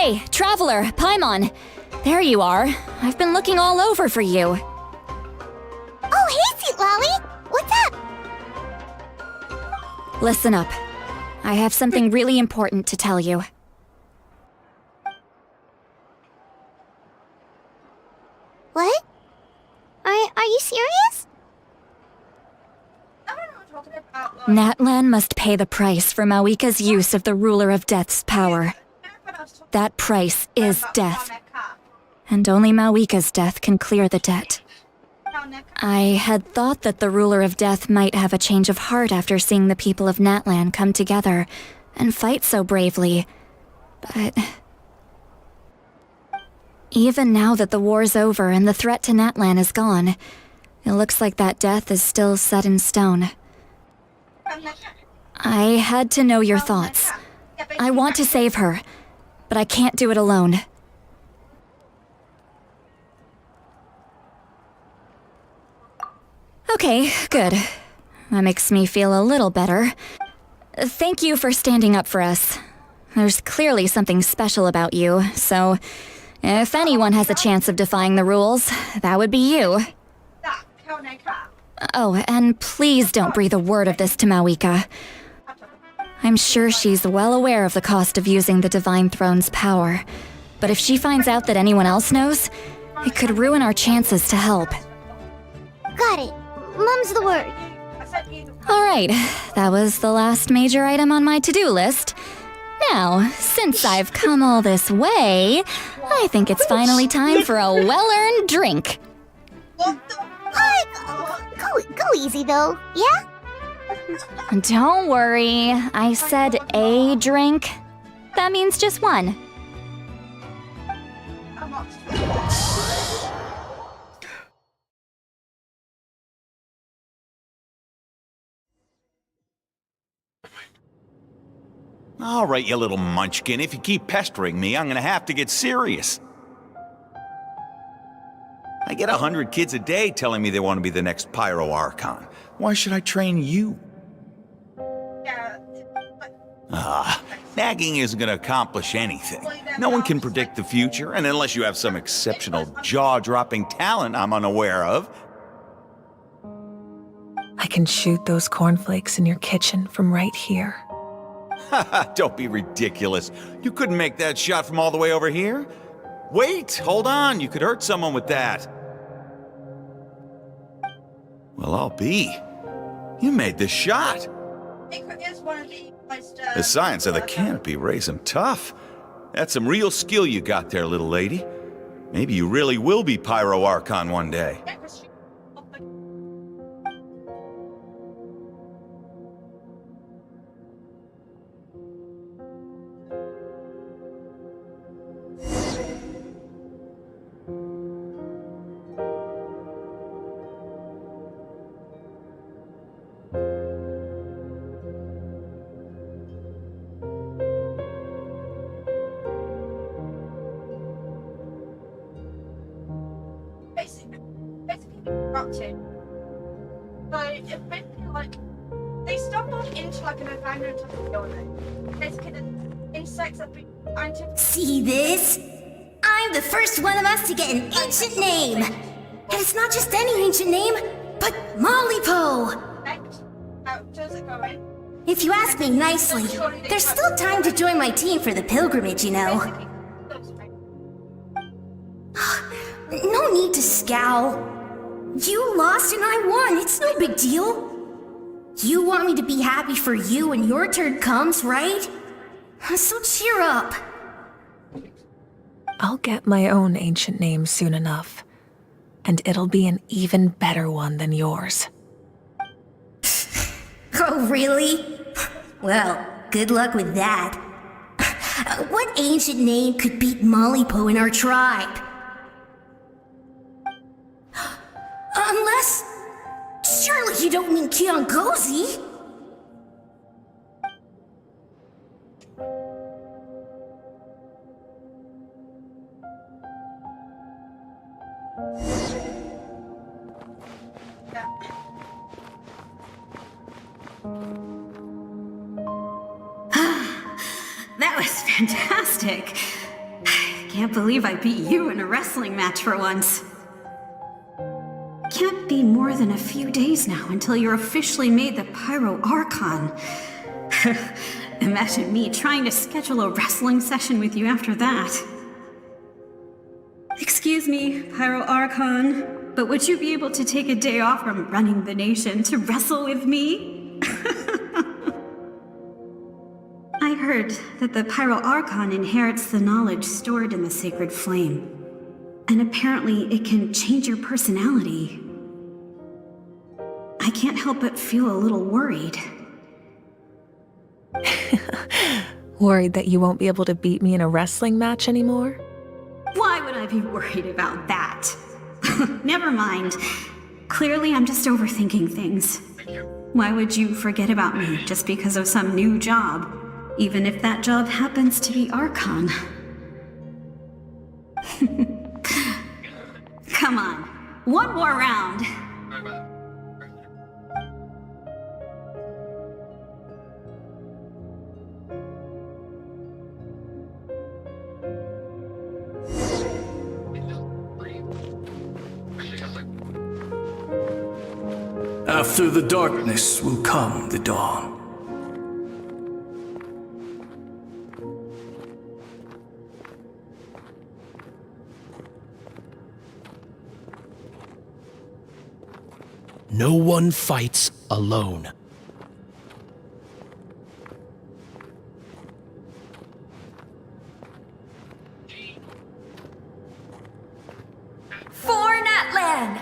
Hey, Traveler, Paimon. There you are. I've been looking all over for you. Oh, hey, Sweet Lolly! What's up? Listen up. I have something really important to tell you. What? Are you serious? Natlan must pay the price for Mawika's use of the Ruler of Death's power. That price is death. And only Mawika's death can clear the debt. I had thought that the Ruler of Death might have a change of heart after seeing the people of Natlan come together and fight so bravely, but... Even now that the war's over and the threat to Natlan is gone, it looks like that death is still set in stone. I had to know your thoughts. I want to save her, but I can't do it alone. Okay, good. That makes me feel a little better. Thank you for standing up for us. There's clearly something special about you, so if anyone has a chance of defying the rules, that would be you. Oh, and please don't breathe a word of this to Mawika. I'm sure she's well aware of the cost of using the Divine Throne's power, but if she finds out that anyone else knows, it could ruin our chances to help. Got it. Mum's the word. Alright, that was the last major item on my to-do list. Now, since I've come all this way, I think it's finally time for a well-earned drink. Go easy though, yeah? Don't worry, I said a drink. That means just one. All right, you little munchkin. If you keep pestering me, I'm gonna have to get serious. I get 100 kids a day telling me they want to be the next Pyro Archon. Why should I train you? Nagging isn't gonna accomplish anything. No one can predict the future, and unless you have some exceptional jaw-dropping talent I'm unaware of. I can shoot those cornflakes in your kitchen from right here. Don't be ridiculous. You couldn't make that shot from all the way over here? Wait, hold on. You could hurt someone with that. Well, I'll be. You made the shot. The science of the canopy raised him tough. That's some real skill you got there, little lady. Maybe you really will be Pyro Archon one day. They stumbled into like an abandoned building. Basically, the insects have been See this? I'm the first one of us to get an ancient name. And it's not just any ancient name, but Malipo. How does it go in? If you ask me nicely, there's still time to join my team for the pilgrimage, you know. No need to scowl. You lost and I won, it's no big deal. You want me to be happy for you when your turn comes, right? So cheer up. I'll get my own ancient name soon enough. And it'll be an even better one than yours. Oh, really? Well, good luck with that. What ancient name could beat Malipo in our tribe? Unless... Surely you don't mean Kiangozi? That was fantastic. can't believe I beat you in a wrestling match for once. Can't be more than a few days now until you're officially made the Pyro Archon. Imagine me trying to schedule a wrestling session with you after that. Excuse me, Pyro Archon, but would you be able to take a day off from running the nation to wrestle with me? I heard that the Pyro Archon inherits the knowledge stored in the Sacred Flame. And apparently it can change your personality. I can't help but feel a little worried. Worried that you won't be able to beat me in a wrestling match anymore? Why would I be worried about that? Never mind. Clearly I'm just overthinking things. Why would you forget about me just because of some new job? Even if that job happens to be Archon. Come on, one more round. After the darkness will come the dawn. No one fights alone. For Natlan!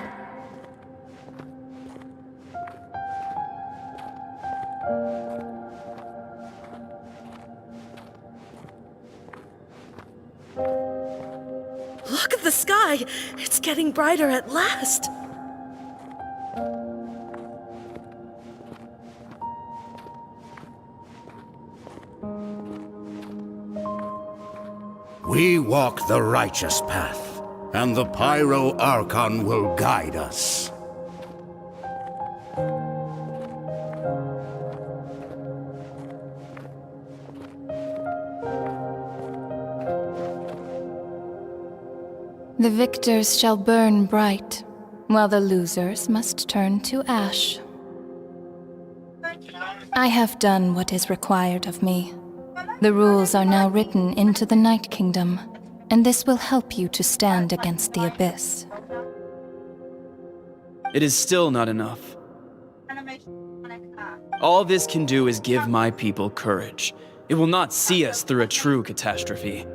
Look at the sky! It's getting brighter at last! We walk the righteous path, and the Pyro Archon will guide us. The victors shall burn bright, while the losers must turn to ash. I have done what is required of me. The rules are now written into the Night Kingdom, and this will help you to stand against the Abyss. It is still not enough. All this can do is give my people courage. It will not see us through a true catastrophe.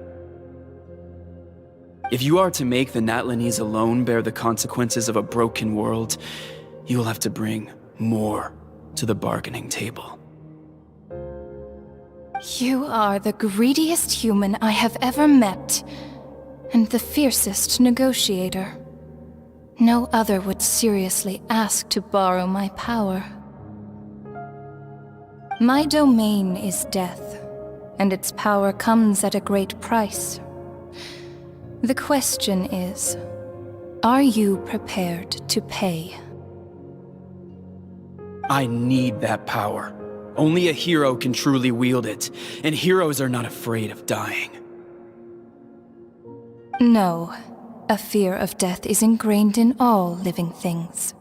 If you are to make the Natlanese alone bear the consequences of a broken world, you will have to bring more to the bargaining table. You are the greediest human I have ever met, and the fiercest negotiator. No other would seriously ask to borrow my power. My domain is death, and its power comes at a great price. The question is, are you prepared to pay? I need that power. Only a hero can truly wield it, and heroes are not afraid of dying. No, a fear of death is ingrained in all living things.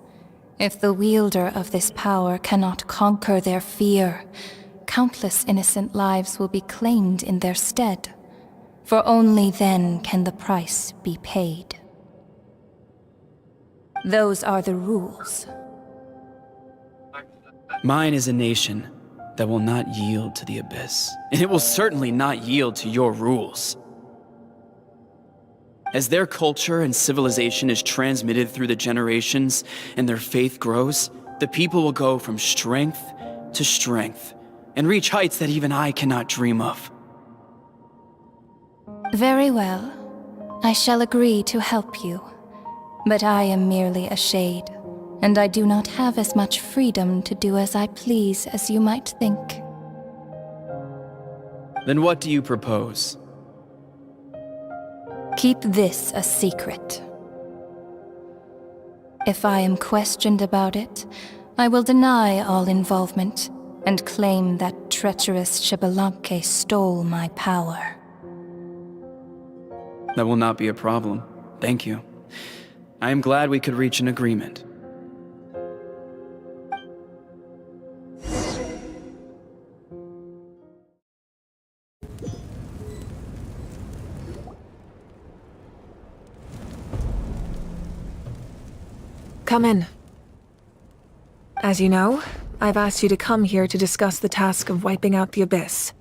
If the wielder of this power cannot conquer their fear, countless innocent lives will be claimed in their stead. For only then can the price be paid. Those are the rules. Mine is a nation that will not yield to the Abyss, and it will certainly not yield to your rules. As their culture and civilization is transmitted through the generations and their faith grows, the people will go from strength to strength and reach heights that even I cannot dream of. Very well. I shall agree to help you. But I am merely a shade, and I do not have as much freedom to do as I please as you might think. Then what do you propose? Keep this a secret. If I am questioned about it, I will deny all involvement and claim that treacherous Xbalanque stole my power. That will not be a problem. Thank you. I am glad we could reach an agreement. Come in. As you know, I've asked you to come here to discuss the task of wiping out the Abyss.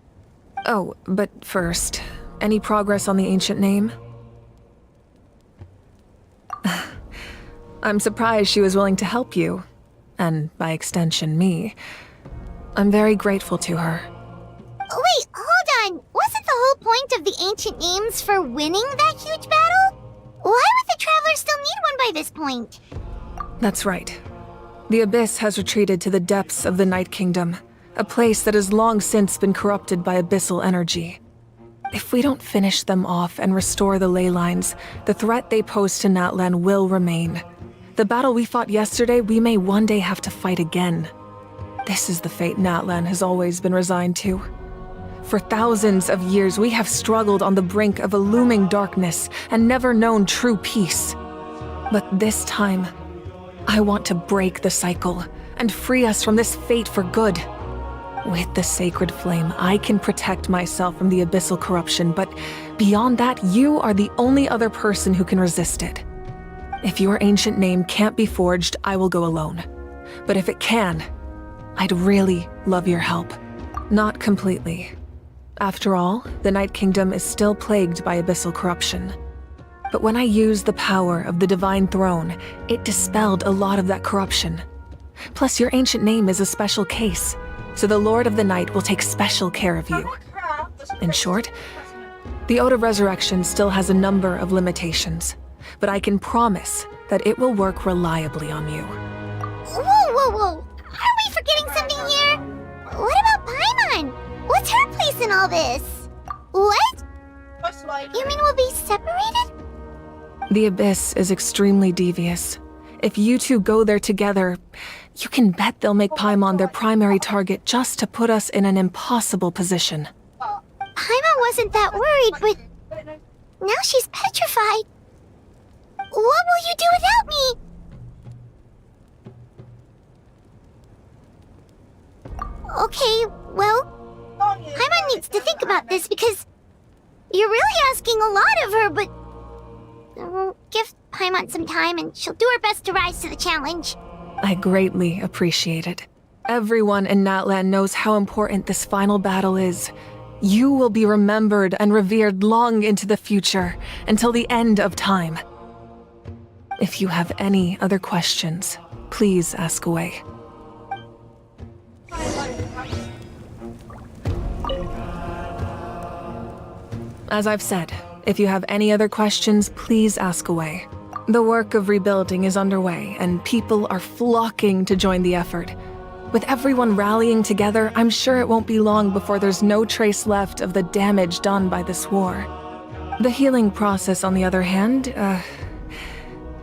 Oh, but first, any progress on the ancient name? I'm surprised she was willing to help you, and by extension me. I'm very grateful to her. Wait, hold on. Wasn't the whole point of the ancient names for winning that huge battle? Why would the Travelers still need one by this point? That's right. The Abyss has retreated to the depths of the Night Kingdom, a place that has long since been corrupted by abyssal energy. If we don't finish them off and restore the ley lines, the threat they pose to Natlan will remain. The battle we fought yesterday, we may one day have to fight again. This is the fate Natlan has always been resigned to. For thousands of years, we have struggled on the brink of a looming darkness and never known true peace. But this time, I want to break the cycle and free us from this fate for good. With the sacred flame, I can protect myself from the abyssal corruption, but beyond that, you are the only other person who can resist it. If your ancient name can't be forged, I will go alone. But if it can, I'd really love your help. Not completely. After all, the Night Kingdom is still plagued by abyssal corruption. But when I used the power of the Divine Throne, it dispelled a lot of that corruption. Plus, your ancient name is a special case, so the Lord of the Night will take special care of you. In short, the Ode of Resurrection still has a number of limitations, but I can promise that it will work reliably on you. Whoa. Are we forgetting something here? What about Paimon? What's her place in all this? What? You mean we'll be separated? The Abyss is extremely devious. If you two go there together, you can bet they'll make Paimon their primary target just to put us in an impossible position. Paimon wasn't that worried, but now she's petrified. What will you do without me? Okay, well, Paimon needs to think about this because you're really asking a lot of her, but we'll give Paimon some time and she'll do her best to rise to the challenge. I greatly appreciate it. Everyone in Natlan knows how important this final battle is. You will be remembered and revered long into the future, until the end of time. If you have any other questions, please ask away. As I've said, if you have any other questions, please ask away. The work of rebuilding is underway, and people are flocking to join the effort. With everyone rallying together, I'm sure it won't be long before there's no trace left of the damage done by this war. The healing process, on the other hand,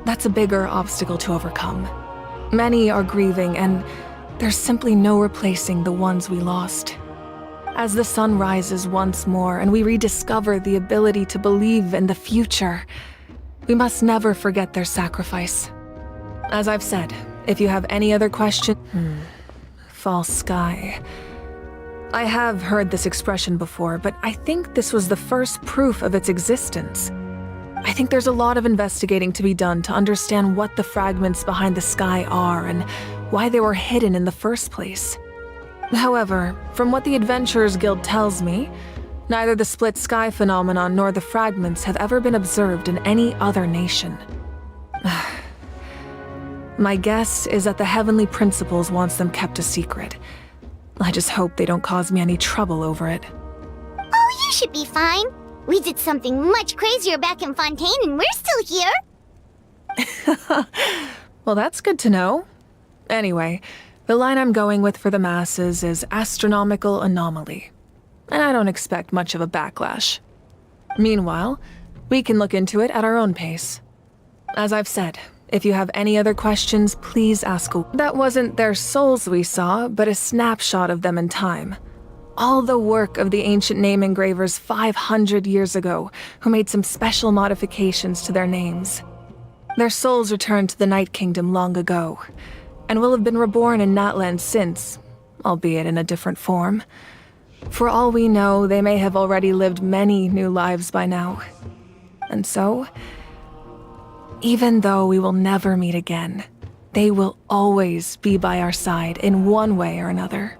that's a bigger obstacle to overcome. Many are grieving, and there's simply no replacing the ones we lost. As the sun rises once more and we rediscover the ability to believe in the future, we must never forget their sacrifice. As I've said, if you have any other questions... False sky. I have heard this expression before, but I think this was the first proof of its existence. I think there's a lot of investigating to be done to understand what the fragments behind the sky are and why they were hidden in the first place. However, from what the Adventurers Guild tells me, neither the split sky phenomenon nor the fragments have ever been observed in any other nation. My guess is that the Heavenly Principles wants them kept a secret. I just hope they don't cause me any trouble over it. Oh, you should be fine. We did something much crazier back in Fontaine and we're still here. Well, that's good to know. Anyway, the line I'm going with for the masses is astronomical anomaly. And I don't expect much of a backlash. Meanwhile, we can look into it at our own pace. As I've said, if you have any other questions, please ask. That wasn't their souls we saw, but a snapshot of them in time. All the work of the ancient name engravers 500 years ago, who made some special modifications to their names. Their souls returned to the Night Kingdom long ago, and will have been reborn in Natlan since, albeit in a different form. For all we know, they may have already lived many new lives by now. And so, even though we will never meet again, they will always be by our side in one way or another.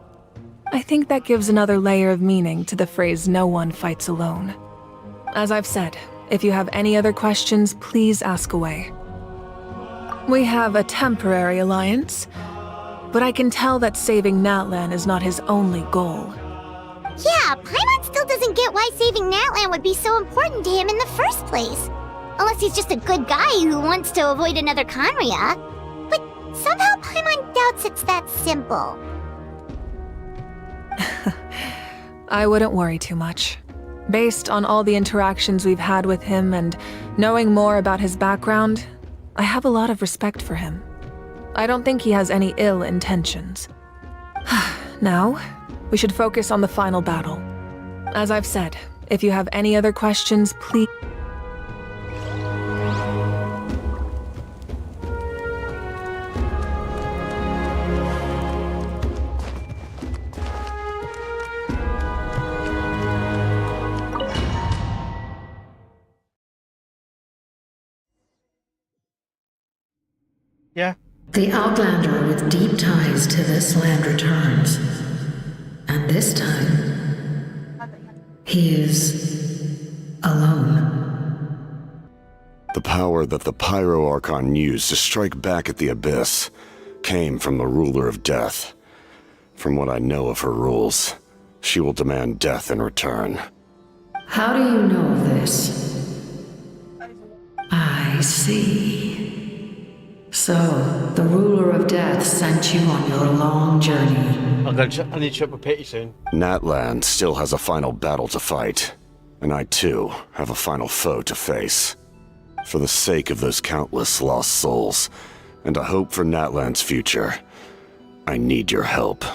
I think that gives another layer of meaning to the phrase "no one fights alone." As I've said, if you have any other questions, please ask away. We have a temporary alliance, but I can tell that saving Natlan is not his only goal. Yeah, Paimon still doesn't get why saving Natlan would be so important to him in the first place. Unless he's just a good guy who wants to avoid another Khaenri'ah. But somehow Paimon doubts it's that simple. I wouldn't worry too much. Based on all the interactions we've had with him and knowing more about his background, I have a lot of respect for him. I don't think he has any ill intentions. Now, we should focus on the final battle. As I've said, if you have any other questions, please... Yeah. The Outlander with deep ties to this land returns. And this time, he is alone. The power that the Pyro Archon used to strike back at the Abyss came from the Ruler of Death. From what I know of her rules, she will demand death in return. How do you know this? I see. So, the Ruler of Death sent you on your long journey. I need to check my pity soon. Natlan still has a final battle to fight, and I too have a final foe to face. For the sake of those countless lost souls, and a hope for Natlan's future, I need your help.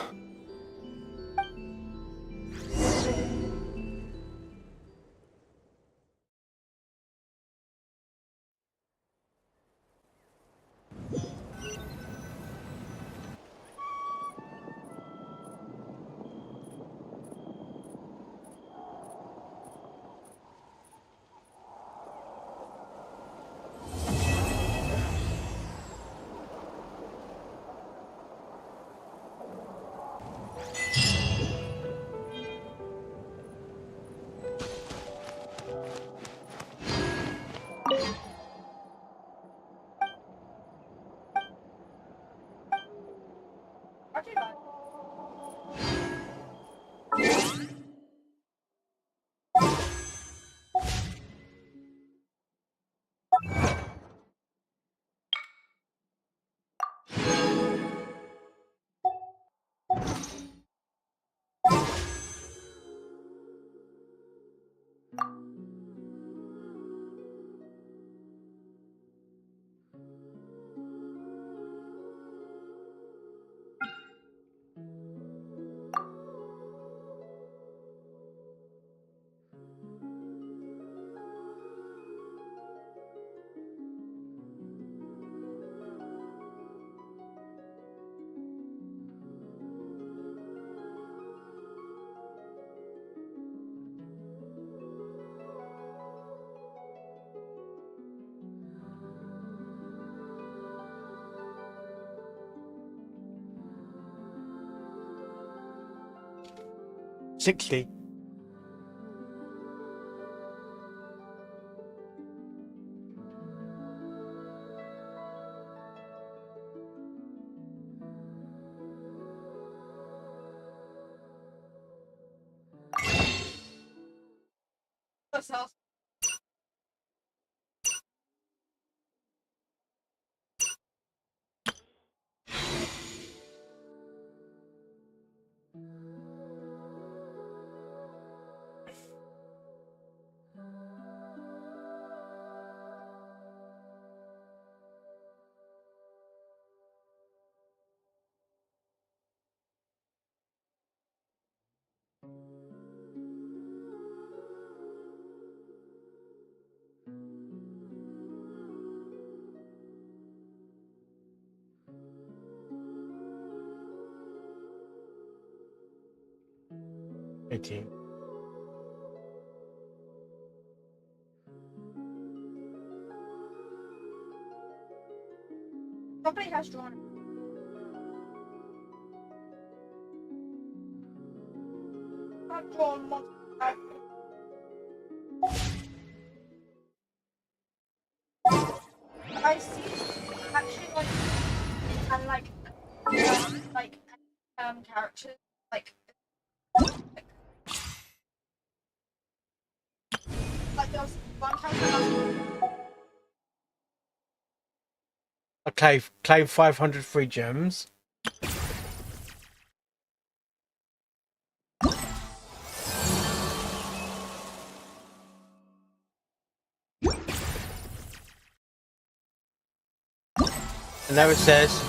$60. 18. Somebody has drawn it. I've drawn one. I see actually like characters like there was one character. Okay, claim 500 free gems. And now it says,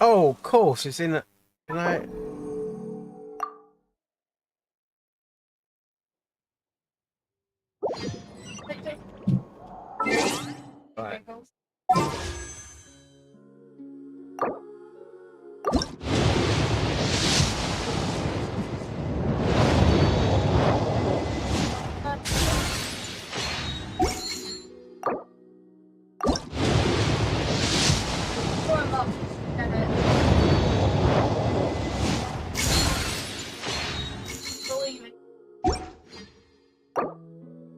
oh, of course, it's in the, can I? Right.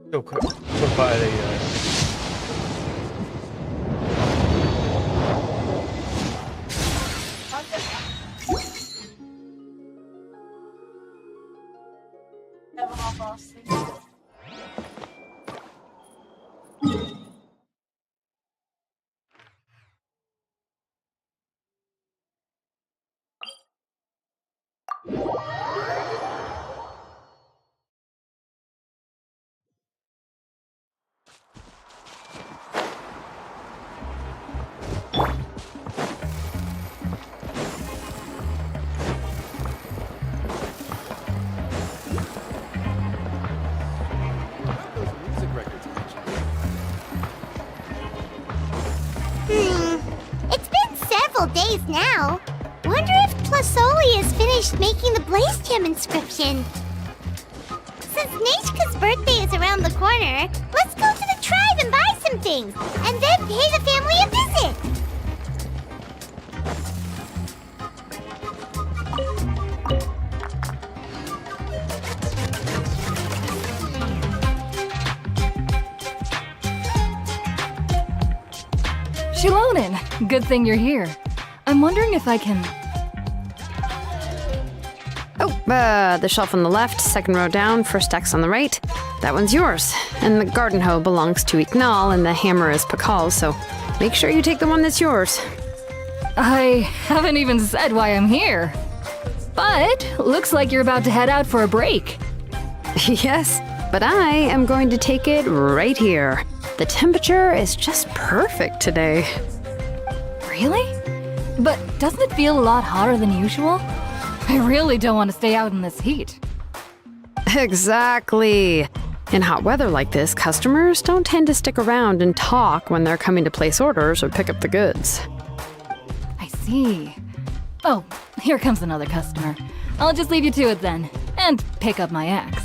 Still quite early, It's been several days now. Wonder if Plasoli has finished making the Blaze Gem inscription. Since Nechka's birthday is around the corner, let's go to the tribe and buy some things, and then pay the family a visit. Shilonin, good thing you're here. I'm wondering if I can... Oh, the shelf on the left, second row down, first X on the right. That one's yours. And the garden hoe belongs to Ignal, and the hammer is Pakal's, so make sure you take the one that's yours. I haven't even said why I'm here. But looks like you're about to head out for a break. Yes, but I am going to take it right here. The temperature is just perfect today. Really? But doesn't it feel a lot hotter than usual? I really don't want to stay out in this heat. Exactly. In hot weather like this, customers don't tend to stick around and talk when they're coming to place orders or pick up the goods. I see. Oh, here comes another customer. I'll just leave you to it then, and pick up my axe.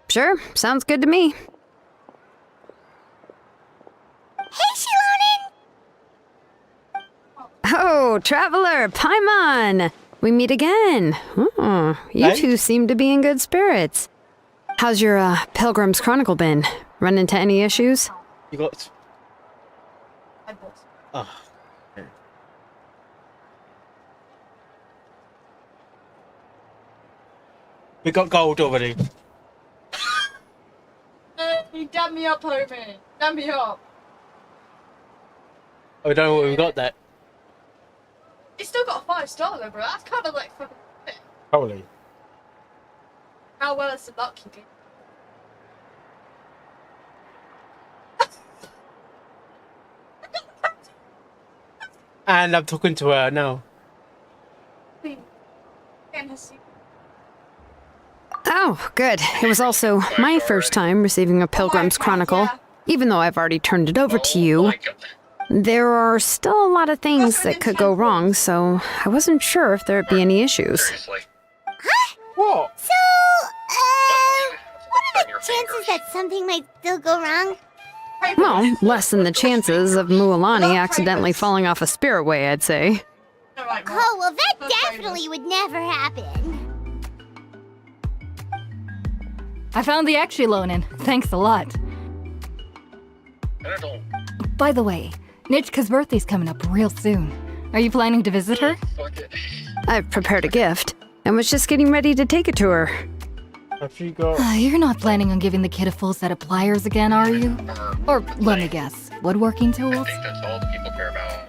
Sure, sounds good to me. Hey, Shilonin! Oh, Traveler, Paimon! We meet again. Oh, you two seem to be in good spirits. How's your Pilgrim's Chronicle been? Run into any issues? You got... Oh. We got gold already. He damn me up, homie. Damn me up. I don't know what we got there. He's still got a 5-star though, bro. That's kind of like fucking shit. Holy. How well is the luck you get? And I'm talking to her now. Oh, good. It was also my first time receiving a Pilgrim's Chronicle, even though I've already turned it over to you. There are still a lot of things that could go wrong, so I wasn't sure if there'd be any issues. What? So, what are the chances that something might still go wrong? Well, less than the chances of Mualani accidentally falling off a spirit way, I'd say. Oh, well, that definitely would never happen. I found the Exulonin. Thanks a lot. By the way, Nichka's birthday's coming up real soon. Are you planning to visit her? I've prepared a gift and was just getting ready to take it to her. Have you got... You're not planning on giving the kid a full set of pliers again, are you? Or, let me guess, woodworking tools? That's all the people care about.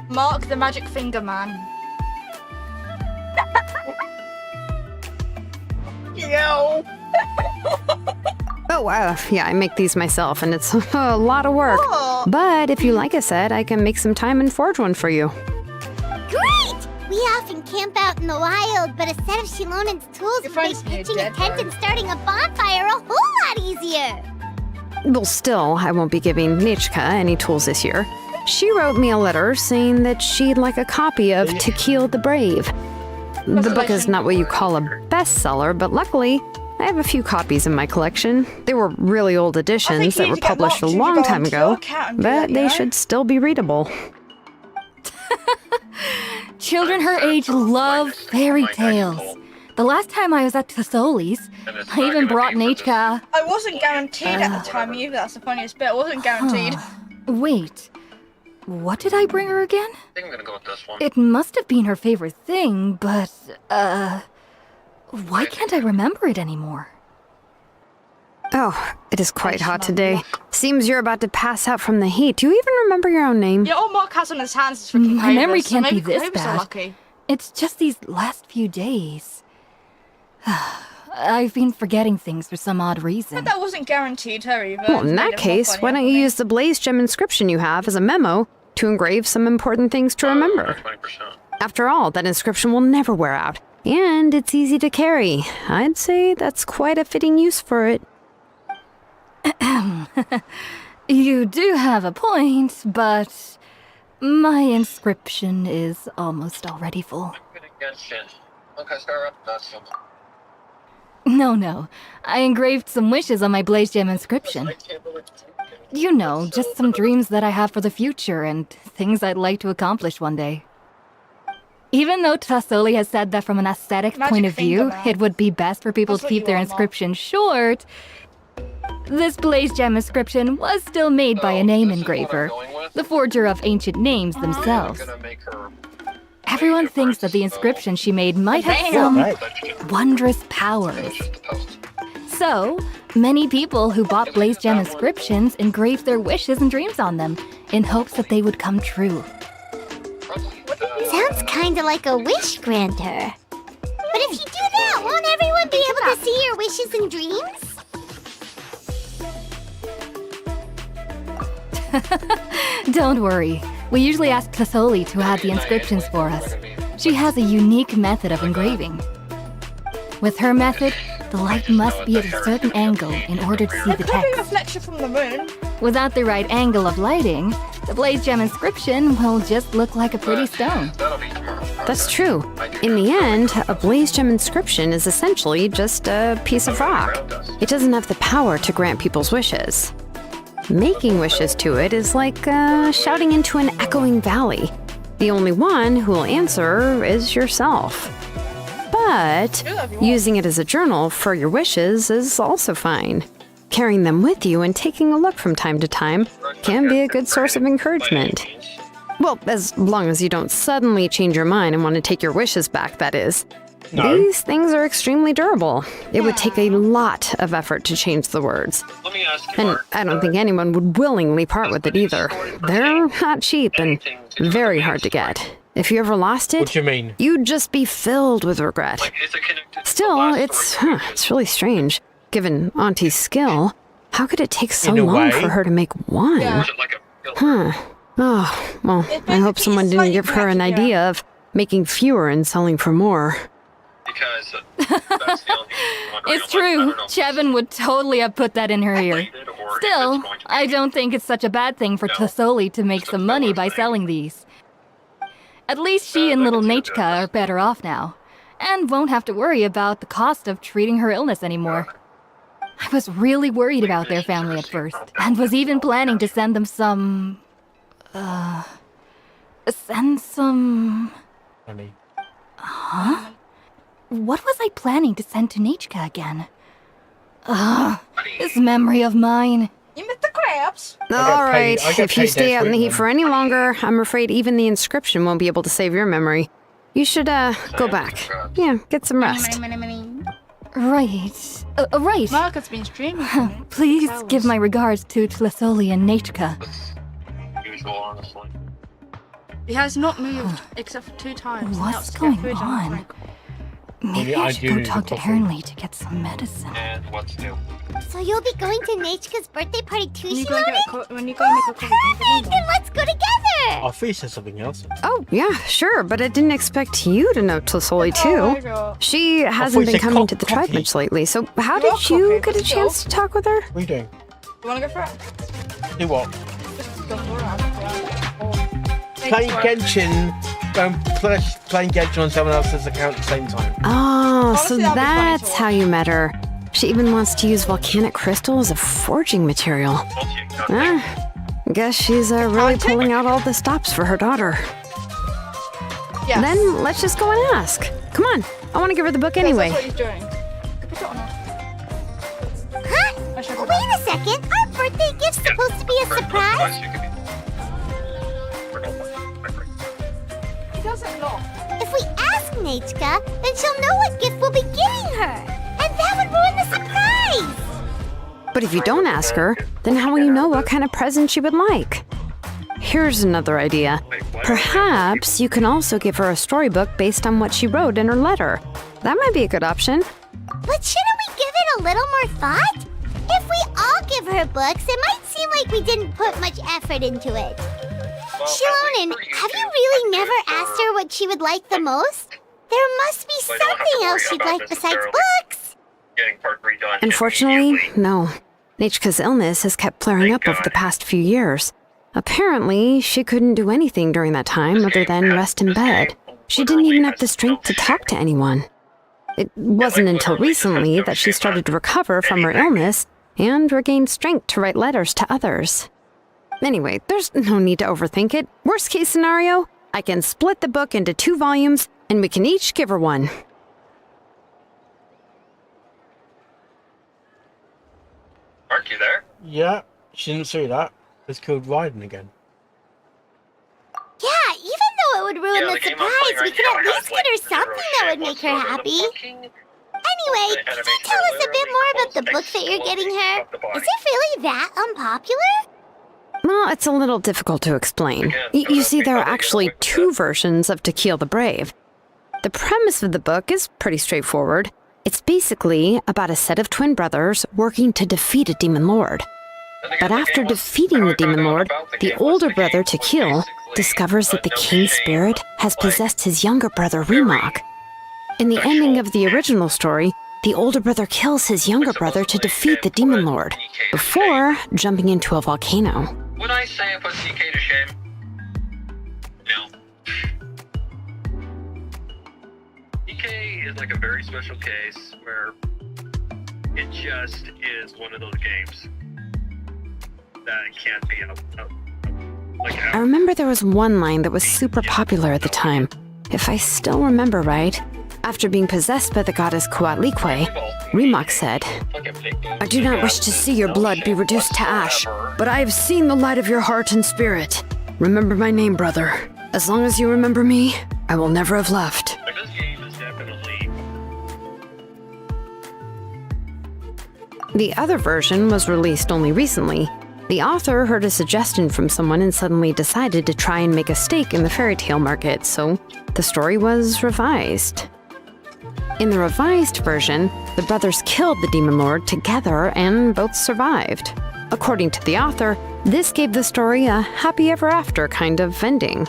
Mark the magic finger man. Yo! Oh, yeah, I make these myself, and it's a lot of work. Oh. But if you like a set, I can make some time and forge one for you. Great! We often camp out in the wild, but a set of Shilonin's tools would make pitching a tent and starting a bonfire a whole lot easier. Well, still, I won't be giving Nichka any tools this year. She wrote me a letter saying that she'd like a copy of To Kill the Brave. The book is not what you call a bestseller, but luckily, I have a few copies in my collection. They were really old editions that were published a long time ago, but they should still be readable. Children her age love fairy tales. The last time I was at Thesoli's, I even brought Nichka. I wasn't guaranteed at the time either. That's the funniest bit. I wasn't guaranteed. Wait, what did I bring her again? I think I'm gonna go with this one. It must have been her favorite thing, but, why can't I remember it anymore? Oh, it is quite hot today. Seems you're about to pass out from the heat. Do you even remember your own name? Yeah, all Mark has on his hands is freaking My memory Cravers, so can't be maybe this Cravers are bad. lucky. It's just these last few days. I've been forgetting things for some odd reason. But that wasn't guaranteed her either. Well, in that case, why don't you use the Blaze Gem inscription you have as a memo to engrave some important things to remember? 20%. After all, that inscription will never wear out, and it's easy to carry. I'd say that's quite a fitting use for it. You do have a point, but my inscription is almost already full. Okay, start up. That's No. I engraved some wishes on my Blaze Gem inscription. You know, just some dreams that I have for the future and things I'd like to accomplish one day. Even though Thesoli has said that from an aesthetic point of view, it would be best for people to keep their inscription short, this Blaze Gem inscription was still made by a name engraver, the forger of ancient names themselves. Everyone thinks that the inscription she made might have some wondrous powers. So, many people who bought Blaze Gem inscriptions engraved their wishes and dreams on them, in hopes that they would come true. Sounds kinda like a wish granter. But if you do that, won't everyone be able to see your wishes and dreams? Don't worry. We usually ask Thesoli to add the inscriptions for us. She has a unique method of engraving. With her method, the light must be at a certain angle in order to see the Maybe text. reflection from the moon. Without the right angle of lighting, the Blaze Gem inscription will just look like a pretty stone. That's true. In the end, a Blaze Gem inscription is essentially just a piece of rock. It doesn't have the power to grant people's wishes. Making wishes to it is like shouting into an echoing valley. The only one who will answer is yourself. But using it as a journal for your wishes is also fine. Carrying them with you and taking a look from time to time can be a good source of encouragement. Well, as long as you don't suddenly change your mind and want to take your wishes back, that is. No. These things are extremely durable. It would take a lot of effort to change the words. Let me ask you, And Mark. I don't think anyone would willingly part with it either. They're not cheap and very hard to get. If you ever lost it, What do you mean? you'd just be filled with regret. Is it connected to the Still, last it's really strange. Given Auntie's skill, how could it take so In a long way. for her to make one? Was it like a Huh. Oh, well, I hope someone didn't give her an idea of making fewer and selling for more. Because that's the only thing I'm wondering. It's true. Chevin would totally have put that in her ear. Still, I don't think it's such a bad thing for Tasoli to make some money by selling these. At least she and little Nachka are better off now, and won't have to worry about the cost of treating her illness anymore. I was really worried about their family at first, and was even planning to send them some... Honey. Huh? What was I planning to send to Nachka again? This memory of mine. You met the crabs? Alright, if you stay out in the heat for any longer, I'm afraid even the inscription won't be able to save your memory. You should, go back. Yeah, get some rest. Right. Right. Marcus been streaming. Please give my regards to Tlisoli and Nachka. Usual, honestly. He has not moved except for 2 times. What's going on? Maybe I should go talk to Ernly to get some medicine. And what's new? So you'll be going to Nachka's birthday party too, When you Shimone? go make a coffee. Perfect! Then let's go together! I thought you said something else. Oh, yeah, sure, but I didn't expect you to know Tlisoli too. She hasn't been coming to the tribe much lately, so how did you get a chance to talk with her? What are you doing? You wanna go for it? Do what? Just go for it. Playing Genshin. Playing Genshin on someone else's account at the same time. Oh, so that's how you met her. She even wants to use volcanic crystal as a forging material. Guess she's really pulling out all the stops for her daughter. Yes. Then let's just go and ask. Come on, I want to give her the book anyway. That's what he's doing. Huh? Wait a second. Our birthday gift's supposed to be a surprise? He doesn't know. If we ask Nachka, then she'll know what gift we'll be giving her. And that would ruin the surprise! But if you don't ask her, then how will you know what kind of present she would like? Here's another idea. Perhaps you can also give her a storybook based on what she wrote in her letter. That might be a good option. But shouldn't we give it a little more thought? If we all give her books, it might seem like we didn't put much effort into it. Shilonen, have you really never asked her what she would like the most? There must be something else she'd like besides books! Getting part redone. Unfortunately, no. Nachka's illness has kept flaring up over the past few years. Apparently, she couldn't do anything during that time other than rest in bed. She didn't even have the strength to talk to anyone. It wasn't until recently that she started to recover from her illness and regained strength to write letters to others. Anyway, there's no need to overthink it. Worst case scenario, I can split the book into 2 volumes and we can each give her one. Aren't you there? Yeah, she didn't see that. It's called Raiden again. Yeah, even though it would ruin the surprise, we could at least get her something that would make her happy. Anyway, can you tell us a bit more about the book that you're getting her? Is it really that unpopular? Well, it's a little difficult to explain. You see, there are actually 2 versions of To Kill the Brave. The premise of the book is pretty straightforward. It's basically about a set of twin brothers working to defeat a demon lord. But after defeating the demon lord, the older brother, Tequil, discovers that the king's spirit has possessed his younger brother, Remok. In the ending of the original story, the older brother kills his younger brother to defeat the demon lord, before jumping into a volcano. Would I say I put CK to shame? No. CK is like a very special case where it just is one of those games that can't be out. I remember there was one line that was super popular at the time. If I still remember right, after being possessed by the goddess Coatlicue, Remok said, "I do not wish to see your blood be reduced to ash, but I have seen the light of your heart and spirit. Remember my name, brother. As long as you remember me, I will never have left." This game is definitely... The other version was released only recently. The author heard a suggestion from someone and suddenly decided to try and make a stake in the fairy tale market, so the story was revised. In the revised version, the brothers killed the demon lord together and both survived. According to the author, this gave the story a happy ever after kind of ending.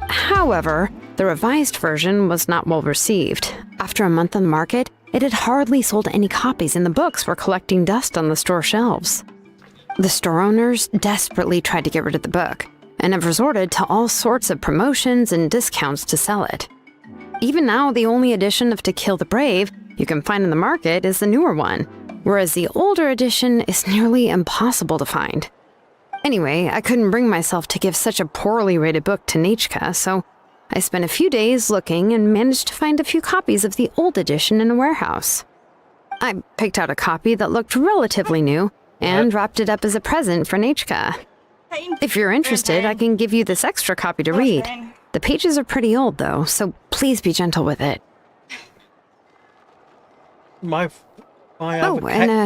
However, the revised version was not well received. After a month on the market, it had hardly sold any copies, and the books were collecting dust on the store shelves. The store owners desperately tried to get rid of the book, and have resorted to all sorts of promotions and discounts to sell it. Even now, the only edition of To Kill the Brave you can find in the market is the newer one, whereas the older edition is nearly impossible to find. Anyway, I couldn't bring myself to give such a poorly rated book to Nechka, so I spent a few days looking and managed to find a few copies of the old edition in a warehouse. I picked out a copy that looked relatively new and wrapped it up as a present for Nechka. If you're interested, I can give you this extra copy to read. The pages are pretty old, though, so please be gentle with it.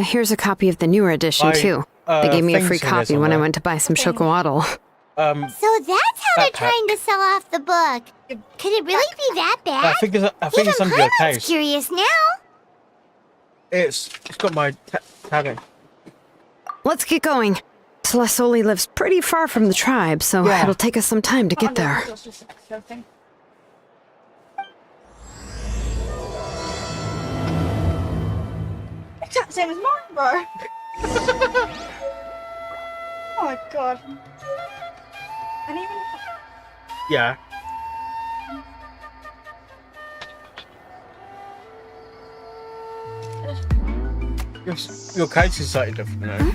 Here's a copy of the newer edition, too. They gave me a free copy when I went to buy some chocowaddle. So that's how they're trying to sell off the book. Could it really be that bad? I think it's under your case. Curious now. It's got my tag in. Let's get going. Telesoli lives pretty far from the tribe, so it'll take us some time to get there. Exact same as mine, bro. Oh my god. And even... Yeah. Your case is slightly different, you know.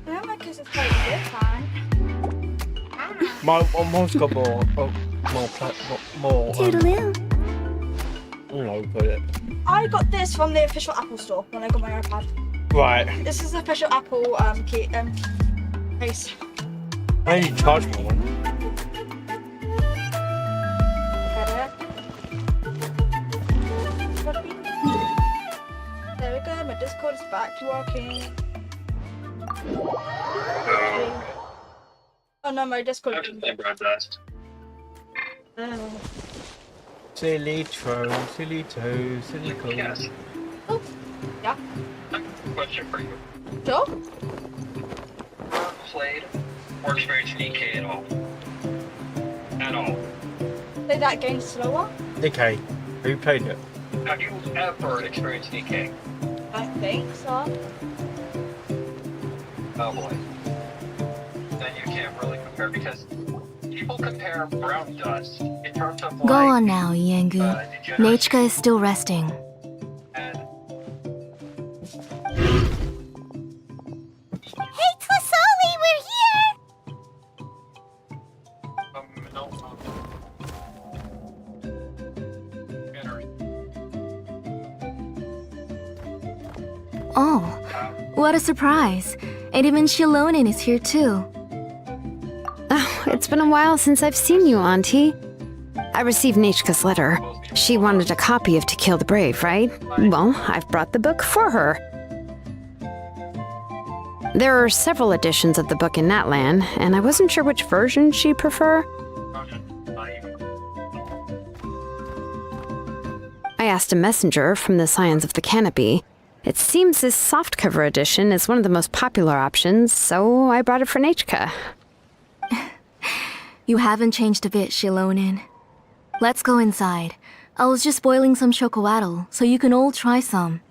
Yeah, my case is slightly different. Mine's got more. Toodaloo. I don't know, put it. I got this from the official Apple store when I got my iPad. Right. This is the official Apple case. I need to charge me one. There we go, my Discord is back to working. Oh no, my Discord didn't. Silly toe, silly toe, silly toe. Yes. Oh, yeah. Question for you. Sure. Played or experienced EK at all? At all? Play that game slower? Okay, who played it? Have you ever experienced EK? I think so. Oh boy. Then you can't really compare because people compare brown dust in terms of Go on now, Yengu. Nechka is still resting. Hey, Tlasoli, we're here! Oh, what a surprise. And even Shilonin is here too. Oh, it's been a while since I've seen you, Auntie. I received Nechka's letter. She wanted a copy of To Kill the Brave, right? Well, I've brought the book for her. There are several editions of the book in Natlan, and I wasn't sure which version she'd prefer. I asked a messenger from the Scions of the Canopy. It seems this softcover edition is one of the most popular options, so I brought it for Nechka. You haven't changed a bit, Shilonin. Let's go inside. I was just boiling some chocowaddle, so you can all try some.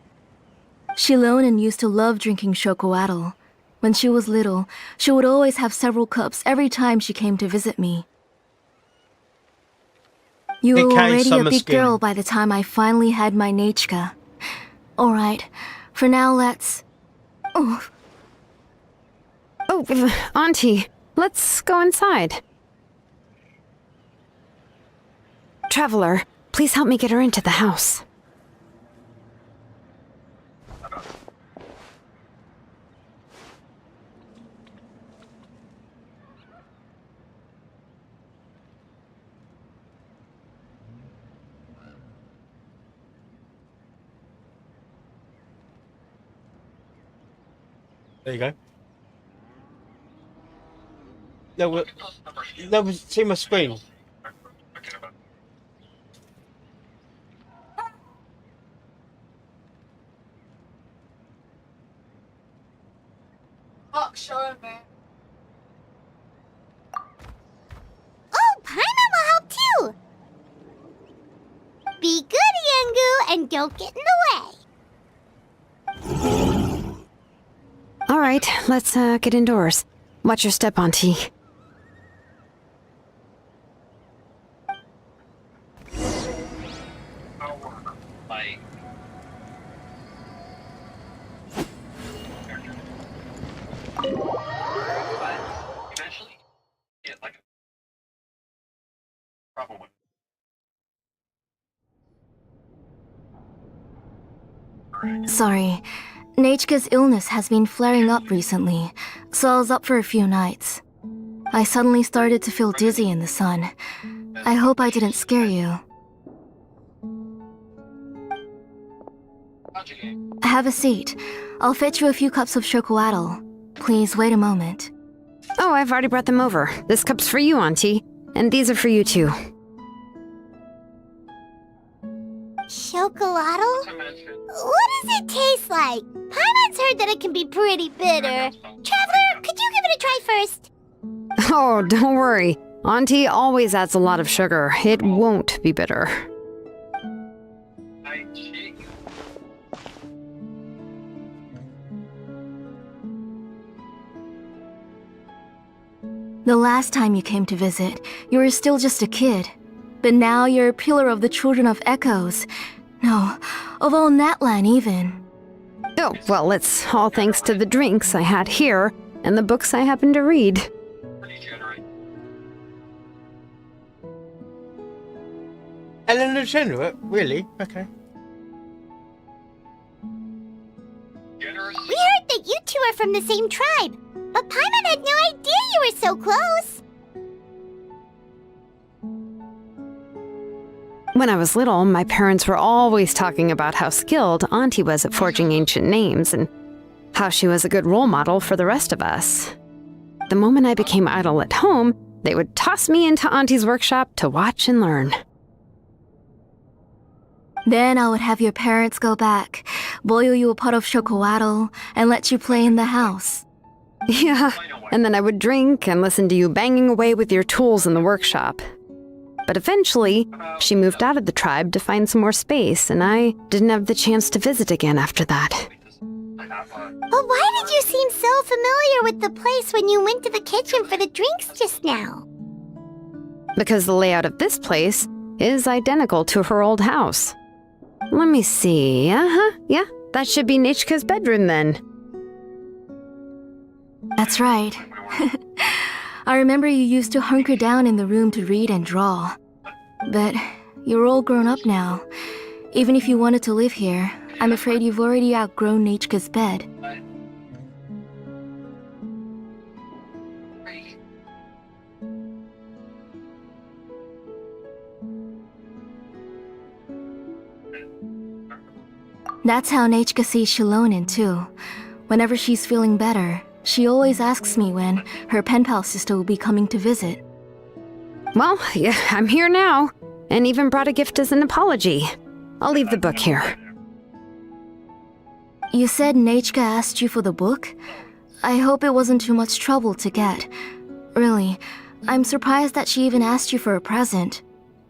Shilonin used to love drinking chocowaddle. When she was little, she would always have several cups every time she came to visit me. You were already a big girl by the time I finally had my Nechka. Alright, for now let's... Oh, Auntie, let's go inside. Traveler, please help me get her into the house. There you go. No, see my screen. Fuck, show me. Oh, Paimon will help too! Be good, Yengu, and don't get in the way. All right, let's get indoors. Watch your step, Auntie. Sorry. Nechka's illness has been flaring up recently, so I was up for a few nights. I suddenly started to feel dizzy in the sun. I hope I didn't scare you. Have a seat. I'll fetch you a few cups of chocolatl. Please wait a moment. Oh, I've already brought them over. This cup's for you, Auntie. And these are for you, too. Chocolatl? What does it taste like? Paimon's heard that it can be pretty bitter. Traveler, could you give it a try first? Oh, don't worry. Auntie always adds a lot of sugar. It won't be bitter. The last time you came to visit, you were still just a kid. But now you're a pillar of the Children of Echoes. No, of all Natlan even. Oh, well, it's all thanks to the drinks I had here and the books I happened to read. Ellen Degenerate? Really? Okay. We heard that you two are from the same tribe, but Paimon had no idea you were so close. When I was little, my parents were always talking about how skilled Auntie was at forging ancient names and how she was a good role model for the rest of us. The moment I became idle at home, they would toss me into Auntie's workshop to watch and learn. Then I would have your parents go back, boil you a pot of chocolatl, and let you play in the house. Yeah, and then I would drink and listen to you banging away with your tools in the workshop. But eventually, she moved out of the tribe to find some more space, and I didn't have the chance to visit again after that. But why did you seem so familiar with the place when you went to the kitchen for the drinks just now? Because the layout of this place is identical to her old house. Let me see. Yeah, that should be Nechka's bedroom then. That's right. I remember you used to hunker down in the room to read and draw. But you're all grown up now. Even if you wanted to live here, I'm afraid you've already outgrown Nechka's bed. That's how Nechka sees Xilonen too. Whenever she's feeling better, she always asks me when her pen pal sister will be coming to visit. Well, yeah, I'm here now, and even brought a gift as an apology. I'll leave the book here. You said Nechka asked you for the book? I hope it wasn't too much trouble to get. Really, I'm surprised that she even asked you for a present.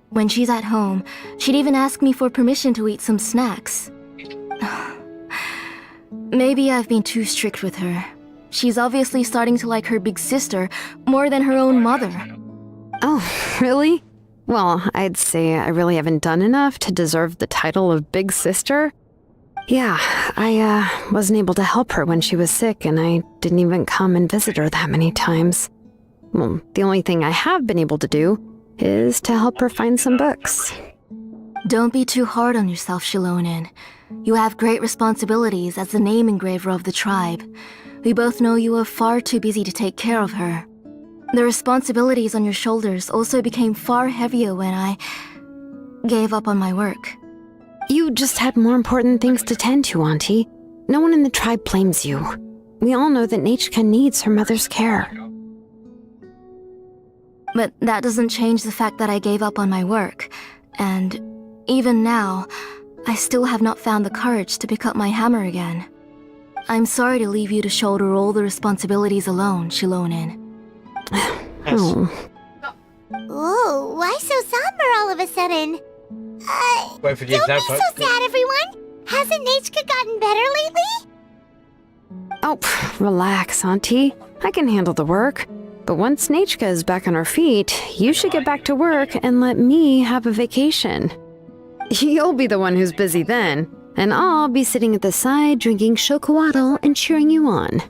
When she's at home, she'd even ask me for permission to eat some snacks. Maybe I've been too strict with her. She's obviously starting to like her big sister more than her own mother. Oh, really? Well, I'd say I really haven't done enough to deserve the title of big sister. Yeah, I wasn't able to help her when she was sick, and I didn't even come and visit her that many times. Well, the only thing I have been able to do is to help her find some books. Don't be too hard on yourself, Xilonen. You have great responsibilities as the name engraver of the tribe. We both know you are far too busy to take care of her. The responsibilities on your shoulders also became far heavier when I gave up on my work. You just had more important things to tend to, Auntie. No one in the tribe blames you. We all know that Nechka needs her mother's care. But that doesn't change the fact that I gave up on my work. And even now, I still have not found the courage to pick up my hammer again. I'm sorry to leave you to shoulder all the responsibilities alone, Xilonen. Oh. Whoa, why so somber all of a sudden? Wait for the Don't be example. so sad, everyone! Hasn't Nechka gotten better lately? Oh, relax, Auntie. I can handle the work. But once Nechka is back on her feet, you should get back to work and let me have a vacation. You'll be the one who's busy then, and I'll be sitting at the side drinking chocolatl and cheering you on.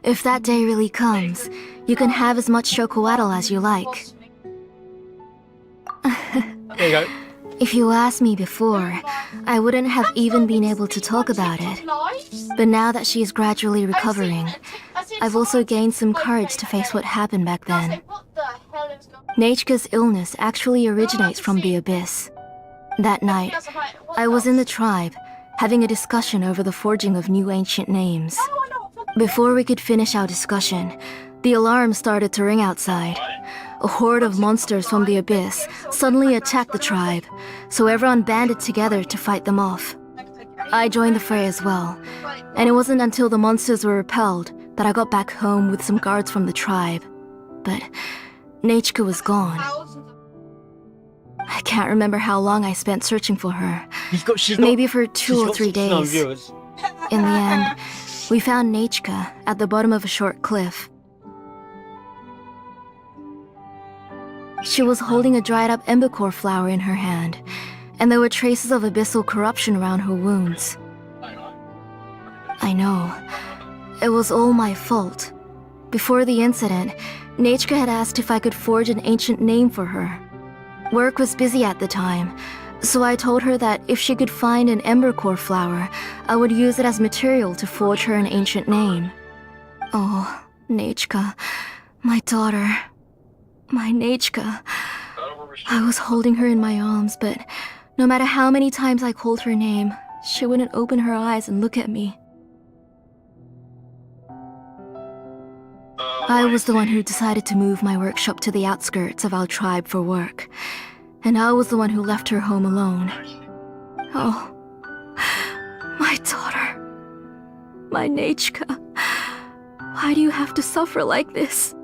If that day really comes, you can have as much chocolatl as you like. There you go. If you asked me before, I wouldn't have even been able to talk about it. But now that she is gradually recovering, I've also gained some courage to face what happened back then. Nechka's illness actually originates from the Abyss. That night, I was in the tribe, having a discussion over the forging of new ancient names. Before we could finish our discussion, the alarm started to ring outside. A horde of monsters from the Abyss suddenly attacked the tribe, so everyone banded together to fight them off. I joined the fray as well, and it wasn't until the monsters were repelled that I got back home with some guards from the tribe. But Nechka was gone. I can't remember how long I spent searching for her. Maybe for 2 or 3 days. In the end, we found Nechka at the bottom of a short cliff. She was holding a dried up embercore flower in her hand, and there were traces of abyssal corruption around her wounds. I know. It was all my fault. Before the incident, Nechka had asked if I could forge an ancient name for her. Work was busy at the time, so I told her that if she could find an embercore flower, I would use it as material to forge her an ancient name. Oh, Nechka, my daughter. My Nechka. I was holding her in my arms, but no matter how many times I called her name, she wouldn't open her eyes and look at me. I was the one who decided to move my workshop to the outskirts of our tribe for work, and I was the one who left her home alone. Oh, my daughter. My Nechka. Why do you have to suffer like this?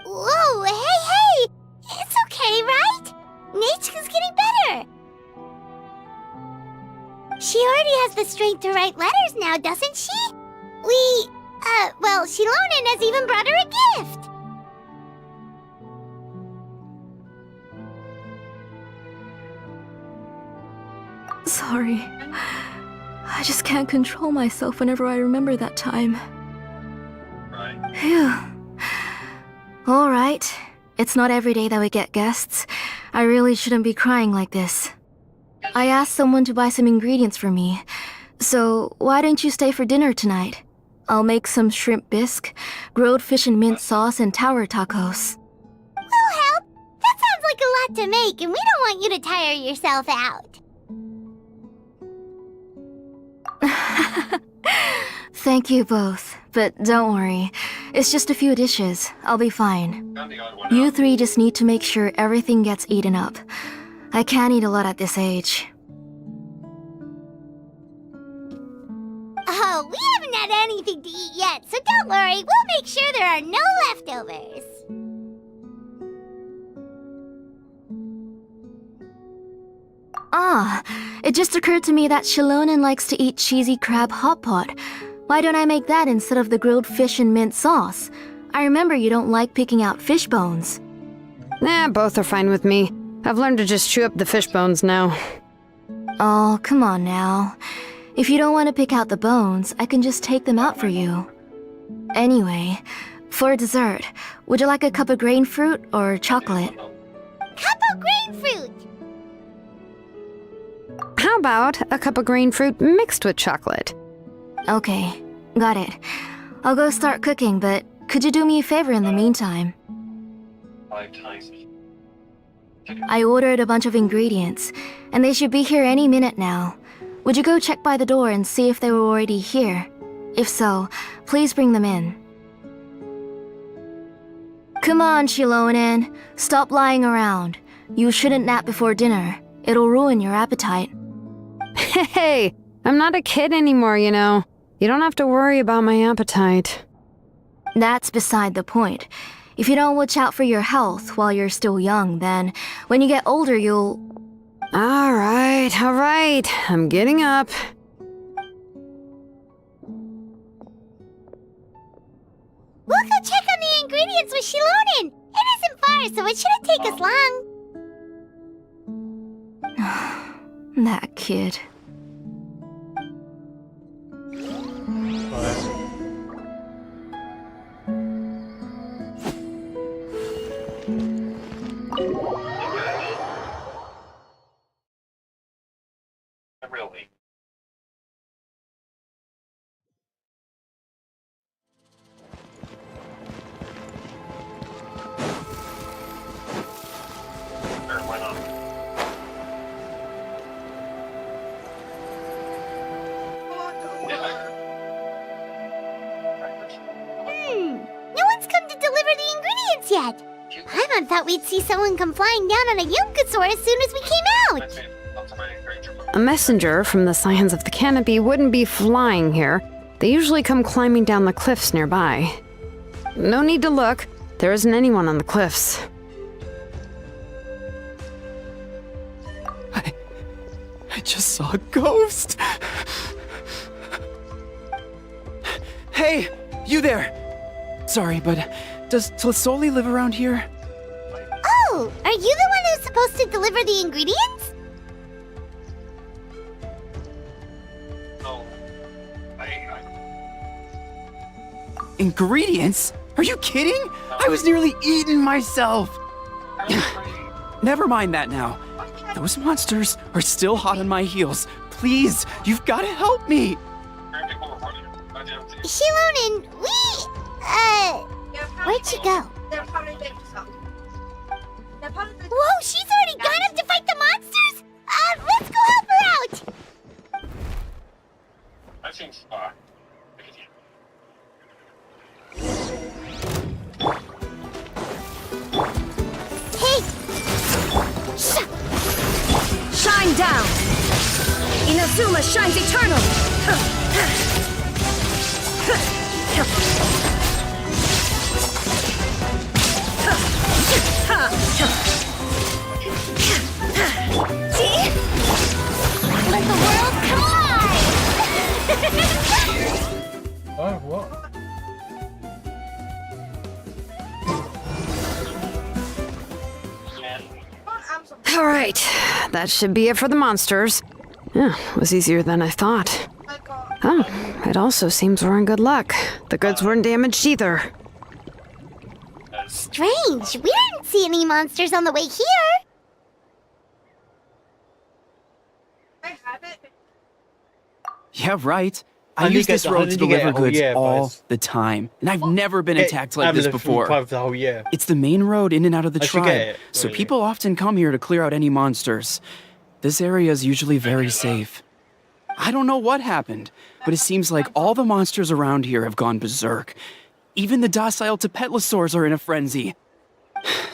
Whoa, hey! It's okay, right? Nechka's getting better. She already has the strength to write letters now, doesn't she? Well, Shilonen has even brought her a gift. Sorry. I just can't control myself whenever I remember that time. Phew. Alright. It's not every day that we get guests. I really shouldn't be crying like this. I asked someone to buy some ingredients for me. So, why don't you stay for dinner tonight? I'll make some shrimp bisque, grilled fish and mint sauce, and tower tacos. We'll help. That sounds like a lot to make, and we don't want you to tire yourself out. Thank you both, but don't worry. It's just a few dishes. I'll be fine. You three just need to make sure everything gets eaten up. I can't eat a lot at this age. Oh, we haven't had anything to eat yet, so don't worry. We'll make sure there are no leftovers. Ah, it just occurred to me that Shilonen likes to eat cheesy crab hot pot. Why don't I make that instead of the grilled fish and mint sauce? I remember you don't like picking out fish bones. Nah, both are fine with me. I've learned to just chew up the fish bones now. Oh, come on now. If you don't want to pick out the bones, I can just take them out for you. Anyway, for dessert, would you like a cup of grain fruit or chocolate? Cup of grain fruit! How about a cup of grain fruit mixed with chocolate? Okay, got it. I'll go start cooking, but could you do me a favor in the meantime? 5 times. I ordered a bunch of ingredients, and they should be here any minute now. Would you go check by the door and see if they were already here? If so, please bring them in. Come on, Shilonen. Stop lying around. You shouldn't nap before dinner. It'll ruin your appetite. Hey, I'm not a kid anymore, you know. You don't have to worry about my appetite. That's beside the point. If you don't watch out for your health while you're still young, then when you get older, you'll... All right. I'm getting up. We'll go check on the ingredients with Shilonen. It isn't far, so it shouldn't take us long. That kid. Really? Sure, why not? No one's come to deliver the ingredients yet. Paimon thought we'd see someone come flying down on a Yunkasaur as soon as we came out. A messenger from the Scions of the Canopy wouldn't be flying here. They usually come climbing down the cliffs nearby. No need to look. There isn't anyone on the cliffs. I just saw a ghost. Hey, you there! Sorry, but does Tlisoli live around here? Oh, are you the one who's supposed to deliver the ingredients? Ingredients? Are you kidding? I was nearly eaten myself. Never mind that now. Those monsters are still hot on my heels. Please, you've got to help me. Shilonen, where'd she go? Whoa, she's already gone up to fight the monsters? Let's go help her out! That seems far. Hey! Shine down! Inazuma shines eternal! Let the world collide! Oh, what? All right. That should be it for the monsters. Yeah, was easier than I thought. Oh, it also seems we're in good luck. The goods weren't damaged either. Strange, we didn't see any monsters on the way here. Yeah, right. I Only use this get- road only to get deliver a whole goods year, all boys. the time, and I've never been attacked like this Having before. for the whole year. It's the main road in and out of the I should tribe, get it, so really. people often come here to clear out any monsters. This area is usually very safe. I don't know what happened, but it seems like all the monsters around here have gone berserk. Even the docile Tepetlosaurs are in a frenzy.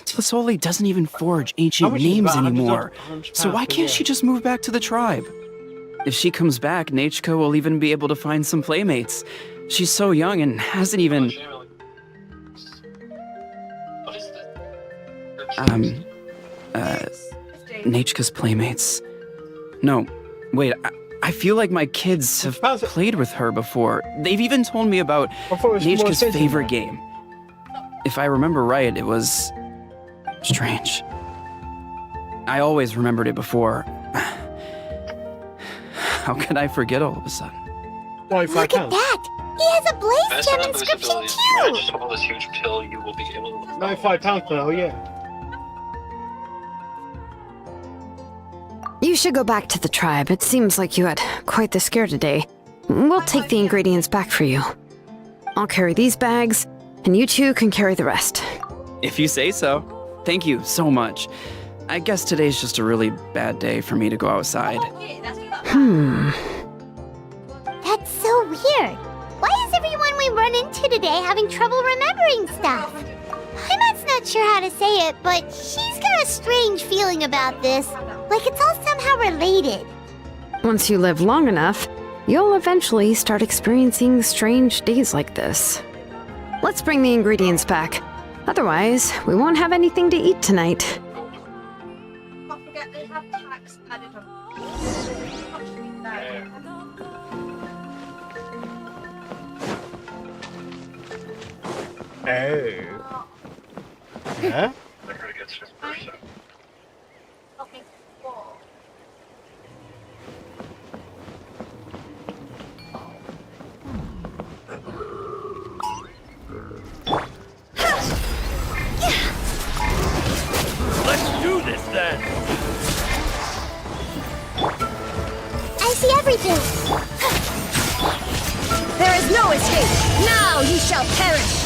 Tlisoli doesn't even forge ancient much is names that? anymore, £100 so why per can't she just move back to the tribe? If she comes back, Nachko will even be able to find some playmates. She's so young and hasn't even... Nachka's playmates. No, wait, I feel like my kids have played with her before. They've even told me about thought it was more Nachka's expensive favorite now. game. If I remember right, it was... strange. I always remembered it before. How could I forget all of a sudden? Look at that! He has a blaze Best gem of those inscription abilities, you too! just hold this huge pill, you will be able to... £95 for the whole year. You should go back to the tribe. It seems like you had quite the scare today. We'll take the ingredients back for you. I'll carry these bags, and you two can carry the rest. If you say so. Thank you so much. I guess today's just a really bad day for me to go outside. That's so weird. Why is everyone we run into today having trouble remembering stuff? Paimon's not sure how to say it, but she's got a strange feeling about this. Like it's all somehow related. Once you live long enough, you'll eventually start experiencing strange days like this. Let's bring the ingredients back. Otherwise, we won't have anything to eat tonight. Don't forget they have tax added on. Oh. Yeah? Let's do this then! I see everything! There is no escape! Now you shall perish!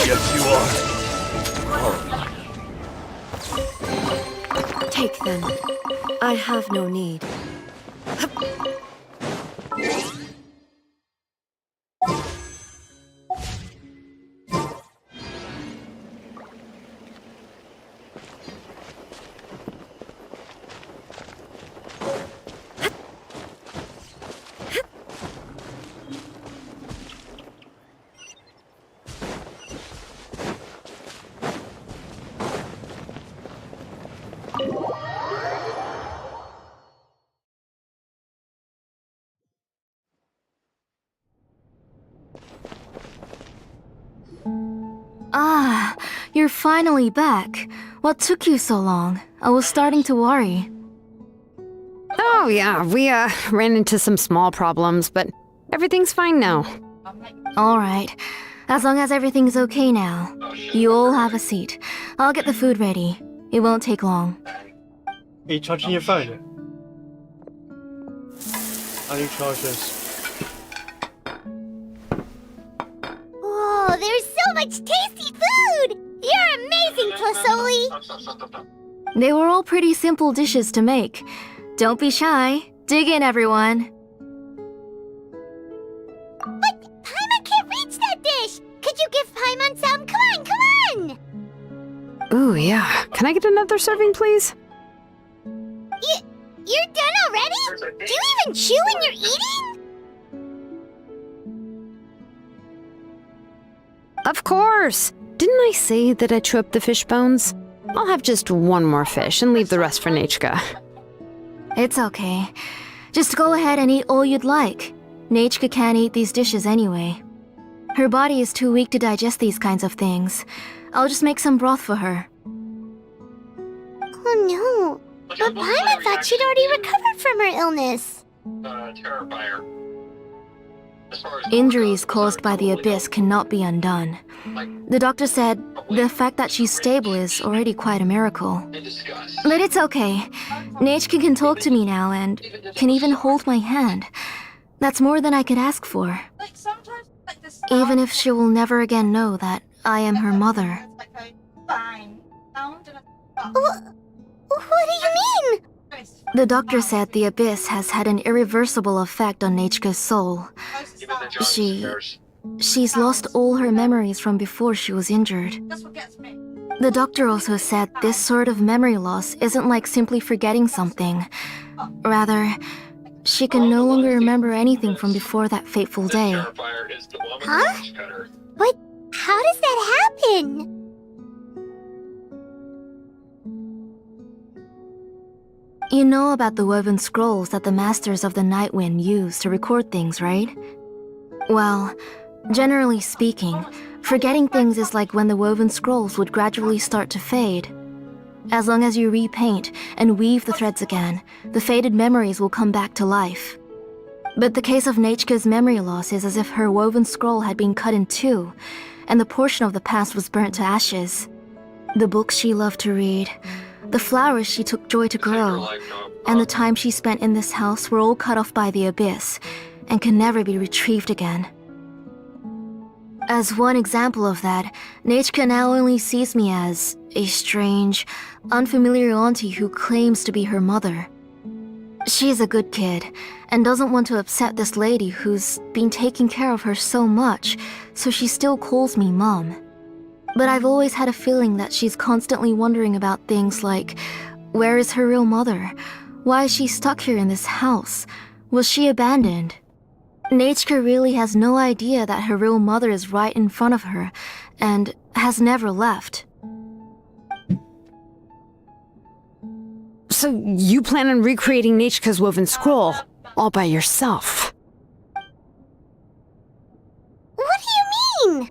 Yes, you are. Take them. I have no need. Ah, you're finally back. What took you so long? I was starting to worry. Oh yeah, we ran into some small problems, but everything's fine now. Alright. As long as everything's okay now. You all have a seat. I'll get the food ready. It won't take long. Are you charging your phone? I need charge this. Oh, there's so much tasty food! You're amazing, Plasoli! They were all pretty simple dishes to make. Don't be shy. Dig in, everyone. But Paimon can't reach that dish! Could you give Paimon some? Come on, come on! Ooh, yeah. Can I get another serving, please? You're done already? Do you even chew when you're eating? Of course! Didn't I say that I chew up the fish bones? I'll have just one more fish and leave the rest for Nachka. It's okay. Just go ahead and eat all you'd like. Nachka can't eat these dishes anyway. Her body is too weak to digest these kinds of things. I'll just make some broth for her. Oh no. But Paimon thought she'd already recovered from her illness. Terrifier. Injuries caused by the Abyss cannot be undone. The doctor said the fact that she's stable is already quite a miracle. But it's okay. Nachka can talk to me now and can even hold my hand. That's more than I could ask for. Even if she will never again know that I am her mother. What do you mean? The doctor said the Abyss has had an irreversible effect on Nachka's soul. She's lost all her memories from before she was injured. The doctor also said this sort of memory loss isn't like simply forgetting something. Rather, she can no longer remember anything from before that fateful day. Huh? But how does that happen? You know about the woven scrolls that the Masters of the Night Wind use to record things, right? Well, generally speaking, forgetting things is like when the woven scrolls would gradually start to fade. As long as you repaint and weave the threads again, the faded memories will come back to life. But the case of Nachka's memory loss is as if her woven scroll had been cut in two, and the portion of the past was burnt to ashes. The books she loved to read, the flowers she took joy to grow, and the time she spent in this house were all cut off by the Abyss, and can never be retrieved again. As one example of that, Nachka now only sees me as a strange, unfamiliar auntie who claims to be her mother. She's a good kid, and doesn't want to upset this lady who's been taking care of her so much, so she still calls me Mom. But I've always had a feeling that she's constantly wondering about things like, where is her real mother? Why is she stuck here in this house? Was she abandoned? Nechka really has no idea that her real mother is right in front of her, and has never left. So you plan on recreating Nechka's woven scroll all by yourself? What do you mean?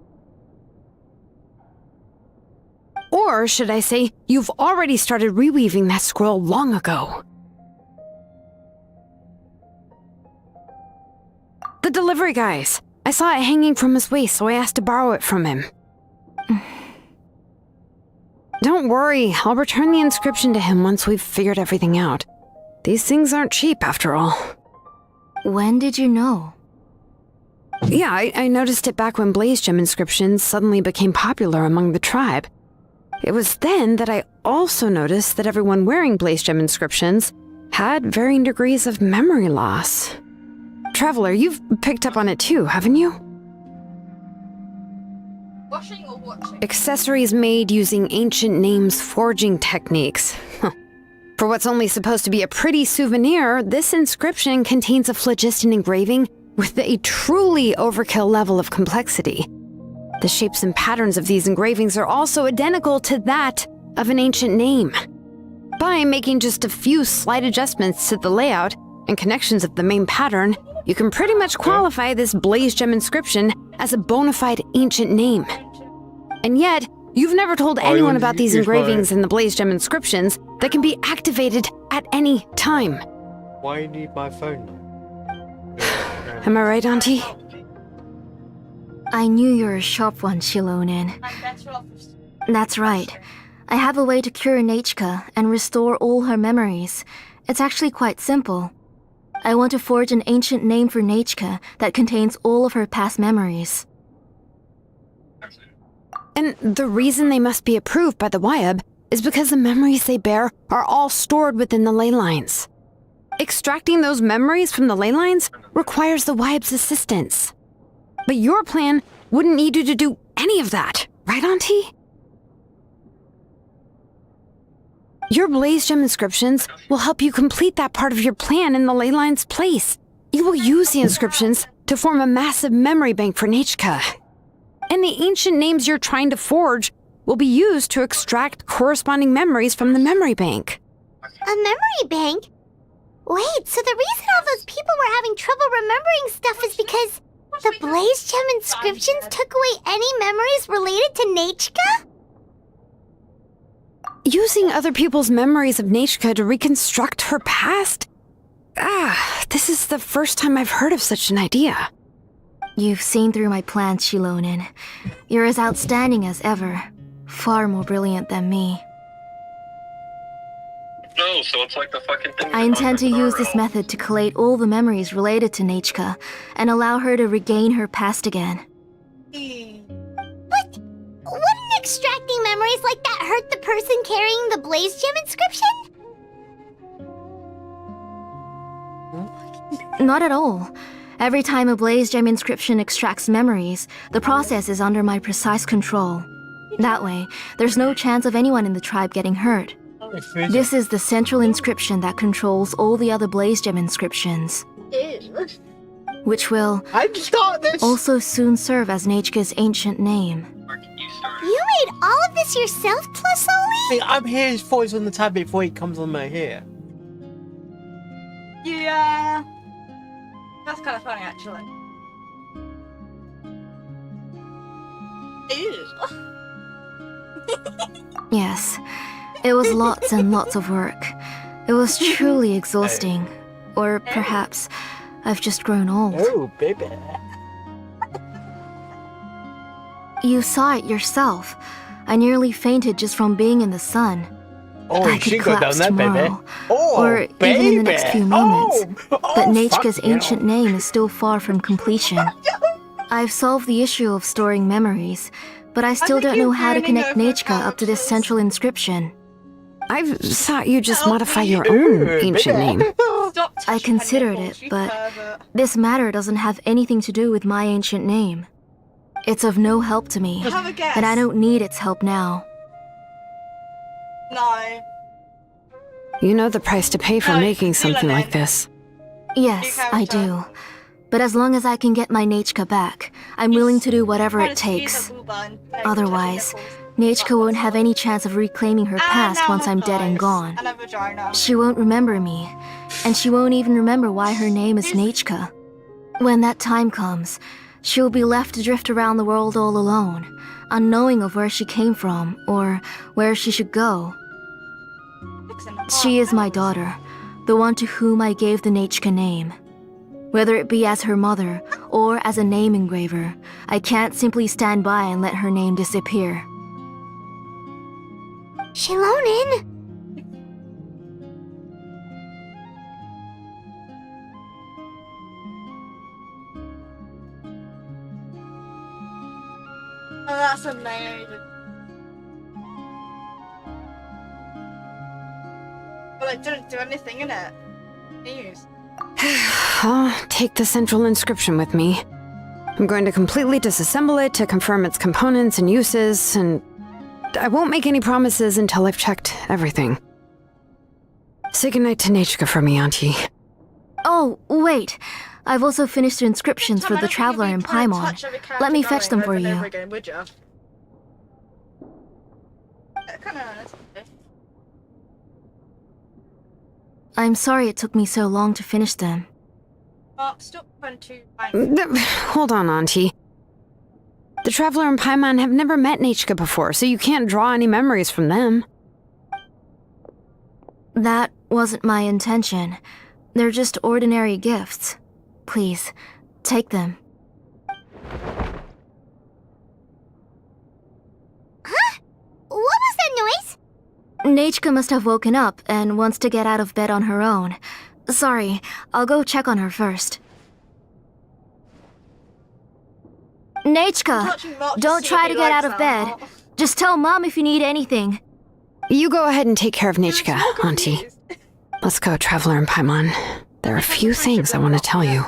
Or should I say, you've already started reweaving that scroll long ago? The delivery guys. I saw it hanging from his waist, so I asked to borrow it from him. Don't worry, I'll return the inscription to him once we've figured everything out. These things aren't cheap, after all. When did you know? Yeah, I noticed it back when Blaze Gem inscriptions suddenly became popular among the tribe. It was then that I also noticed that everyone wearing Blaze Gem inscriptions had varying degrees of memory loss. Traveler, you've picked up on it too, haven't you? Washing or watching? Accessories made using ancient names forging techniques. For what's only supposed to be a pretty souvenir, this inscription contains a phlogiston engraving with a truly overkill level of complexity. The shapes and patterns of these engravings are also identical to that of an ancient name. By making just a few slight adjustments to the layout and connections of the main pattern, you can pretty much qualify this Blaze Gem inscription as a bona fide ancient name. And yet, you've never told anyone about these engravings and the Blaze Gem inscriptions that can be activated at any time. Why do you need my phone? Am I right, Auntie? I knew you're a sharp one, Shilonen. That's right. I have a way to cure Nechka and restore all her memories. It's actually quite simple. I want to forge an ancient name for Nechka that contains all of her past memories. And the reason they must be approved by the Wyab is because the memories they bear are all stored within the ley lines. Extracting those memories from the ley lines requires the Wyab's assistance. But your plan wouldn't need you to do any of that, right, Auntie? Your Blaze Gem inscriptions will help you complete that part of your plan in the ley line's place. You will use the inscriptions to form a massive memory bank for Nechka. And the ancient names you're trying to forge will be used to extract corresponding memories from the memory bank. A memory bank? Wait, so the reason all those people were having trouble remembering stuff is because the Blaze Gem inscriptions took away any memories related to Nechka? Using other people's memories of Nechka to reconstruct her past? This is the first time I've heard of such an idea. You've seen through my plans, Shilonen. You're as outstanding as ever. Far more brilliant than me. No, so it's like the fucking thing. I intend to use this method to collate all the memories related to Nechka and allow her to regain her past again. But wouldn't extracting memories like that hurt the person carrying the Blaze Gem inscription? Not at all. Every time a Blaze Gem inscription extracts memories, the process is under my precise control. That way, there's no chance of anyone in the tribe getting hurt. This is the central inscription that controls all the other Blaze Gem inscriptions, which will also soon serve as Nechka's ancient name. You made all of this yourself, Tlasoli? Hey, I'm here his voice on the tablet before he comes on my ear. Yeah. That's kind of funny, actually. Yes, it was lots and lots of work. It was truly exhausting. Or perhaps I've just grown old. Oh, baby. You saw it yourself. I nearly fainted just from being in the sun. Oh, I she could got collapse down there, baby. tomorrow, Oh, or baby. even in the next few moments. But Nechka's fuck yeah. ancient name is still far from completion. I've solved the issue of storing memories, but I still don't know how to connect Nechka up to this central inscription. I thought you just modify your own ancient name. I considered it, but this matter doesn't have anything to do with my ancient name. It's of no help to me, Have a guess. and I don't need its help now. No. You know the price to pay for No, making something Shilonen. like this. Yes, I do. But as long as I can get my Nechka back, I'm willing to do whatever it takes. Otherwise, Nechka won't have any chance of reclaiming her past once I'm dead and gone. And a vagina. She won't remember me, and she won't even remember why her name is Nechka. When that time comes, she'll be left to drift around the world all alone, unknowing of where she came from or where she should go. She is my daughter, the one to whom I gave the Nechka name. Whether it be as her mother or as a name engraver, I can't simply stand by and let her name disappear. Shilonin! Oh, that's amazing. Well, it didn't do anything in it. News. I'll take the central inscription with me. I'm going to completely disassemble it to confirm its components and uses, and I won't make any promises until I've checked everything. Say goodnight to Nechka for me, Auntie. Oh, wait. I've also finished the inscriptions for the Traveler in Paimon. Let me fetch them for you. I'm sorry it took me so long to finish them. Stop trying to Hold on, Auntie. The Traveler and Paimon have never met Nechka before, so you can't draw any memories from them. That wasn't my intention. They're just ordinary gifts. Please, take them. Huh? What was that noise? Nechka must have woken up and wants to get out of bed on her own. Sorry, I'll go check on her first. Nechka, don't try to get out of bed. Just tell Mom if you need anything. You go ahead and take care of Nechka, Auntie. Let's go, Traveler and Paimon. There are a few things I want to tell you.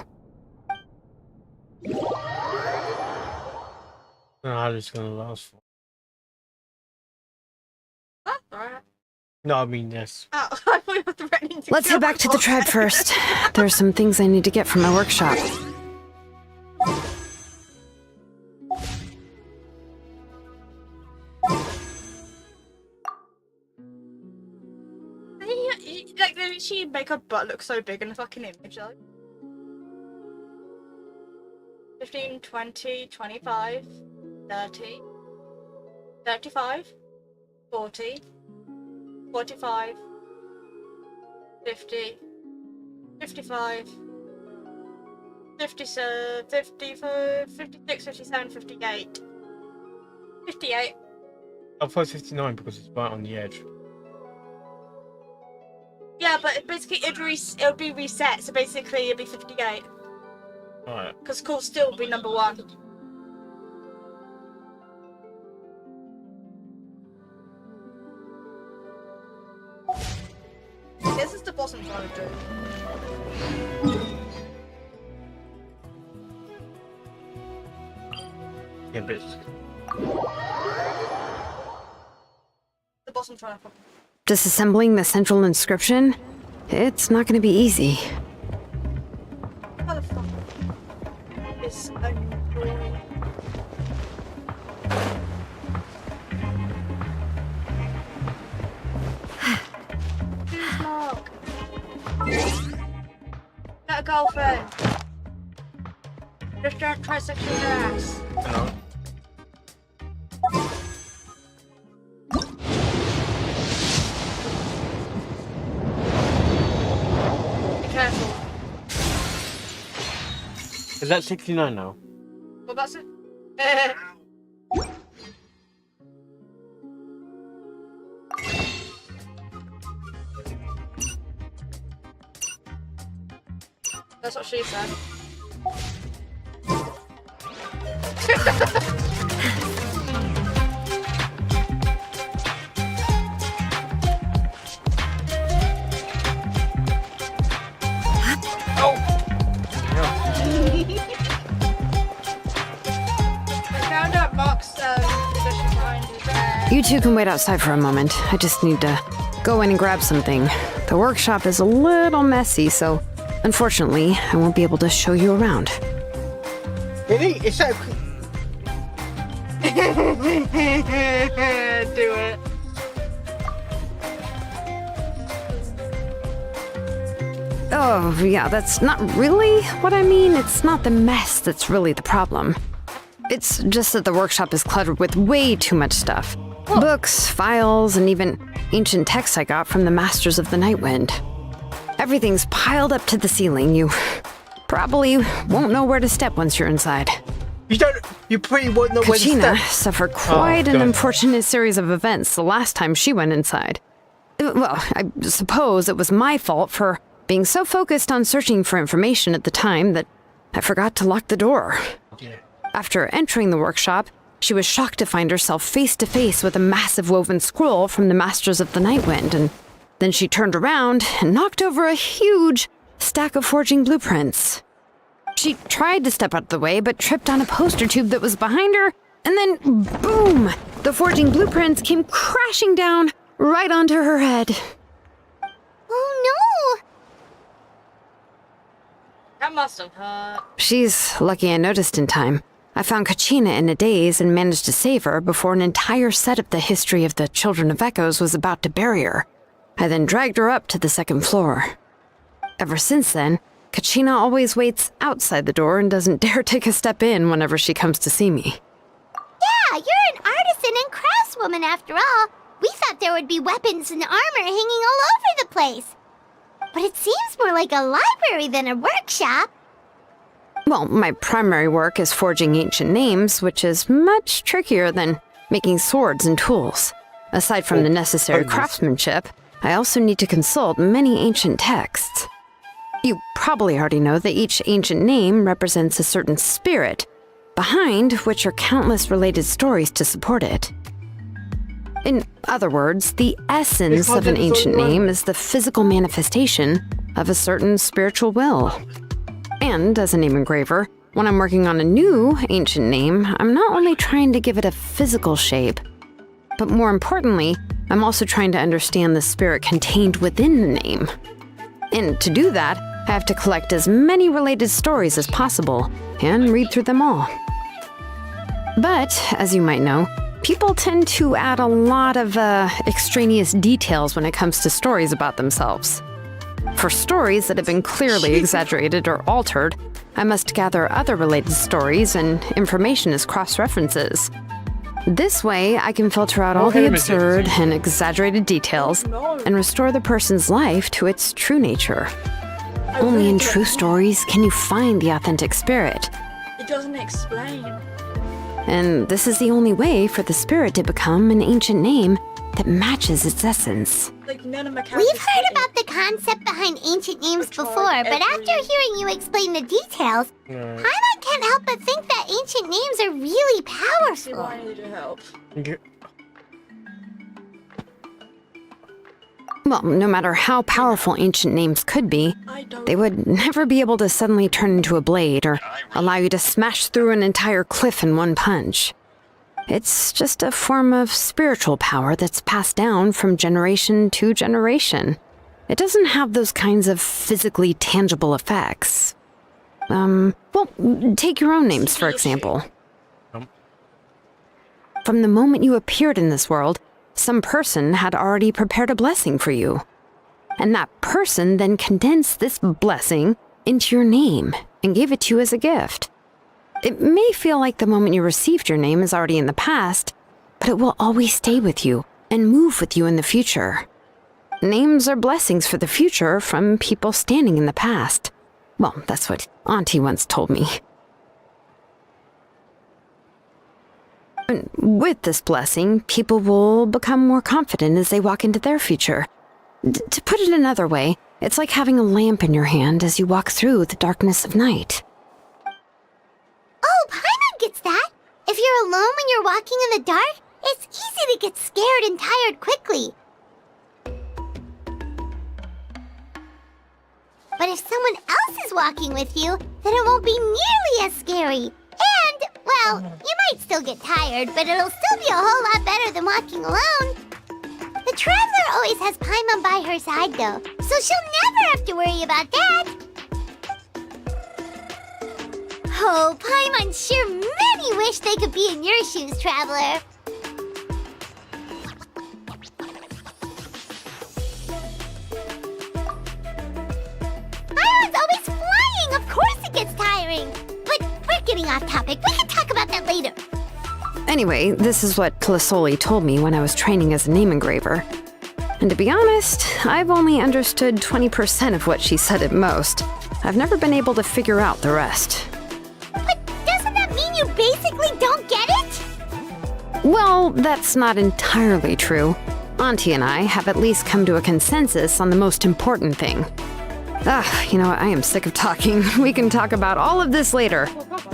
How is this gonna last for? Oh, alright. No, I mean yes. Oh, I thought you were threatening to Let's kill head back to the me. tribe first. There are some things I need to get from my workshop. Like, did she make her butt look so big in the fucking image, like? 15, 20, 25, 30, 35, 40, 45, 50, 55, 57, 55, 56, 57, 58. 58. I thought 59 because it's right on the edge. Yeah, but basically it'll be reset, so basically it'll be 58. Alright. Because cool still will be number 1. This is the boss I'm trying to do. Yeah, but The boss I'm trying to... Disassembling the central inscription? It's not going to be easy. How the fuck is annoying? Please, Mark. Get a girlfriend. Just don't try sexual ass. no. Be careful. Is that 69 now? Well, that's it. That's what she said. You two can wait outside for a moment. I just need to go in and grab something. The workshop is a little messy, so Unfortunately, I won't be able to show you around. Really? Is that... Do it. Oh, yeah, that's not really what I mean. It's not the mess that's really the problem. It's just that the workshop is cluttered with way too much stuff. Books, files, and even ancient texts I got from the Masters of the Nightwind. Everything's piled up to the ceiling. You probably won't know where to step once you're inside. You pretty won't know where to step. Kachina suffered quite an unfortunate series of events the last time she went inside. Well, I suppose it was my fault for being so focused on searching for information at the time that I forgot to lock the door. After entering the workshop, she was shocked to find herself face to face with a massive woven scroll from the Masters of the Nightwind, and then she turned around and knocked over a huge stack of forging blueprints. She tried to step out of the way, but tripped on a poster tube that was behind her, and then boom! The forging blueprints came crashing down right onto her head. Oh no! That must have hurt. She's lucky I noticed in time. I found Kachina in a daze and managed to save her before an entire set of the history of the Children of Echoes was about to bury her. I then dragged her up to the second floor. Ever since then, Kachina always waits outside the door and doesn't dare take a step in whenever she comes to see me. Yeah, you're an artisan and craftswoman after all. We thought there would be weapons and armor hanging all over the place. But it seems more like a library than a workshop. Well, my primary work is forging ancient names, which is much trickier than making swords and tools. Aside from the necessary craftsmanship, I also need to consult many ancient texts. You probably already know that each ancient name represents a certain spirit, behind which are countless related stories to support it. In other words, the essence of an ancient name is the physical manifestation of a certain spiritual will. And as a name engraver, when I'm working on a new ancient name, I'm not only trying to give it a physical shape, but more importantly, I'm also trying to understand the spirit contained within the name. And to do that, I have to collect as many related stories as possible and read through them all. But, as you might know, people tend to add a lot of extraneous details when it comes to stories about themselves. For stories that have been clearly exaggerated or altered, I must gather other related stories and information as cross-references. This way, I can filter out all the absurd and exaggerated details and restore the person's life to its true nature. Only in true stories can you find the authentic spirit. It doesn't explain. And this is the only way for the spirit to become an ancient name that matches its essence. Like none of my We've heard about the concept behind ancient names before, but after hearing you explain the details, Paimon can't help but think that ancient names are really powerful. I need your help. Well, no matter how powerful ancient names could be, they would never be able to suddenly turn into a blade or allow you to smash through an entire cliff in one punch. It's just a form of spiritual power that's passed down from generation to generation. It doesn't have those kinds of physically tangible effects. Well, take your own names, for example. From the moment you appeared in this world, some person had already prepared a blessing for you. And that person then condensed this blessing into your name and gave it to you as a gift. It may feel like the moment you received your name is already in the past, but it will always stay with you and move with you in the future. Names are blessings for the future from people standing in the past. Well, that's what Auntie once told me. And with this blessing, people will become more confident as they walk into their future. To put it another way, it's like having a lamp in your hand as you walk through the darkness of night. Oh, Paimon gets that. If you're alone when you're walking in the dark, it's easy to get scared and tired quickly. But if someone else is walking with you, then it won't be nearly as scary. And, well, you might still get tired, but it'll still be a whole lot better than walking alone. The Traveler always has Paimon by her side, though, so she'll never have to worry about that. Oh, Paimon sure many wish they could be in your shoes, Traveler. Paimon's always flying! Of course it gets tiring! But we're getting off topic. We can talk about that later. Anyway, this is what Tlisoli told me when I was training as a name engraver. And to be honest, I've only understood 20% of what she said at most. I've never been able to figure out the rest. But doesn't that mean you basically don't get it? Well, that's not entirely true. Auntie and I have at least come to a consensus on the most important thing. You know what? I am sick of talking. We can talk about all of this later.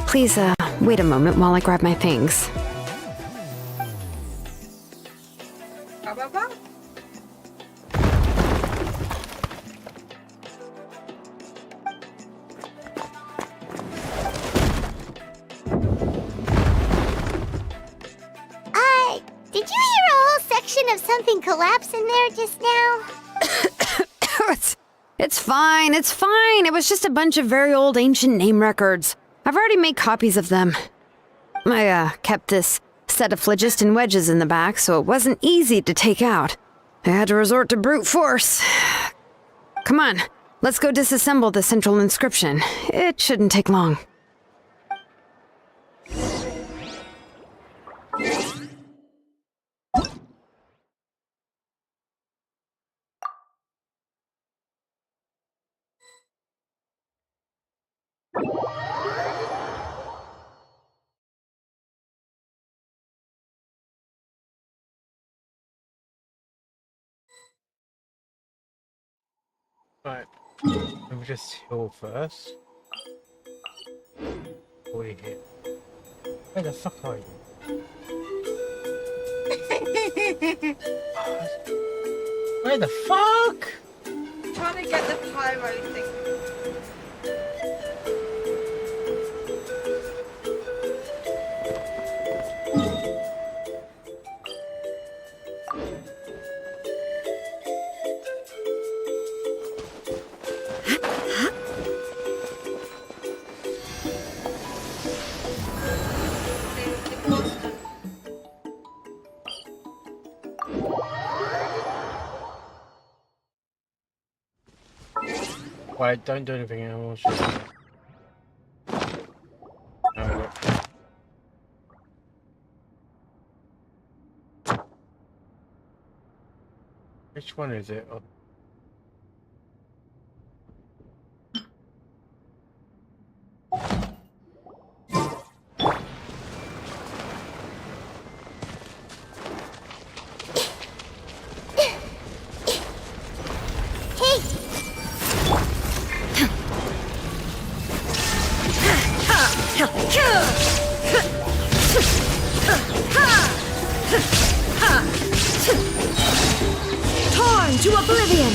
Please, wait a moment while I grab my things. Did you hear a whole section of something collapse in there just now? It's fine, it's fine. It was just a bunch of very old ancient name records. I've already made copies of them. I, kept this set of phlogiston wedges in the back, so it wasn't easy to take out. I had to resort to brute force. Come on, let's go disassemble the central inscription. It shouldn't take long. Right, let me just heal first. What are you here? Where the fuck are you? Where the fuck? I'm trying to get the pyro thing. Wait, don't do anything else. No. Which one is it? Oh. Torn to oblivion!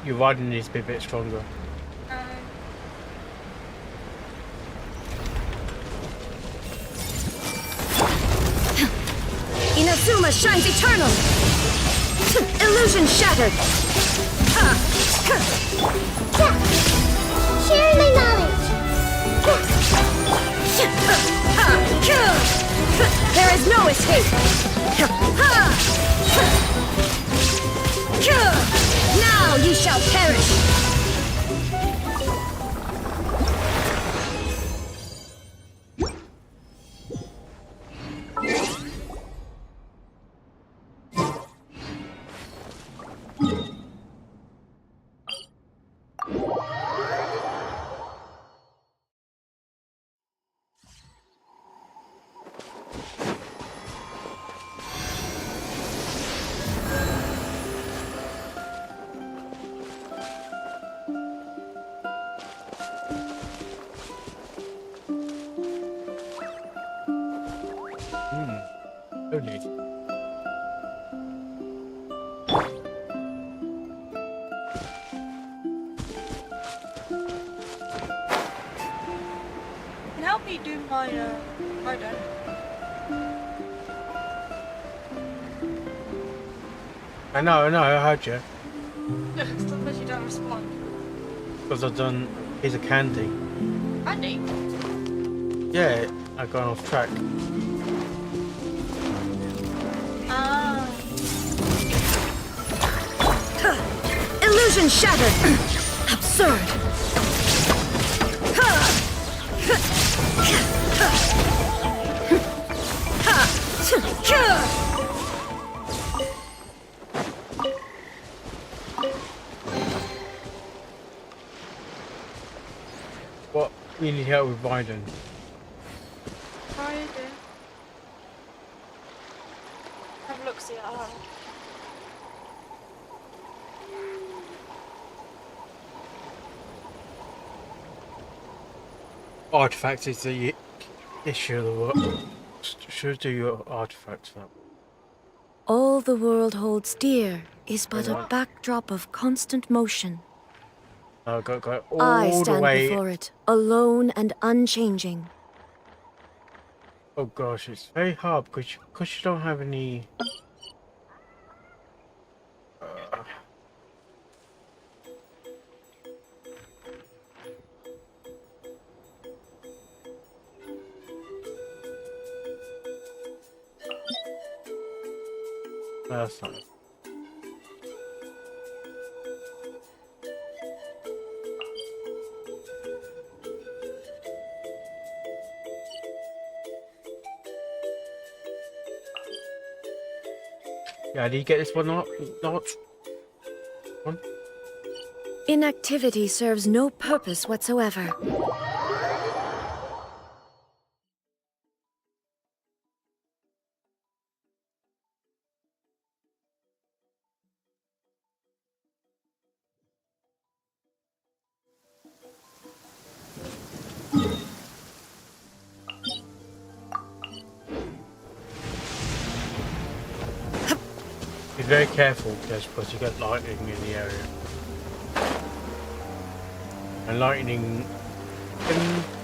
Your riding needs to be a bit stronger. Inazuma shines eternal! Illusion shattered! Share my knowledge! There is no escape! Now you shall perish! No need. Can you help me do my pardon? I know, I heard you. Sometimes you don't respond. Because I've done a piece of candy. Andy? Yeah, I've gone off track. Ah. Illusion shattered! Absurd! What? You need help with Biden. Friday. Have a look, see at her. Artifacts is the issue of the world. Should do your artifacts up. All the world holds dear is but a backdrop of constant motion. Oh, go all I the stand way. before it, alone and unchanging. Oh gosh, it's very hard because you don't have any. That's not. Yeah, do you get this one not? One? Inactivity serves no purpose whatsoever. Be very careful, because you get lightning in the area. And lightning...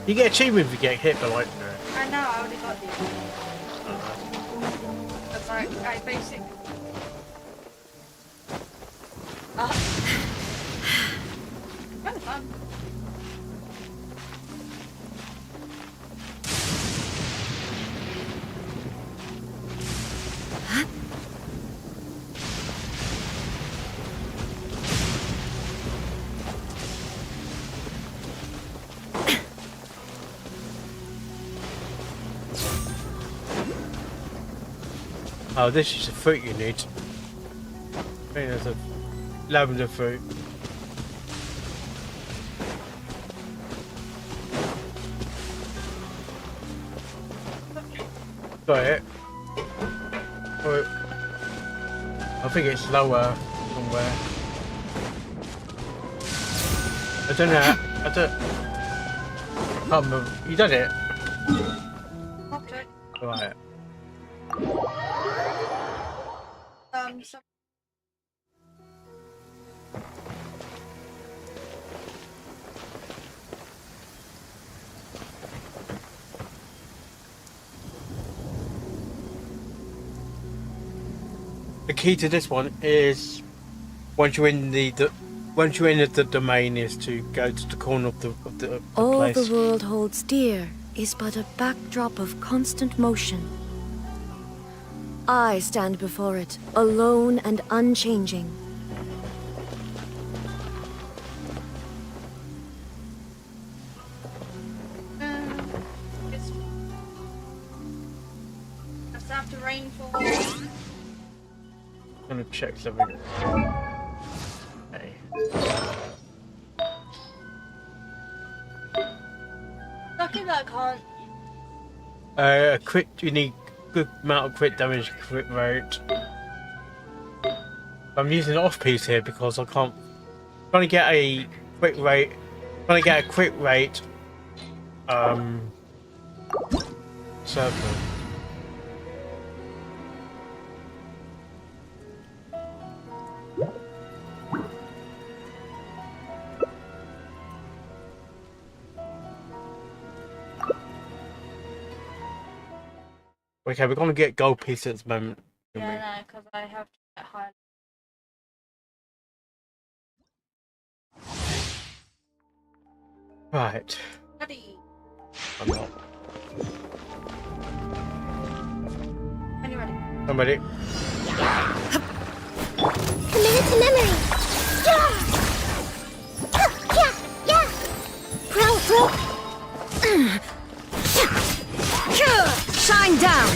you get achievement if you get hit by lightning. I know, I already got these. That's like, I basically... Kind of fun. Oh, this is the fruit you need. I think there's a lavender fruit. Got it. Oh, I think it's lower somewhere. I don't know. I can't remember. You done it? Popped it. Right. So The key to this one is once you're in the domain is to go to the corner of the All place. the world holds dear is but a backdrop of constant motion. I stand before it, alone and unchanging. it's just after rainfall. I'm gonna check something. Hey. Lucky that I can't. Crit. You need good amount of crit damage, crit rate. I'm using an off-piece here because I can't. Trying to get a crit rate. Trying to get a crit rate. Circle. Okay, we're gonna get gold piece at this moment. Yeah, no, because I have to get higher. Right. Ready. I'm not. When you're ready. I'm ready. Committed to memory. Yeah. Yeah. Yeah. Pro. Shine down.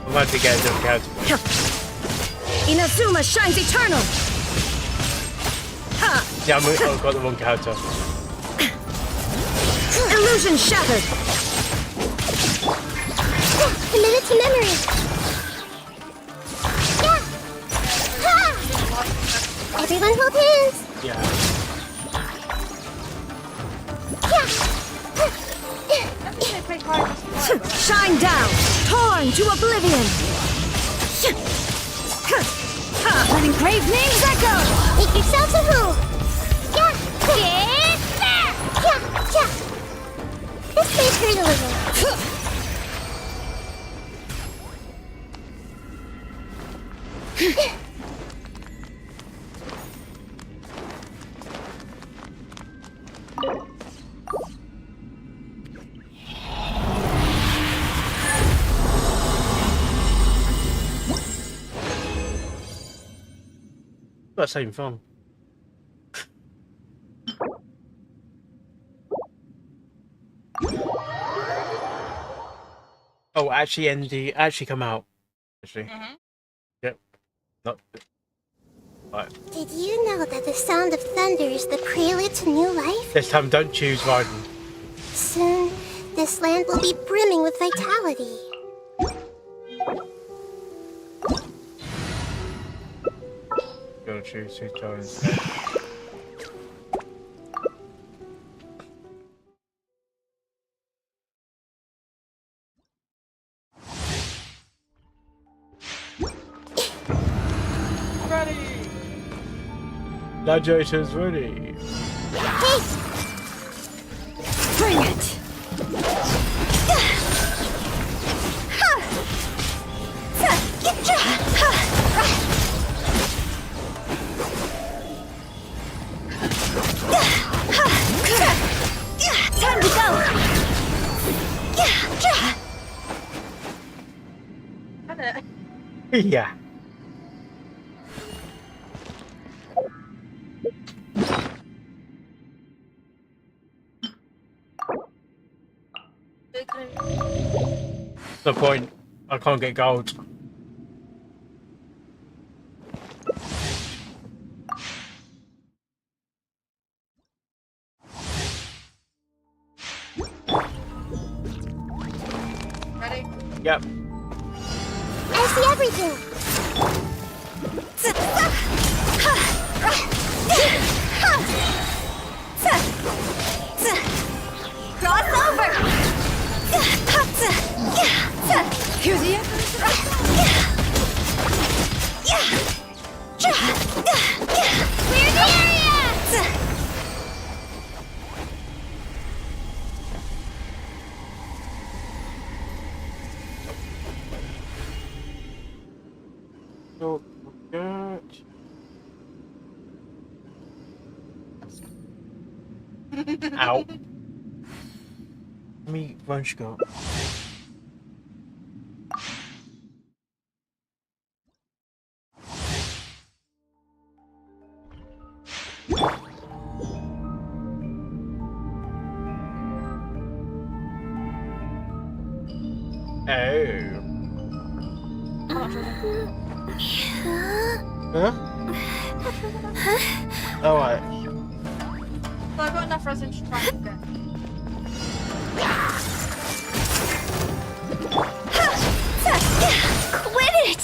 I'm about to get a different character. Inazuma shines eternal. Yeah, I've got the wrong character. Illusion shattered. Committed to memory. Yeah. Ha. Everyone hold hands. Yeah. Shine down. Torn to oblivion. Let engraved names echo. Make yourselves a home. Yeah. Yeah. Yeah. This may hurt a little. That same fun. Oh, actually, ND actually come out. Actually. Yep. Not. Right. Did you know that the sound of thunder is the prelude to new life? This time, don't choose Raiden. Soon, this land will be brimming with vitality. Gotta choose Suto instead. Ready. Gladiator's ready. Hey! Bring it. Time to go. Yeah. No point. I can't get gold. Ready? Yep. I see everything. Cross over. Hear the Clear the area. So good. Ow. Let me run Scott. Huh? Alright. So I've got enough resin to try and get. Quit it!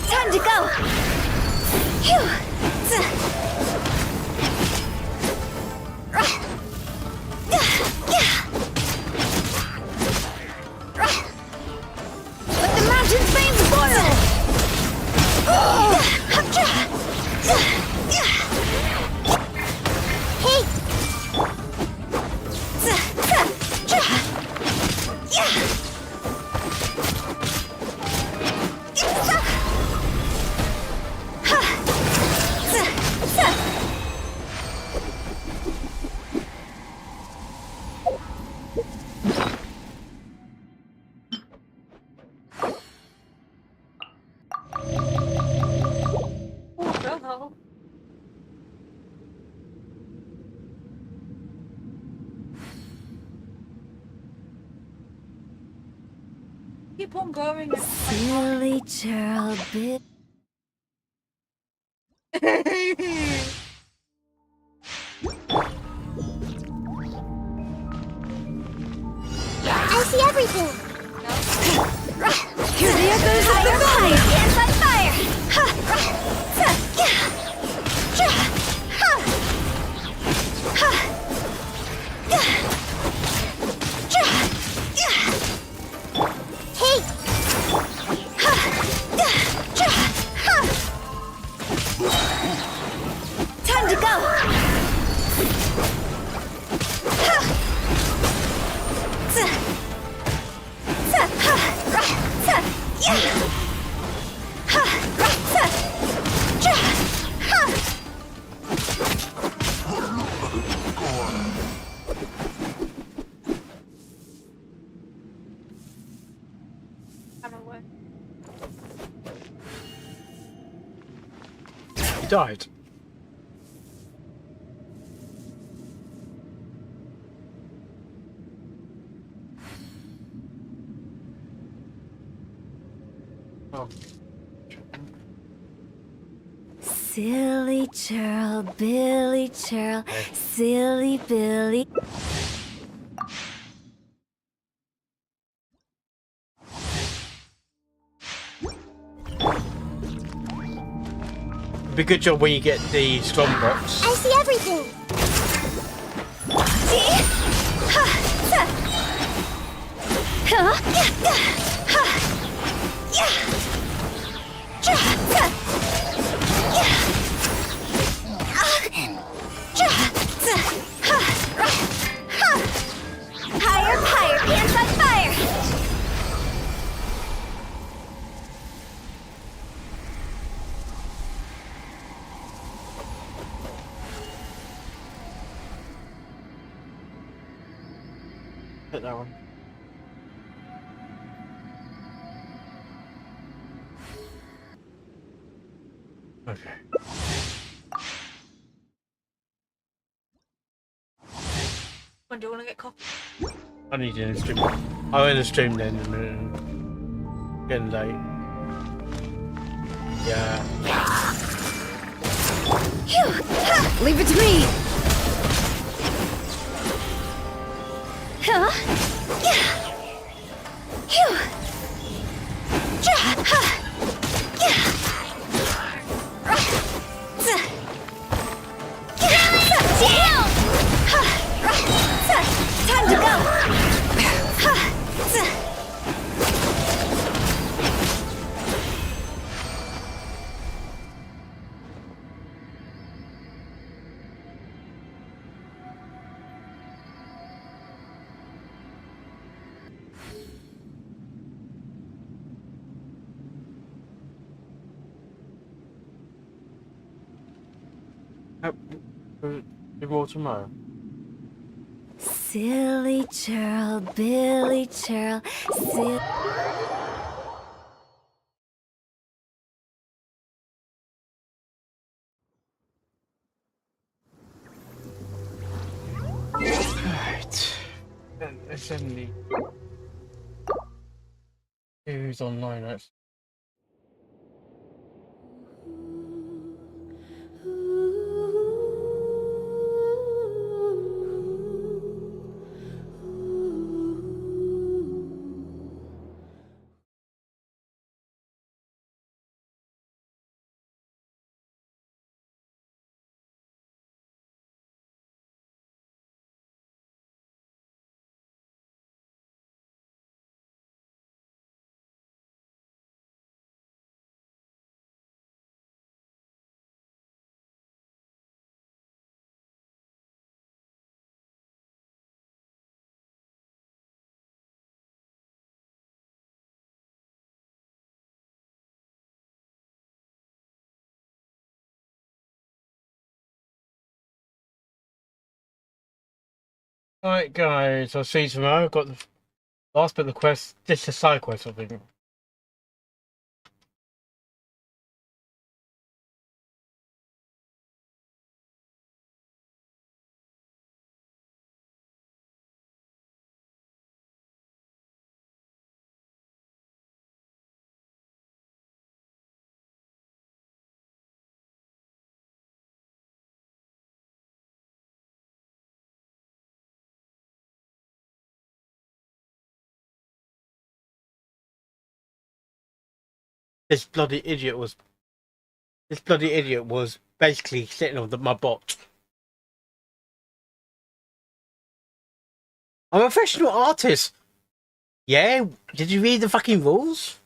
Time to go! Let the mountain's veins boil! Hey! keep on going. Silly child bit. I see everything. Here, there goes the fire! Hands on fire! Hey! Time to go! He died. Oh. Silly churl, Billy churl, silly Billy. It'd be a good job when you get the strong box. I see everything. Higher, higher, hands on fire! Hit that one. Okay. When do you want to get coffee? I need to stream. I'm in the stream then in a minute. Getting late. Yeah. Leave it to me! Huh? Time to go! Big war tomorrow. Silly churl, Billy churl, silly. Right. Assembly. Who's online? That's alright, guys. I'll see you tomorrow. I've got the last bit of the quest. Just a side quest, I think. This bloody idiot was basically sitting on my bot. I'm a professional artist. Yeah, did you read the fucking rules?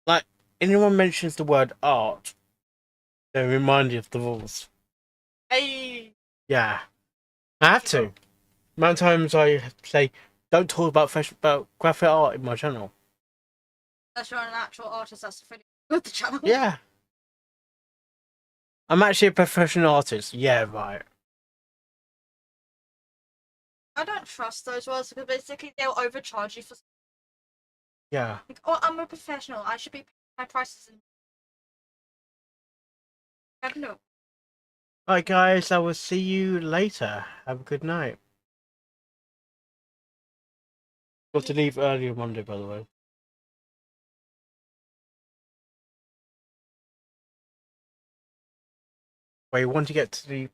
Like, anyone mentions the word art, they remind you of the rules. Hey. Yeah, I have to. The amount of times I say, don't talk about graphic art in my channel. Unless you're an actual artist that's affiliated with the channel. Yeah. I'm actually a professional artist. Yeah, right. I don't trust those words because basically they'll overcharge you for. Yeah. Like, oh, I'm a professional. I should be paying my prices. I don't know. Alright, guys. I will see you later. Have a good night. Got to leave early on Monday, by the way. Wait, you want to get to the